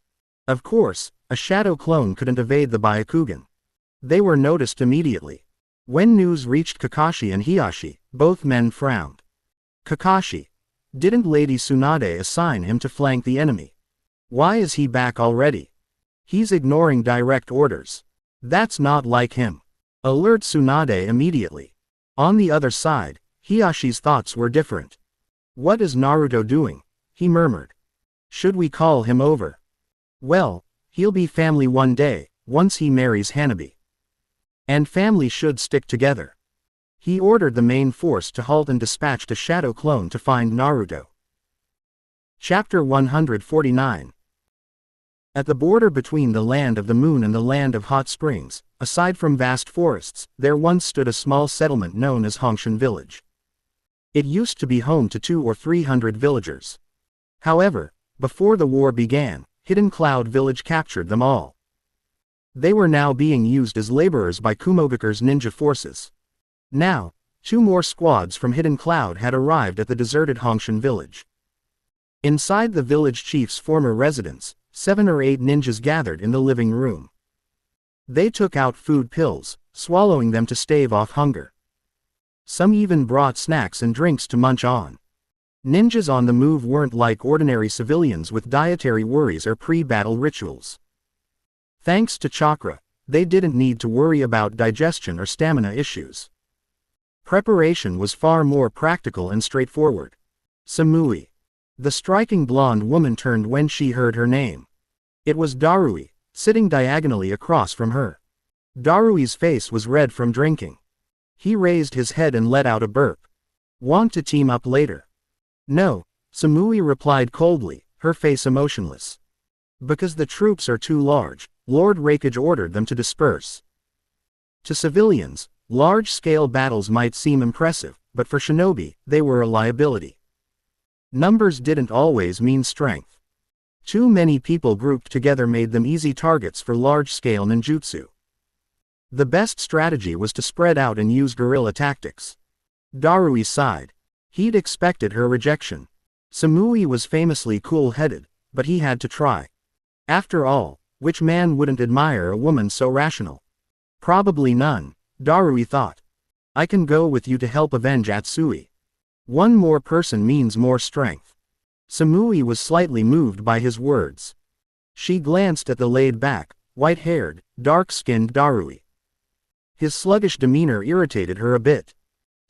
A: Of course, a shadow clone couldn't evade the Byakugan. They were noticed immediately. When news reached Kakashi and Hiashi, both men frowned. Kakashi. Didn't Lady Tsunade assign him to flank the enemy? Why is he back already? He's ignoring direct orders. That's not like him. Alert Tsunade immediately. On the other side, Hiashi's thoughts were different. What is Naruto doing? He murmured. Should we call him over? Well, he'll be family one day, once he marries Hanabi. And family should stick together. He ordered the main force to halt and dispatched a shadow clone to find Naruto. Chapter 149. At the border between the land of the moon and the land of hot springs, aside from vast forests, there once stood a small settlement known as Hongshan Village. It used to be home to 200 or 300 villagers. However, before the war began, Hidden Cloud Village captured them all. They were now being used as laborers by Kumogakure's ninja forces. Now, 2 more squads from Hidden Cloud had arrived at the deserted Hongshan Village. Inside the village chief's former residence, 7 or 8 ninjas gathered in the living room. They took out food pills, swallowing them to stave off hunger. Some even brought snacks and drinks to munch on. Ninjas on the move weren't like ordinary civilians with dietary worries or pre-battle rituals. Thanks to chakra, they didn't need to worry about digestion or stamina issues. Preparation was far more practical and straightforward. Samui. The striking blonde woman turned when she heard her name. It was Darui, sitting diagonally across from her. Darui's face was red from drinking. He raised his head and let out a burp. Want to team up later? No, Samui replied coldly, her face emotionless. Because the troops are too large, Lord Rakage ordered them to disperse. To civilians, large-scale battles might seem impressive, but for shinobi, they were a liability. Numbers didn't always mean strength. Too many people grouped together made them easy targets for large-scale ninjutsu. The best strategy was to spread out and use guerrilla tactics. Darui sighed. He'd expected her rejection. Samui was famously cool-headed, but he had to try. After all, which man wouldn't admire a woman so rational? Probably none, Darui thought. I can go with you to help avenge Atsui. One more person means more strength. Samui was slightly moved by his words. She glanced at the laid-back, white-haired, dark-skinned Darui. His sluggish demeanor irritated her a bit.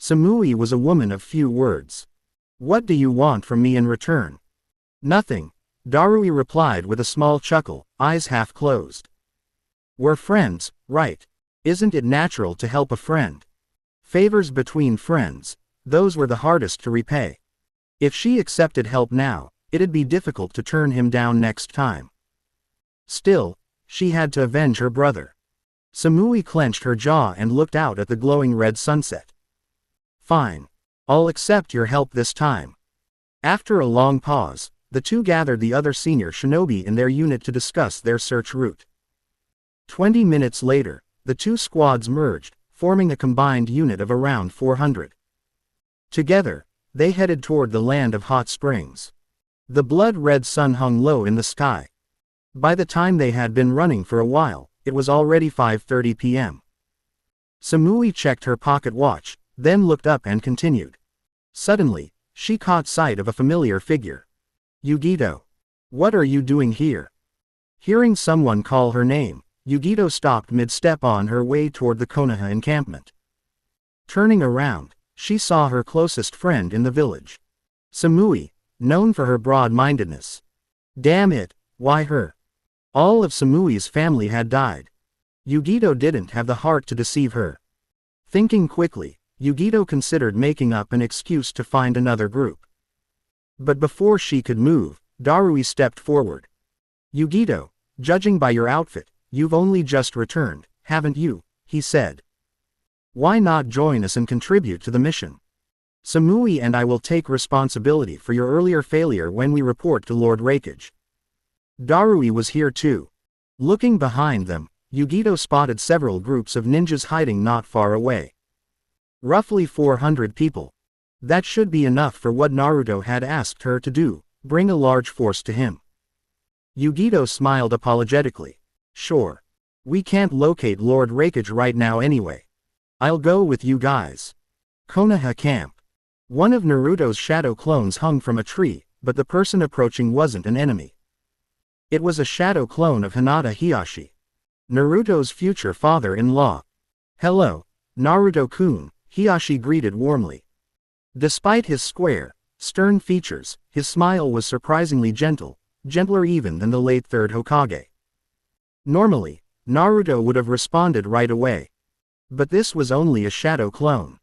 A: Samui was a woman of few words. What do you want from me in return? Nothing, Darui replied with a small chuckle, eyes half closed. We're friends, right? Isn't it natural to help a friend? Favors between friends, those were the hardest to repay. If she accepted help now, it'd be difficult to turn him down next time. Still, she had to avenge her brother. Samui clenched her jaw and looked out at the glowing red sunset. Fine. I'll accept your help this time. After a long pause, the two gathered the other senior shinobi in their unit to discuss their search route. 20 minutes later, the two squads merged, forming a combined unit of around 400. Together, they headed toward the land of hot springs. The blood-red sun hung low in the sky. By the time they had been running for a while, it was already 5:30 p.m. Samui checked her pocket watch, then looked up and continued. Suddenly, she caught sight of a familiar figure. Yugito. What are you doing here? Hearing someone call her name, Yugito stopped mid-step on her way toward the Konoha encampment. Turning around, She saw her closest friend in the village. Samui, known for her broad-mindedness. Damn it, why her? All of Samui's family had died. Yugito didn't have the heart to deceive her. Thinking quickly, Yugito considered making up an excuse to find another group. But before she could move, Darui stepped forward. Yugito, judging by your outfit, you've only just returned, haven't you? He said. Why not join us and contribute to the mission? Samui and I will take responsibility for your earlier failure when we report to Lord Raikage. Darui was here too. Looking behind them, Yugito spotted several groups of ninjas hiding not far away. Roughly 400 people. That should be enough for what Naruto had asked her to do, bring a large force to him. Yugito smiled apologetically. Sure. We can't locate Lord Raikage right now anyway. I'll go with you guys. Konoha Camp. One of Naruto's shadow clones hung from a tree, but the person approaching wasn't an enemy. It was a shadow clone of Hinata Hiyashi, Naruto's future father-in-law. Hello, Naruto-kun, Hiyashi greeted warmly. Despite his square, stern features, his smile was surprisingly gentle, gentler even than the late third Hokage. Normally, Naruto would have responded right away. But this was only a shadow clone.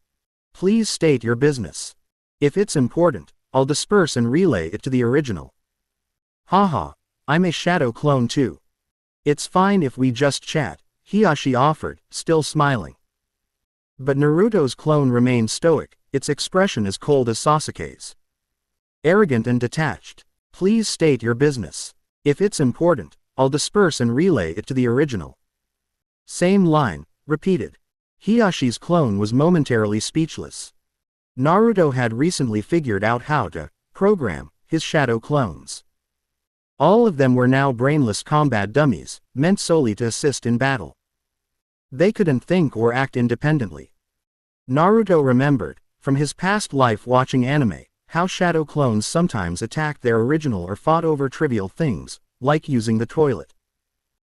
A: Please state your business. If it's important, I'll disperse and relay it to the original. Haha, I'm a shadow clone too. It's fine if we just chat, Hiyashi offered, still smiling. But Naruto's clone remained stoic, its expression as cold as Sasuke's. Arrogant and detached. Please state your business. If it's important, I'll disperse and relay it to the original. Same line, repeated. Hiyashi's clone was momentarily speechless. Naruto had recently figured out how to program his shadow clones. All of them were now brainless combat dummies, meant solely to assist in battle. They couldn't think or act independently. Naruto remembered, from his past life watching anime, how shadow clones sometimes attacked their original or fought over trivial things, like using the toilet.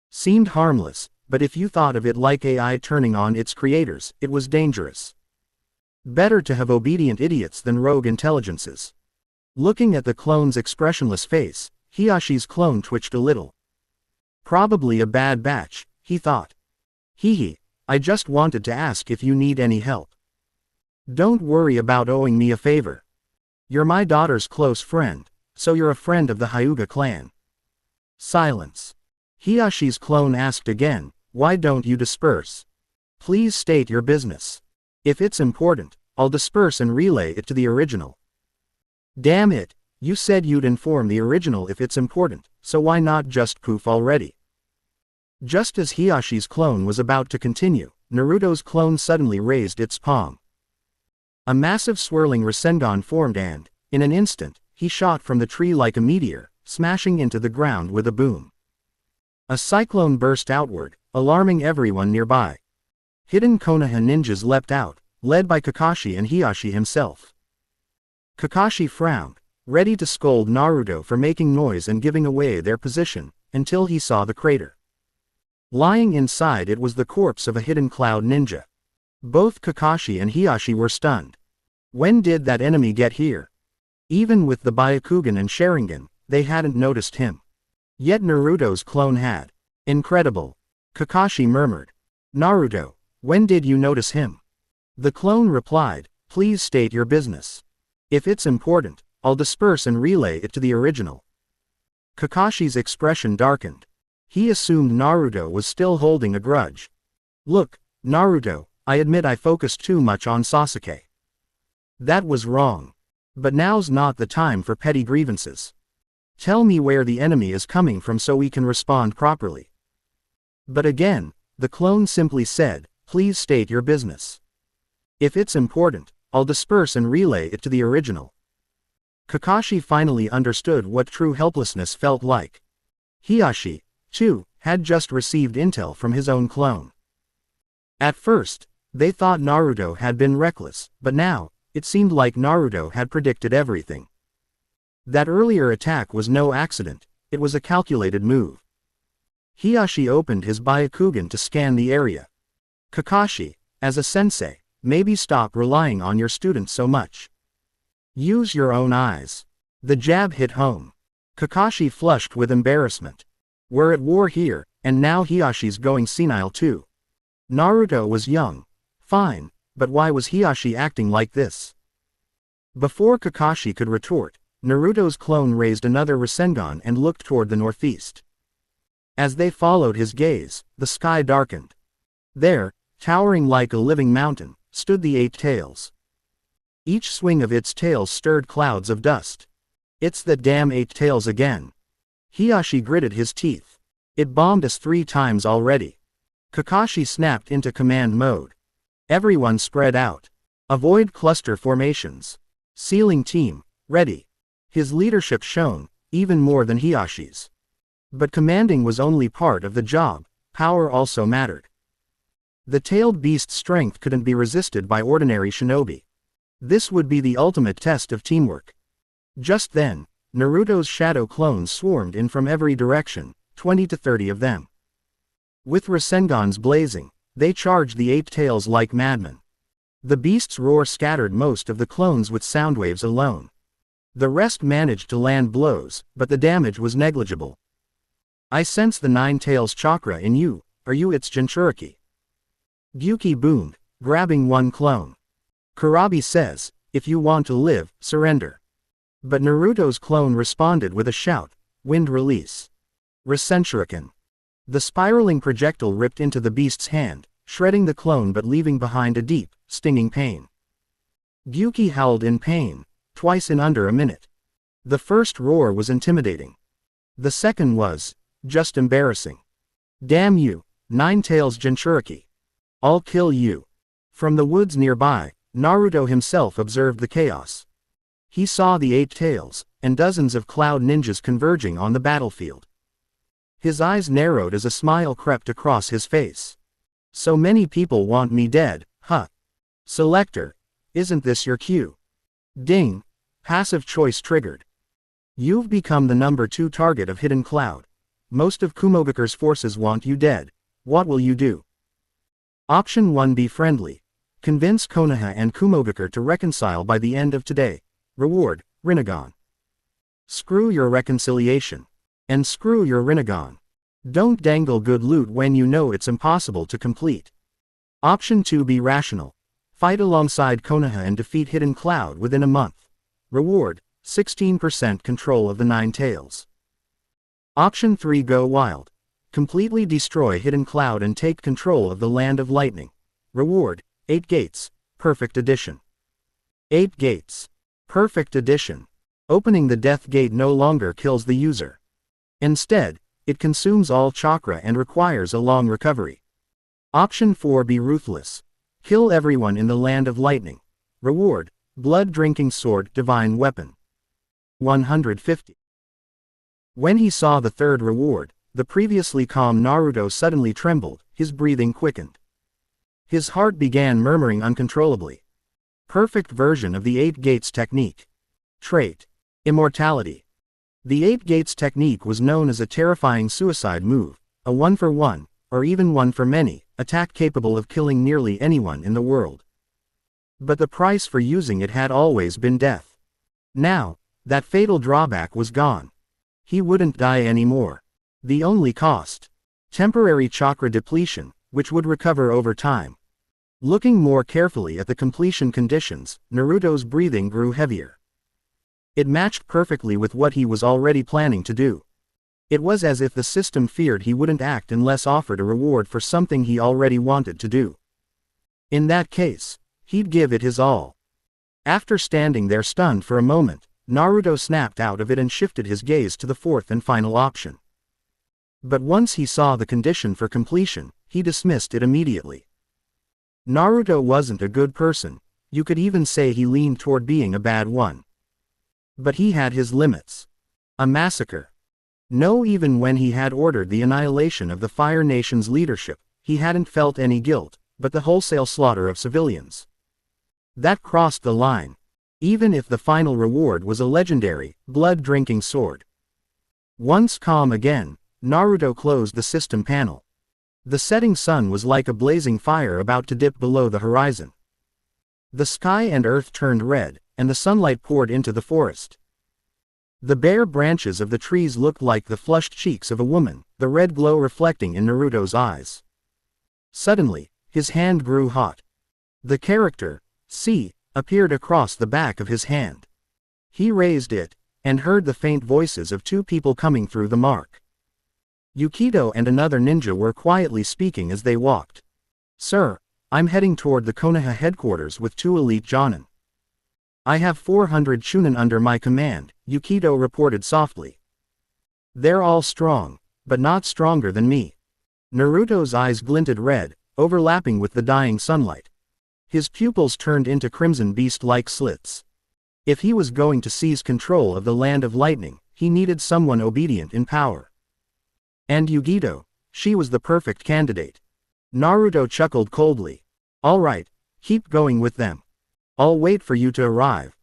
A: Seemed harmless, but if you thought of it like AI turning on its creators, it was dangerous. Better to have obedient idiots than rogue intelligences. Looking at the clone's expressionless face, Hiyashi's clone twitched a little. Probably a bad batch, he thought. Hehe, I just wanted to ask if you need any help. Don't worry about owing me a favor. You're my daughter's close friend, so you're a friend of the Hyuga clan. Silence. Hiyashi's clone asked again, why don't you disperse? Please state your business. If it's important, I'll disperse and relay it to the original. Damn it, you said you'd inform the original if it's important, so why not just poof already? Just as Hiyashi's clone was about to continue, Naruto's clone suddenly raised its palm. A massive swirling Rasengan formed and, in an instant, he shot from the tree like a meteor, smashing into the ground with a boom. A cyclone burst outward, alarming everyone nearby. Hidden Konoha ninjas leapt out, led by Kakashi and Hiyashi himself. Kakashi frowned, ready to scold Naruto for making noise and giving away their position, until he saw the crater. Lying inside it was the corpse of a hidden cloud ninja. Both Kakashi and Hiyashi were stunned. When did that enemy get here? Even with the Byakugan and Sharingan, they hadn't noticed him. Yet Naruto's clone had. Incredible. Kakashi murmured. Naruto, when did you notice him? The clone replied, please state your business. If it's important, I'll disperse and relay it to the original. Kakashi's expression darkened. He assumed Naruto was still holding a grudge. Look, Naruto, I admit I focused too much on Sasuke. That was wrong. But now's not the time for petty grievances. Tell me where the enemy is coming from so we can respond properly. But again, the clone simply said, please state your business. If it's important, I'll disperse and relay it to the original. Kakashi finally understood what true helplessness felt like. Hiyashi, too, had just received intel from his own clone. At first, they thought Naruto had been reckless, but now, it seemed like Naruto had predicted everything. That earlier attack was no accident, it was a calculated move. Hiyashi opened his Byakugan to scan the area. Kakashi, as a sensei, Maybe stop relying on your students so much. Use your own eyes. The jab hit home. Kakashi flushed with embarrassment. We're at war here, and now Hiyashi's going senile too. Naruto was young. Fine, but why was Hiyashi acting like this? Before Kakashi could retort, Naruto's clone raised another Rasengan and looked toward the northeast. As they followed his gaze, the sky darkened. There, towering like a living mountain, stood the Eight Tails. Each swing of its tail stirred clouds of dust. It's that damn Eight Tails again. Hiyashi gritted his teeth. It bombed us 3 times already. Kakashi snapped into command mode. Everyone spread out. Avoid cluster formations. Sealing team, ready. His leadership shone, even more than Hiyashi's. But commanding was only part of the job, power also mattered. The tailed beast's strength couldn't be resisted by ordinary shinobi. This would be the ultimate test of teamwork. Just then, Naruto's shadow clones swarmed in from every direction, 20 to 30 of them. With Rasengans blazing, they charged the Eight Tails like madmen. The beast's roar scattered most of the clones with sound waves alone. The rest managed to land blows, but the damage was negligible. I sense the Nine Tails chakra in you, are you its Jinchuriki? Gyuki boomed, grabbing one clone. Kurabi says, if you want to live, surrender. But Naruto's clone responded with a shout, wind release. Rasenshuriken. The spiraling projectile ripped into the beast's hand, shredding the clone but leaving behind a deep, stinging pain. Gyuki howled in pain, twice in under a minute. The first roar was intimidating. The second was, just embarrassing. Damn you, Nine Tails Jinchuriki. I'll kill you. From the woods nearby, Naruto himself observed the chaos. He saw the Eight Tails, and dozens of cloud ninjas converging on the battlefield. His eyes narrowed as a smile crept across his face. So many people want me dead, huh? Selector, isn't this your cue? Ding. Passive choice triggered. You've become the number 2 target of Hidden Cloud. Most of Kumogakure's forces want you dead. What will you do? Option 1. Be friendly. Convince Konoha and Kumogakure to reconcile by the end of today. Reward, Rinnegan. Screw your reconciliation. And screw your Rinnegan. Don't dangle good loot when you know it's impossible to complete. Option 2. Be rational. Fight alongside Konoha and defeat Hidden Cloud within a month. Reward, 16% control of the Nine Tails. Option 3. Go wild. Completely destroy Hidden Cloud and take control of the Land of Lightning. Reward, 8 gates, perfect edition. 8 gates. Perfect edition. Opening the Death Gate no longer kills the user. Instead, it consumes all chakra and requires a long recovery. Option 4. Be ruthless. Kill everyone in the Land of Lightning. Reward, blood-drinking sword, divine weapon. 150. When he saw the third reward, the previously calm Naruto suddenly trembled, his breathing quickened. His heart began murmuring uncontrollably. Perfect version of the 8 gates technique. Trait: immortality. The 8 gates technique was known as a terrifying suicide move, a 1-for-1, or even 1-for-many, attack capable of killing nearly anyone in the world. But the price for using it had always been death. Now, that fatal drawback was gone. He wouldn't die anymore. The only cost: temporary chakra depletion, which would recover over time. Looking more carefully at the completion conditions, Naruto's breathing grew heavier. It matched perfectly with what he was already planning to do. It was as if the system feared he wouldn't act unless offered a reward for something he already wanted to do. In that case, he'd give it his all. After standing there stunned for a moment, Naruto snapped out of it and shifted his gaze to the fourth and final option. But once he saw the condition for completion, he dismissed it immediately. Naruto wasn't a good person, you could even say he leaned toward being a bad one. But he had his limits. A massacre. No, even when he had ordered the annihilation of the Fire Nation's leadership, he hadn't felt any guilt, but the wholesale slaughter of civilians. That crossed the line. Even if the final reward was a legendary, blood-drinking sword. Once calm again, Naruto closed the system panel. The setting sun was like a blazing fire about to dip below the horizon. The sky and earth turned red, and the sunlight poured into the forest. The bare branches of the trees looked like the flushed cheeks of a woman, the red glow reflecting in Naruto's eyes. Suddenly, his hand grew hot. The character, C, appeared across the back of his hand. He raised it, and heard the faint voices of two people coming through the mark. Yukito and another ninja were quietly speaking as they walked. "Sir, I'm heading toward the Konoha headquarters with 2 elite jonin. I have 400 chunin under my command," Yukito reported softly. "They're all strong, but not stronger than me." Naruto's eyes glinted red, overlapping with the dying sunlight. His pupils turned into crimson beast-like slits. If he was going to seize control of the Land of Lightning, he needed someone obedient in power. And Yukito, she was the perfect candidate. Naruto chuckled coldly. "All right, keep going with them. I'll wait for you to arrive.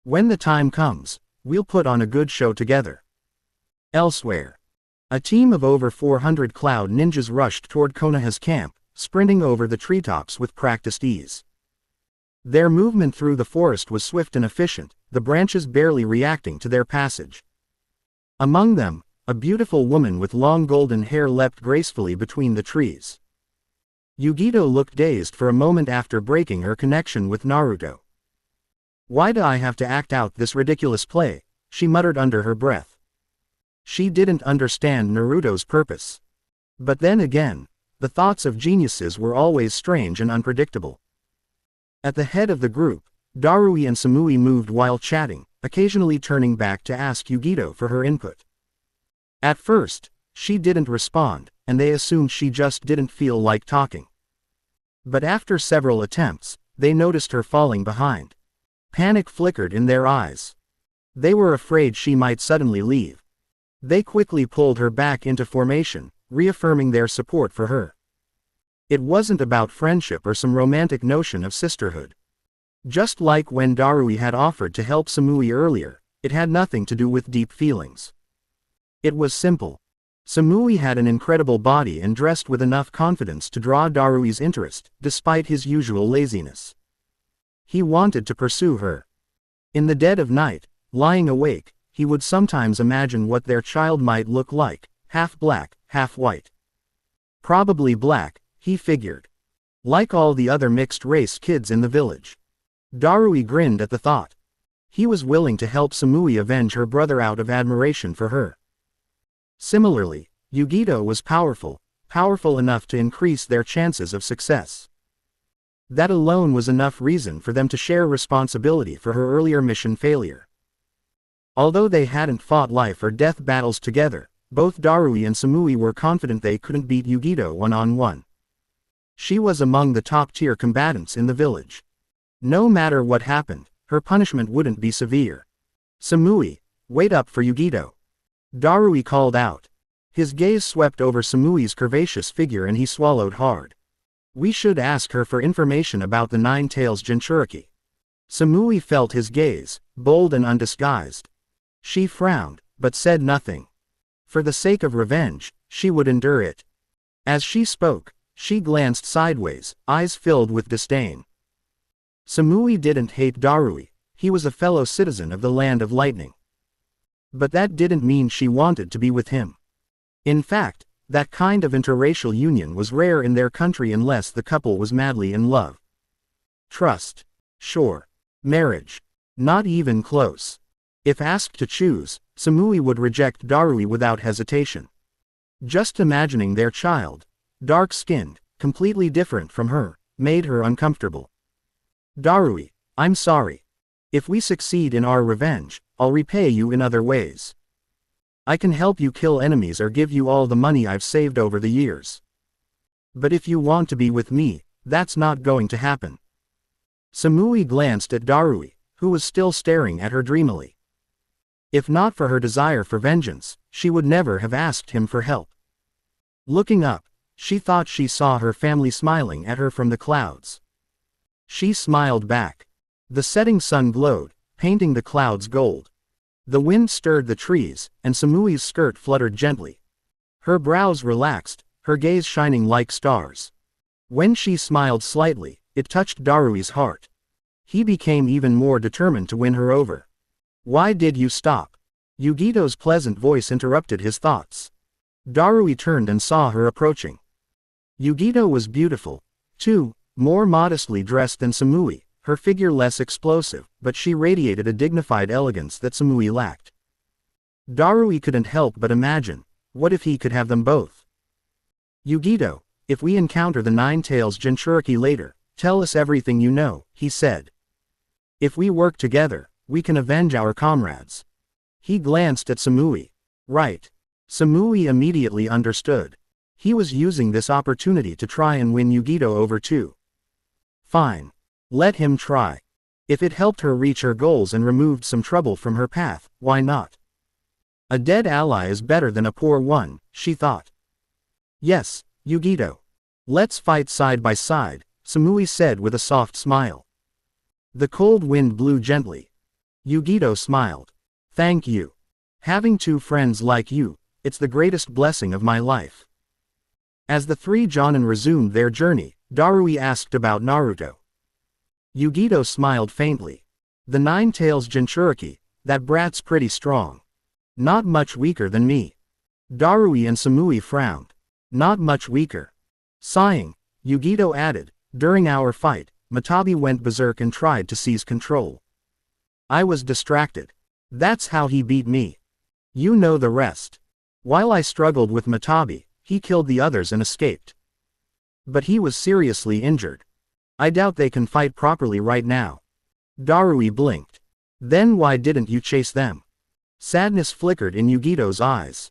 A: When the time comes, we'll put on a good show together." Elsewhere, a team of over 400 cloud ninjas rushed toward Konoha's camp, sprinting over the treetops with practiced ease. Their movement through the forest was swift and efficient, the branches barely reacting to their passage. Among them, a beautiful woman with long golden hair leapt gracefully between the trees. Yukito looked dazed for a moment after breaking her connection with Naruto. "Why do I have to act out this ridiculous play?" she muttered under her breath. She didn't understand Naruto's purpose. But then again, the thoughts of geniuses were always strange and unpredictable. At the head of the group, Darui and Samui moved while chatting, occasionally turning back to ask Yukito for her input. At first, she didn't respond, and they assumed she just didn't feel like talking. But after several attempts, they noticed her falling behind. Panic flickered in their eyes. They were afraid she might suddenly leave. They quickly pulled her back into formation, reaffirming their support for her. It wasn't about friendship or some romantic notion of sisterhood. Just like when Darui had offered to help Samui earlier, it had nothing to do with deep feelings. It was simple. Samui had an incredible body and dressed with enough confidence to draw Darui's interest, despite his usual laziness. He wanted to pursue her. In the dead of night, lying awake, he would sometimes imagine what their child might look like, half black, half white. Probably black, he figured. Like all the other mixed-race kids in the village. Darui grinned at the thought. He was willing to help Samui avenge her brother out of admiration for her. Similarly, Yukito was powerful enough to increase their chances of success. That alone was enough reason for them to share responsibility for her earlier mission failure. Although they hadn't fought life or death battles together, both Darui and Samui were confident they couldn't beat Yukito one-on-one. She was among the top-tier combatants in the village. No matter what happened, her punishment wouldn't be severe. "Samui, wait up for Yukito," Darui called out. His gaze swept over Samui's curvaceous figure and he swallowed hard. "We should ask her for information about the Nine Tails Jinchuriki." Samui felt his gaze, bold and undisguised. She frowned, but said nothing. For the sake of revenge, she would endure it. As she spoke, she glanced sideways, eyes filled with disdain. Samui didn't hate Darui, he was a fellow citizen of the Land of Lightning. But that didn't mean she wanted to be with him. In fact, that kind of interracial union was rare in their country unless the couple was madly in love. Trust. Sure. Marriage. Not even close. If asked to choose, Samui would reject Darui without hesitation. Just imagining their child, dark-skinned, completely different from her, made her uncomfortable. "Darui, I'm sorry. If we succeed in our revenge, I'll repay you in other ways. I can help you kill enemies or give you all the money I've saved over the years. But if you want to be with me, that's not going to happen." Samui glanced at Darui, who was still staring at her dreamily. If not for her desire for vengeance, she would never have asked him for help. Looking up, she thought she saw her family smiling at her from the clouds. She smiled back. The setting sun glowed, painting the clouds gold. The wind stirred the trees, and Samui's skirt fluttered gently. Her brows relaxed, her gaze shining like stars. When she smiled slightly, it touched Darui's heart. He became even more determined to win her over. Why did you stop? Yugito's pleasant voice interrupted his thoughts. Darui turned and saw her approaching. Yugito was beautiful, too, more modestly dressed than Samui, her figure less explosive, but she radiated a dignified elegance that Samui lacked. Darui couldn't help but imagine, what if he could have them both? Yugito, if we encounter the Nine-Tails Jinchuriki later, tell us everything you know, he said. If we work together, we can avenge our comrades. He glanced at Samui. Right. Samui immediately understood. He was using this opportunity to try and win Yugito over too. Fine. Let him try. If it helped her reach her goals and removed some trouble from her path, why not? A dead ally is better than a poor one, she thought. Yes, Yugito. Let's fight side by side, Samui said with a soft smile. The cold wind blew gently. Yugito smiled. Thank you. Having two friends like you, it's the greatest blessing of my life. As the three Jonin resumed their journey, Darui asked about Naruto. Yugito smiled faintly. The Nine-Tails Jinchuriki, that brat's pretty strong. Not much weaker than me. Darui and Samui frowned. Not much weaker. Sighing, Yugito added, during our fight, Matabi went berserk and tried to seize control. I was distracted. That's how he beat me. You know the rest. While I struggled with Matabi, he killed the others and escaped. But he was seriously injured. I doubt they can fight properly right now. Darui blinked. Then why didn't you chase them? Sadness flickered in Yugito's eyes.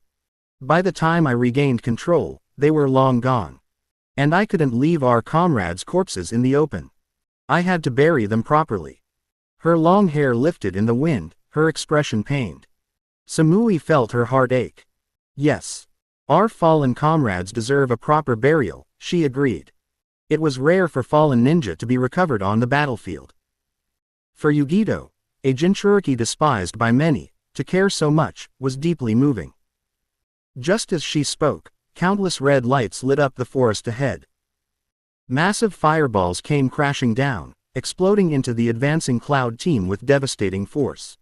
A: By the time I regained control, they were long gone. And I couldn't leave our comrades' corpses in the open. I had to bury them properly. Her long hair lifted in the wind, her expression pained. Samui felt her heart ache. Yes. Our fallen comrades deserve a proper burial, she agreed. It was rare for fallen ninja to be recovered on the battlefield. For Yugito, a Jinchuriki despised by many, to care so much, was deeply moving. Just as she spoke, countless red lights lit up the forest ahead. Massive fireballs came crashing down, exploding into the advancing cloud team with devastating force.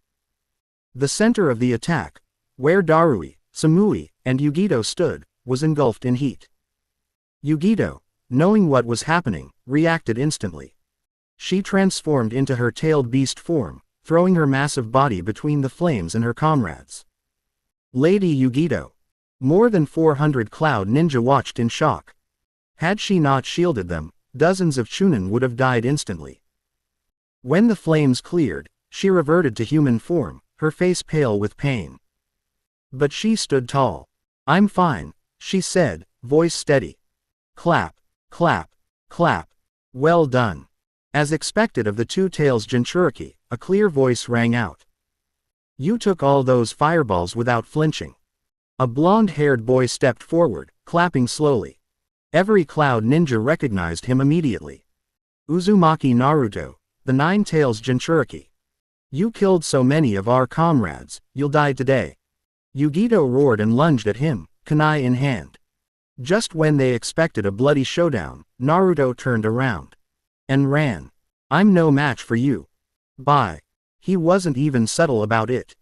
A: The center of the attack, where Darui, Samui, and Yugito stood, was engulfed in heat. Yugito, knowing what was happening, reacted instantly. She transformed into her tailed beast form, throwing her massive body between the flames and her comrades. Lady Yugito. More than 400 cloud ninja watched in shock. Had she not shielded them, dozens of Chunin would have died instantly. When the flames cleared, she reverted to human form, her face pale with pain. But she stood tall. I'm fine, she said, voice steady. Clap, clap, clap. Well done. As expected of the two-tails Jinchuriki, a clear voice rang out. You took all those fireballs without flinching. A blonde-haired boy stepped forward, clapping slowly. Every cloud ninja recognized him immediately. Uzumaki Naruto, the Nine-Tails Jinchuriki. You killed so many of our comrades, you'll die today. Yugito roared and lunged at him, kunai in hand. Just when they expected a bloody showdown, Naruto turned around. And ran. I'm no match for you. Bye. He wasn't even subtle about it.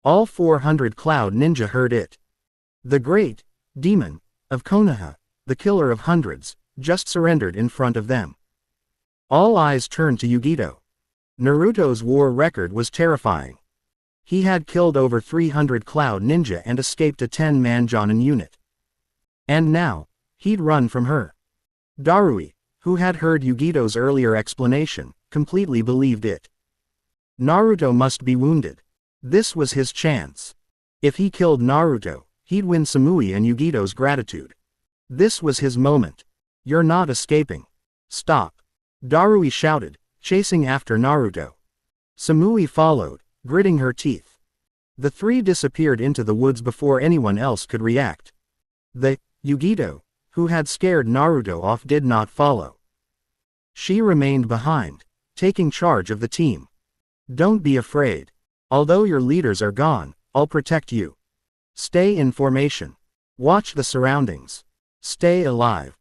A: All 400 cloud ninja heard it. The great demon of Konoha, the killer of hundreds, just surrendered in front of them. All eyes turned to Yugito. Naruto's war record was terrifying. He had killed over 300 cloud ninja and escaped a 10-man Jonin unit. And now, he'd run from her. Darui, who had heard Yugito's earlier explanation, completely believed it. Naruto must be wounded. This was his chance. If he killed Naruto, he'd win Samui and Yugito's gratitude. This was his moment. You're not escaping. Stop. Darui shouted, chasing after Naruto. Samui followed, gritting her teeth. The three disappeared into the woods before anyone else could react. Yugito, who had scared Naruto off, did not follow. She remained behind, taking charge of the team. Don't be afraid. Although your leaders are gone, I'll protect you. Stay in formation. Watch the surroundings. Stay alive.